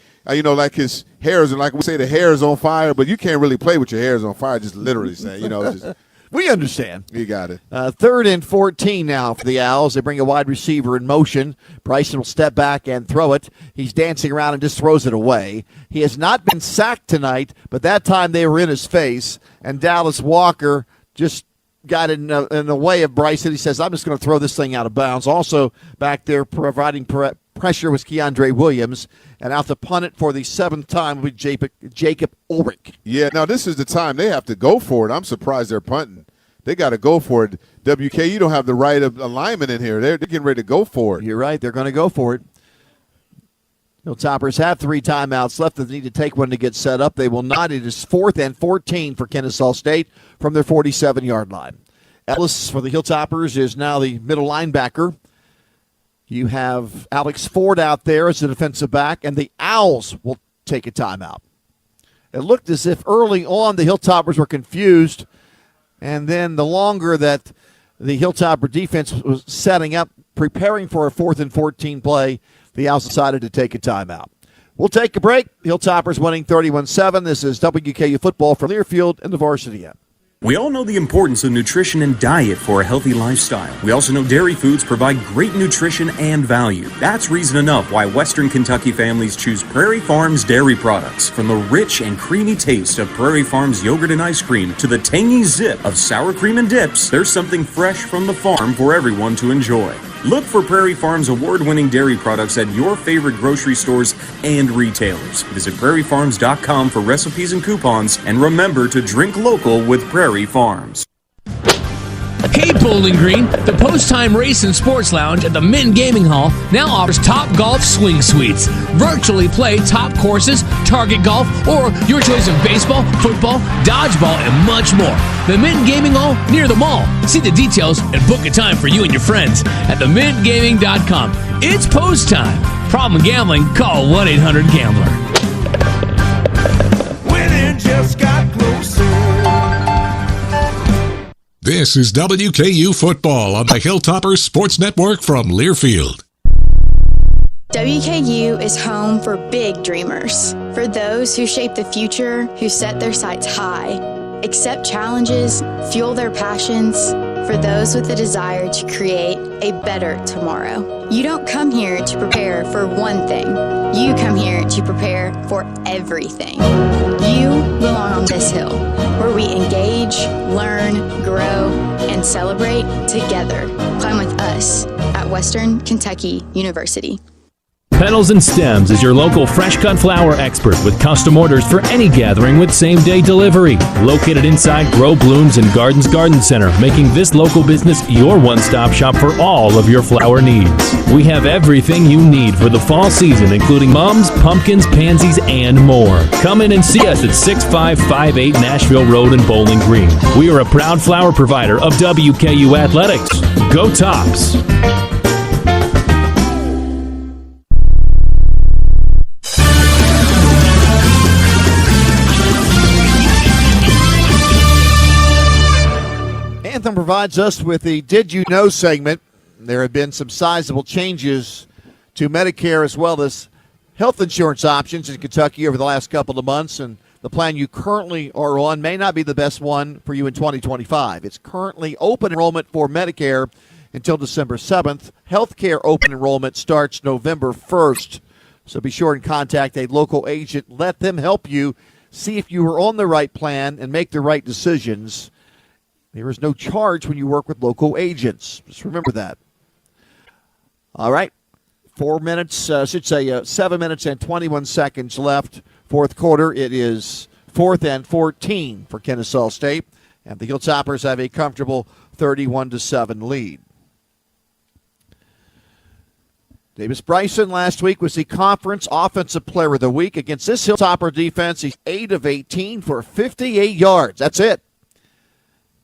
L: his hair is, like we say, the hair is on fire, but you can't really play with your hair is on fire, just literally saying, just.
A: We understand.
L: You got it.
A: 3rd and 14 now for the Owls. They bring a wide receiver in motion. Bryson will step back and throw it. He's dancing around and just throws it away. He has not been sacked tonight, but that time they were in his face, and Dallas Walker just got in the way of Bryson. He says, I'm just going to throw this thing out of bounds. Also back there providing pressure was Keandre Williams. And out to punt it for the 7th time with Jacob Ulrich.
L: Yeah, now this is the time they have to go for it. I'm surprised they're punting. They got to go for it. WK, you don't have the right of alignment in here. They're getting ready to go for it.
A: You're right. They're going to go for it. Hilltoppers have 3 timeouts left. They need to take one to get set up. They will not. It is 4th and 14 for Kennesaw State from their 47-yard line. Ellis for the Hilltoppers is now the middle linebacker. You have Alex Ford out there as the defensive back, and the Owls will take a timeout. It looked as if early on the Hilltoppers were confused, and then the longer that the Hilltopper defense was setting up, preparing for a 4th and 14 play, the Owls decided to take a timeout. We'll take a break. Hilltoppers winning 31-7. This is WKU football from Learfield and the Varsity app.
J: We all know the importance of nutrition and diet for a healthy lifestyle. We also know dairy foods provide great nutrition and value. That's reason enough why Western Kentucky families choose Prairie Farms dairy products. From the rich and creamy taste of Prairie Farms yogurt and ice cream to the tangy zip of sour cream and dips, there's something fresh from the farm for everyone to enjoy. Look for Prairie Farms award-winning dairy products at your favorite grocery stores and retailers. Visit prairiefarms.com for recipes and coupons, and remember to drink local with Prairie Farms.
H: Hey, Bowling Green, the post-time race and sports lounge at the Mint Gaming Hall now offers Top Golf Swing Suites. Virtually play top courses, target golf, or your choice of baseball, football, dodgeball, and much more. The Mint Gaming Hall near the mall. See the details and book a time for you and your friends at themintgaming.com. It's post time. Problem gambling? Call 1-800-GAMBLER.
E: Winning just got closer.
D: This is WKU football on the Hilltoppers Sports Network from Learfield.
F: WKU is home for big dreamers, for those who shape the future, who set their sights high, accept challenges, fuel their passions, for those with a desire to create a better tomorrow. You don't come here to prepare for one thing. You come here to prepare for everything. You belong on this hill, where we engage, learn, grow, and celebrate together. Climb with us at Western Kentucky University.
N: Petals and Stems is your local fresh cut flower expert with custom orders for any gathering with same-day delivery. Located inside Grow Blooms and Gardens Garden Center, making this local business your one-stop shop for all of your flower needs. We have everything you need for the fall season, including mums, pumpkins, pansies, and more. Come in and see us at 6558 Nashville Road in Bowling Green. We are a proud flower provider of WKU Athletics. Go Tops!
A: Anthem provides us with the Did You Know segment. There have been some sizable changes to Medicare as well as health insurance options in Kentucky over the last couple of months, and the plan you currently are on may not be the best one for you in 2025. It's currently open enrollment for Medicare until December 7th. Healthcare open enrollment starts November 1st, so be sure and contact a local agent. Let them help you see if you are on the right plan and make the right decisions. There is no charge when you work with local agents. Just remember that. All right. 7 minutes and 21 seconds left. Fourth quarter. It is 4th and 14 for Kennesaw State. And the Hilltoppers have a comfortable 31-7 lead. Davis Bryson last week was the conference offensive player of the week against this Hilltopper defense. He's 8 of 18 for 58 yards. That's it.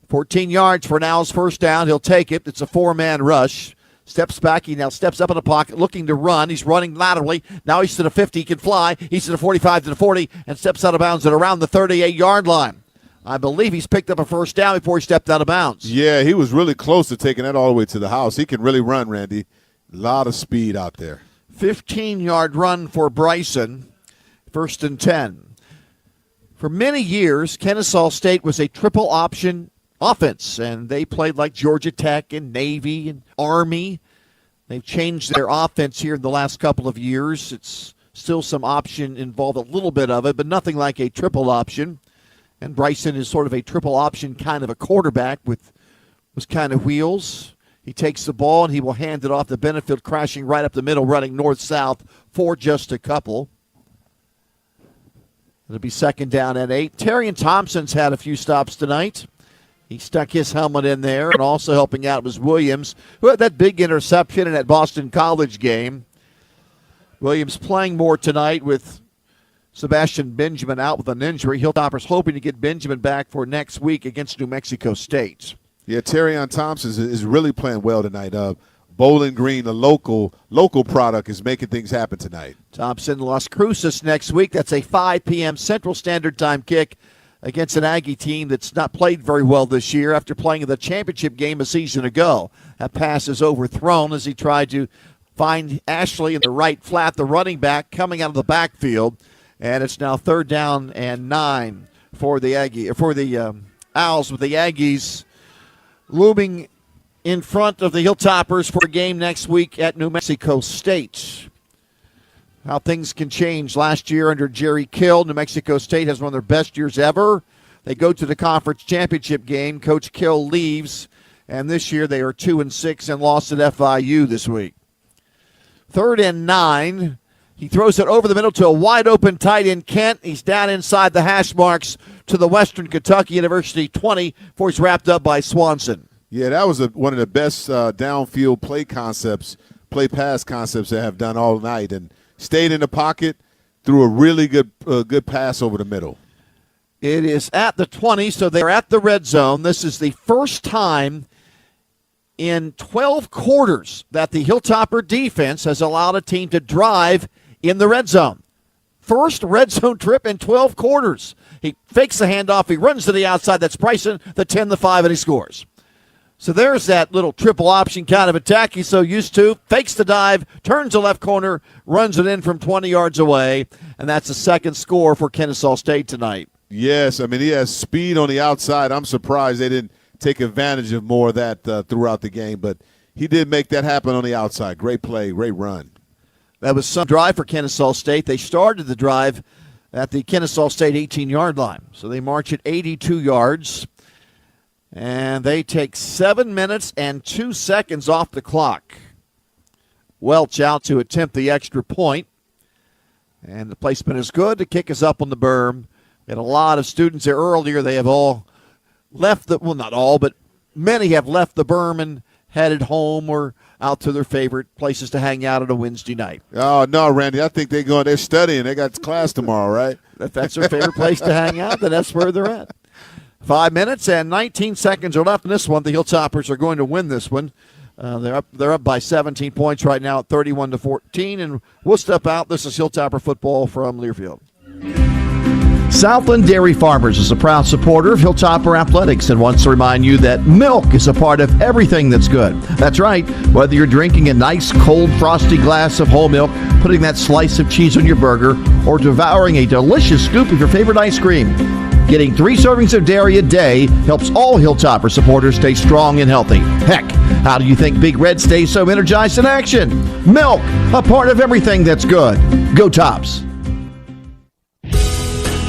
A: 14 yards for an Owls first down. He'll take it. It's a 4-man rush. Steps back. He now steps up in the pocket, looking to run. He's running laterally. Now he's to the 50. He can fly. He's to the 45, to the 40, and steps out of bounds at around the 38-yard line. I believe he's picked up a first down before he stepped out of bounds.
L: Yeah, he was really close to taking that all the way to the house. He can really run, Randy. A lot of speed out there.
A: 15-yard run for Bryson. 1st and 10. For many years, Kennesaw State was a triple option offense, and they played like Georgia Tech and Navy and Army. They've changed their offense here in the last couple of years. It's still some option involved, a little bit of it, but nothing like a triple option. And Bryson is sort of a triple option kind of a quarterback with those kind of wheels. He takes the ball, and he will hand it off to Benefield, crashing right up the middle, running north-south for just a couple. It'll be second down and 8. Terrion Thompson's had a few stops tonight. He stuck his helmet in there, and also helping out was Williams, who had that big interception in that Boston College game. Williams playing more tonight with Sebastian Benjamin out with an injury. Hilltoppers hoping to get Benjamin back for next week against New Mexico State.
L: Yeah, Terrion Thompson is really playing well tonight. Bowling Green, the local product, is making things happen tonight.
A: Thompson, Las Cruces next week. That's a 5 p.m. Central Standard Time kick against an Aggie team that's not played very well this year after playing in the championship game a season ago. That pass is overthrown as he tried to find Ashley in the right flat, the running back coming out of the backfield, and it's now third down and 9 for the Owls, with the Aggies looming in front of the Hilltoppers for a game next week at New Mexico State. How things can change. Last year under Jerry Kill, New Mexico State has one of their best years ever. They go to the conference championship game. Coach Kill leaves, and this year they are 2-6 and lost at FIU this week. Third and 9. He throws it over the middle to a wide-open tight end, Kent. He's down inside the hash marks to the Western Kentucky University 20 before he's wrapped up by Swanson.
L: Yeah, that was one of the best downfield play pass concepts they have done all night, and stayed in the pocket, threw a really good pass over the middle.
A: It is at the 20, so they're at the red zone. This is the first time in 12 quarters that the Hilltopper defense has allowed a team to drive in the red zone. First red zone trip in 12 quarters. He fakes the handoff. He runs to the outside. That's Bryson, the 10, the 5, and he scores. So there's that little triple option kind of attack he's so used to. Fakes the dive, turns the left corner, runs it in from 20 yards away, and that's the second score for Kennesaw State tonight.
L: Yes, I mean, he has speed on the outside. I'm surprised they didn't take advantage of more of that throughout the game, but he did make that happen on the outside. Great play, great run.
A: That was some drive for Kennesaw State. They started the drive at the Kennesaw State 18-yard line. So they march at 82 yards. And they take 7 minutes and 2 seconds off the clock. Welch out to attempt the extra point. And the placement is good. The kick is up on the berm. We had a lot of students there earlier. They have all left well, not all, but many have left the berm and headed home or out to their favorite places to hang out on a Wednesday night.
L: Oh, no, Randy. I think they're studying. They got class tomorrow, right?
A: If that's their favorite place to hang out, then that's where they're at. 5 minutes and 19 seconds are left in this one. The Hilltoppers are going to win this one. They're up by 17 points right now at 31-14, and we'll step out. This is Hilltopper football from Learfield.
Q: Southland Dairy Farmers is a proud supporter of Hilltopper Athletics and wants to remind you that milk is a part of everything that's good. That's right. Whether you're drinking a nice, cold, frosty glass of whole milk, putting that slice of cheese on your burger, or devouring a delicious scoop of your favorite ice cream, getting 3 servings of dairy a day helps all Hilltopper supporters stay strong and healthy. Heck, how do you think Big Red stays so energized in action? Milk, a part of everything that's good. Go Tops.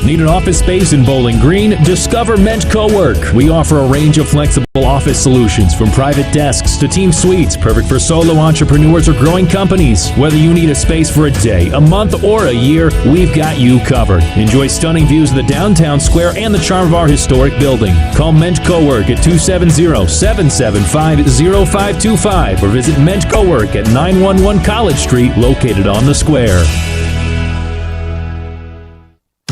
N: Need an office space in Bowling Green? Discover Ment Cowork. We offer a range of flexible office solutions, from private desks to team suites, perfect for solo entrepreneurs or growing companies. Whether you need a space for a day, a month, or a year, we've got you covered. Enjoy stunning views of the downtown square and the charm of our historic building. Call Ment Cowork at 270-775-0525 or visit Ment Cowork at 911 College Street, located on the square.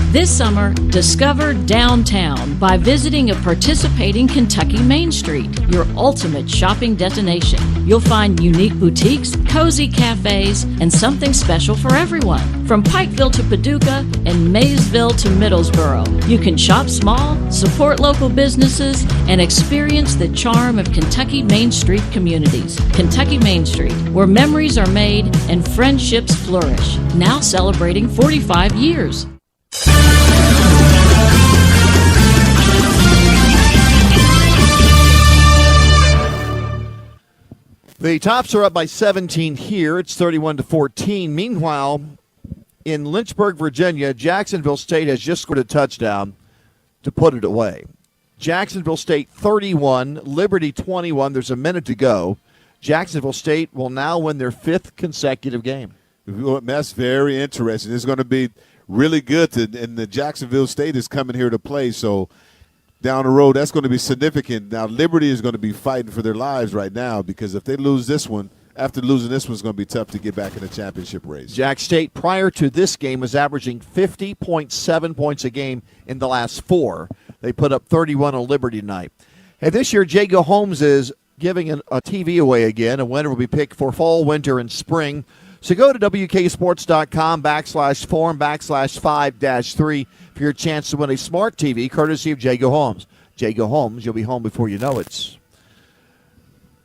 T: This summer, discover downtown by visiting a participating Kentucky Main Street, your ultimate shopping destination. You'll find unique boutiques, cozy cafes, and something special for everyone. From Pikeville to Paducah and Maysville to Middlesboro, you can shop small, support local businesses, and experience the charm of Kentucky Main Street communities. Kentucky Main Street, where memories are made and friendships flourish. Now celebrating 45 years.
A: The Tops are up by 17 here. It's 31-14. Meanwhile, in Lynchburg, Virginia, Jacksonville State has just scored a touchdown to put it away. Jacksonville State 31, Liberty 21. There's a minute to go. Jacksonville State will now win their 5th consecutive game.
L: That's very interesting. It's going to be really good, and the Jacksonville State is coming here to play, so down the road that's going to be significant. Now Liberty is going to be fighting for their lives right now because if they lose this one, after losing this one, it's going to be tough to get back in the championship race.
A: Jack State, prior to this game, was averaging 50.7 points a game in the last 4. They put up 31 on Liberty tonight. Hey, this year, Jago Holmes is giving a TV away again. A winner will be picked for fall, winter, and spring. So go to WKSports.com/form/5-3 for your chance to win a smart TV courtesy of Jago Holmes. Jago Holmes, you'll be home before you know it.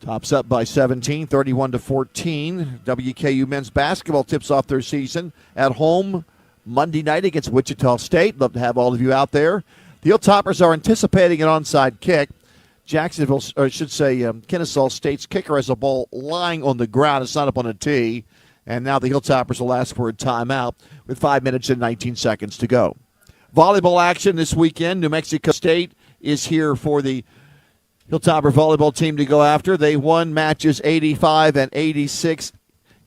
A: Tops up by 17, 31-14. WKU men's basketball tips off their season at home Monday night against Wichita State. Love to have all of you out there. The Hilltoppers are anticipating an onside kick. Jacksonville, or I should say, Kennesaw State's kicker has a ball lying on the ground. It's not up on a tee. And now the Hilltoppers will ask for a timeout with 5 minutes and 19 seconds to go. Volleyball action this weekend. New Mexico State is here for the Hilltopper volleyball team to go after. They won matches 85 and 86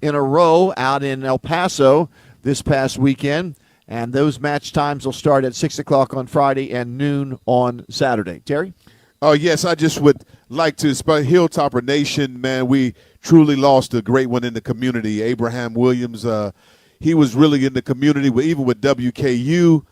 A: in a row out in El Paso this past weekend. And those match times will start at 6 o'clock on Friday and noon on Saturday. Terry?
L: Oh, yes, I just would like to, Hilltopper Nation, man, we truly lost a great one in the community. Abraham Williams, he was really in the community, even with WKU,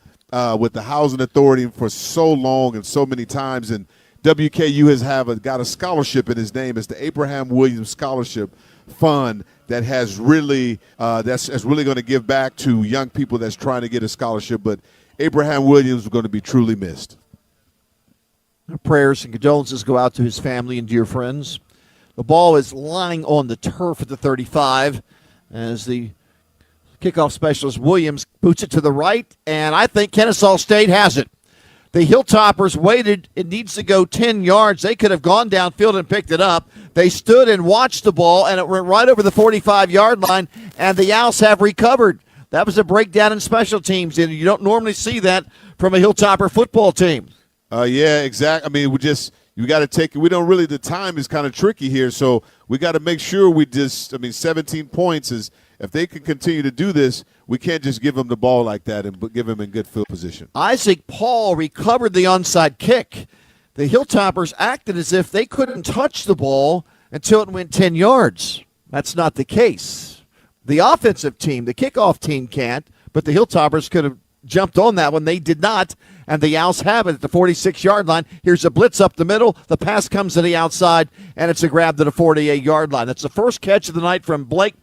L: with the Housing Authority for so long and so many times. And WKU has got a scholarship in his name. It's the Abraham Williams Scholarship Fund that has really that's really going to give back to young people that's trying to get a scholarship. But Abraham Williams is going to be truly missed.
A: Prayers and condolences go out to his family and dear friends. The ball is lying on the turf at the 35 as the kickoff specialist Williams boots it to the right, and I think Kennesaw State has it. The Hilltoppers waited. It needs to go 10 yards. They could have gone downfield and picked it up. They stood and watched the ball, and it went right over the 45-yard line, and the Owls have recovered. That was a breakdown in special teams, and you don't normally see that from a Hilltopper football team.
L: Yeah, exactly. I mean, you got to take it. We don't really, the time is kind of tricky here, so we got to make sure 17 points is, if they can continue to do this, we can't just give them the ball like that and give them in good field position.
A: Isaac Paul recovered the onside kick. The Hilltoppers acted as if they couldn't touch the ball until it went 10 yards. That's not the case. The offensive team, the kickoff team can't, but the Hilltoppers could have jumped on that one. They did not, and the Owls have it at the 46-yard line. Here's a blitz up the middle. The pass comes to the outside, and it's a grab to the 48-yard line. That's the first catch of the night from Blake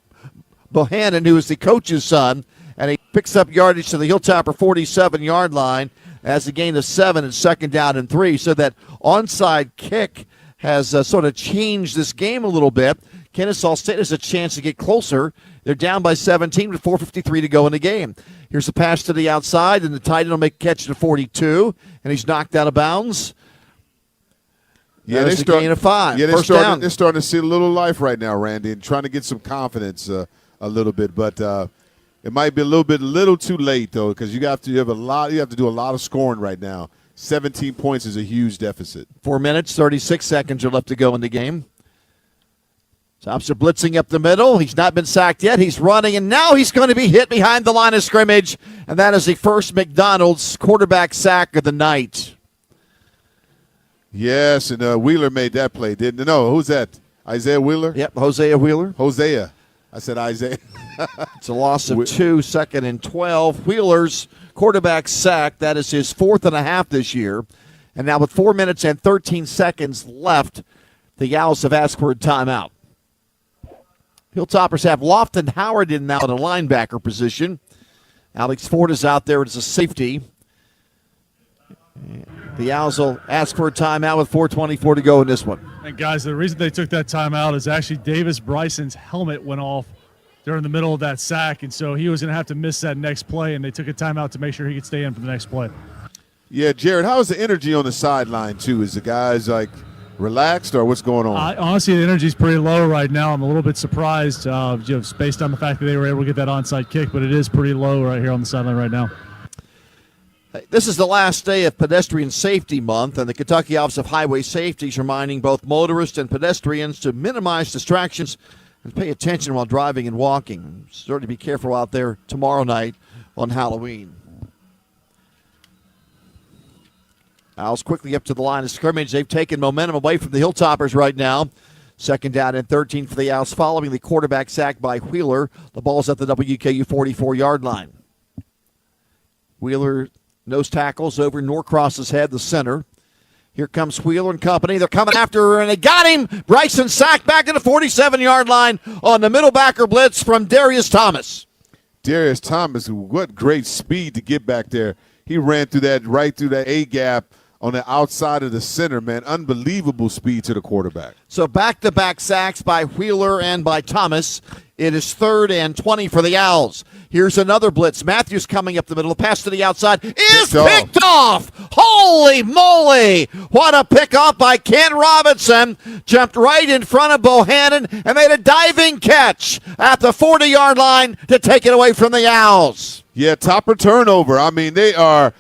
A: Bohannon, who is the coach's son, and he picks up yardage to the Hilltopper 47-yard line as a gain of 7 and 2nd down and 3. So that onside kick has sort of changed this game a little bit. Kennesaw State has a chance to get closer. They're down by 17 with 4:53 to go in the game. Here's a pass to the outside, and the tight end will make a catch to 42, and he's knocked out of bounds.
L: Yeah,
A: they're starting gain of 5.
L: Yeah,
A: First down.
L: They're starting to see a little life right now, Randy, and trying to get some confidence a little bit. But it might be a little too late though, because you have to do a lot of scoring right now. 17 points is a huge deficit.
A: 4 minutes, 36 seconds are left to go in the game. Tops are blitzing up the middle. He's not been sacked yet. He's running, and now he's going to be hit behind the line of scrimmage, and that is the first McDonald's quarterback sack of the night.
L: Yes, and Wheeler made that play, didn't he? No, who's that? Isaiah Wheeler?
A: Yep, Hosea Wheeler.
L: Hosea. I said Isaiah.
A: It's a loss of 2, 2nd and 12. Wheeler's quarterback sack. That is his 4th and a half this year. And now with 4 minutes and 13 seconds left, the Owls have asked for a timeout. Hilltoppers have Lofton Howard in now in a linebacker position. Alex Ford is out there as a safety. The Owls will ask for a timeout with 4:24 to go in this one.
K: And, guys, the reason they took that timeout is actually Davis Bryson's helmet went off during the middle of that sack, and so he was going to have to miss that next play, and they took a timeout to make sure he could stay in for the next play.
L: Yeah, Jared, how's the energy on the sideline, too? Is the guys, relaxed, or what's going on?
K: Honestly, the energy's pretty low right now. I'm a little bit surprised just based on the fact that they were able to get that onside kick, but it is pretty low right here on the sideline right now.
A: This is the last day of Pedestrian Safety Month, and the Kentucky Office of Highway Safety is reminding both motorists and pedestrians to minimize distractions and pay attention while driving and walking. Certainly be careful out there tomorrow night on Halloween. Owls quickly up to the line of scrimmage. They've taken momentum away from the Hilltoppers right now. 2nd down and 13 for the Owls following the quarterback sack by Wheeler. The ball's at the WKU 44-yard line. Wheeler nose tackles over Norcross's head, the center. Here comes Wheeler and company. They're coming after her, and they got him. Bryson sacked back to the 47-yard line on the middle backer blitz from Darius Thomas.
L: Darius Thomas, what great speed to get back there. He ran through that, right through that A-gap on the outside of the center, man. Unbelievable speed to the quarterback.
A: So back-to-back sacks by Wheeler and by Thomas. It is 3rd and 20 for the Owls. Here's another blitz. Matthews coming up the middle. Pass to the outside is picked off. Holy moly. What a pickoff by Ken Robinson. Jumped right in front of Bohannon and made a diving catch at the 40-yard line to take it away from the Owls.
L: Yeah, topper turnover. I mean, they are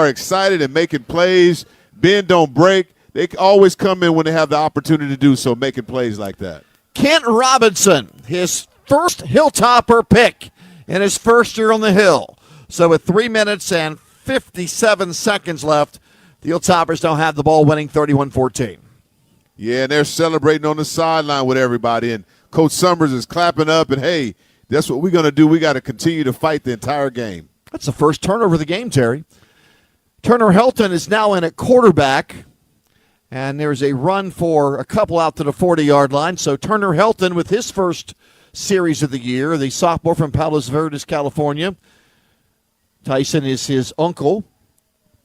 L: excited and making plays. Bend don't break. They always come in when they have the opportunity to do so, making plays like that.
A: Kent Robinson, his first Hilltopper pick in his first year on the Hill. So with 3 minutes and 57 seconds left, the Hilltoppers don't have the ball, winning 31-14.
L: Yeah, and they're celebrating on the sideline with everybody, and Coach Summers is clapping up, and, hey, that's what we're going to do. We got to continue to fight the entire game.
A: That's the first turnover of the game, Terry. Turner Helton is now in at quarterback, and there's a run for a couple out to the 40-yard line. So Turner Helton with his first series of the year, the sophomore from Palos Verdes, California. Tyson is his uncle.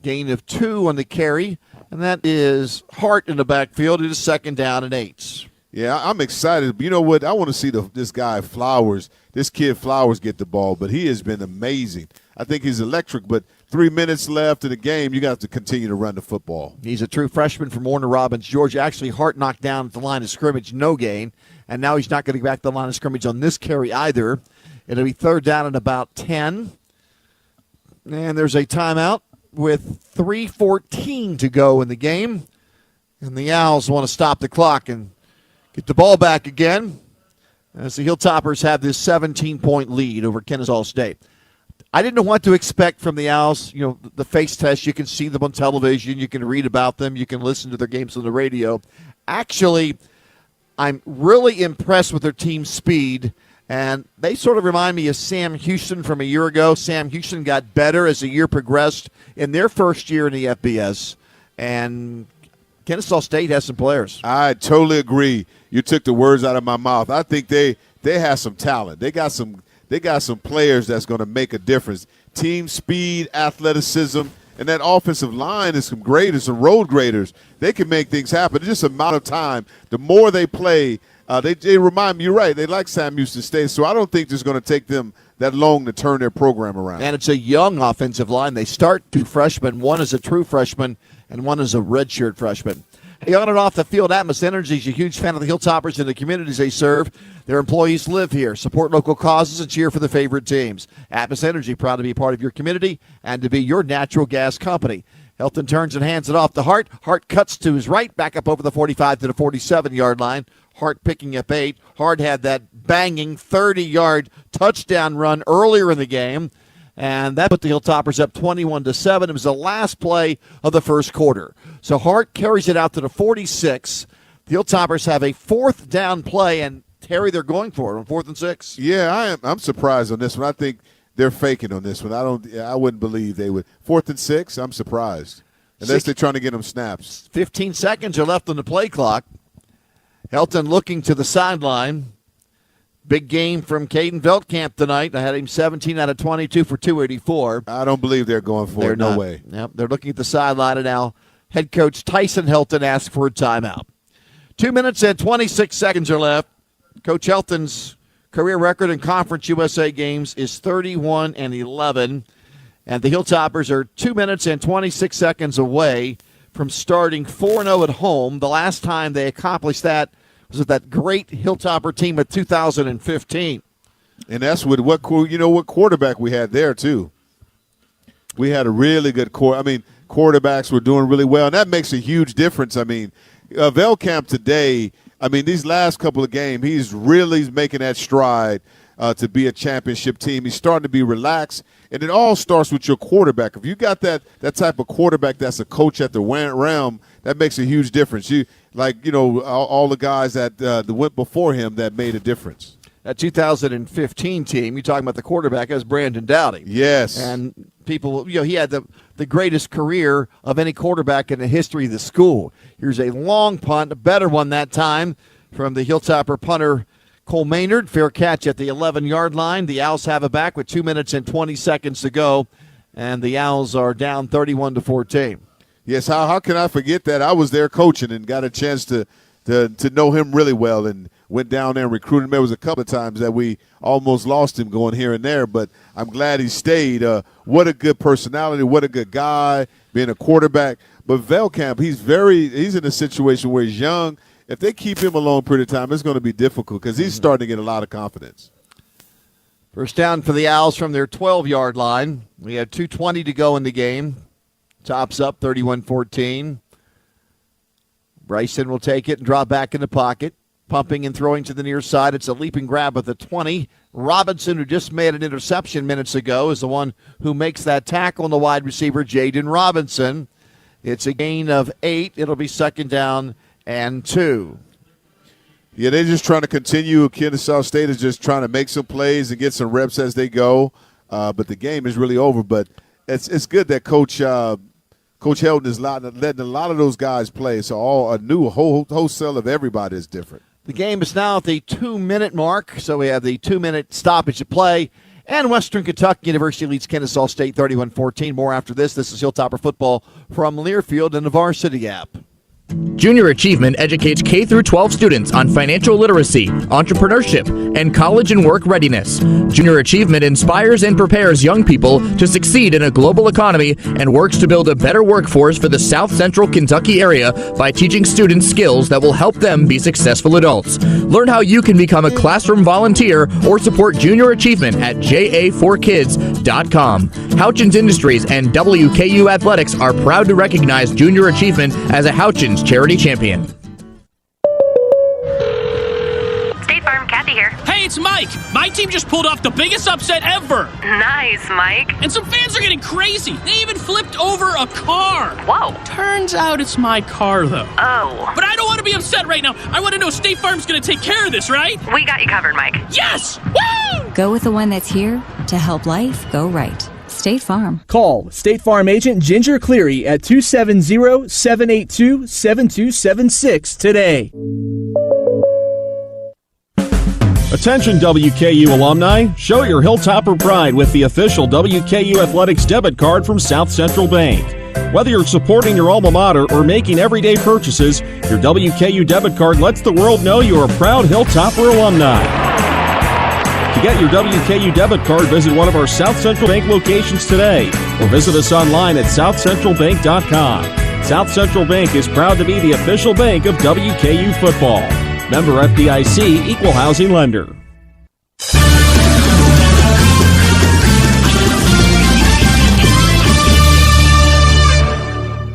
A: Gain of 2 on the carry, and that is Hart in the backfield. It is 2nd down and 8.
L: Yeah, I'm excited. You know what? I want to see this guy Flowers, this kid Flowers, get the ball, but he has been amazing. I think he's electric, but 3 minutes left in the game, you got to continue to run the football.
A: He's a true freshman from Warner Robins, Georgia. Actually, Hart knocked down at the line of scrimmage, no gain, and now he's not going to get back to the line of scrimmage on this carry either. It'll be 3rd down and about 10. And there's a timeout with 3:14 to go in the game, and the Owls want to stop the clock and get the ball back again as the Hilltoppers have this 17-point lead over Kennesaw State. I didn't know what to expect from the Owls. You know, the face test, you can see them on television, you can read about them, you can listen to their games on the radio. Actually, I'm really impressed with their team's speed, and they sort of remind me of Sam Houston from a year ago. Sam Houston got better as the year progressed in their first year in the FBS, and Kennesaw State has some players.
L: I totally agree. You took the words out of my mouth. I think they have some talent. They got some players that's going to make a difference. Team speed, athleticism, and that offensive line is some graders, some road graders. They can make things happen. It's just a matter of time. The more they play, they remind me, you're right, they like Sam Houston State, so I don't think it's going to take them that long to turn their program around.
A: And it's a young offensive line. They start 2 freshmen. One is a true freshman, and one is a redshirt freshman. Hey, on and off the field, Atmos Energy is a huge fan of the Hilltoppers and the communities they serve. Their employees live here, support local causes, and cheer for the favorite teams. Atmos Energy, proud to be a part of your community and to be your natural gas company. Helton turns and hands it off to Hart. Hart cuts to his right, back up over the 45 to the 47-yard line. Hart picking up 8. Hart had that banging 30-yard touchdown run earlier in the game, and that put the Hilltoppers up 21-7. It was the last play of the first quarter. So Hart carries it out to the 46. The Hilltoppers have a 4th down play, and Terry, they're going for it on 4th and 6.
L: Yeah, I'm surprised on this one. I think they're faking on this one. I wouldn't believe they would. 4th and 6, I'm surprised. Unless they're trying to get them snaps.
A: 15 seconds are left on the play clock. Helton looking to the sideline. Big game from Caden Veldkamp tonight. I had him 17 out of 22 for 284.
L: I don't believe they're going for it. No way.
A: Yep, they're looking at the sideline, and now head coach Tyson Helton asks for a timeout. 2 minutes and 26 seconds are left. Coach Helton's career record in Conference USA games is 31-11, and the Hilltoppers are 2 minutes and 26 seconds away from starting 4-0 at home. The last time they accomplished that was with that great Hilltopper team of 2015.
L: And that's with what quarterback we had there, too. we had a really good quarterbacks were doing really well, and that makes a huge difference. I mean, Velkamp today, these last couple of games, he's really making that stride to be a championship team. He's starting to be relaxed, and it all starts with your quarterback. If you got that type of quarterback that's a coach at the realm, that makes a huge difference. All the guys that went before him that made a difference.
A: That 2015 team, you're talking about the quarterback, as Brandon Dowdy.
L: Yes.
A: And people, he had the greatest career of any quarterback in the history of the school. Here's a long punt, a better one that time from the Hilltopper punter, Cole Maynard. Fair catch at the 11-yard line. The Owls have it back with 2 minutes and 20 seconds to go, and the Owls are down 31-14.
L: Yes, how can I forget that? I was there coaching and got a chance to know him really well and went down there and recruited him. There was a couple of times that we almost lost him going here and there, but I'm glad he stayed. What a good personality, what a good guy, being a quarterback. But Velkamp, he's in a situation where he's young. If they keep him a long period of time, it's going to be difficult because he's starting to get a lot of confidence.
A: First down for the Owls from their 12-yard line. We have 2:20 to go in the game. Tops up 31-14. Bryson will take it and drop back in the pocket. Pumping and throwing to the near side. It's a leaping grab at the 20. Robinson, who just made an interception minutes ago, is the one who makes that tackle on the wide receiver, Jaden Robinson. It's a gain of 8. It'll be second down and 2.
L: Yeah, they're just trying to continue. Kennesaw State is just trying to make some plays and get some reps as they go. But the game is really over. But it's good that Coach Helton is letting a lot of those guys play. So a whole cell of everybody is different.
A: The game is now at the 2-minute mark, so we have the 2-minute stoppage of play. And Western Kentucky University leads Kennesaw State 31-14. More after this. This is Hilltopper Football from Learfield and the Varsity app.
O: Junior Achievement educates K-12 students on financial literacy, entrepreneurship, and college and work readiness. Junior Achievement inspires and prepares young people to succeed in a global economy and works to build a better workforce for the South Central Kentucky area by teaching students skills that will help them be successful adults. Learn how you can become a classroom volunteer or support Junior Achievement at ja4kids.com. Houchins Industries and WKU Athletics are proud to recognize Junior Achievement as a Houchins charity champion.
S: State Farm, Kathy here.
H: Hey, it's Mike. My team just pulled off the biggest upset ever.
S: Nice, Mike.
H: And some fans are getting crazy. They even flipped over a car.
S: Whoa.
H: Turns out it's my car, though.
S: Oh.
H: But I don't want to be upset right now. I want to know State Farm's going to take care of this, right?
S: We got you covered, Mike.
H: Yes! Woo!
U: Go with the one that's here to help life go right. State Farm.
V: Call State Farm agent Ginger Cleary at 270-782-7276 today.
I: Attention WKU alumni, show your Hilltopper pride with the official WKU Athletics debit card from South Central Bank. Whether you're supporting your alma mater or making everyday purchases, your WKU debit card lets the world know you're a proud Hilltopper alumni. To get your WKU debit card, visit one of our South Central Bank locations today or visit us online at southcentralbank.com. South Central Bank is proud to be the official bank of WKU football. Member FDIC, Equal Housing Lender.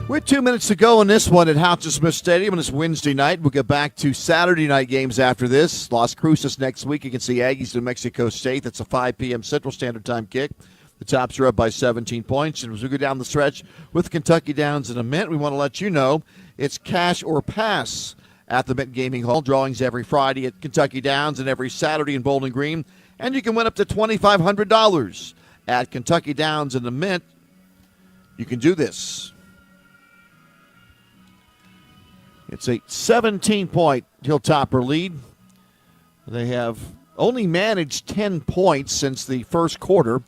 A: With 2 minutes to go in this one at Houchins Smith Stadium, and it's Wednesday night. We'll get back to Saturday night games after this. Las Cruces next week against the Aggies of New Mexico State. That's a 5 p.m. Central Standard Time kick. The Tops are up by 17 points. And as we go down the stretch with Kentucky Downs in a minute, we want to let you know it's cash or pass at the Mint Gaming Hall. Drawings every Friday at Kentucky Downs and every Saturday in Bowling Green. And you can win up to $2,500 at Kentucky Downs in the Mint. You can do this. It's a 17-point Hilltopper lead. They have only managed 10 points since the first quarter.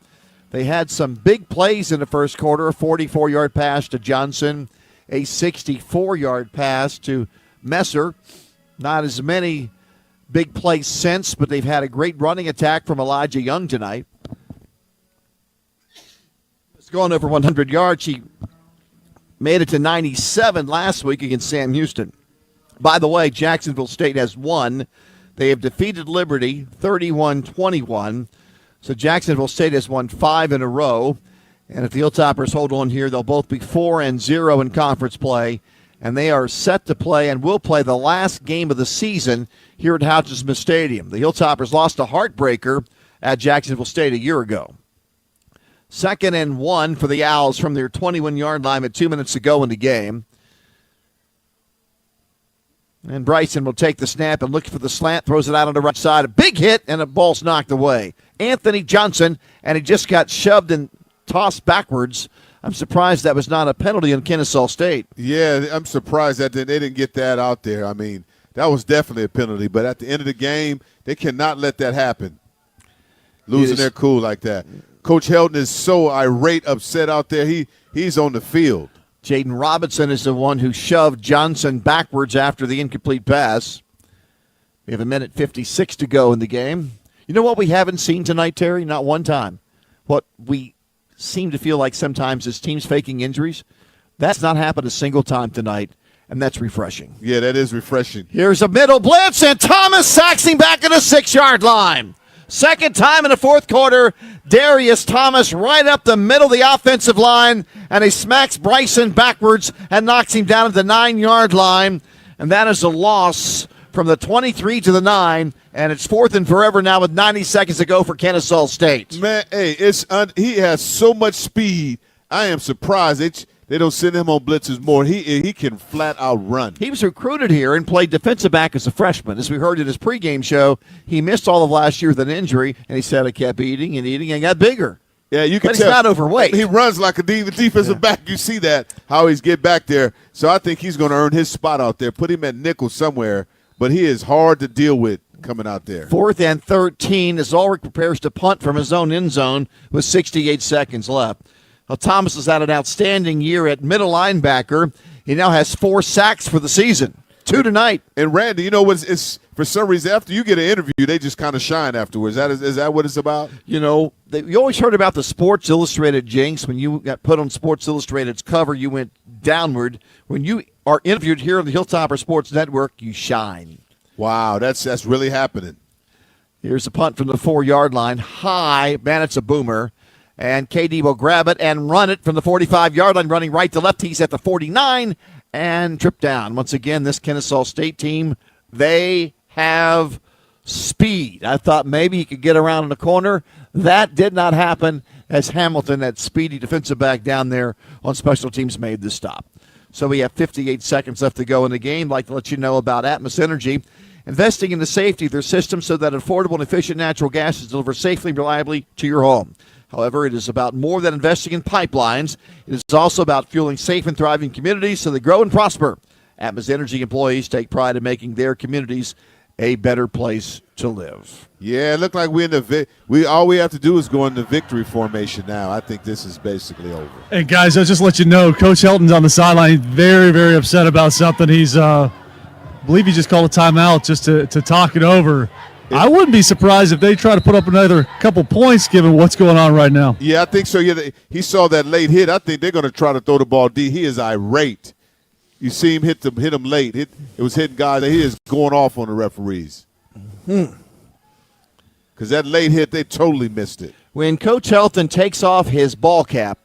A: They had some big plays in the first quarter, a 44-yard pass to Johnson, a 64-yard pass to Messer. Not as many big plays since, but they've had a great running attack from Elijah Young tonight. It's going over 100 yards. He made it to 97 last week against Sam Houston. By the way, Jacksonville State has won. They have defeated Liberty 31-21. So Jacksonville State has won 5 in a row. And if the Hilltoppers hold on here, they'll both be 4-0 in conference play. And they are set to play and will play the last game of the season here at Houghton Smith Stadium. The Hilltoppers lost a heartbreaker at Jacksonville State a year ago. 2nd and 1 for the Owls from their 21-yard line with 2 minutes to go in the game. And Bryson will take the snap and look for the slant, throws it out on the right side. A big hit, and the ball's knocked away. Anthony Johnson, and he just got shoved and tossed backwards. I'm surprised that was not a penalty in Kennesaw State.
L: Yeah, I'm surprised that they didn't get that out there. I mean, that was definitely a penalty. But at the end of the game, they cannot let that happen, losing their cool like that. Coach Helton is so irate, upset out there. He's on the field.
A: Jaden Robinson is the one who shoved Johnson backwards after the incomplete pass. We have 1:56 to go in the game. You know what we haven't seen tonight, Terry? Not one time. What we seem to feel like sometimes is teams faking injuries. That's not happened a single time tonight, and that's refreshing.
L: Yeah, that is refreshing.
A: Here's a middle blitz, and Thomas sacks him back at the 6-yard line. Second time in the fourth quarter, Darius Thomas right up the middle of the offensive line, and he smacks Bryson backwards and knocks him down at the 9-yard line, and that is a loss from the 23 to the 9, and it's 4th and forever now with 90 seconds to go for Kennesaw State.
L: Man, hey, he has so much speed. I am surprised they don't send him on blitzes more. He can flat out run.
A: He was recruited here and played defensive back as a freshman. As we heard in his pregame show, he missed all of last year with an injury, and he said, I kept eating and got bigger.
L: Yeah, you can
A: but
L: tell.
A: He's not overweight.
L: He runs like a defensive back. You see that, how he's get back there. So I think he's going to earn his spot out there. Put him at nickel somewhere, but he is hard to deal with coming out there.
A: 4th and 13 as Ulrich prepares to punt from his own end zone with 68 seconds left. Well, Thomas has had an outstanding year at middle linebacker. He now has 4 sacks for the season, 2 tonight.
L: And Randy, you know what? It's for some reason after you get an interview, they just kind of shine afterwards. Is that what it's about?
A: You know, you always heard about the Sports Illustrated jinx. When you got put on Sports Illustrated's cover, you went downward. When you are interviewed here on the Hilltopper Sports Network, you shine.
L: Wow, that's really happening.
A: Here's a punt from the 4-yard line. High, man, it's a boomer. And KD will grab it and run it from the 45-yard line, running right to left. He's at the 49 and tripped down. Once again, this Kennesaw State team, they have speed. I thought maybe he could get around in the corner. That did not happen as Hamilton, that speedy defensive back down there on special teams, made the stop. So we have 58 seconds left to go in the game. I'd like to let you know about Atmos Energy, investing in the safety of their system so that affordable and efficient natural gas is delivered safely and reliably to your home. However, it is about more than investing in pipelines. It is also about fueling safe and thriving communities so they grow and prosper. Atmos Energy employees take pride in making their communities a better place to live.
L: Yeah, it looked like we're in all we have to do is go into victory formation now. I think this is basically over.
K: Hey, guys, I'll just let you know, Coach Helton's on the sideline. He's very, very upset about something. He's, I believe he just called a timeout just to talk it over. I wouldn't be surprised if they try to put up another couple points given what's going on right now.
L: Yeah, I think so. Yeah, he saw that late hit. I think they're going to try to throw the ball deep. He is irate. You see him hit him late. It was hitting guys. He is going off on the referees. Because that late hit, they totally missed it.
A: When Coach Helton takes off his ball cap,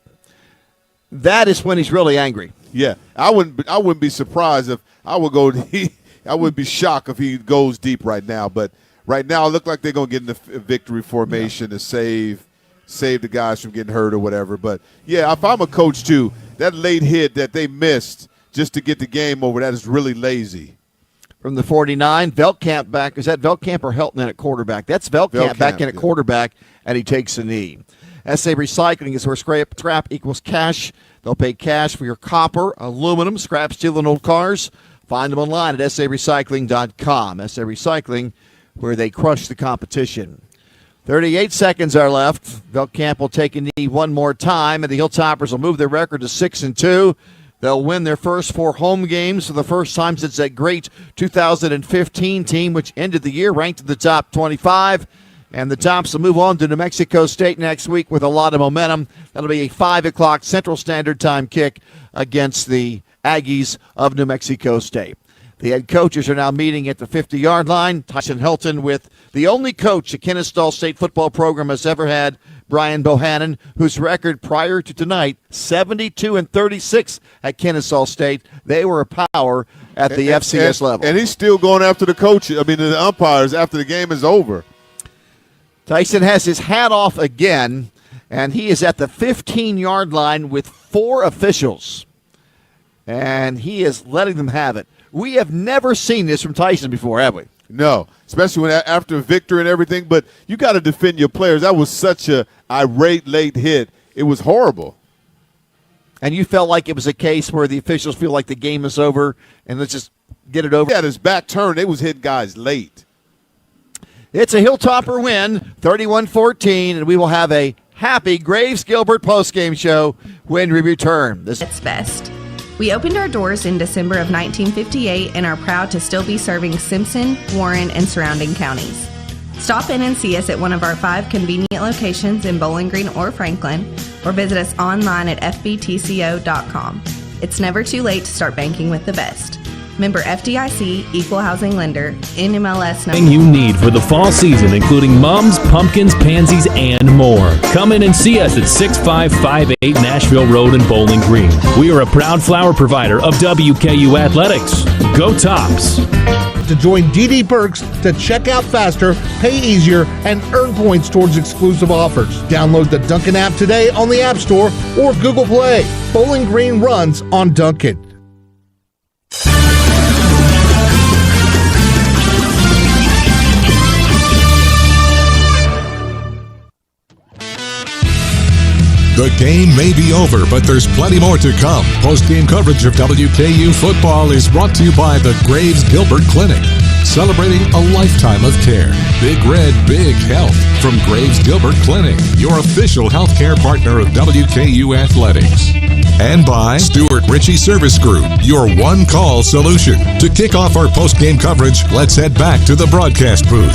A: that is when he's really angry.
L: Yeah, I wouldn't be surprised if I would be shocked if he goes deep right now. But right now, it looks like they're going to get in the victory formation to save the guys from getting hurt or whatever. But, yeah, if I'm a coach, too, that late hit that they missed just to get the game over, that is really lazy.
A: From the 49, Veltkamp back. Is that Veltkamp or Helton in at quarterback? That's Veltkamp back in at quarterback, and he takes a knee. SA Recycling is where scrap equals cash. They'll pay cash for your copper, aluminum, scrap steel, and old cars. Find them online at sarecycling.com. SA Recycling, where they crush the competition. 38 seconds are left. Veltkamp will take a knee one more time, and the Hilltoppers will move their record to 6-2. They'll win their first 4 home games for the first time since that great 2015 team, which ended the year ranked in the top 25. And the Tops will move on to New Mexico State next week with a lot of momentum. That'll be a 5 o'clock Central Standard Time kick against the Aggies of New Mexico State. The head coaches are now meeting at the 50-yard line. Tyson Helton with the only coach the Kennesaw State football program has ever had Brian Bohannon, whose record prior to tonight, 72-36 at Kennesaw State. They were a power at the FCS level.
L: And he's still going after the umpires after the game is over.
A: Tyson has his hat off again, and he is at the 15-yard line with 4 officials. And he is letting them have it. We have never seen this from Tyson before, have we?
L: No, especially when after a victory and everything. But you got to defend your players. That was such a irate late hit. It was horrible.
A: And you felt like it was a case where the officials feel like the game is over and let's just get it over?
L: He had his back turned. They was hitting guys late.
A: It's a Hilltopper win, 31-14, and we will have a happy Graves-Gilbert postgame show when we return.
C: It's best. We opened our doors in December of 1958 and are proud to still be serving Simpson, Warren, and surrounding counties. Stop in and see us at one of our 5 convenient locations in Bowling Green or Franklin, or visit us online at fbtco.com. It's never too late to start banking with the best. Member FDIC, Equal Housing Lender, NMLS number.
N: Everything you need for the fall season, including mums, pumpkins, pansies, and more. Come in and see us at 6558 Nashville Road in Bowling Green. We are a proud flower provider of WKU Athletics. Go Tops!
E: To join DD Perks to check out faster, pay easier, and earn points towards exclusive offers. Download the Dunkin' app today on the App Store or Google Play. Bowling Green runs on Dunkin'.
D: The game may be over, but there's plenty more to come. Post-game coverage of WKU football is brought to you by the Graves-Gilbert Clinic, celebrating a lifetime of care. Big Red, Big Health from Graves-Gilbert Clinic, your official healthcare partner of WKU Athletics. And by Stuart Ritchie Service Group, your one-call solution. To kick off our post-game coverage, let's head back to the broadcast booth.